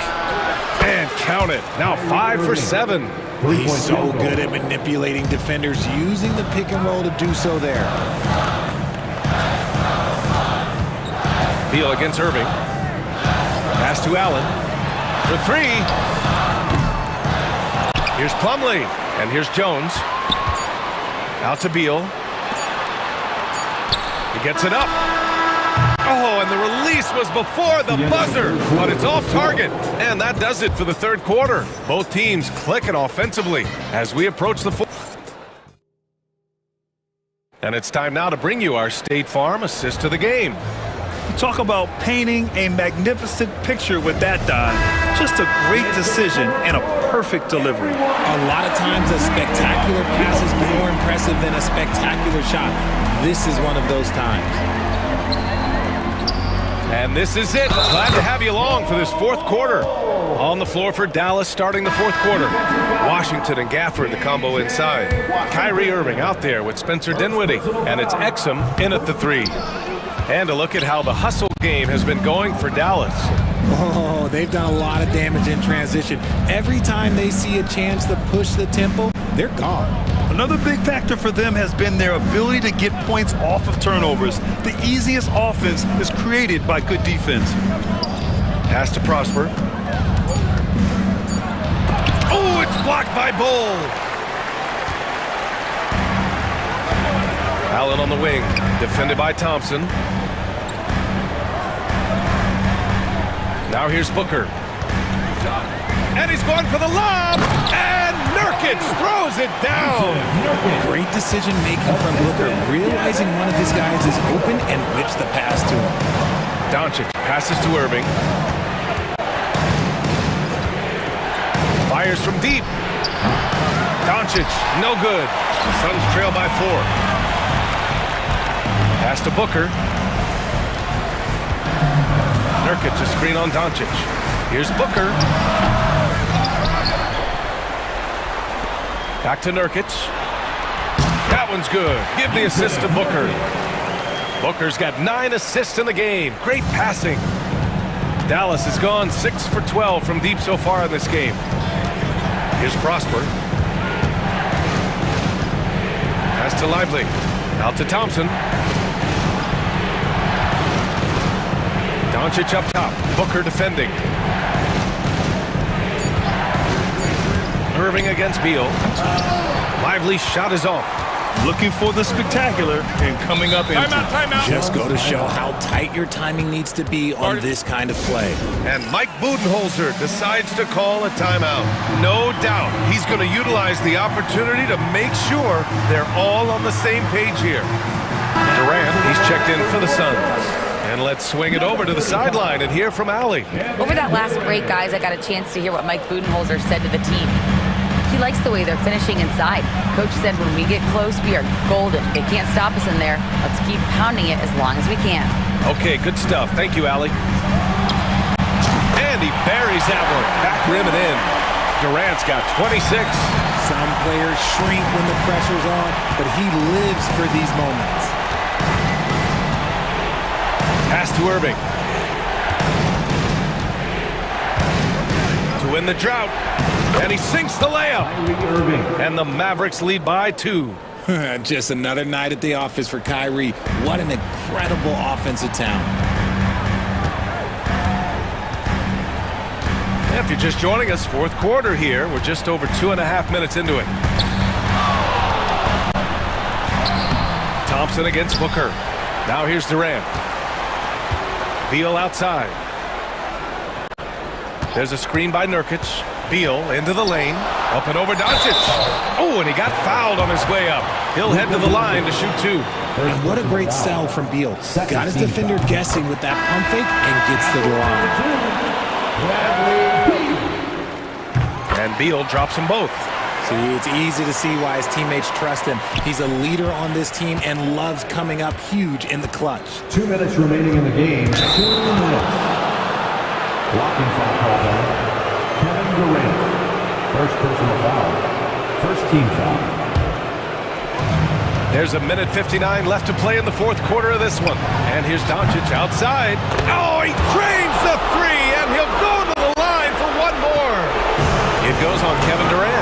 And count it. Now 5 for 7. He's so good at manipulating defenders, using the pick and roll to do so there. Beal against Irving. Pass to Allen. For 3. Here's Plumlee. And here's Jones. Out to Beal. He gets it up. Oh, and the release was before the buzzer, but it's off target. And that does it for the third quarter. Both teams clicking offensively as we approach the fourth. And it's time now to bring you our State Farm assist of the game. You talk about painting a magnificent picture with that dive. Just a great decision and a perfect delivery. A lot of times a spectacular pass is more impressive than a spectacular shot. This is one of those times. And this is it. Glad to have you along for this fourth quarter. On the floor for Dallas starting the fourth quarter. Washington and Gafford, the combo inside. Kyrie Irving out there with Spencer Dinwiddie. And it's Exum in at the 3. And a look at how the hustle game has been going for Dallas. Oh, they've done a lot of damage in transition. Every time they see a chance to push the tempo, they're gone. Another big factor for them has been their ability to get points off of turnovers. The easiest offense is created by good defense. Pass to Prosper. Oh, it's blocked by Bull. Allen on the wing, defended by Thompson. Now here's Booker. And he's going for the lob. And Nurkic throws it down. Great decision making from Booker, realizing one of his guys is open and whips the pass to him. Doncic passes to Irving. Fires from deep. Doncic, no good. The Suns trail by 4. Pass to Booker. Nurkic, a screen on Doncic. Here's Booker. Back to Nurkic. That one's good. Give the assist to Booker. Booker's got 9 assists in the game. Great passing. Dallas has gone 6 for 12 from deep so far in this game. Here's Prosper. Pass to Lively. Out to Thompson. Doncic up top. Booker defending. Irving against Beal. Lively shot is off. Looking for the spectacular and coming up empty. Timeout. Just go to show how tight your timing needs to be on this kind of play. And Mike Budenholzer decides to call a timeout. No doubt he's going to utilize the opportunity to make sure they're all on the same page here. Durant, he's checked in for the Suns. And let's swing it over to the sideline and hear from Allie. Over that last break, guys, I got a chance to hear what Mike Budenholzer said to the team. He likes the way they're finishing inside. Coach said when we get close, we are golden. It can't stop us in there. Let's keep pounding it as long as we can. Okay, good stuff. Thank you, Allie. And he buries that one. Back rim and in. Durant's got 26. Some players shrink when the pressure's on, but he lives for these moments. Pass to Irving. To win the drought. And he sinks the layup. And the Mavericks lead by 2. Just another night at the office for Kyrie. What an incredible offensive talent. If you're just joining us, fourth quarter here. We're just over 2.5 minutes into it. Thompson against Booker. Now here's Durant. Beal outside. There's a screen by Nurkic. Beal into the lane. Up and over Doncic. Oh, and he got fouled on his way up. He'll head to the line to shoot 2. And what a great sell from Beal. Got his defender guessing with that pump fake and gets to the line. And Beal drops them both. So See, it's easy to see why his teammates trust him. He's a leader on this team and loves coming up huge in the clutch. 2 minutes remaining in the game. 2 minutes. Blocking foul call down. Kevin Durant. First personal foul. First team foul. There's a minute 59 left to play in the fourth quarter of this one. And here's Doncic outside. Oh, he drains the three, and he'll go to the line for one more. It goes on Kevin Durant.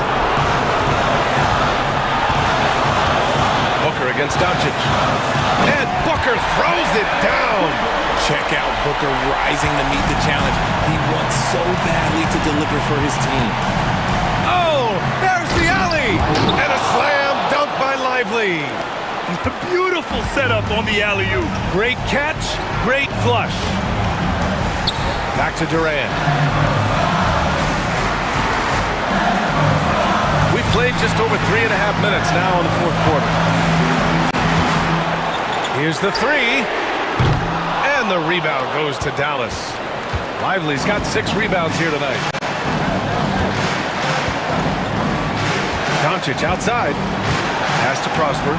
Booker against Doncic. And Booker throws it down. Check out Booker rising to meet the challenge. He wants so badly to deliver for his team. Oh, there's the alley. And a slam dunk by Lively. Beautiful setup on the alley-oop. Great catch, great flush. Back to Durant. We played just over 3.5 minutes now in the fourth quarter. Here's the three. And the rebound goes to Dallas. Lively's got 6 rebounds here tonight. Doncic outside. Pass to Prosper.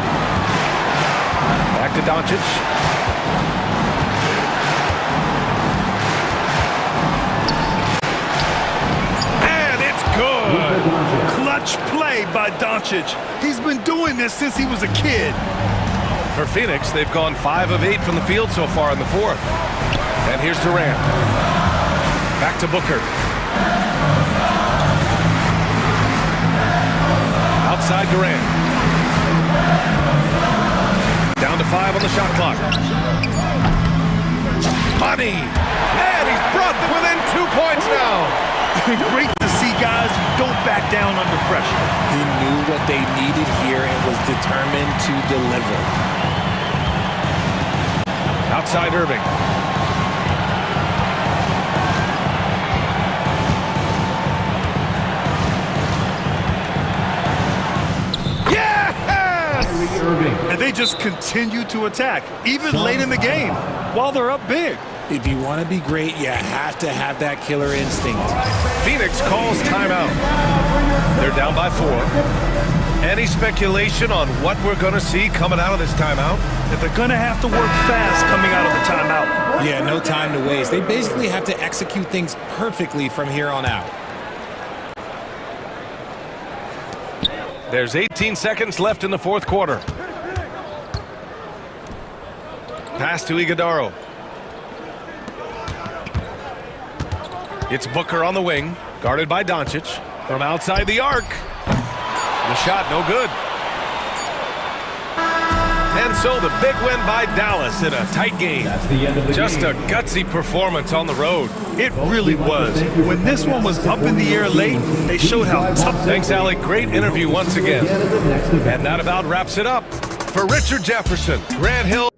Back to Doncic. And it's good. Clutch play by Doncic. He's been doing this since he was a kid. For Phoenix, they've gone 5 of 8 from the field so far in the fourth. And here's Durant. Back to Booker. Outside Durant. Down to 5 on the shot clock. Money! And he's brought them within 2 points now. Great to see guys who don't back down under pressure. He knew what they needed here and was determined to deliver. Outside Irving. And they just continue to attack, even late in the game, while they're up big. If you want to be great, you have to have that killer instinct. Phoenix calls timeout. They're down by 4. Any speculation on what we're going to see coming out of this timeout? That they're going to have to work fast coming out of the timeout. Yeah, no time to waste. They basically have to execute things perfectly from here on out. There's 18 seconds left in the fourth quarter. Pass to Iguodaro. It's Booker on the wing, guarded by Doncic. From outside the arc. The shot no good. And so the big win by Dallas in a tight game. That's the end of the Just game. a gutsy performance on the road. It really was. When this one was up in the air late, they showed how tough. Thanks, Alec. Great interview once again. And that about wraps it up. For Richard Jefferson, Grant Hill.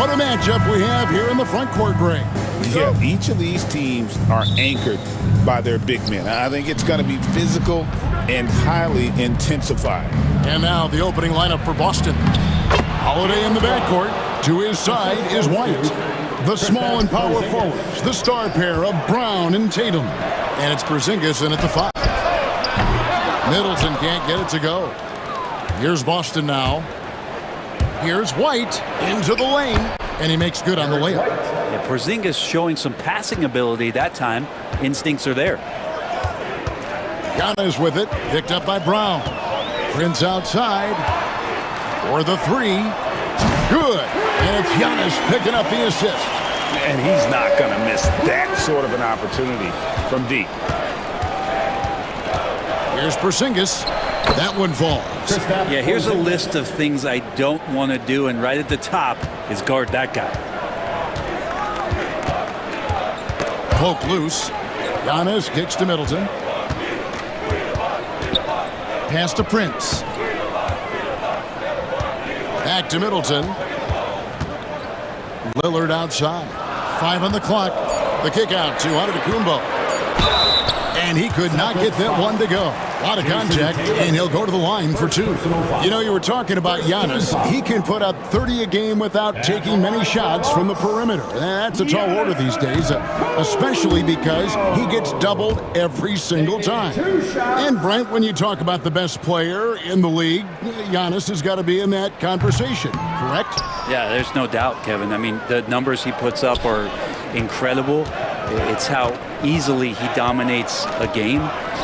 What a matchup we have here in the front court, Greg. Yeah, each of these teams are anchored by their big men. I think it's going to be physical and highly intensified. And now the opening lineup for Boston. Holiday in the backcourt. To his side is White. The small and power forwards, the star pair of Brown and Tatum. And it's Porzingis in at the 5. Middleton can't get it to go. Here's Boston now. Here's White into the lane. And he makes good on the layup. Yeah, Porzingis showing some passing ability that time. Instincts are there. Giannis with it. Picked up by Brown. Prince outside. For the 3. Good. And it's Giannis picking up the assist. And he's not going to miss that sort of an opportunity from deep. Here's Porzingis. That one falls. Yeah, here's a list of things I don't want to do, and right at the top is guard that guy. Poke loose. Giannis kicks to Middleton. Pass to Prince. Back to Middleton. Lillard outside. 5 on the clock. The kick out to Antetokounmpo. And he could not get that one to go. A lot of contact, and he'll go to the line for 2. You know, you were talking about Giannis. He can put up 30 a game without taking many shots from the perimeter. That's a tall order these days, especially because he gets doubled every single time. And Brent, when you talk about the best player in the league, Giannis has got to be in that conversation, correct? Yeah, there's no doubt, Kevin. I mean, the numbers he puts up are incredible. It's how easily he dominates a game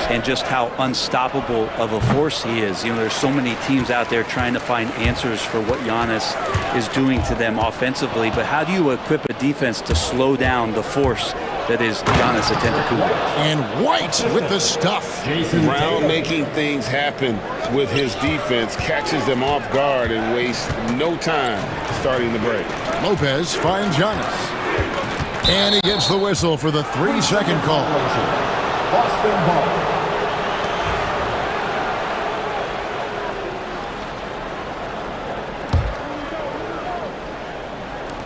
and just how unstoppable of a force he is. You know, there's so many teams out there trying to find answers for what Giannis is doing to them offensively, but how do you equip a defense to slow down the force that is Giannis Antetokounmpo? And White with the stuff. Brown making things happen with his defense, catches them off guard and wastes no time starting the break. Lopez finds Giannis. And he gets the whistle for the 3-second call. Boston ball.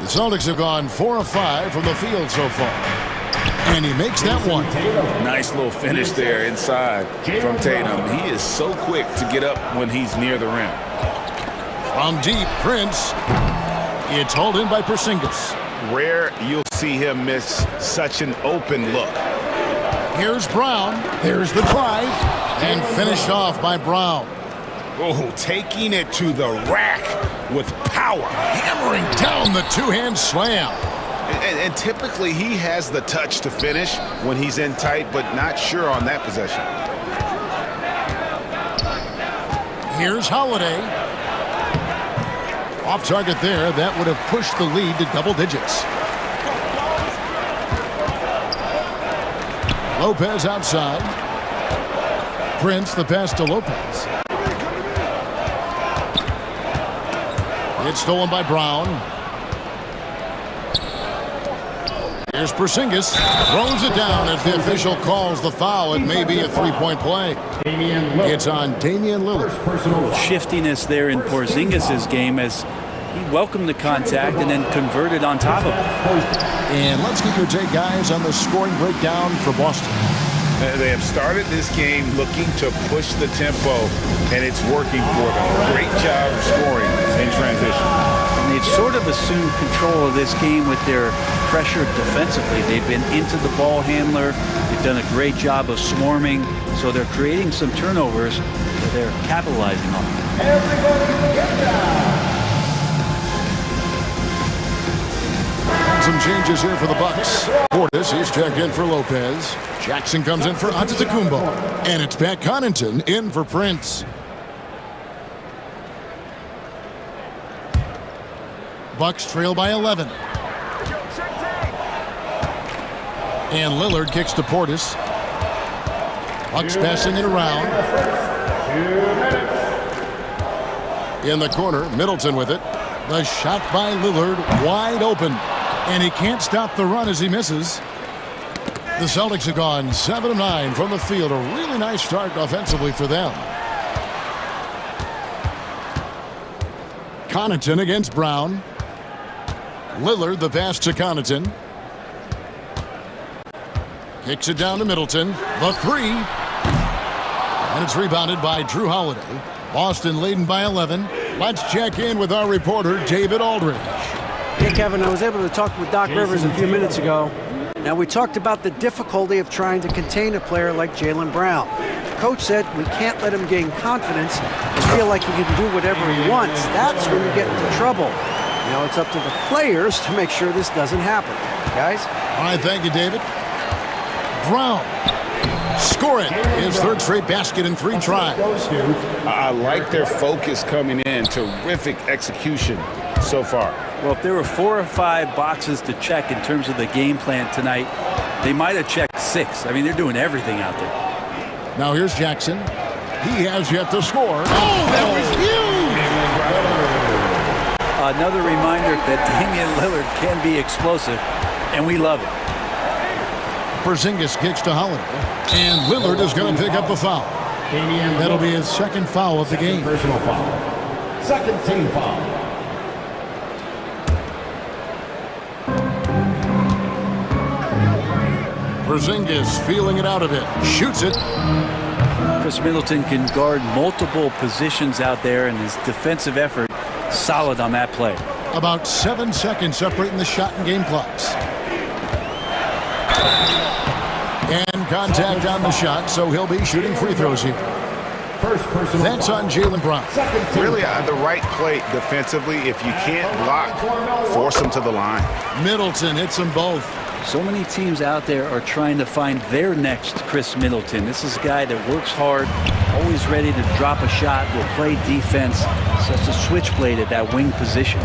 The Celtics have gone 4 of 5 from the field so far. And he makes that one. Nice little finish there inside from Tatum. He is so quick to get up when he's near the rim. From deep, Prince. It's hauled in by Porzingis. Rare you'll see him miss such an open look. Here's Brown. There's the drive. And finished off by Brown. Oh, taking it to the rack with power. Hammering down the two-hand slam. And typically he has the touch to finish when he's in tight, but not sure on that possession. Here's Holiday. Off target there. That would have pushed the lead to double digits. Lopez outside. Prince, the pass to Lopez. It's stolen by Brown. Here's Porzingis. Throws it down as the official calls the foul. It may be a three-point play. It's on Damian Lillard. Shiftiness there in Porzingis' game as he welcomed the contact and then converted on top of it. And let's get your take, guys, on the scoring breakdown for Boston. They have started this game looking to push the tempo, and it's working for them. Great job scoring in transition. And they've sort of assumed control of this game with their pressure defensively. They've been into the ball handler. They've done a great job of swarming, so they're creating some turnovers that they're capitalizing on. Everybody get down. Some changes here for the Bucks. Portis is checked in for Lopez. Jackson comes in for Antetokounmpo. And it's Pat Connaughton in for Prince. Bucks trail by 11. And Lillard kicks to Portis. Bucks passing it around. In the corner, Middleton with it. The shot by Lillard wide open. And he can't stop the run as he misses. The Celtics have gone 7 of 9 from the field. A really nice start offensively for them. Connaughton against Brown. Lillard, the pass to Connaughton. Kicks it down to Middleton. The three. And it's rebounded by Drew Holiday. Boston leading by 11. Let's check in with our reporter, David Aldridge. Hey, Kevin, I was able to talk with Doc Rivers a few minutes ago. Now, we talked about the difficulty of trying to contain a player like Jaylen Brown. The coach said we can't let him gain confidence and feel like he can do whatever he wants. That's when you get into trouble. Now it's up to the players to make sure this doesn't happen. Guys? All right, thank you, David. Brown. Score it. His third straight basket in 3 tries. I like their focus coming in. Terrific execution so far. Well, if there were 4 or 5 boxes to check in terms of the game plan tonight, they might have checked 6. I mean, they're doing everything out there. Now here's Jackson. He has yet to score. Oh, that was huge! Another reminder that Damian Lillard can be explosive, and we love it. Porzingis kicks to Holiday, and Lillard is going to pick up the foul. That'll be his second foul of the game. Personal foul. Second team foul. Porzingis feeling it out a bit. Shoots it. Chris Middleton can guard multiple positions out there, and his defensive effort solid on that play. About 7 seconds separating the shot and game clocks. And contact on the shot, so he'll be shooting free throws here. That's on Jaylen Brown. Really the right play defensively. If you can't block, force them to the line. Middleton hits them both. So many teams out there are trying to find their next Chris Middleton. This is a guy that works hard, always ready to drop a shot, will play defense, such a switchblade at that wing position.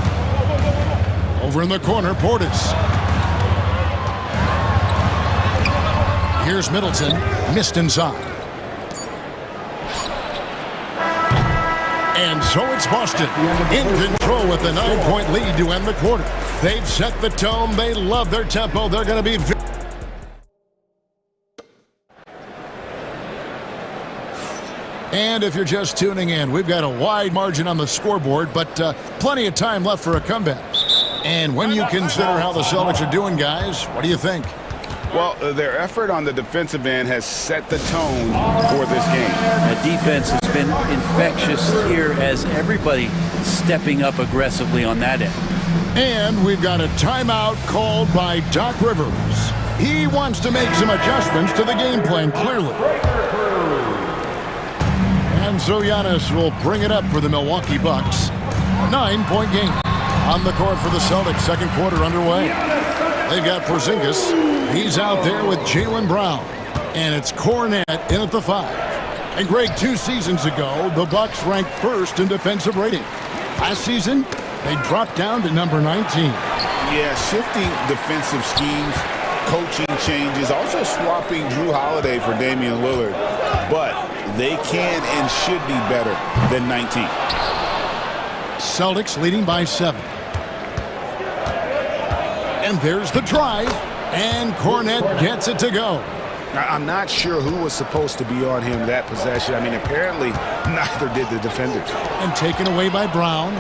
Over in the corner, Portis. Here's Middleton, missed inside. And so it's Boston in control with a 9-point lead to end the quarter. They've set the tone. They love their tempo. They're going to be... And if you're just tuning in, we've got a wide margin on the scoreboard, but plenty of time left for a comeback. And when you consider how the Celtics are doing, guys, what do you think? Well, their effort on the defensive end has set the tone for this game. The defense has been infectious here as everybody stepping up aggressively on that end. And we've got a timeout called by Doc Rivers. He wants to make some adjustments to the game plan, clearly. And so Giannis will bring it up for the Milwaukee Bucks. 9-point game on the court for the Celtics. Second quarter underway. They've got Porzingis. He's out there with Jaylen Brown. And it's Cornet in at the 5. And Greg, 2 seasons ago, the Bucks ranked first in defensive rating. Last season, they dropped down to number 19. Yeah, shifting defensive schemes, coaching changes, also swapping Drew Holiday for Damian Lillard. But they can and should be better than 19. Celtics leading by 7. And there's the drive. And Cornet gets it to go. I'm not sure who was supposed to be on him that possession. I mean, apparently neither did the defenders. And taken away by Brown.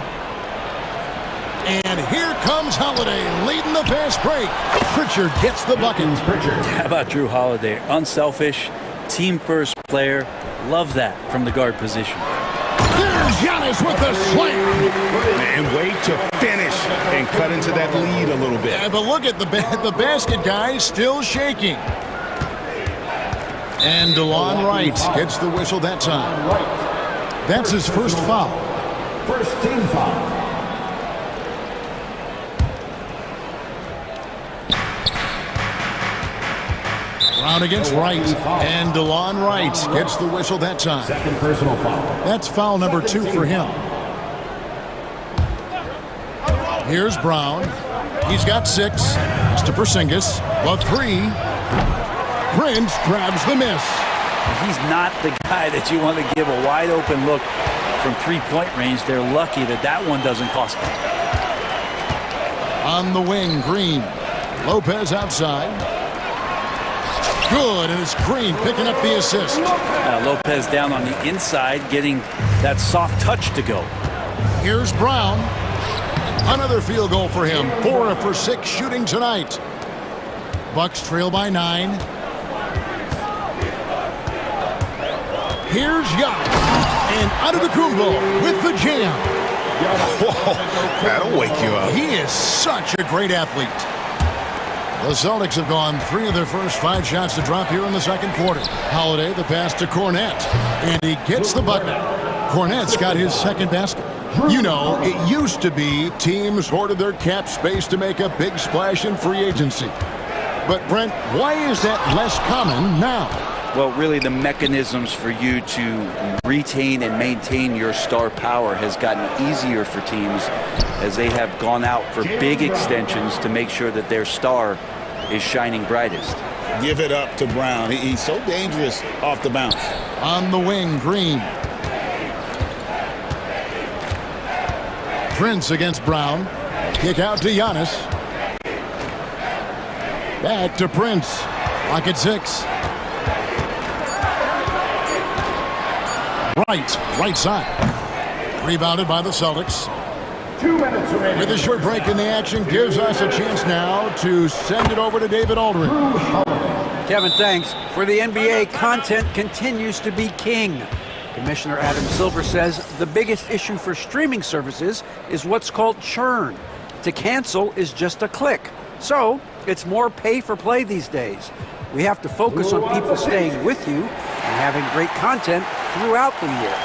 And here comes Holiday leading the fast break. Pritchard gets the bucket. How about Drew Holiday? Unselfish, team-first player. Love that from the guard position. There's Giannis with the slam. And wait to finish and cut into that lead a little bit. Yeah, but look at the basket guy still shaking. And DeLon Wright gets the whistle that time. That's his first foul. First team foul. Brown against Wright, and DeLon Wright gets the whistle that time. Second personal foul. That's foul number 2 for him. Here's Brown. He's got 6. It's to Porzingis. The 3. Prince grabs the miss. He's not the guy that you want to give a wide open look from 3-point range. They're lucky that that one doesn't cost them. On the wing, Green. Lopez outside. Good, and it's Green picking up the assist. Lopez down on the inside, getting that soft touch to go. Here's Brown. Another field goal for him. 4 for 6 shooting tonight. Bucks trail by 9. Here's Giannis. And Antetokounmpo with the jam. Whoa, that'll wake you up. He is such a great athlete. The Celtics have gone 3 of their first 5 shots to drop here in the second quarter. Holiday, the pass to Cornette. And he gets the bucket. Cornette's got his second basket. You know, it used to be teams hoarded their cap space to make a big splash in free agency. But, Brent, why is that less common now? Well, really, the mechanisms for you to retain and maintain your star power has gotten easier for teams as they have gone out for big extensions to make sure that their star is shining brightest. Give it up to Brown. He's so dangerous off the bounce. On the wing, Green. Prince against Brown. Kick out to Giannis. Back to Prince. Lock at 6. Right side. Rebounded by the Celtics. 2 minutes remaining. With a short break in the action, gives us a chance now to send it over to David Aldridge. Kevin, thanks. For the NBA, content continues to be king. Commissioner Adam Silver says the biggest issue for streaming services is what's called churn. To cancel is just a click. So, it's more pay for play these days. We have to focus on people staying with you and having great content throughout the year.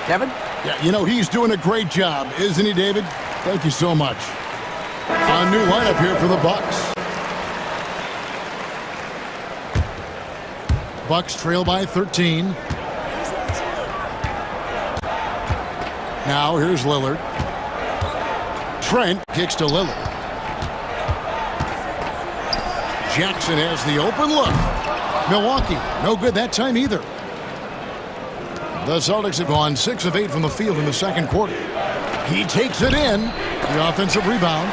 Kevin? Yeah, you know, he's doing a great job, isn't he, David? Thank you so much. A new lineup here for the Bucks. Bucks trail by 13. Now here's Lillard. Trent kicks to Lillard. Jackson has the open look. Milwaukee, no good that time either. The Celtics have gone 6 of 8 from the field in the second quarter. He takes it in. The offensive rebound.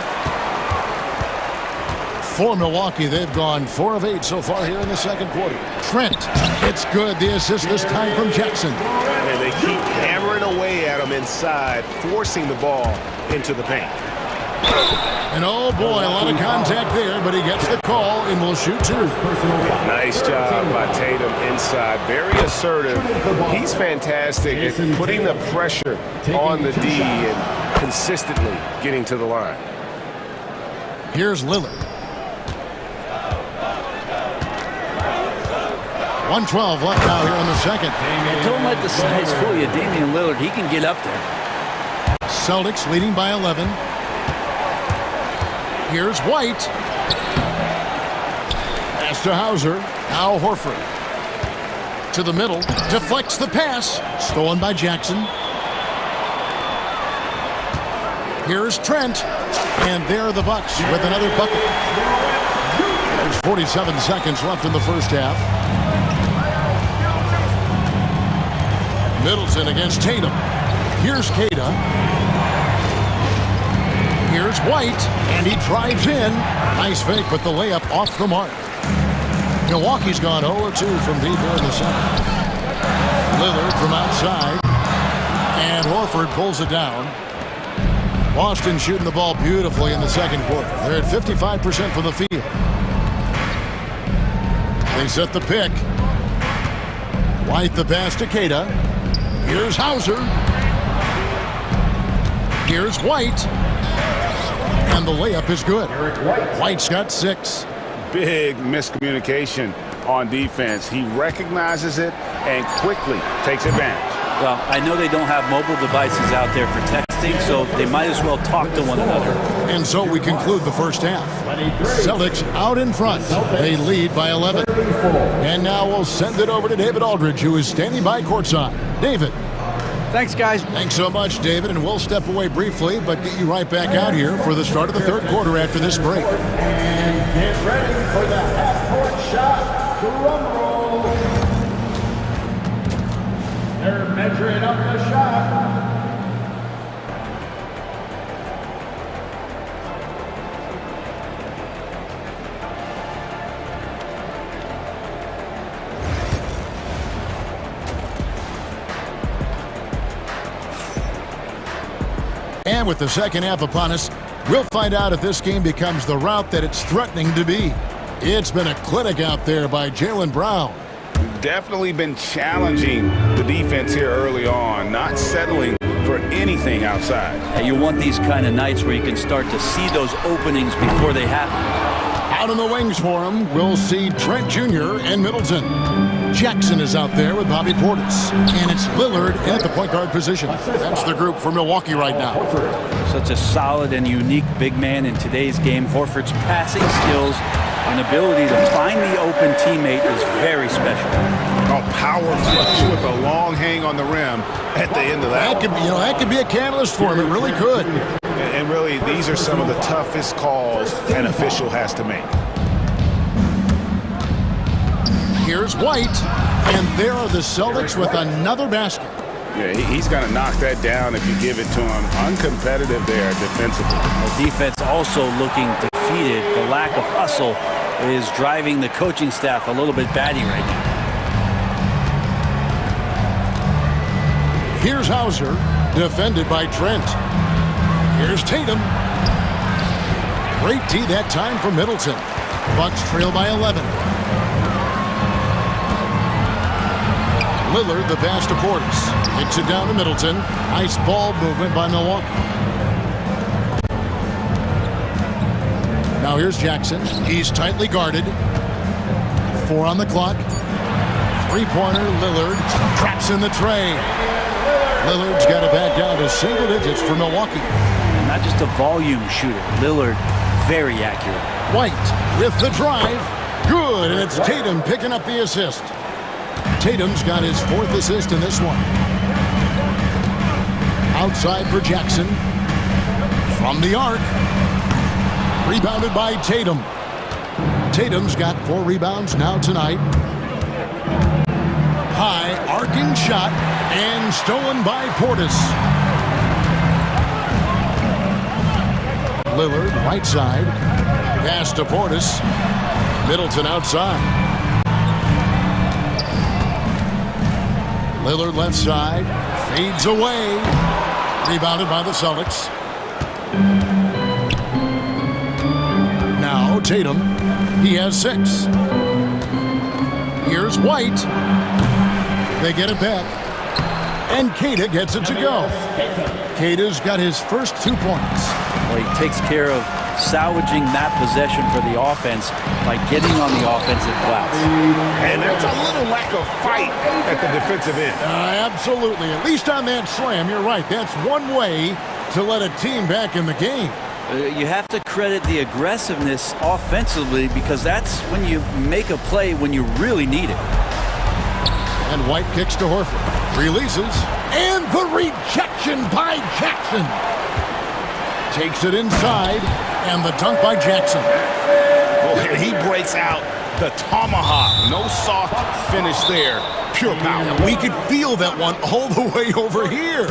For Milwaukee, they've gone 4 of 8 so far here in the second quarter. Trent, it's good. The assist this time from Jackson. And they keep hammering away at him inside, forcing the ball into the paint. And oh boy, a lot of contact there, but he gets the call and will shoot 2. Nice job by Tatum inside. Very assertive. He's fantastic at putting the pressure on the D and consistently getting to the line. Here's Lillard. 1:12 left now here in the second. And don't let the size fool you. Damian Lillard, he can get up there. Celtics leading by 11. Here's White. Pass to Hauser. Now Horford. To the middle. Deflects the pass. Stolen by Jackson. Here's Trent. And there are the Bucks with another bucket. There's 47 seconds left in the first half. Middleton against Tatum. Here's Kata. Here's White, and he drives in. Nice fake, but the layup off the mark. Milwaukee's gone 0-2 from deep here in the second. Lillard from outside, and Horford pulls it down. Boston shooting the ball beautifully in the second quarter. They're at 55% from the field. They set the pick. White the pass to Kata. Here's Hauser. Here's White. And the layup is good. White's got 6. Big miscommunication on defense. He recognizes it and quickly takes advantage. Well, I know they don't have mobile devices out there for texting, so they might as well talk to one another. And so we conclude the first half. Celtics out in front. They lead by 11. And now we'll send it over to David Aldridge, who is standing by courtside. David. Thanks, guys. Thanks so much, David. And we'll step away briefly, but get you right back out here for the start of the third quarter after this break. And get ready for the half-court shot. Drum roll. They're measuring up the shot. And with the second half upon us, We'll find out if this game becomes the route that it's threatening to be. It's been a clinic out there by Jaylen Brown. Definitely been challenging the defense here early on, not settling for anything outside. And you want these kind of nights where you can start to see those openings before they happen. Out on the wings for him, we'll see Trent Jr. and Middleton. Jackson is out there with Bobby Portis. And it's Lillard in at the point guard position. That's the group for Milwaukee right now. Such a solid and unique big man in today's game. Horford's passing skills and ability to find the open teammate is very special. Oh, power flush with a long hang on the rim at the end of that. That could be a catalyst for him. It really could. And really, these are some of the toughest calls an official has to make. Here's White, and there are the Celtics with another basket. Yeah, he's going to knock that down if you give it to him. Uncompetitive there defensively. The defense also looking defeated. The lack of hustle is driving the coaching staff a little bit batty right now. Here's Hauser, defended by Trent. Here's Tatum. Great D that time for Middleton. Bucks trail by 11. Lillard, the pass to Portis. Hits it down to Middleton. Nice ball movement by Milwaukee. Now here's Jackson. He's tightly guarded. 4 on the clock. Three-pointer, Lillard. Traps in the tray. Lillard's got it back down to single digits for Milwaukee. Not just a volume shooter. Lillard, very accurate. White with the drive. Good, and it's Tatum picking up the assist. Tatum's got his 4th assist in this one. Outside for Jackson. From the arc. Rebounded by Tatum. Tatum's got 4 rebounds now tonight. High arcing shot and stolen by Portis. Lillard right side. Pass to Portis. Middleton outside. Lillard left side, fades away. Rebounded by the Celtics. Now Tatum, he has 6. Here's White. They get it back. And Keita gets it to go. Keita's got his first 2 points. Well, he takes care of salvaging that possession for the offense by getting on the offensive glass. And there's a little lack of fight at the defensive end. Absolutely. At least on that slam, you're right. That's one way to let a team back in the game. You have to credit the aggressiveness offensively because that's when you make a play when you really need it. And White kicks to Horford. Releases. And the rejection by Jackson. Takes it inside, and the dunk by Jackson. Oh, and he breaks out the tomahawk. No soft finish there. Pure power. We could feel that one all the way over here.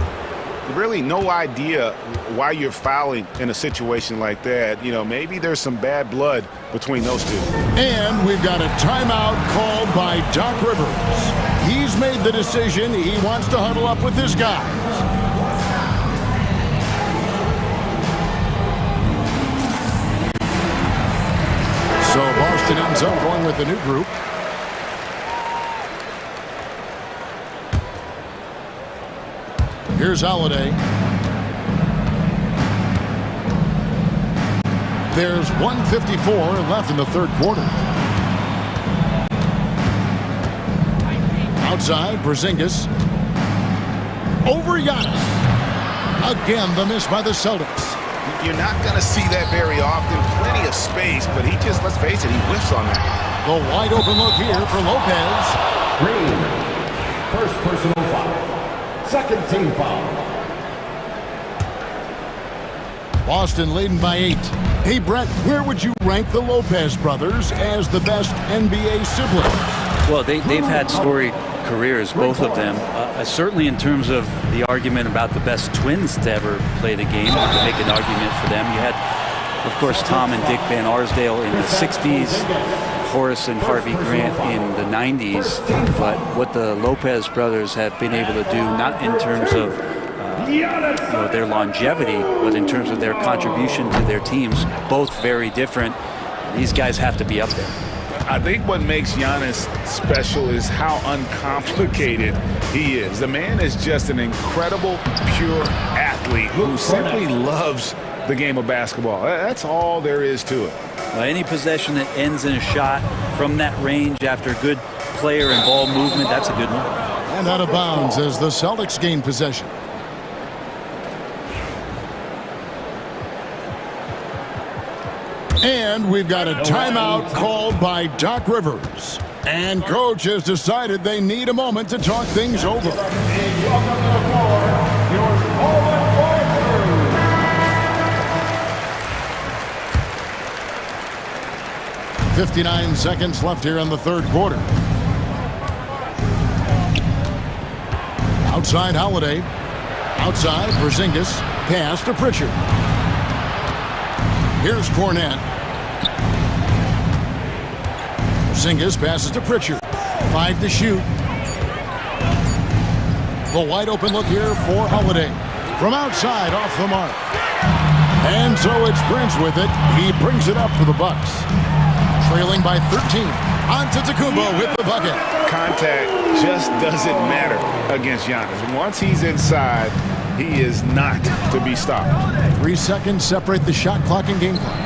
Really no idea why you're fouling in a situation like that. You know, maybe there's some bad blood between those two. And we've got a timeout called by Doc Rivers. He's made the decision. He wants to huddle up with his guys. So Boston ends up going with the new group. Here's Holiday. There's 1:54 left in the 3rd quarter. Outside, Porzingis. Over Giannis. Again, the miss by the Celtics. You're not going to see that very often. Plenty of space, but he just, let's face it, he whiffs on that. The wide open look here for Lopez. Green. First personal foul. Second team foul. Boston leading by 8. Hey, Brett, where would you rank the Lopez brothers as the best NBA siblings? Well, they've had storied careers, both of them. Certainly in terms of the argument about the best twins to ever play the game, to make an argument for them. You had, of course, Tom and Dick Van Arsdale in the 60s, Horace and Harvey Grant in the 90s. But what the Lopez brothers have been able to do, not in terms of their longevity, but in terms of their contribution to their teams, both very different. These guys have to be up there. I think what makes Giannis special is how uncomplicated he is. The man is just an incredible, pure athlete who simply loves the game of basketball. That's all there is to it. Any possession that ends in a shot from that range after good player and ball movement, that's a good one. And out of bounds as the Celtics gain possession. And we've got a timeout called by Doc Rivers. And coach has decided they need a moment to talk things over. 59 seconds left here in the third quarter. Outside Holiday. Outside Porzingis. Pass to Pritchard. Here's Cornette. Porzingis passes to Pritchard. 5 to shoot. The wide open look here for Holiday. From outside, off the mark. And so it's Prince with it. He brings it up for the Bucks. Trailing by 13. Antetokounmpo with the bucket. Contact just doesn't matter against Giannis. Once he's inside, he is not to be stopped. 3 seconds separate the shot clock and game clock.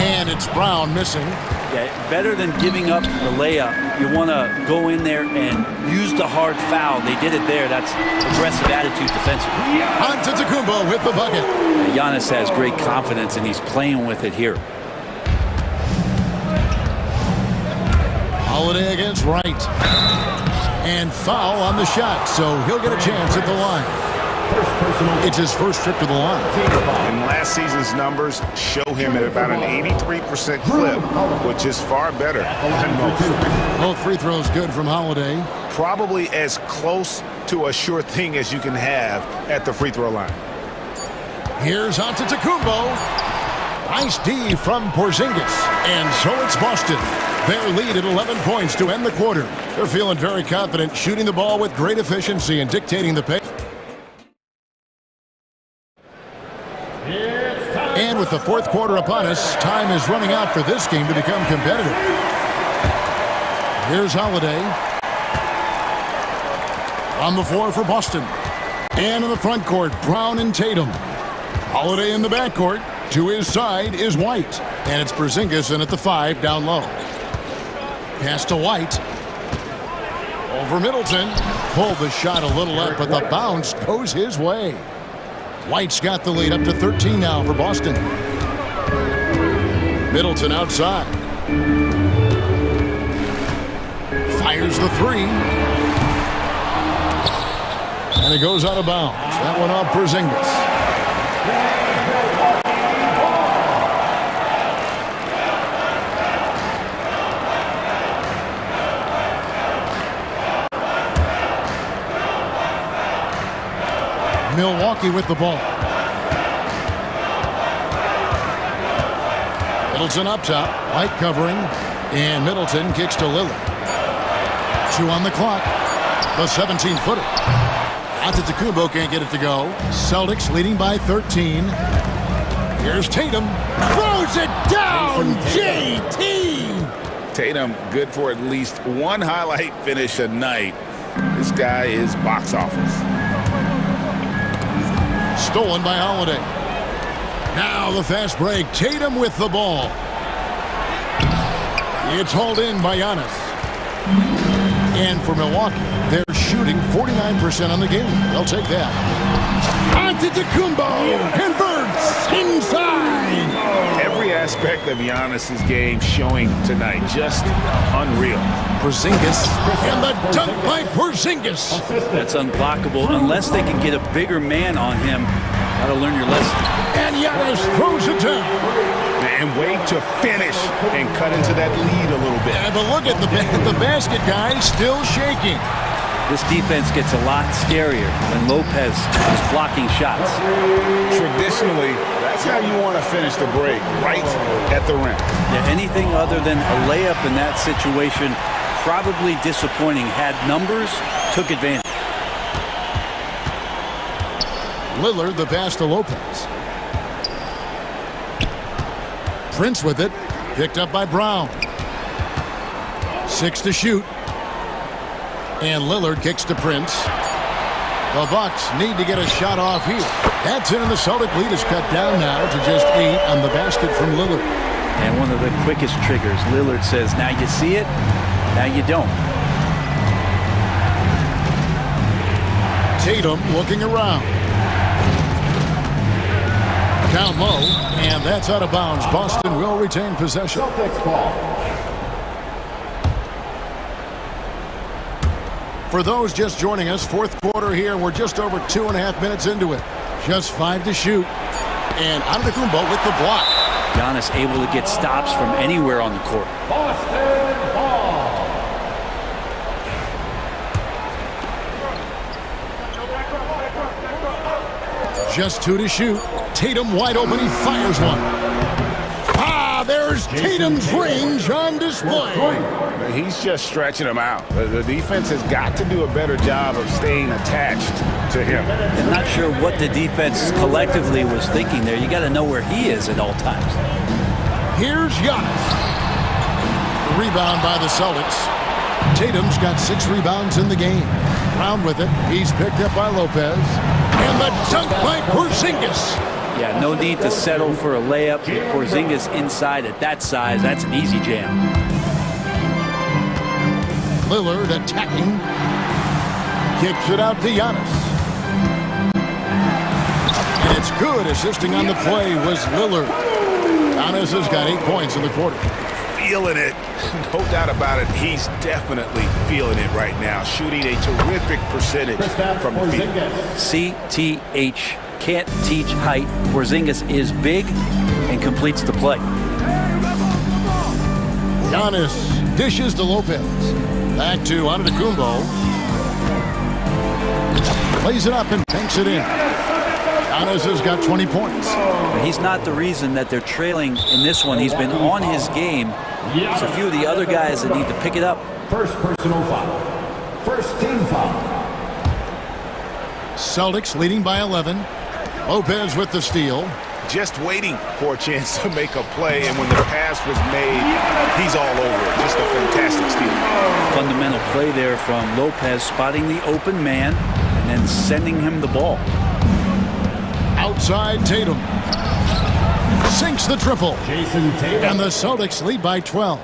And it's Brown missing. Yeah, better than giving up the layup, you want to go in there and use the hard foul. They did it there. That's aggressive attitude defensively. Antetokounmpo with the bucket. Giannis has great confidence, and he's playing with it here. Holiday against Wright. And foul on the shot, so he'll get a chance at the line. It's his first trip to the line. And last season's numbers show him at about an 83% clip, which is far better than most. Both free throws good from Holiday. Probably as close to a sure thing as you can have at the free throw line. Here's Antetokounmpo. Nice D from Porzingis. And so it's Boston. Their lead at 11 points to end the quarter. They're feeling very confident, shooting the ball with great efficiency and dictating the pace. And with the fourth quarter upon us, time is running out for this game to become competitive. Here's Holiday. On the floor for Boston. And in the front court, Brown and Tatum. Holiday in the backcourt. To his side is White. And it's Porzingis in at the 5 down low. Pass to White. Over Middleton. Pulled the shot a little up, but the bounce goes his way. White's got the lead up to 13 now for Boston. Middleton outside. Fires the 3. And it goes out of bounds. That one off Porzingis. Milwaukee with the ball. Middleton up top. White covering. And Middleton kicks to Lillard. 2 on the clock. The 17-footer. Antetokounmpo can't get it to go. Celtics leading by 13. Here's Tatum. Throws it down. JT. Tatum good for at least one highlight finish a night. This guy is box office. Stolen by Holiday. Now the fast break. Tatum with the ball. It's hauled in by Giannis. And for Milwaukee, they're shooting 49% on the game. They'll take that. Antetokounmpo converts inside. Every aspect of Giannis's game showing tonight. Just unreal. Porzingis. And the dunk by Porzingis. That's unblockable unless they can get a bigger man on him. Got to learn your lesson. And Giannis throws it down. And wait to finish and cut into that lead a little bit. Yeah, but look at the basket guy still shaking. This defense gets a lot scarier when Lopez is blocking shots. Traditionally, that's how you want to finish the break, right at the rim. Yeah, anything other than a layup in that situation, probably disappointing. Had numbers, took advantage. Lillard the pass to Lopez. Prince with it. Picked up by Brown. 6 to shoot. And Lillard kicks to Prince. The Bucks need to get a shot off here. That's in, and the Celtic lead is cut down now to just 8 on the basket from Lillard. And one of the quickest triggers. Lillard says, now you see it, now you don't. Tatum looking around. Down low, and that's out of bounds. Boston will retain possession. For those just joining us, fourth quarter here. We're just over 2.5 minutes into it. Just 5 to shoot. And Antetokounmpo with the block. Giannis able to get stops from anywhere on the court. Boston ball. Just 2 to shoot. Tatum wide open. He fires one. There's Tatum's range on display. He's just stretching him out. The defense has got to do a better job of staying attached to him. I'm not sure what the defense collectively was thinking there. You got to know where he is at all times. Here's Giannis. The rebound by the Celtics. Tatum's got 6 rebounds in the game. Brown with it. He's picked up by Lopez. And the dunk by Porzingis. Yeah, no need to settle for a layup. Porzingis inside at that size. That's an easy jam. Lillard attacking. Kicks it out to Giannis. And it's good. Assisting on the play was Lillard. Giannis has got 8 points in the quarter. Feeling it. No doubt about it. He's definitely feeling it right now. Shooting a terrific percentage from the field. CTH. Can't teach height. Porzingis is big and completes the play. Giannis dishes to Lopez. Back to Antetokounmpo. Plays it up and banks it in. Giannis has got 20 points. He's not the reason that they're trailing in this one. He's been on his game. It's a few of the other guys that need to pick it up. First personal foul. First team foul. Celtics leading by 11. Lopez with the steal. Just waiting for a chance to make a play, and when the pass was made, he's all over it. Just a fantastic steal. Fundamental play there from Lopez, spotting the open man and then sending him the ball. Outside Tatum. Sinks the triple. And the Celtics lead by 12.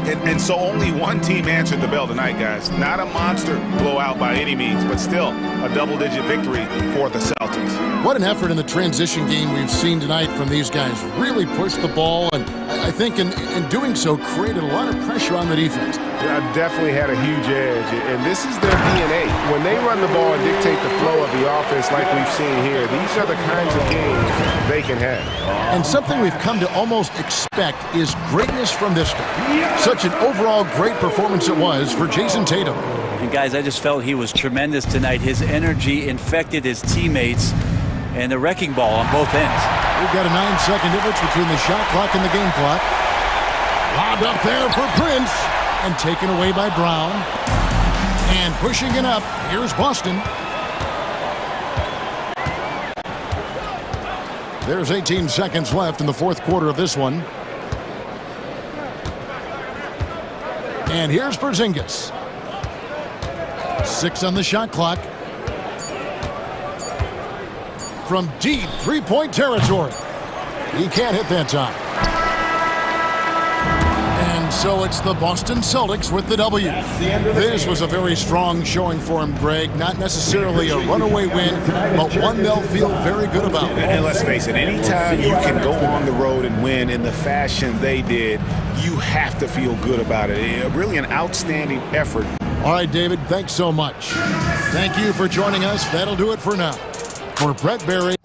And so only one team answered the bell tonight, guys. Not a monster blowout by any means, but still a double-digit victory for the Celtics. What an effort in the transition game we've seen tonight from these guys. Really pushed the ball, and I think in doing so created a lot of pressure on the defense. Definitely had a huge edge, and this is their DNA. When they run the ball and dictate the flow of the offense like we've seen here, these are the kinds of games they can have. And something we've come to almost expect is greatness from this guy. Such an overall great performance it was for Jason Tatum. And guys, I just felt he was tremendous tonight. His energy infected his teammates, and the wrecking ball on both ends. We've got a 9-second difference between the shot clock and the game clock. Lobbed up there for Prince, and taken away by Brown. And pushing it up, here's Boston. There's 18 seconds left in the fourth quarter of this one. And here's Porzingis. 6 on the shot clock. From deep three-point territory. He can't hit that time. And so it's the Boston Celtics with the W. This was a very strong showing for him, Greg. Not necessarily a runaway win, but one they'll feel very good about. And let's face it, anytime you can go on the road and win in the fashion they did, you have to feel good about it. Really an outstanding effort. All right, David, thanks so much. Thank you for joining us. That'll do it for now. For Brett Berry.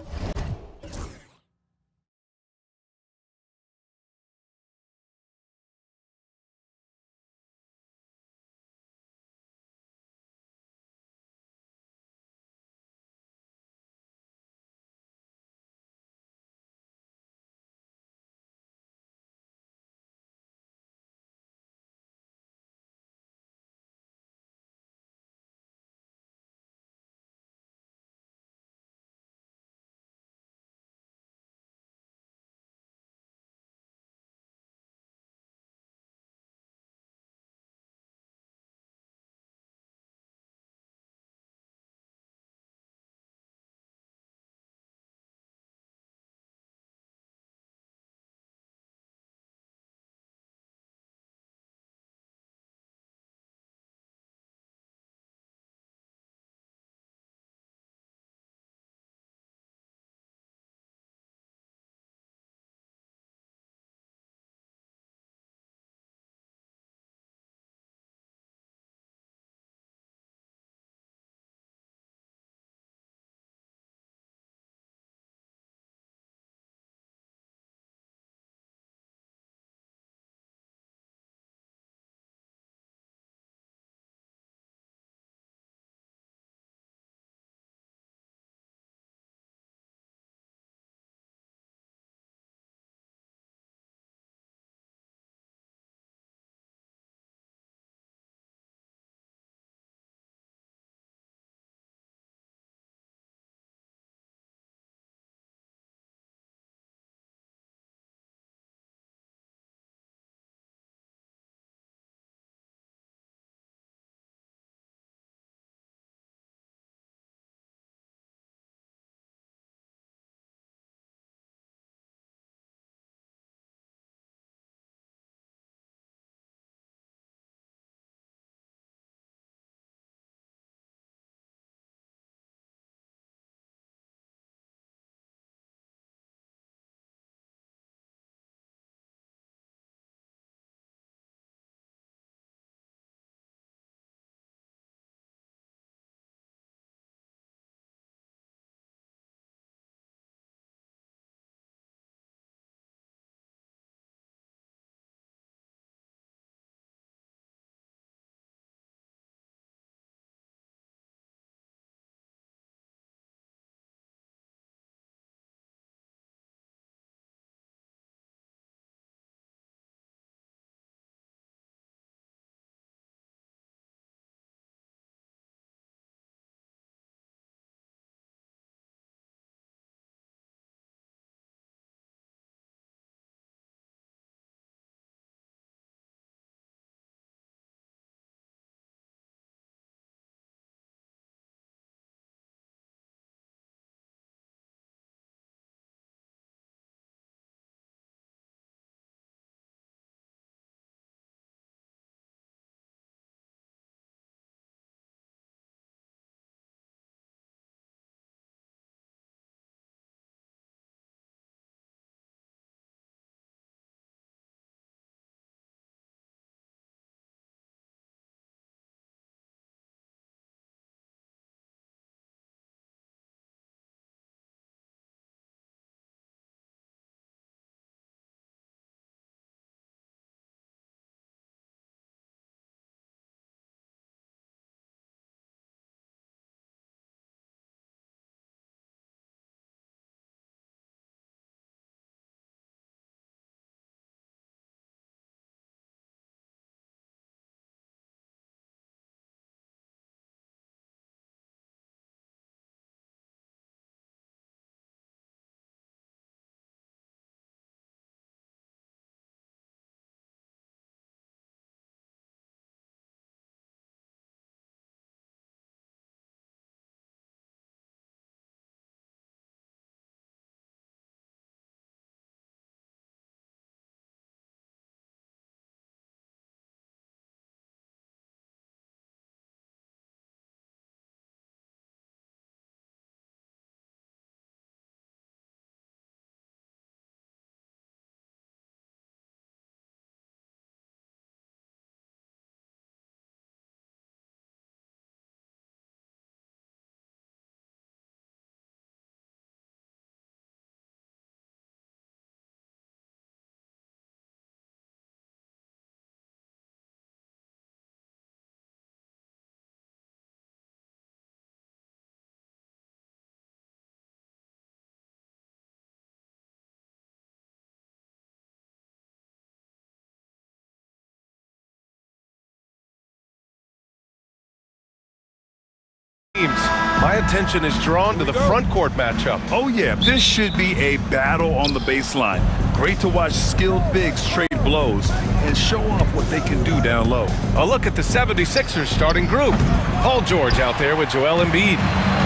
My attention is drawn to the front court matchup. Oh, yeah, this should be a battle on the baseline. Great to watch skilled bigs trade blows and show off what they can do down low. A look at the 76ers starting group. Paul George out there with Joel Embiid.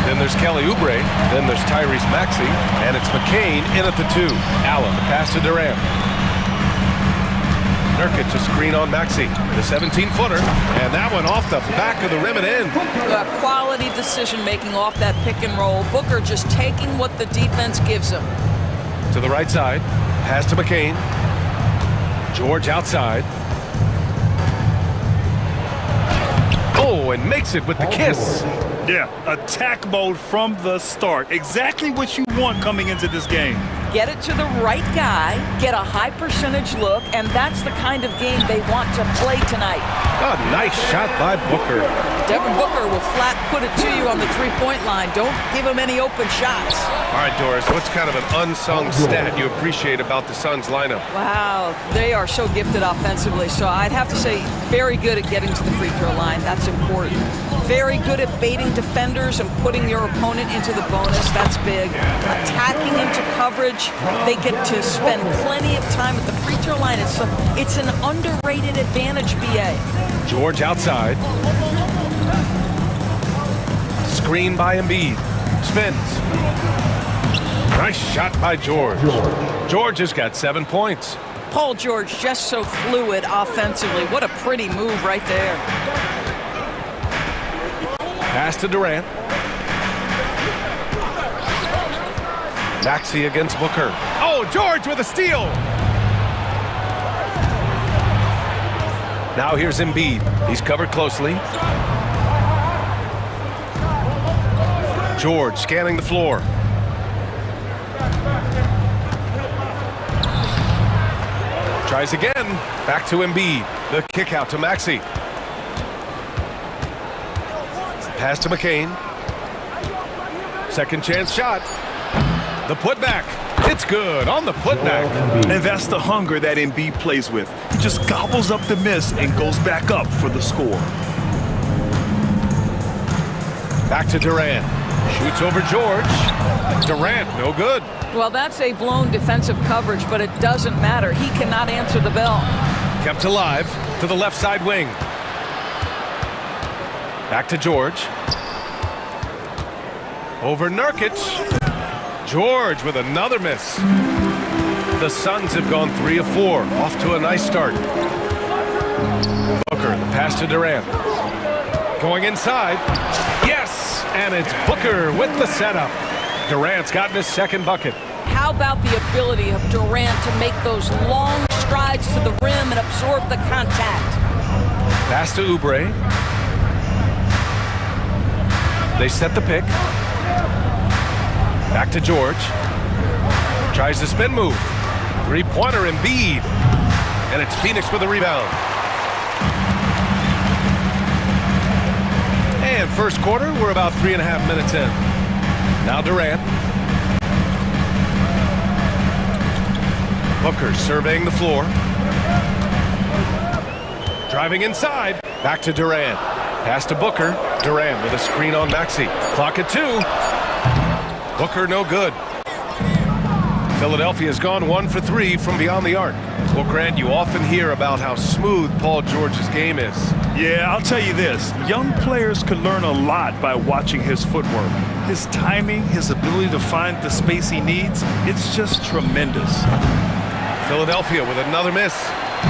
Then there's Kelly Oubre. Then there's Tyrese Maxey. And it's McCain in at the 2. Allen, the pass to Durant. Nurkic a screen on Maxey, the 17-footer, and that one off the back of the rim and in. Quality decision-making off that pick and roll. Booker just taking what the defense gives him. To the right side, pass to McCain. George outside. Oh, and makes it with the kiss. Yeah, attack mode from the start. Exactly what you want coming into this game. Get it to the right guy, get a high percentage look, and that's the kind of game they want to play tonight. A nice shot by Booker. Devin Booker will flat put it to you on the three-point line. Don't give him any open shots. All right, Doris, what's kind of an unsung stat you appreciate about the Suns lineup? Wow, they are so gifted offensively, so I'd have to say very good at getting to the free throw line. That's important. Very good at baiting defenders and putting your opponent into the bonus. That's big. Attacking into coverage. They get to spend plenty of time at the free throw line. It's an underrated advantage, BA. George outside. Screen by Embiid. Spins. Nice shot by George. George has got 7 points. Paul George just so fluid offensively. What a pretty move right there. Pass to Durant. Maxey against Booker. Oh, George with a steal. Now here's Embiid. He's covered closely. George scanning the floor. Tries again. Back to Embiid. The kick out to Maxey. Pass to McCain. Second chance shot. The putback. It's good on the putback. And that's the hunger that Embiid plays with. He just gobbles up the miss and goes back up for the score. Back to Durant. Shoots over George. Durant, no good. Well, that's a blown defensive coverage, but it doesn't matter. He cannot answer the bell. Kept alive to the left side wing. Back to George. Over Nurkic. George with another miss. The Suns have gone 3 of 4. Off to a nice start. Booker, the pass to Durant. Going inside. Yes! And it's Booker with the setup. Durant's gotten his second bucket. How about the ability of Durant to make those long strides to the rim and absorb the contact? Pass to Oubre. They set the pick. Back to George. Tries the spin move. Three-pointer Embiid. And it's Phoenix with a rebound. And first quarter, we're about 3.5 minutes in. Now Durant. Booker surveying the floor. Driving inside. Back to Durant. Pass to Booker. Durant with a screen on Maxey. Clock at 2. Booker no good. Philadelphia's gone 1 for 3 from beyond the arc. Well, Grant, you often hear about how smooth Paul George's game is. Yeah, I'll tell you this. Young players could learn a lot by watching his footwork. His timing, his ability to find the space he needs, it's just tremendous. Philadelphia with another miss.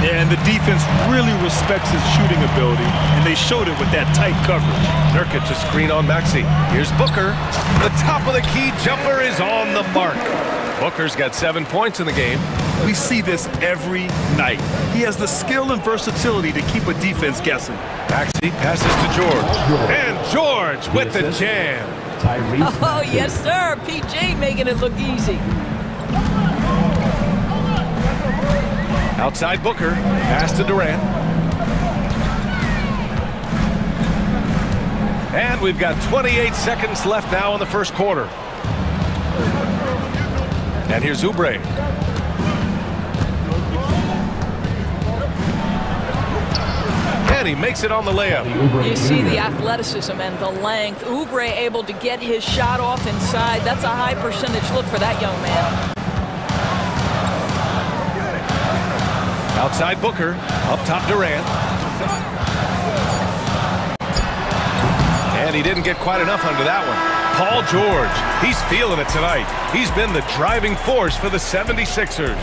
Yeah, and the defense really respects his shooting ability, and they showed it with that tight coverage. Nurkic a screen on Maxey. Here's Booker. The top of the key jumper is on the mark. Booker's got 7 points in the game. We see this every night. He has the skill and versatility to keep a defense guessing. Maxey passes to George. And George with the jam. Oh, yes, sir. PJ making it look easy. Outside Booker. Pass to Durant. And we've got 28 seconds left now in the first quarter. And here's Oubre. And And he makes it on the layup. You see the athleticism and the length. Oubre able to get his shot off inside. That's a high percentage look for that young man. Outside Booker, up top Durant. And he didn't get quite enough under that one. Paul George, he's feeling it tonight. He's been the driving force for the 76ers.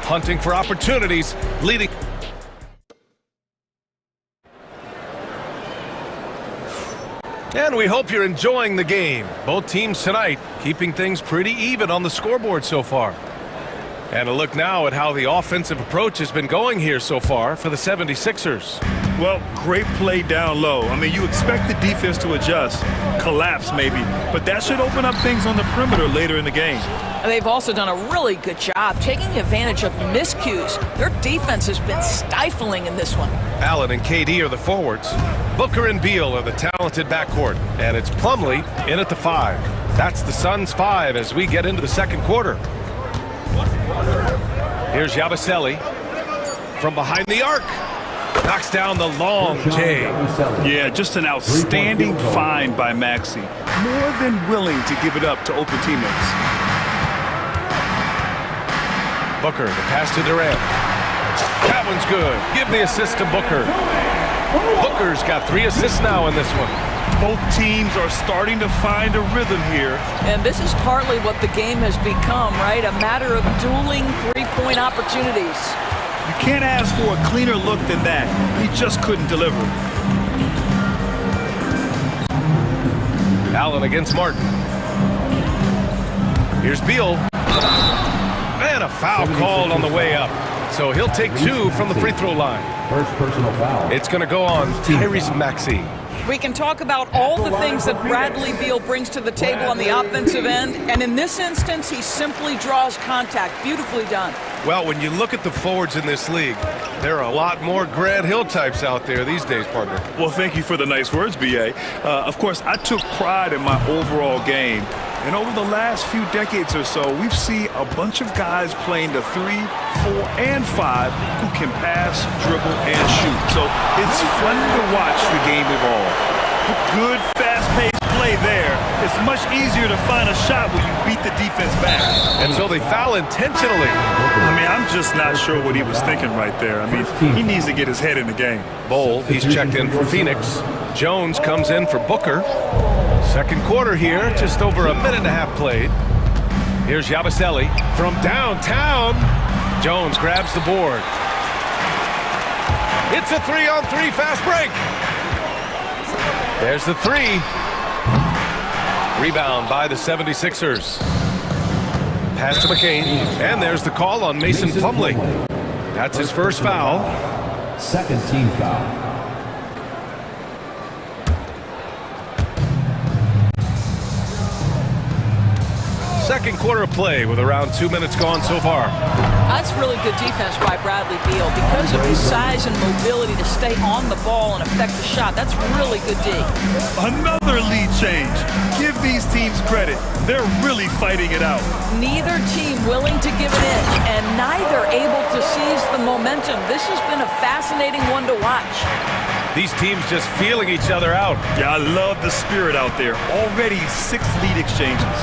Hunting for opportunities, leading. And we hope you're enjoying the game. Both teams tonight keeping things pretty even on the scoreboard so far. And a look now at how the offensive approach has been going here so far for the 76ers. Well, great play down low. I mean, you expect the defense to adjust, collapse maybe, but that should open up things on the perimeter later in the game. And they've also done a really good job taking advantage of miscues. Their defense has been stifling in this one. Allen and KD are the forwards. Booker and Beal are the talented backcourt. And it's Plumlee in at the 5. That's the Suns' 5 as we get into the second quarter. Here's Yabusele from behind the arc. Knocks down the long J. Yeah, just an outstanding find by Maxey. More than willing to give it up to open teammates. Booker, the pass to Durant. That one's good. Give the assist to Booker. Booker's got 3 assists now in this one. Both teams are starting to find a rhythm here. And this is partly what the game has become, right? A matter of dueling three-point opportunities. You can't ask for a cleaner look than that. He just couldn't deliver. Allen against Martin. Here's Beal. And a foul called on the way up. So he'll take 2 from the free throw line. First personal foul. It's going to go on Tyrese Maxey. We can talk about all the things that Bradley Beal brings to the table on the offensive end, and in this instance, he simply draws contact. Beautifully done. Well, when you look at the forwards in this league, there are a lot more Grant Hill types out there these days, partner. Well, thank you for the nice words, B.A. Of course, I took pride in my overall game. And over the last few decades or so, we've seen a bunch of guys playing the 3, 4, and 5 who can pass, dribble, and shoot. So it's fun to watch the game evolve. Good, fast-paced play there. It's much easier to find a shot when you beat the defense back. And so they foul intentionally. I mean, I'm just not sure what he was thinking right there. I mean, he needs to get his head in the game. Bowl, he's checked in for Phoenix. Jones comes in for Booker. Second quarter here, just over a minute and a half played. Here's Yabusele from downtown. Jones grabs the board. It's a 3-on-3 fast break. There's the 3. Rebound by the 76ers. Pass to McCain. And there's the call on Mason Plumlee. That's his first foul. Second team foul. Second quarter of play with around 2 minutes gone so far. That's really good defense by Bradley Beal because of his size and mobility to stay on the ball and affect the shot. That's really good D. Another lead change. Give these teams credit. They're really fighting it out. Neither team willing to give an inch and neither able to seize the momentum. This has been a fascinating one to watch. These teams just feeling each other out. Yeah, I love the spirit out there. Already 6 lead exchanges.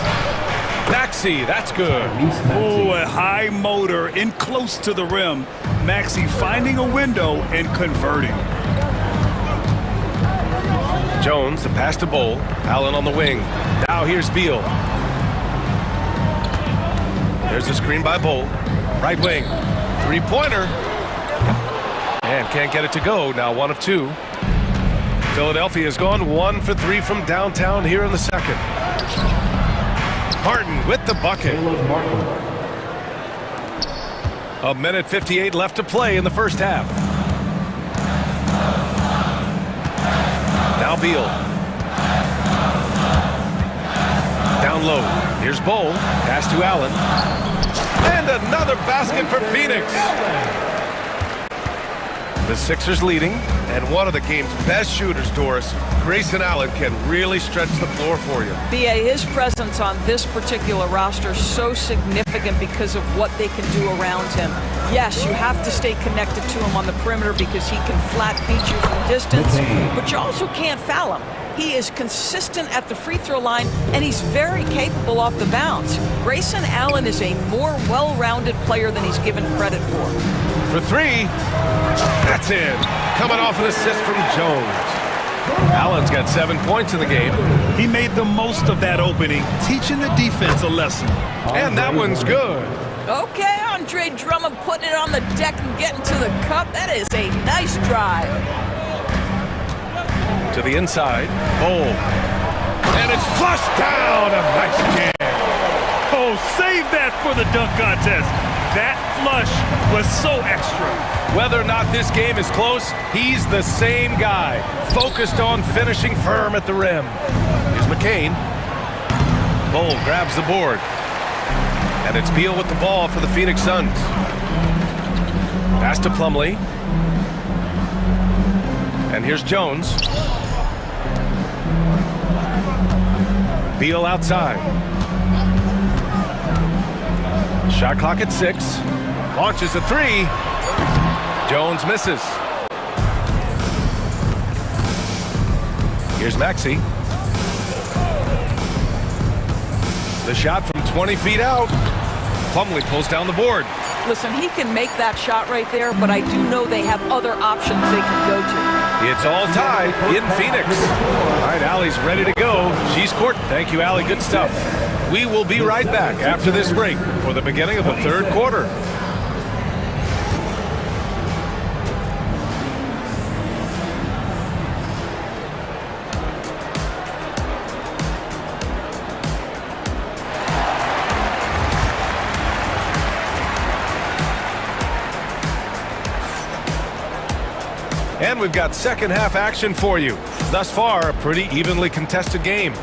Maxey, that's good. Oh, a high motor in close to the rim. Maxey finding a window and converting. Jones, the pass to Bowl. Allen on the wing. Now here's Beal. There's a screen by Bowl. Right wing. 3-pointer. And can't get it to go. Now 1 of 2. Philadelphia has gone 1 for 3 from downtown here in the second. Martin with the bucket. A minute 58 left to play in the first half. Now Beal. Down low. Here's Bowl. Pass to Allen. And another basket for Phoenix. The Sixers leading And one of the game's best shooters, Doris. Grayson Allen can really stretch the floor for you. BA, his presence on this particular roster is so significant because of what they can do around him. Yes, you have to stay connected to him on the perimeter because he can flat beat you from distance, but you also can't foul him. He is consistent at the free throw line, and he's very capable off the bounce. Grayson Allen is a more well-rounded player than he's given credit for. For three, that's in. Coming off an assist from Jones. Allen's got 7 points in the game. He made the most of that opening, teaching the defense a lesson. And that one's good. Okay, Andre Drummond putting it on the deck and getting to the cup. That is a nice drive. To the inside, Bowl. And it's flushed down. A nice jam. Oh, save that for the dunk contest. That flush was so extra. Whether or not this game is close, he's the same guy, focused on finishing firm at the rim. Here's McCain. Bowl grabs the board. And it's Beal with the ball for the Phoenix Suns. Pass to Plumlee. And here's Jones. Beal outside. Shot clock at 6. Launches a 3. Jones misses. Here's Maxey. The shot from 20 feet out. Plumlee pulls down the board. Listen, he can make that shot right there, but I do know they have other options they can go to. It's all tied in Phoenix. All right, Allie's ready to go. She's court. Thank you, Allie. Good stuff. We will be right back after this break for the beginning of the third quarter. And we've got second half action for you. Thus far, a pretty evenly contested game.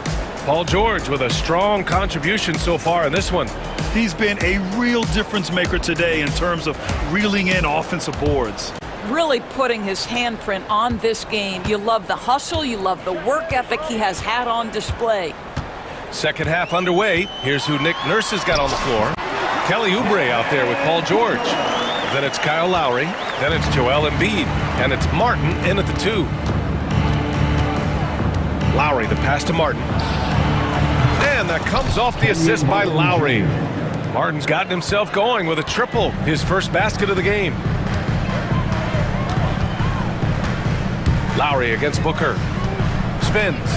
Paul George with a strong contribution so far in this one. He's been a real difference maker today in terms of reeling in offensive boards. Really putting his handprint on this game. You love the hustle, you love the work ethic he has had on display. Second half underway. Here's who Nick Nurse has got on the floor. Kelly Oubre out there with Paul George. Then it's Kyle Lowry. Then it's Joel Embiid. And it's Martin in at the 2. Lowry, the pass to Martin. And that comes off the assist by Lowry. Martin's gotten himself going with a triple, his first basket of the game. Lowry against Booker. Spins.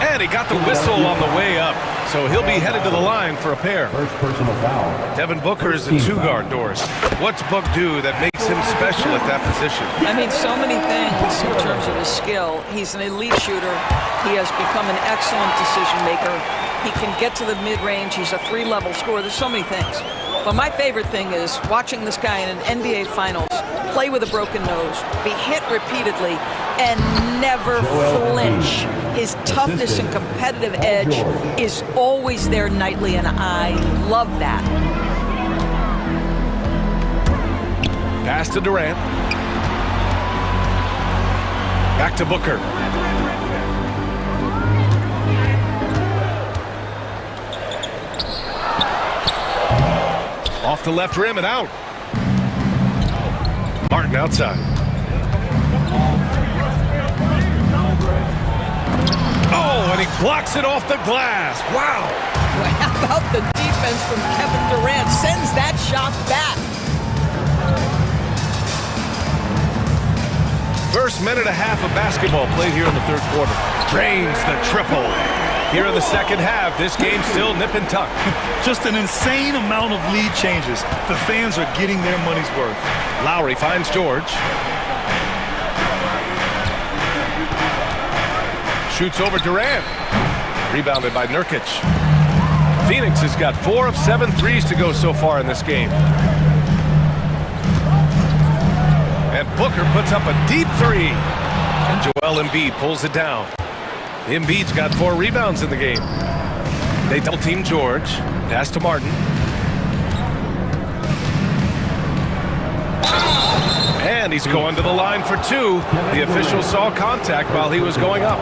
And he got the whistle on the way up. So he'll be headed to the line for a pair. First personal foul. Devin Booker is the 2-guard, Doris. What's Book do that makes him special at that position? I mean, so many things in terms of his skill. He's an elite shooter. He has become an excellent decision maker. He can get to the mid-range. He's a 3-level scorer. There's so many things. But my favorite thing is watching this guy in an NBA Finals play with a broken nose, be hit repeatedly, and never flinch. His toughness and competitive edge is always there nightly, and I love that. Pass to Durant. Back to Booker. Off the left rim and out. Martin outside. Oh, and he blocks it off the glass. Wow. Well, how about the defense from Kevin Durant? Sends that shot back. First minute and a half of basketball played here in the third quarter. Drains the triple. Here in the second half, this game's still nip and tuck. Just an insane amount of lead changes. The fans are getting their money's worth. Lowry finds George. Shoots over Durant. Rebounded by Nurkic. Phoenix has got 4 of 7 threes to go so far in this game. And Booker puts up a deep 3. And Joel Embiid pulls it down. Embiid's got 4 rebounds in the game. They double team George. Pass to Martin. And he's going to the line for two. The official saw contact while he was going up.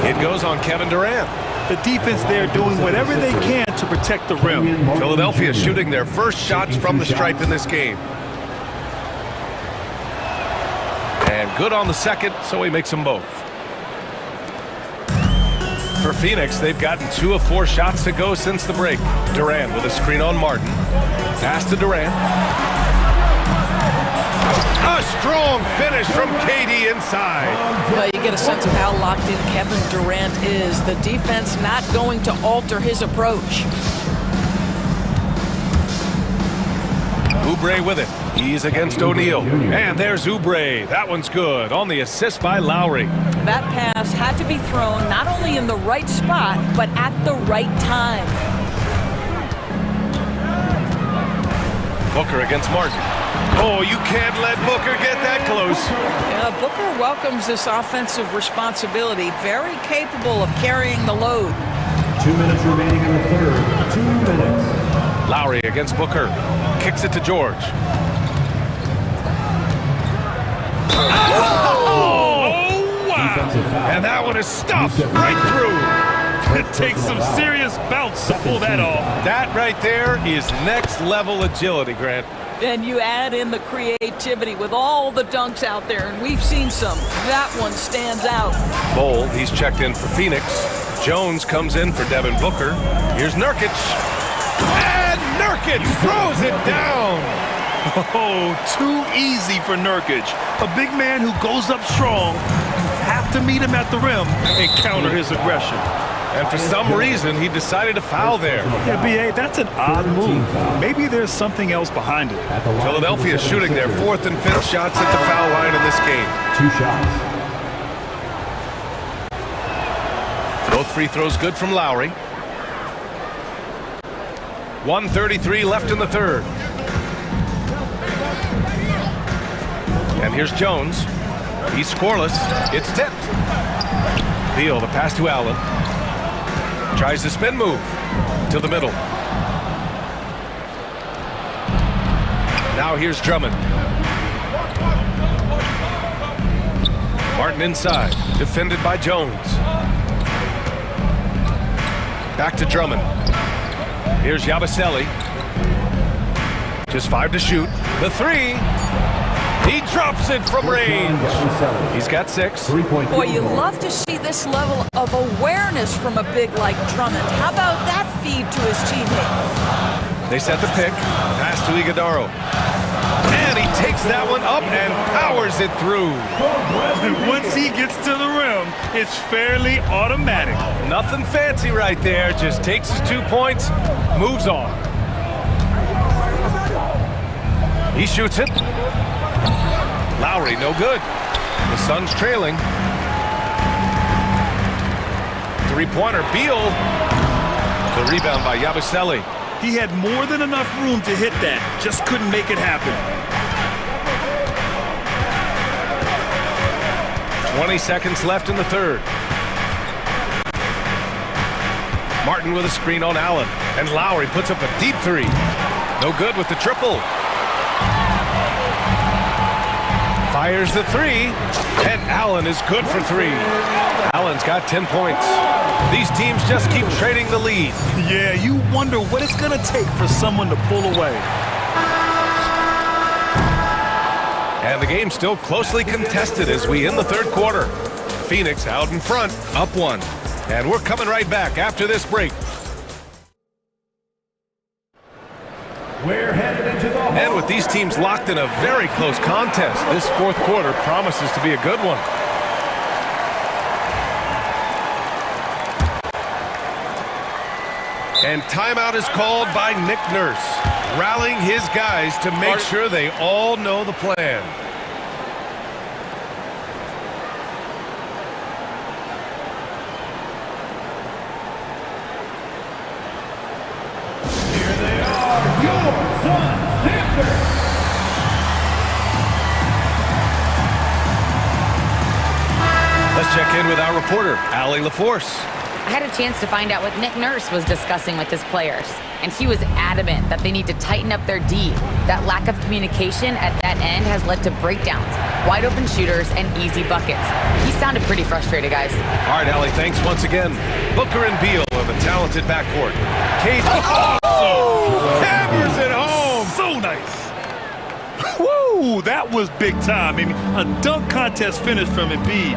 It goes on Kevin Durant. The defense there doing whatever they can to protect the rim. Philadelphia shooting their first shots from the stripe in this game. And good on the second, so he makes them both. For Phoenix, they've gotten 2 of 4 shots to go since the break. Durant with a screen on Martin. Pass to Durant. A strong finish from KD inside. Well, you get a sense of how locked in Kevin Durant is. The defense not going to alter his approach. Oubre with it. He's against O'Neal. And there's Oubre. That one's good on the assist by Lowry. That pass had to be thrown not only in the right spot, but at the right time. Booker against Martin. Oh, you can't let Booker get that close. Booker welcomes this offensive responsibility. Very capable of carrying the load. 2 minutes remaining in the third. 2 minutes. Lowry against Booker. Kicks it to George. Oh, wow! And that one is stuffed right through. It takes some serious bounce to pull that off. That right there is next level agility, Grant. And you add in the creativity with all the dunks out there, and we've seen some. That one stands out. Bowl, he's checked in for Phoenix. Jones comes in for Devin Booker. Here's Nurkic. And Nurkic throws it down. Oh, too easy for Nurkic. A big man who goes up strong. You have to meet him at the rim and counter his aggression. And for some reason, he decided to foul there. Yeah, B.A., that's an odd move. Maybe there's something else behind it. Philadelphia shooting their 4th and 5th shots at the foul line in this game. 2 shots. Both free throws good from Lowry. 1:33 left in the third. And here's Jones. He's scoreless. It's tipped. Beal, the pass to Allen. Tries the spin move to the middle. Now here's Drummond. Martin inside, defended by Jones. Back to Drummond. Here's Yabusele. Just 5 to shoot. The 3. He drops it from range. He's got 6. Boy, you love to see this level of awareness from a big like Drummond. How about that feed to his teammate? They set the pick. Pass to Iguodala. And he takes that one up and powers it through. And once he gets to the rim, it's fairly automatic. Nothing fancy right there. Just takes his 2 points, moves on. He shoots it. Lowry, no good. The Suns trailing. 3-pointer, Beal. The rebound by Yabusele. He had more than enough room to hit that. Just couldn't make it happen. 20 seconds left in the third. Martin with a screen on Allen. And Lowry puts up a deep 3. No good with the triple. Fires the 3, and Allen is good for 3. Allen's got 10 points. These teams just keep trading the lead. Yeah, you wonder what it's going to take for someone to pull away. And the game's still closely contested as we end the third quarter. Phoenix out in front, up 1. And we're coming right back after this break. We're headed into the And with these teams locked in a very close contest, this fourth quarter promises to be a good one. And timeout is called by Nick Nurse, rallying his guys to make sure they all know the plan. Let's check in with our reporter, Allie LaForce. I had a chance to find out what Nick Nurse was discussing with his players, and he was adamant that they need to tighten up their D. That lack of communication at that end has led to breakdowns, wide open shooters, and easy buckets. He sounded pretty frustrated, guys. All right, Allie, thanks once again. Booker and Beal are the talented backcourt. Kate hammers it home. So nice. Woo, that was big time. I mean, a dunk contest finish from Embiid.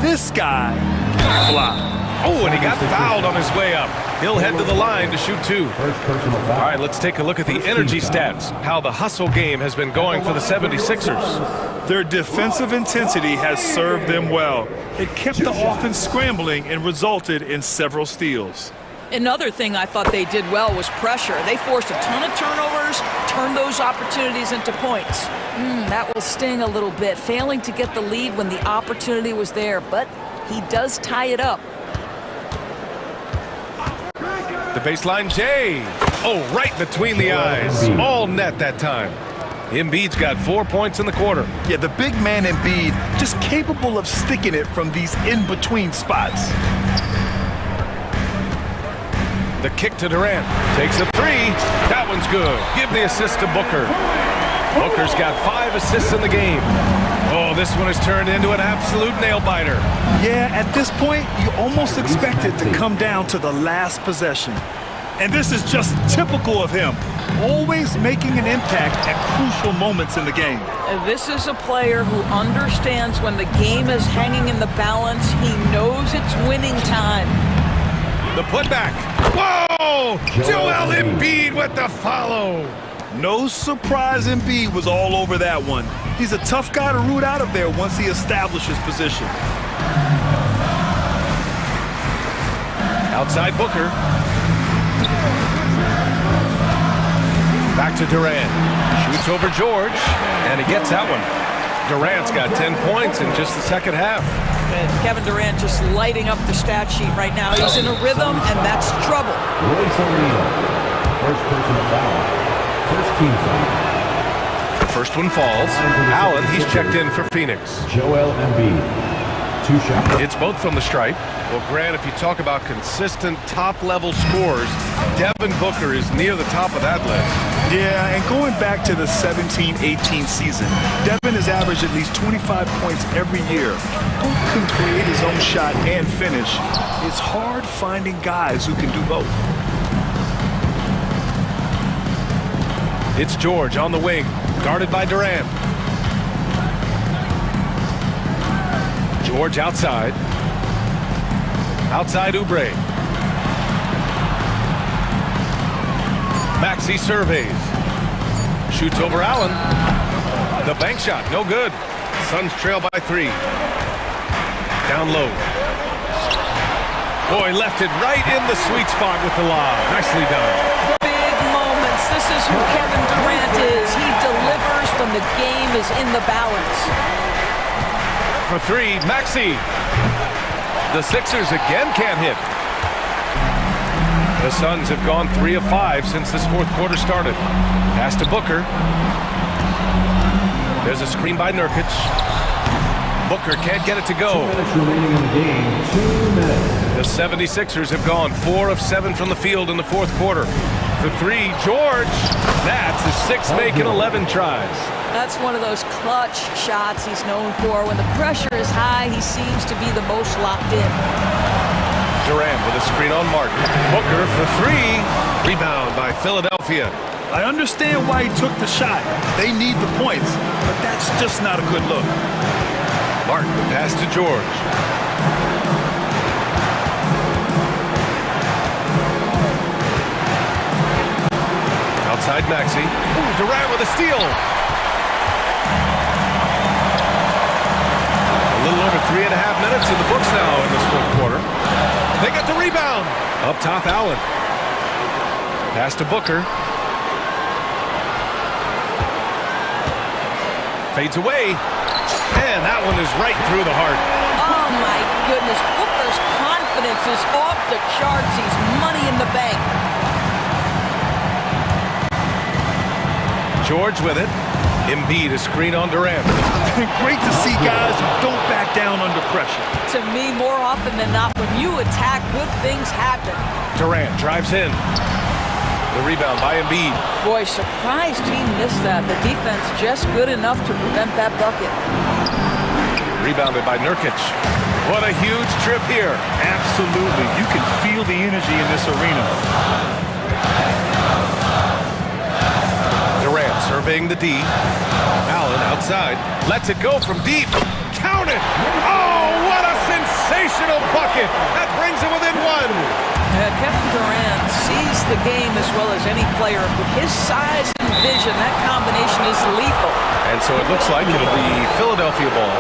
This guy can fly. Oh, and he got fouled on his way up. He'll head to the line to shoot 2. All right, let's take a look at the energy stats, how the hustle game has been going for the 76ers. Their defensive intensity has served them well. It kept the offense scrambling and resulted in several steals. Another thing I thought they did well was pressure. They forced a ton of turnovers, turned those opportunities into points. That will sting a little bit, failing to get the lead when the opportunity was there, but he does tie it up. The baseline, Jay. Oh, right between the eyes. All net that time. Embiid's got 4 points in the quarter. Yeah, the big man Embiid just capable of sticking it from these in-between spots. The kick to Durant. Takes a 3. That one's good. Give the assist to Booker. Booker's got 5 assists in the game. Oh, this one has turned into an absolute nail-biter. Yeah, at this point, you almost expect it to come down to the last possession. And this is just typical of him, always making an impact at crucial moments in the game. This is a player who understands when the game is hanging in the balance. He knows it's winning time. The putback. Whoa! Joel Embiid with the follow. No surprise Embiid was all over that one. He's a tough guy to root out of there once he establishes position. Outside Booker. Back to Durant. Shoots over George, and he gets that one. Durant's got 10 points in just the second half. And Kevin Durant just lighting up the stat sheet right now. He's in a rhythm, and that's trouble. First personal foul. First team foul. The first one falls. Allen, he's checked in for Phoenix. Joel Embiid. 2 shots. It's both from the stripe. Well, Grant, if you talk about consistent top-level scores, Devin Booker is near the top of that list. Yeah, and going back to the 17-18 season, Devin has averaged at least 25 points every year. Book can create his own shot and finish. It's hard finding guys who can do both. It's George on the wing, guarded by Durant. George outside. Outside Oubre. Maxey surveys. Shoots over Allen. The bank shot, no good. Suns trail by 3. Down low. Boy, left it right in the sweet spot with the lob. Nicely done. Big moments. This is who Kevin Durant is. He delivers when the game is in the balance. For 3, Maxey. The Sixers again can't hit. The Suns have gone 3 of 5 since this fourth quarter started. Pass to Booker. There's a screen by Nurkic. Booker can't get it to go. 2 minutes remaining in the game. 2 minutes. The 76ers have gone 4 of 7 from the field in the fourth quarter. For 3, George. That's his 6th make in 11 tries. That's one of those clutch shots he's known for. When the pressure is high, he seems to be the most locked in. Durant with a screen on Martin. Booker for 3. Rebound by Philadelphia. I understand why he took the shot. They need the points, but that's just not a good look. Martin, the pass to George. Outside Maxey. Ooh, Durant with a steal. A little over 3.5 minutes in the books now in this fourth quarter. They got the rebound. Up top, Allen. Pass to Booker. Fades away. And that one is right through the heart. Oh, my goodness. Booker's confidence is off the charts. He's money in the bank. George with it. Embiid, a screen on Durant. Great to see guys who don't back down under pressure. to me more often than not, when you attack, good things happen. Durant drives in. The rebound by Embiid. Boy, surprised he missed that. The defense just good enough to prevent that bucket. Rebounded by Nurkic. What a huge trip here. Absolutely. You can feel the energy in this arena. Durant surveying the D. Allen outside. Lets it go from deep. Count it! Oh, what a sensational bucket! That brings him within one. Kevin Durant sees the game as well as any player. With his size and vision, that combination is lethal. And so it looks like it'll be Philadelphia ball.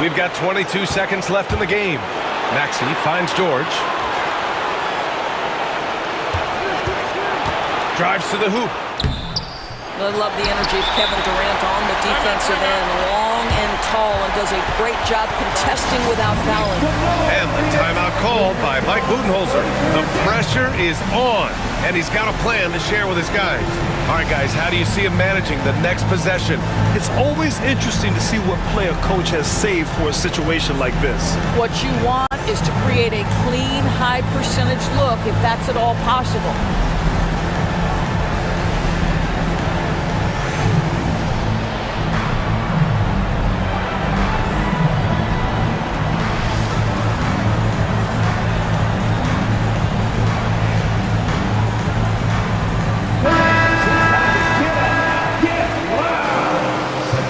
We've got 22 seconds left in the game. Maxey finds George. Drives to the hoop. I love the energy of Kevin Durant on the defensive end. Long and tall, and does a great job contesting without fouling. And the timeout called by Mike Budenholzer. The pressure is on, and he's got a plan to share with his guys. All right, guys, how do you see him managing the next possession? It's always interesting to see what play a coach has saved for a situation like this. What you want is to create a clean, high percentage look, if that's at all possible.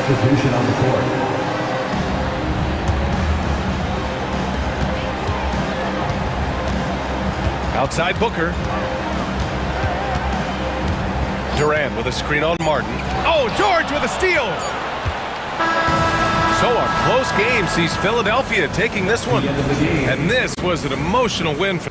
Substitution on the court. Outside Booker. Durant with a screen on Martin. Oh, George with a steal! So a close game sees Philadelphia taking this one. And this was an emotional win for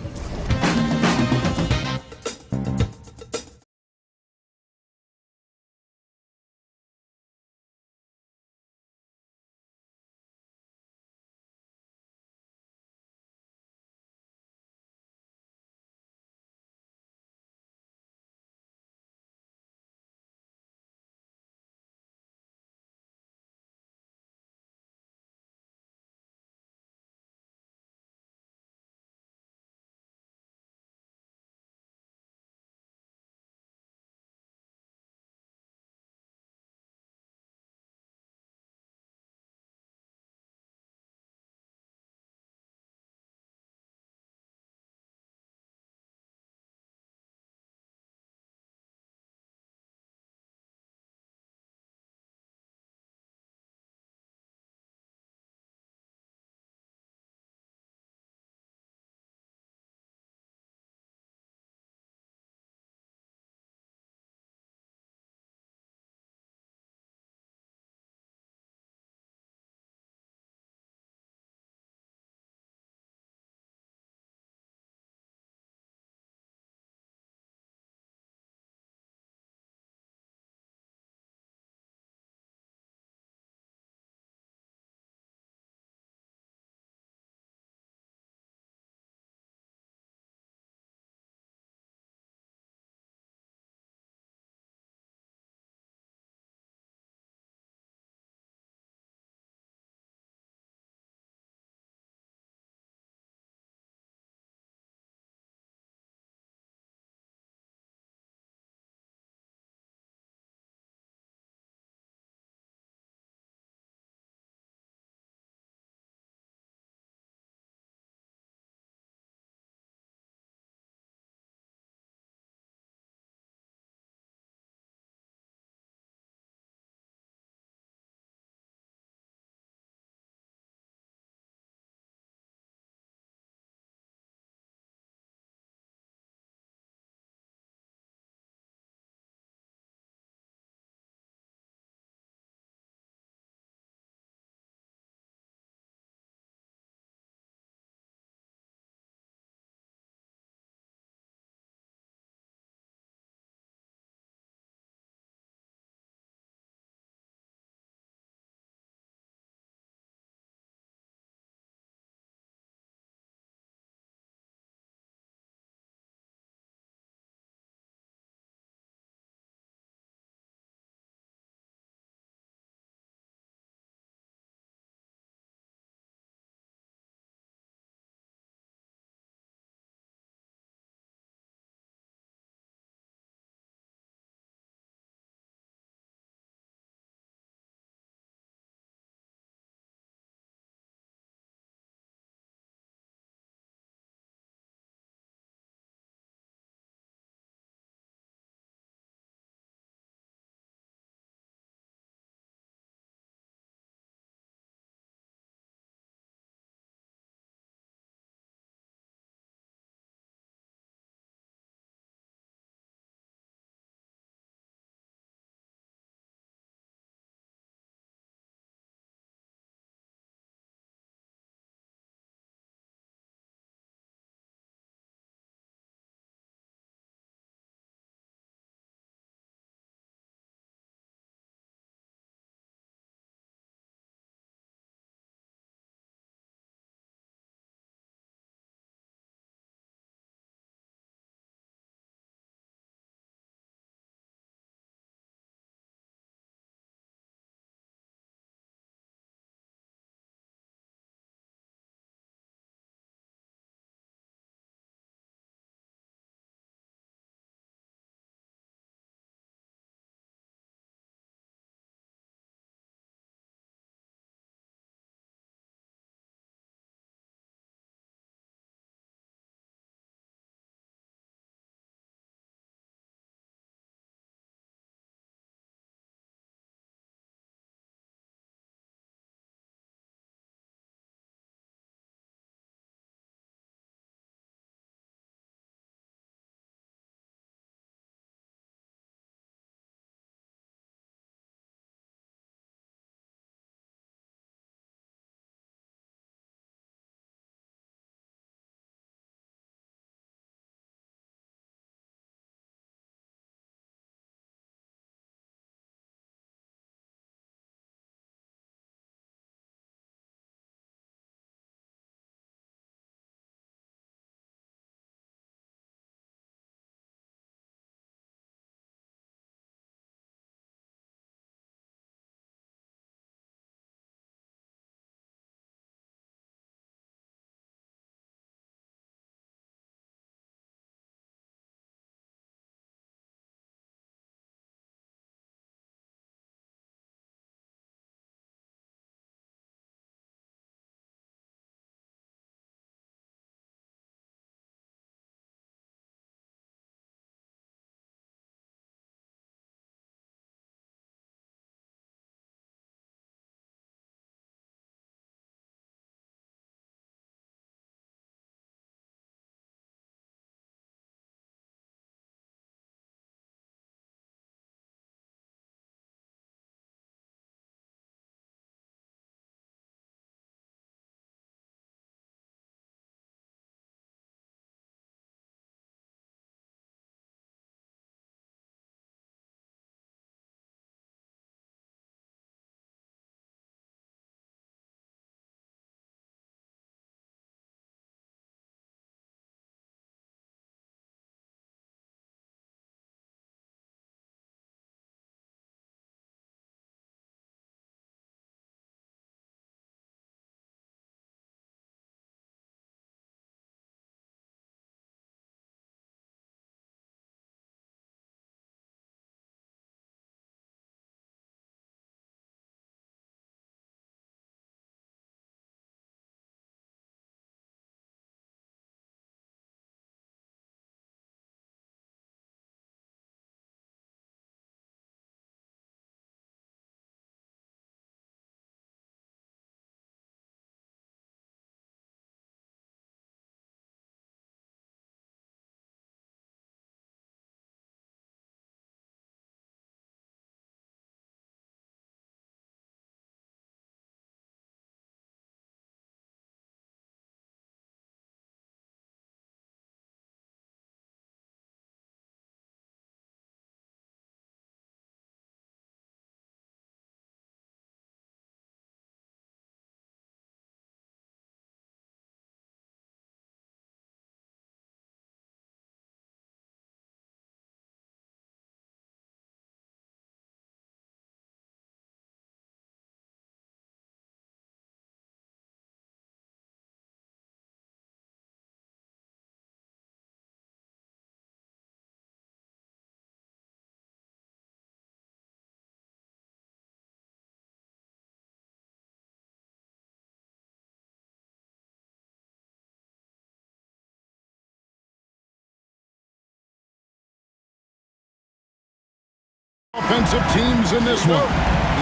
Offensive teams in this one.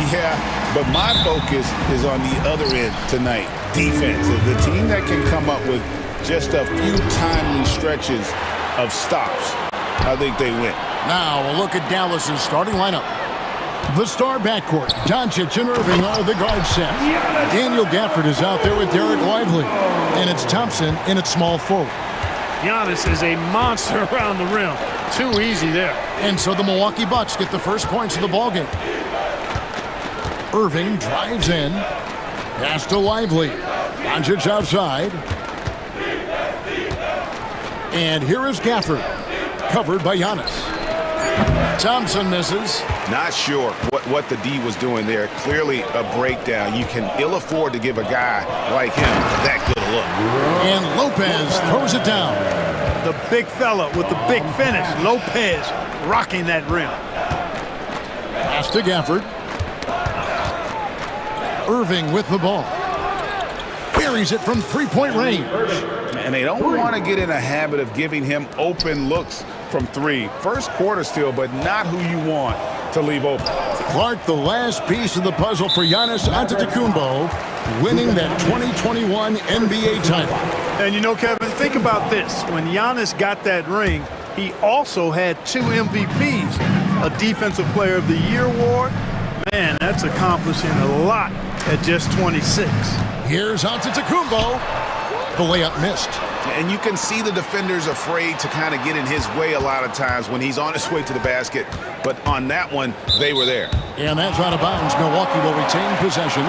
Yeah, but my focus is on the other end tonight. Defense. The team that can come up with just a few timely stretches of stops, I think they win. Now a look at Dallas's starting lineup. The star backcourt, Doncic and Irving are the guard set. Daniel Gafford is out there with Derek Lively. And it's Thompson in at small forward. Giannis is a monster around the rim. Too easy there. And so the Milwaukee Bucks get the first points of the ballgame. Irving drives in. Pass to Lively. Doncic outside. And here is Gafford. Covered by Giannis. Thompson misses. Not sure what the D was doing there. Clearly a breakdown. You can ill afford to give a guy like him that good a look. And Lopez throws it down. The big fella with the big finish. Lopez rocking that rim. Pass to Gafford. Irving with the ball. Buries it from three-point range. And they don't want to get in a habit of giving him open looks from three. First quarter still, but not who you want to leave open. Clark, the last piece of the puzzle for Giannis Antetokounmpo, winning that 2021 NBA title. And you know, Kevin, think about this. When Giannis got that ring, he also had 2 MVPs, a Defensive Player of the Year award. Man, that's accomplishing a lot at just 26. Here's Antetokounmpo. The layup missed. And you can see the defenders afraid to kind of get in his way a lot of times when he's on his way to the basket. But on that one, they were there. And that's out of bounds. Milwaukee will retain possession.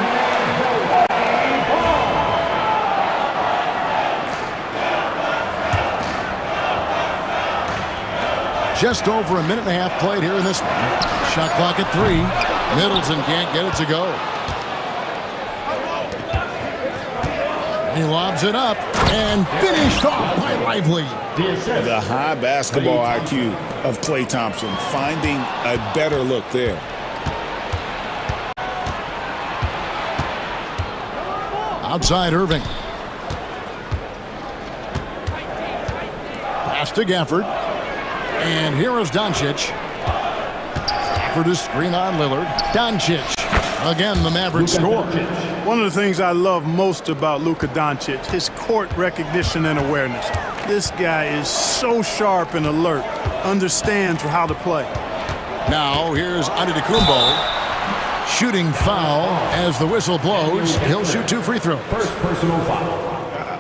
Just over a minute and a half played here in this one. Shot clock at 3. Middleton can't get it to go. He lobs it up and finished off by Lively. The high basketball IQ of Klay Thompson finding a better look there. Outside Irving. Pass to Gafford. And here is Doncic. Gafford is screen on Lillard. Doncic. Again, the Mavericks score. One of the things I love most about Luka Doncic, his court recognition and awareness. This guy is so sharp and alert, understands how to play. Now here's Antetokounmpo. Shooting foul as the whistle blows. He'll shoot 2 free throws. First personal foul.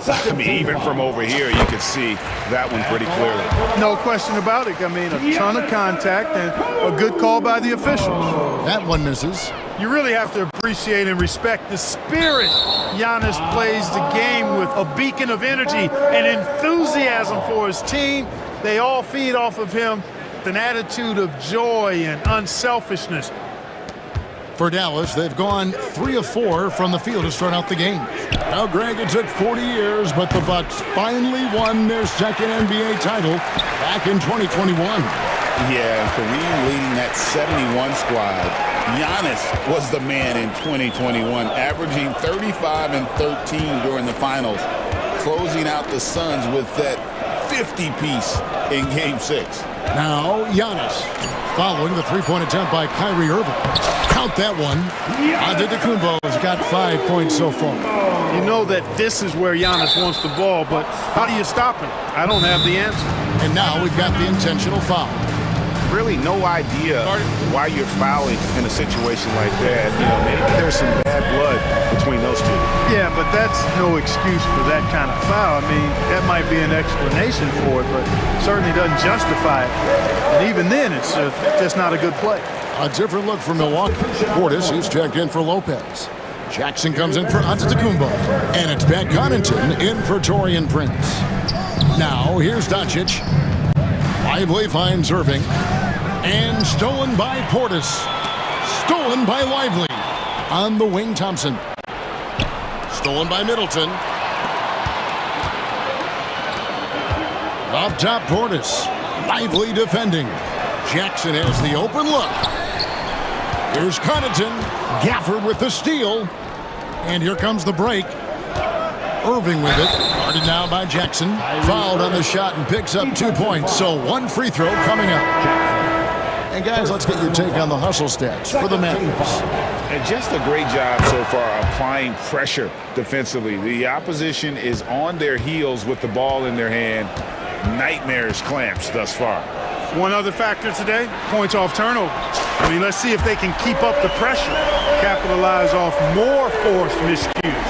I mean, even from over here, you can see that one pretty clearly. No question about it. I mean, a ton of contact and a good call by the officials. That one misses. You really have to appreciate and respect the spirit Giannis plays the game with, a beacon of energy and enthusiasm for his team. They all feed off of him with an attitude of joy and unselfishness. For Dallas, they've gone 3 of 4 from the field to start out the game. Now, Greg, it took 40 years, but the Bucks finally won their second NBA title back in 2021. Yeah, and Kareem leading that 71 squad. Giannis was the man in 2021, averaging 35 and 13 during the finals, closing out the Suns with that 50-piece in Game 6. Now, Giannis, following the three-point attempt by Kyrie Irving. Count that one. Antetokounmpo's got 5 points so far. You know that this is where Giannis wants the ball, but how do you stop him? I don't have the answer. And now we've got the intentional foul. Really no idea why you're fouling in a situation like that. You know, maybe there's some bad blood between those two. Yeah, but that's no excuse for that kind of foul. I mean, that might be an explanation for it, but certainly doesn't justify it. And even then, it's just not a good play. A different look for Milwaukee. Portis, he's checked in for Lopez. Jackson comes in for Antetokounmpo. And it's Pat Connaughton in for Taurean Prince. Now, here's Doncic. Lively finds Irving. And stolen by Portis. Stolen by Lively. On the wing, Thompson. Stolen by Middleton. Up top, Portis. Lively defending. Jackson has the open look. Here's Connaughton. Gafford with the steal. And here comes the break. Irving with it. Guarded now by Jackson. Fouled on the shot and picks up 2 points. So 1 free throw coming up. And guys, let's get your take on the hustle stats for the Mavericks. And just a great job so far applying pressure defensively. The opposition is on their heels with the ball in their hand. Nightmarish clamps thus far. One other factor today, points off turnover. I mean, let's see if they can keep up the pressure, capitalize off more forced miscues.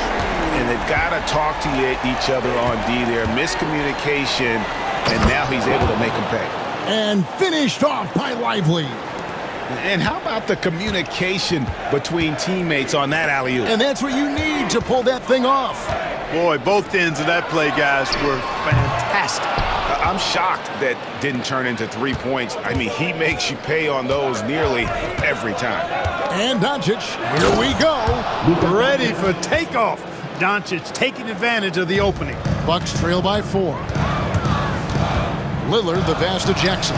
And they've got to talk to each other on D there. Miscommunication, and now he's able to make them pay. And finished off by Lively. And how about the communication between teammates on that alley-oop? And that's what you need to pull that thing off. Boy, both ends of that play, guys, were fantastic. I'm shocked that didn't turn into 3 points. I mean, he makes you pay on those nearly every time. And Doncic, here we go. Ready for takeoff. Doncic taking advantage of the opening. Bucks trail by 4. Lillard, the pass to Jackson.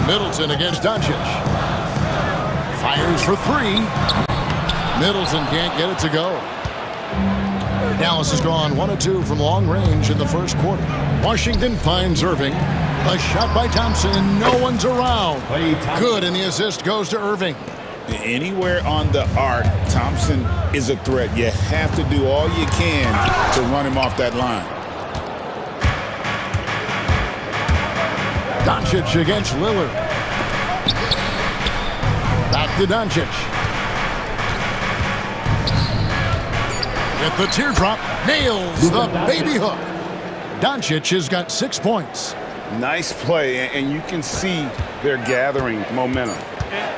Middleton against Doncic. Fires for 3. Middleton can't get it to go. Dallas has gone 1 of 2 from long range in the first quarter. Washington finds Irving. A shot by Thompson, and no one's around. Good, and the assist goes to Irving. Anywhere on the arc, Thompson is a threat. You have to do all you can to run him off that line. Doncic against Lillard. Back to Doncic. At the teardrop, nails the baby hook. Doncic has got 6 points. Nice play, and you can see they're gathering momentum.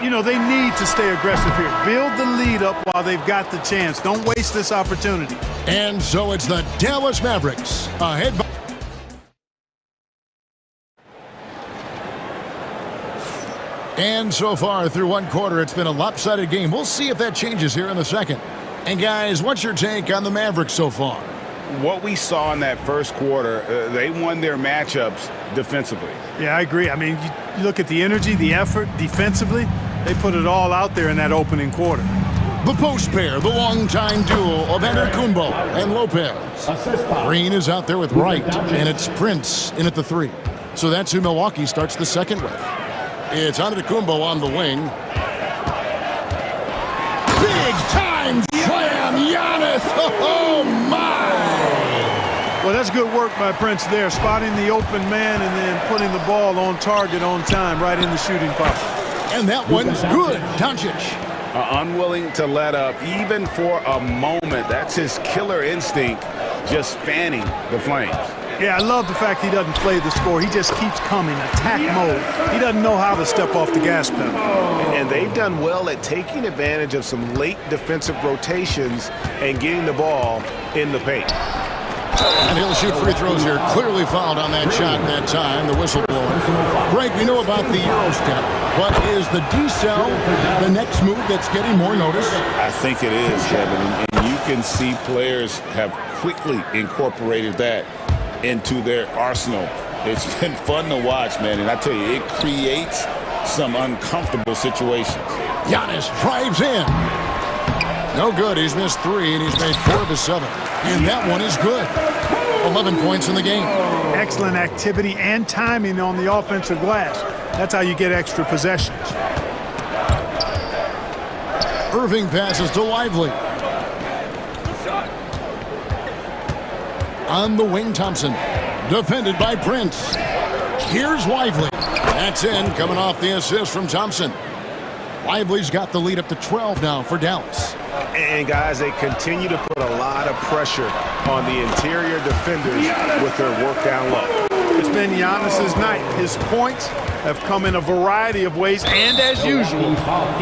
You know, they need to stay aggressive here. Build the lead up while they've got the chance. Don't waste this opportunity. And so it's the Dallas Mavericks ahead by... And so far through one quarter, it's been a lopsided game. We'll see if that changes here in the second. And guys, what's your take on the Mavericks so far? What we saw in that first quarter, they won their matchups defensively. Yeah, I agree. I mean, you look at the energy, the effort defensively, they put it all out there in that opening quarter. The post pair, the longtime duo of Antetokounmpo and Lopez. Green is out there with Wright, and it's Prince in at the 3. So that's who Milwaukee starts the second with. It's Antetokounmpo on the wing. Big time slam, Giannis! Oh my! Well, that's good work by Prince there, spotting the open man and then putting the ball on target on time, right in the shooting pocket. And that one's good, Doncic. Unwilling to let up, even for a moment. That's his killer instinct, just fanning the flames. Yeah, I love the fact he doesn't play the score. He just keeps coming, attack mode. He doesn't know how to step off the gas pedal. And they've done well at taking advantage of some late defensive rotations and getting the ball in the paint. And he'll shoot free throws here. Clearly fouled on that shot that time, the whistle blowing. Greg, we know about the Euro step, but is the decel the next move that's getting more notice? I think it is, Kevin. And you can see players have quickly incorporated that into their arsenal. It's been fun to watch, man, and I tell you, it creates some uncomfortable situations. Giannis drives in. No good. He's missed 3, and he's made 4 of his 7. And that one is good. 11 points in the game. Excellent activity and timing on the offensive glass. That's how you get extra possessions. Irving passes to Lively. On the wing, Thompson. Defended by Prince. Here's Lively. That's in, coming off the assist from Thompson. Lively's got the lead up to 12 now for Dallas. And guys, they continue to put a lot of pressure on the interior defenders with their work down low. It's been Giannis's night. His points have come in a variety of ways, and as usual,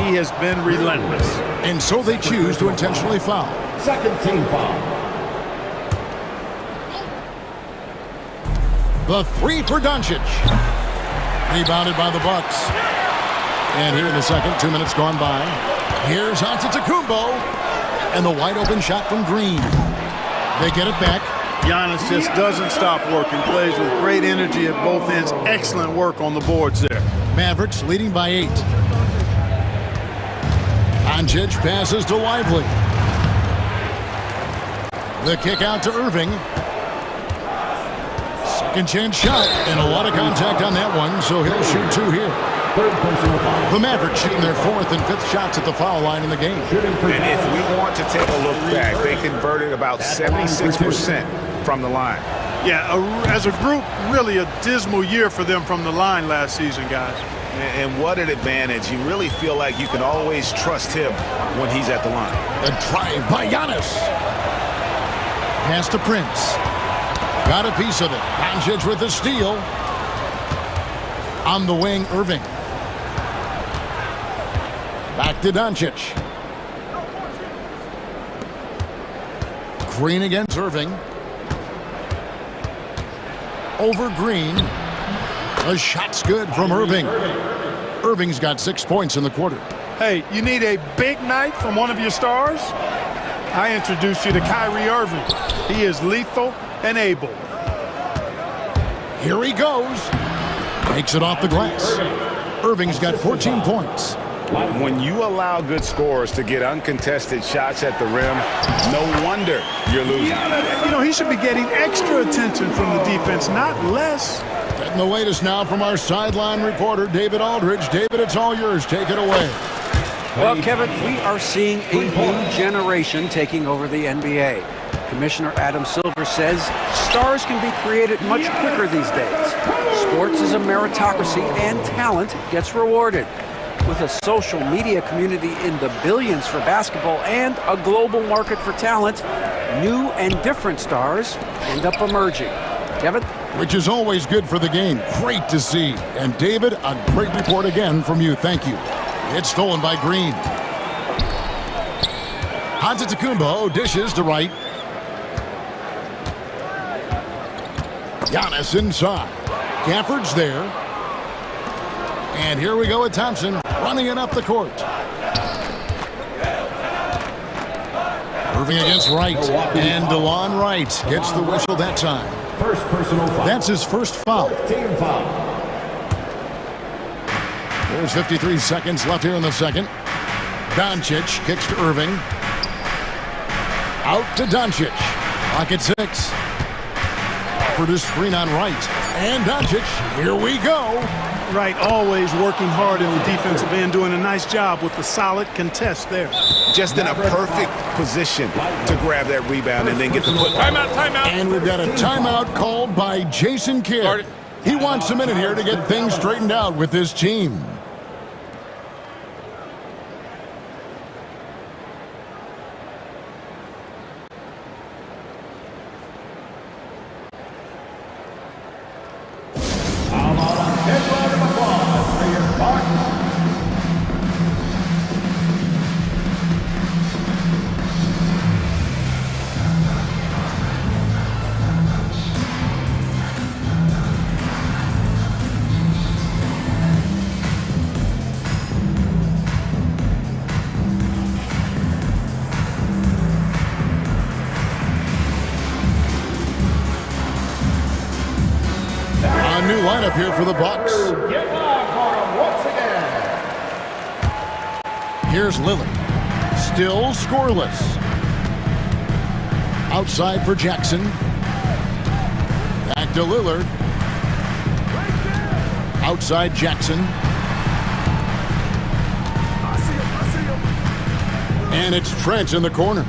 he has been relentless. And so they choose to intentionally foul. Second team foul. The 3 for Doncic. Rebounded by the Bucks. And here in the second, 2 minutes gone by. Here's Antetokounmpo. And the wide open shot from Green. They get it back. Giannis just doesn't stop working. Plays with great energy at both ends. Excellent work on the boards there. Mavericks leading by 8. Doncic passes to Lively. The kick out to Irving. Second chance shot, and a lot of contact on that one, so he'll shoot 2 here. The Mavericks shooting their 4th and 5th shots at the foul line in the game. And if we want to take a look back, they converted about 76% from the line. Yeah, as a group, really a dismal year for them from the line last season, guys. And what an advantage. You really feel like you can always trust him when he's at the line. A drive by Giannis. Pass to Prince. Got a piece of it. Doncic with the steal. On the wing, Irving. Back to Doncic. Green against Irving. Over Green. The shot's good from Irving. Irving's got 6 points in the quarter. Hey, you need a big night from one of your stars? I introduce you to Kyrie Irving. He is lethal and able. Here he goes. Makes it off the glass. Irving's got 14 points. When you allow good scorers to get uncontested shots at the rim, no wonder you're losing. You know, he should be getting extra attention from the defense, not less. Getting the latest now from our sideline reporter, David Aldridge. David, it's all yours. Take it away. Well, Kevin, we are seeing a new generation taking over the NBA. Commissioner Adam Silver says stars can be created much quicker these days. Sports is a meritocracy and talent gets rewarded. With a social media community in the billions for basketball and a global market for talent, new and different stars end up emerging. Kevin? Which is always good for the game. Great to see. And David, a great report again from you. Thank you. It's stolen by Green. Antetokounmpo dishes to Wright. Giannis inside. Gafford's there. And here we go with Thompson running it up the court. Irving against Wright. And DeLon Wright gets the whistle that time. First personal foul. That's his first foul. Team foul. There's 53 seconds left here in the second. Doncic kicks to Irving. Out to Doncic. Clock at 6. For the screen on Wright. And Doncic, here we go. Wright always working hard in the defensive end, doing a nice job with the solid contest there. Just in a perfect position to grab that rebound and then get the put. Timeout, timeout. And we've got a timeout called by Jason Kidd. He wants a minute here to get things straightened out with his team. New lineup here for the Bucks. Here's Lillard. Still scoreless. Outside for Jackson. Back to Lillard. Outside Jackson. And it's Trent in the corner.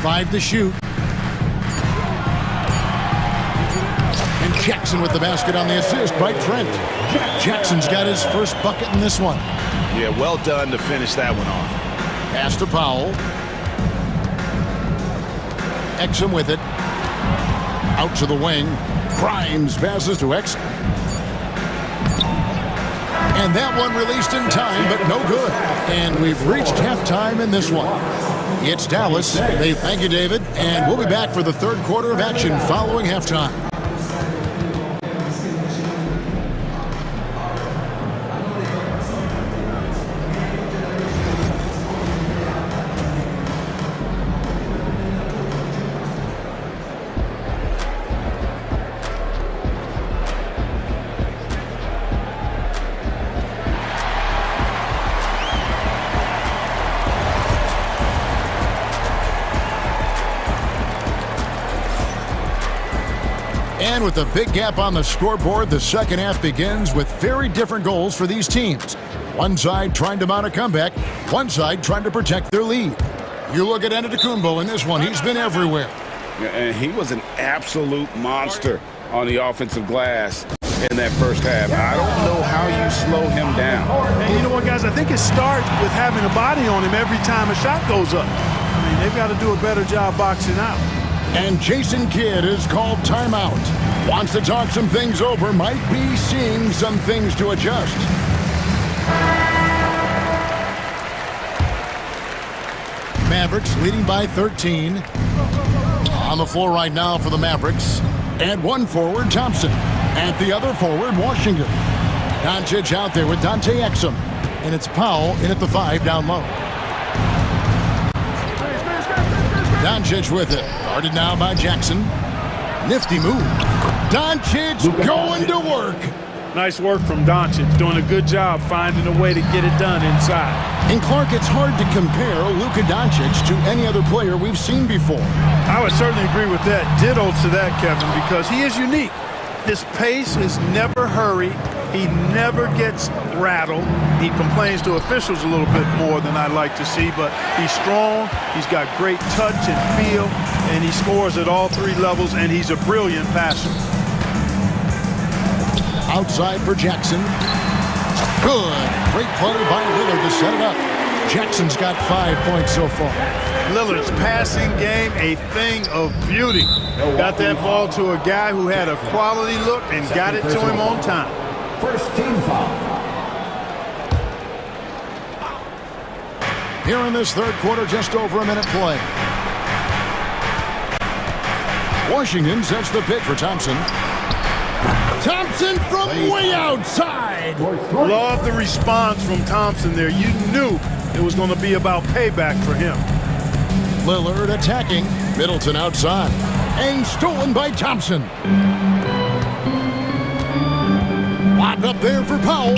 5 to shoot. Jackson with the basket on the assist by Trent. Jackson's got his first bucket in this one. Yeah, well done to finish that one off. Pass to Powell. Exum with it. Out to the wing. Grimes passes to Exum. And that one released in time, but no good. And we've reached halftime in this one. It's Dallas. Thank you, David. And we'll be back for the third quarter of action following halftime. And with the big gap on the scoreboard, the second half begins with very different goals for these teams. One side trying to mount a comeback, one side trying to protect their lead. You look at Antetokounmpo in this one, he's been everywhere. And he was an absolute monster on the offensive glass in that first half. I don't know how you slow him down. And you know what, guys? I think it starts with having a body on him every time a shot goes up. I mean, they've got to do a better job boxing out. And Jason Kidd is called timeout. Wants to talk some things over, might be seeing some things to adjust. Mavericks leading by 13. On the floor right now for the Mavericks. And one forward, Thompson. At the other forward, Washington. Doncic out there with Dante Exum. And it's Powell in at the 5 down low. Doncic with it. Guarded now by Jackson. Nifty move. Doncic going to work. Nice work from Doncic. Doing a good job finding a way to get it done inside. And Clark, it's hard to compare Luka Doncic to any other player we've seen before. I would certainly agree with that. Ditto to that, Kevin, because he is unique. His pace is never hurried. He never gets rattled. He complains to officials a little bit more than I'd like to see, but he's strong. He's got great touch and feel, and he scores at all three levels, and he's a brilliant passer. Outside for Jackson. Good. Great play by Lillard to set it up. Jackson's got 5 points so far. Lillard's passing game, a thing of beauty. Got that ball to a guy who had a quality look and got it to him on time. First team foul. Here in this third quarter, just over a minute play. Washington sets the pick for Thompson. Thompson from way outside. Love the response from Thompson there. You knew it was going to be about payback for him. Lillard attacking. Middleton outside. And stolen by Thompson. Lobbed up there for Powell.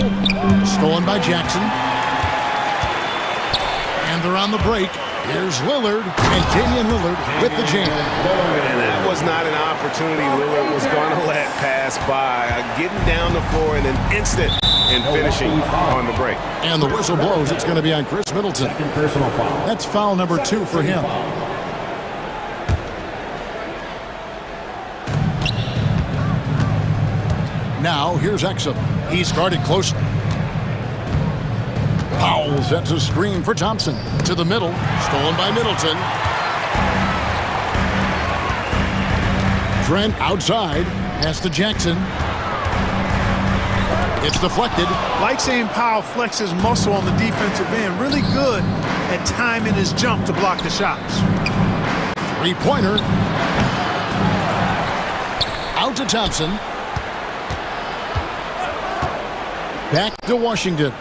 Stolen by Jackson. And they're on the break. Here's Lillard. And Damian Lillard with the jam. And that was not an opportunity Lillard was going to let pass by. Getting down the floor in an instant and finishing on the break. And the whistle blows. It's going to be on Chris Middleton. Personal foul. That's foul number 2 for him. Now, here's Exum. He's guarded closely. Powell sets a screen for Thompson. To the middle. Stolen by Middleton. Trent outside. Pass to Jackson. It's deflected. Like seeing Powell flex his muscle on the defensive end. Really good at timing his jump to block the shots. Three-pointer. Out to Thompson. Back to Washington.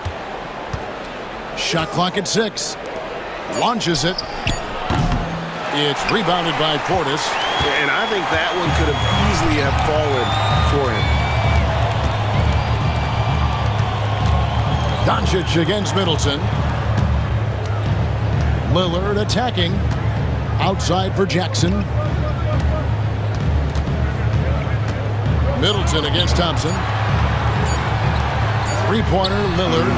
Shot clock at 6. Launches it. It's rebounded by Portis. And I think that one could have easily have fallen for him. Doncic against Middleton. Lillard attacking. Outside for Jackson. Middleton against Thompson. Three-pointer, Lillard.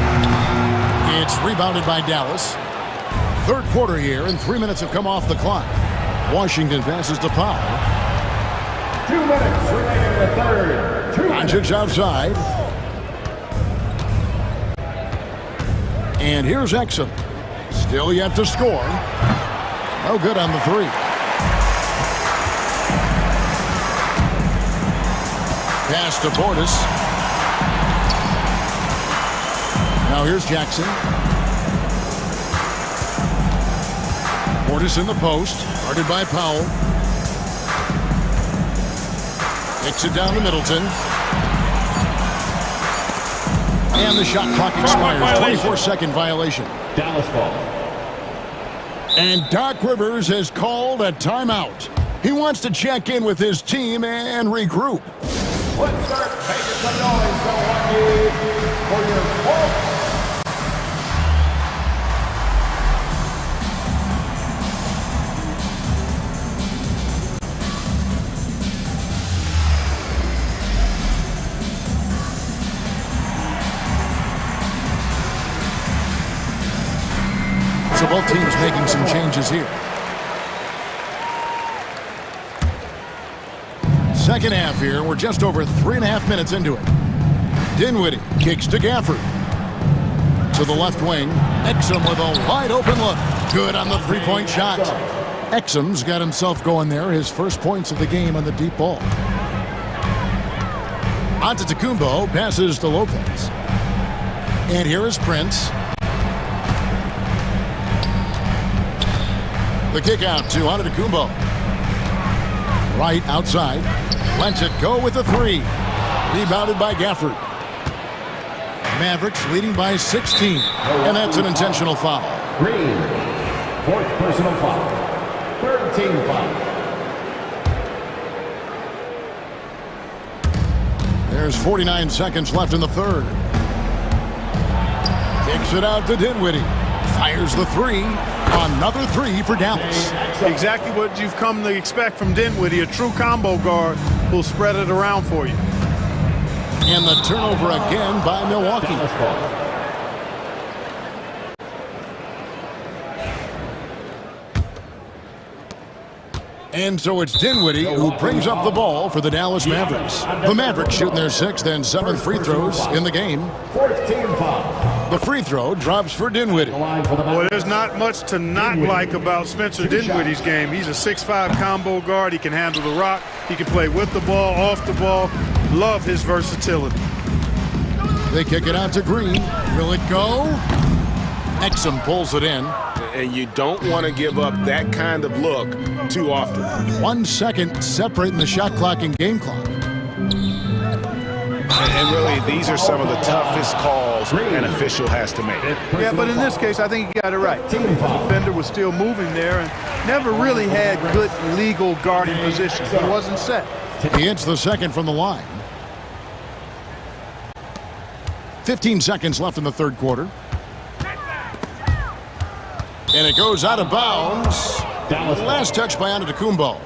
It's rebounded by Dallas. Third quarter here, and 3 minutes have come off the clock. Washington passes to Powell. 2 minutes remaining in the third. Doncic outside. And here's Exum. Still yet to score. No good on the 3. Pass to Portis. Now here's Jackson. Portis in the post. Guarded by Powell. Takes it down to Middleton. And the shot clock expires. 24-second violation. Dallas ball. And Doc Rivers has called a timeout. He wants to check in with his team and regroup. Let's start making some noise, Milwaukee, for your fourth. So both teams making some changes here. Second half here. We're just over 3.5 minutes into it. Dinwiddie kicks to Gafford. To the left wing. Exum with a wide open look. Good on the three-point shot. Exum's got himself going there. His first points of the game on the deep ball. Antetokounmpo passes to Lopez. And here is Prince. The kick out to Antetokounmpo. Right outside. Lets it go with the three. Rebounded by Gafford. Mavericks leading by 16. And that's an intentional foul. Green. Fourth personal foul. Third team foul. There's 49 seconds left in the third. Kicks it out to Dinwiddie. Fires the three. Another three for Dallas. Exactly what you've come to expect from Dinwiddie, a true combo guard who'll spread it around for you. And the turnover again by Milwaukee. And so it's Dinwiddie who brings up the ball for the Dallas Mavericks. The Mavericks shooting their 6th and 7th free throws in the game. The free throw drops for Dinwiddie. Well, there's not much to not like about Spencer Dinwiddie's game. He's a 6'5" combo guard. He can handle the rock. He can play with the ball, off the ball. Love his versatility. They kick it out to Green. Will it go? Exum pulls it in. And you don't want to give up that kind of look too often. 1 second separating the shot clock and game clock. And really, these are some of the toughest calls an official has to make. Yeah, but in this case, I think he got it right. The defender was still moving there and never really had good legal guarding position. He wasn't set. He hits the second from the line. 15 seconds left in the third quarter. And it goes out of bounds. Last touch by Antetokounmpo.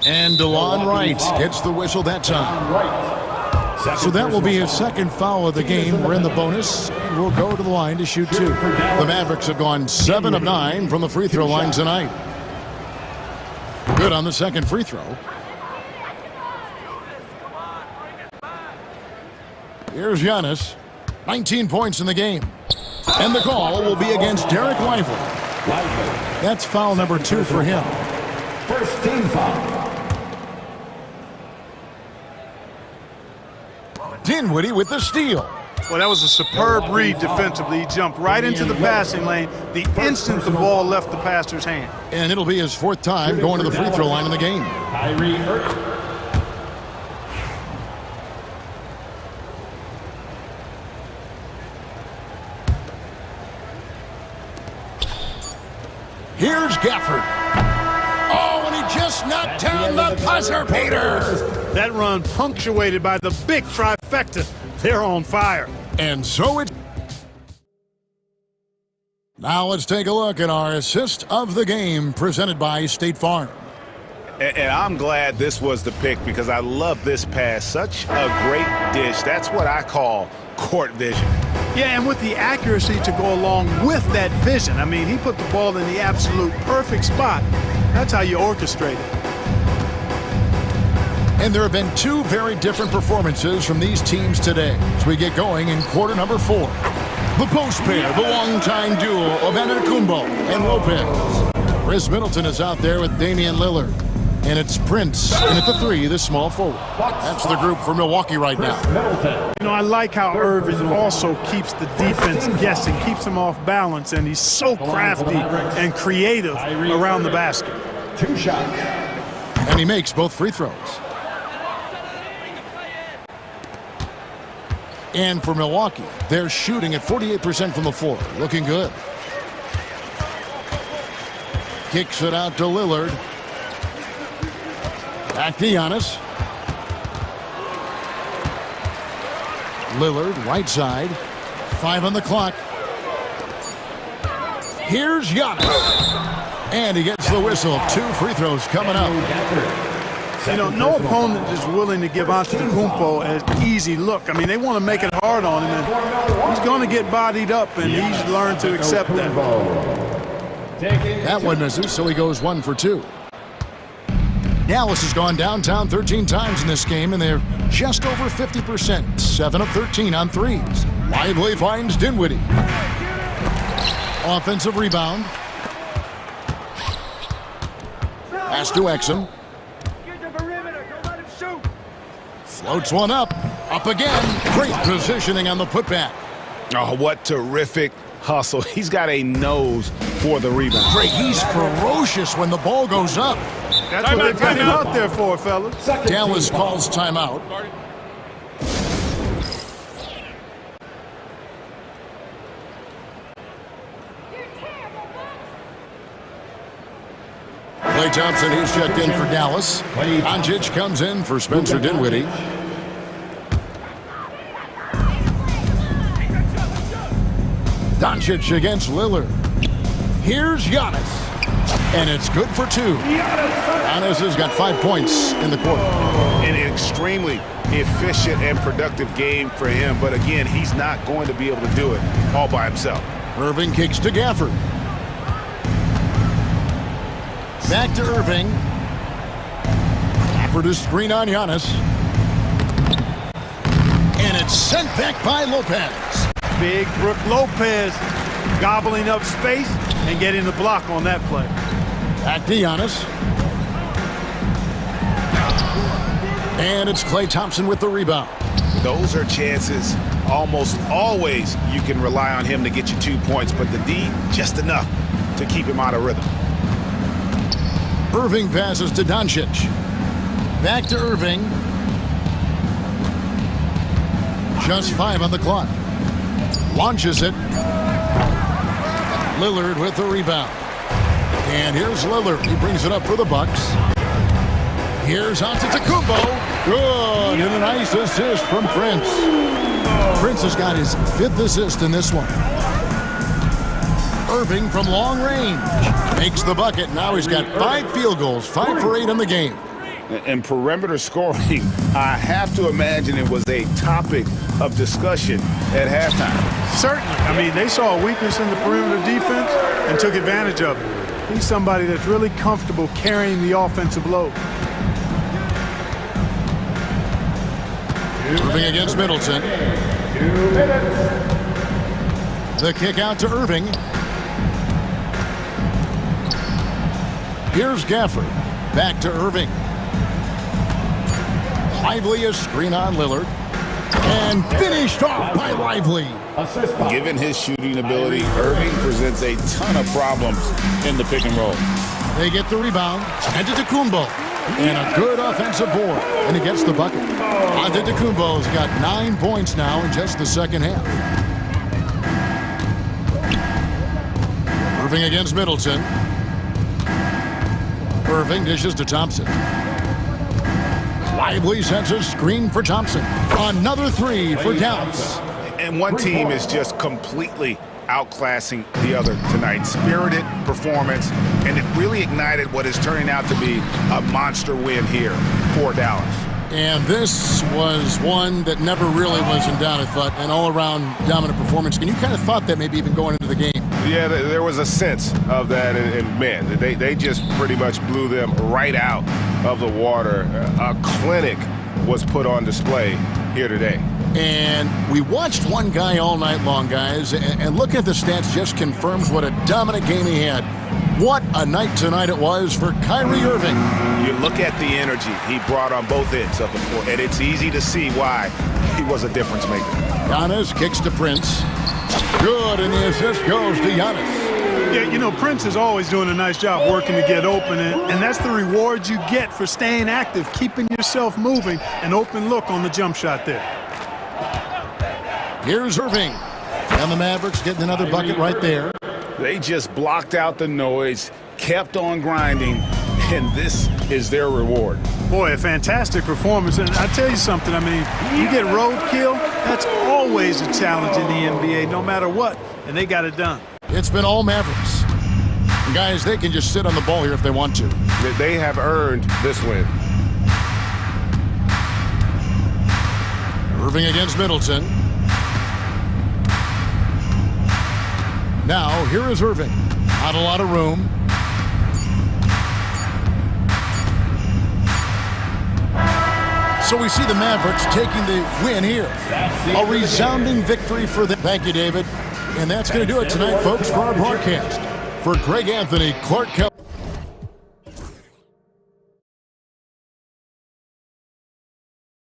And DeLon Wright gets the whistle that time. So that will be his second foul of the game. We're in the bonus. And we'll go to the line to shoot 2. The Mavericks have gone 7 of 9 from the free throw line tonight. Good on the second free throw. Here's Giannis. 19 points in the game. And the call will be against Derek Lively. That's foul number 2 for him. First team foul. Dinwiddie with the steal. Well, that was a superb read defensively. He jumped right into the passing lane the instant the ball left the passer's hand. And it'll be his 4th time going to the free throw line in the game. Here's Gafford. Oh, and he just knocked down the buzzer beater. That run punctuated by the big trifecta. They're on fire. And so it... Now let's take a look at our assist of the game presented by State Farm. And I'm glad this was the pick because I love this pass. Such a great dish. That's what I call court vision. Yeah, and with the accuracy to go along with that vision. I mean, he put the ball in the absolute perfect spot. That's how you orchestrate it. And there have been 2 very different performances from these teams today as we get going in quarter number 4. The post pair, the long-time duo of Antetokounmpo and Lopez. Chris Middleton is out there with Damian Lillard. And it's Prince in at the 3, the small forward. That's the group for Milwaukee right now. You know, I like how Irving also keeps the defense guessing, keeps them off balance, and he's so crafty and creative around the basket. 2 shots. And he makes both free throws. And for Milwaukee, they're shooting at 48% from the floor. Looking good. Kicks it out to Lillard. Back to Giannis. Lillard, right side. 5 on the clock. Here's Giannis. And he gets the whistle. 2 free throws coming up. You know, no opponent is willing to give Antetokounmpo an easy look. I mean, they want to make it hard on him, and he's going to get bodied up, and he's learned to accept that. That one misses, so he goes 1 for 2. Dallas has gone downtown 13 times in this game, and they're just over 50%, 7 of 13 on threes. Lively finds Dinwiddie. Offensive rebound. Pass to Exum. Floats one up. Up again. Great positioning on the putback. Oh, what terrific hustle. He's got a nose for the rebound. Great. He's ferocious when the ball goes up. That's what they've got him out there for, fellas. Dallas calls timeout. Klay Thompson, he's checked in for Dallas. Doncic comes in for Spencer Dinwiddie. Doncic against Lillard. Here's Giannis. And it's good for 2. Giannis has got 5 points in the quarter. An extremely efficient and productive game for him. But again, he's not going to be able to do it all by himself. Irving kicks to Gafford. Back to Irving. Gafford is screen on Giannis. And it's sent back by Lopez. Big Brook Lopez gobbling up space and getting the block on that play. Back to Giannis. And it's Klay Thompson with the rebound. Those are chances. Almost always you can rely on him to get you 2 points, but the D, just enough to keep him out of rhythm. Irving passes to Doncic. Back to Irving. Just 5 on the clock. Launches it. Lillard with the rebound. And here's Lillard. He brings it up for the Bucks. Here's Antetokounmpo. Good. And a nice assist from Prince. Prince has got his 5th assist in this one. Irving from long range makes the bucket. Now he's got 5 field goals, 5 for 8 in the game. And perimeter scoring, I have to imagine it was a topic of discussion at halftime. Certainly. I mean, they saw a weakness in the perimeter defense and took advantage of it. He's somebody that's really comfortable carrying the offensive load. Irving against Middleton. 2 minutes. The kick out to Irving. Here's Gafford. Back to Irving. Lively a screen on Lillard. And finished off by Lively. Given his shooting ability, Irving presents a ton of problems in the pick and roll. They get the rebound. Antetokounmpo. And a good offensive board. And he gets the bucket. Antetokounmpo's got 9 points now in just the second half. Irving against Middleton. Irving dishes to Thompson. Lively sets a screen for Thompson. Another 3 for Dallas. And one team is just completely outclassing the other tonight. Spirited performance, and it really ignited what is turning out to be a monster win here for Dallas. And this was one that never really was in doubt, I thought, an all-around dominant performance. And you kind of thought that maybe even going into the game. Yeah, there was a sense of that, and man, they just pretty much blew them right out of the water. A clinic was put on display here today. And we watched one guy all night long, guys, and looking at the stats just confirms what a dominant game he had. What a night tonight it was for Kyrie Irving. You look at the energy he brought on both ends of the floor, and it's easy to see why he was a difference maker. Giannis kicks to Prince. Good, and the assist goes to Giannis. Yeah, you know, Prince is always doing a nice job working to get open, and that's the reward you get for staying active, keeping yourself moving, an open look on the jump shot there. Here's Irving. And the Mavericks getting another bucket right there. They just blocked out the noise, kept on grinding, and this is their reward. Boy, a fantastic performance. And I tell you something, I mean, you get roadkill, that's always a challenge in the NBA, no matter what, and they got it done. It's been all Mavericks. And guys, they can just sit on the ball here if they want to. They have earned this win. Irving against Middleton. Now, here is Irving. Not a lot of room. So we see the Mavericks taking the win here. A resounding victory for them. Thank you, David. And that's going to do it tonight, folks, for our broadcast. For Greg Anthony, Clark Kelly.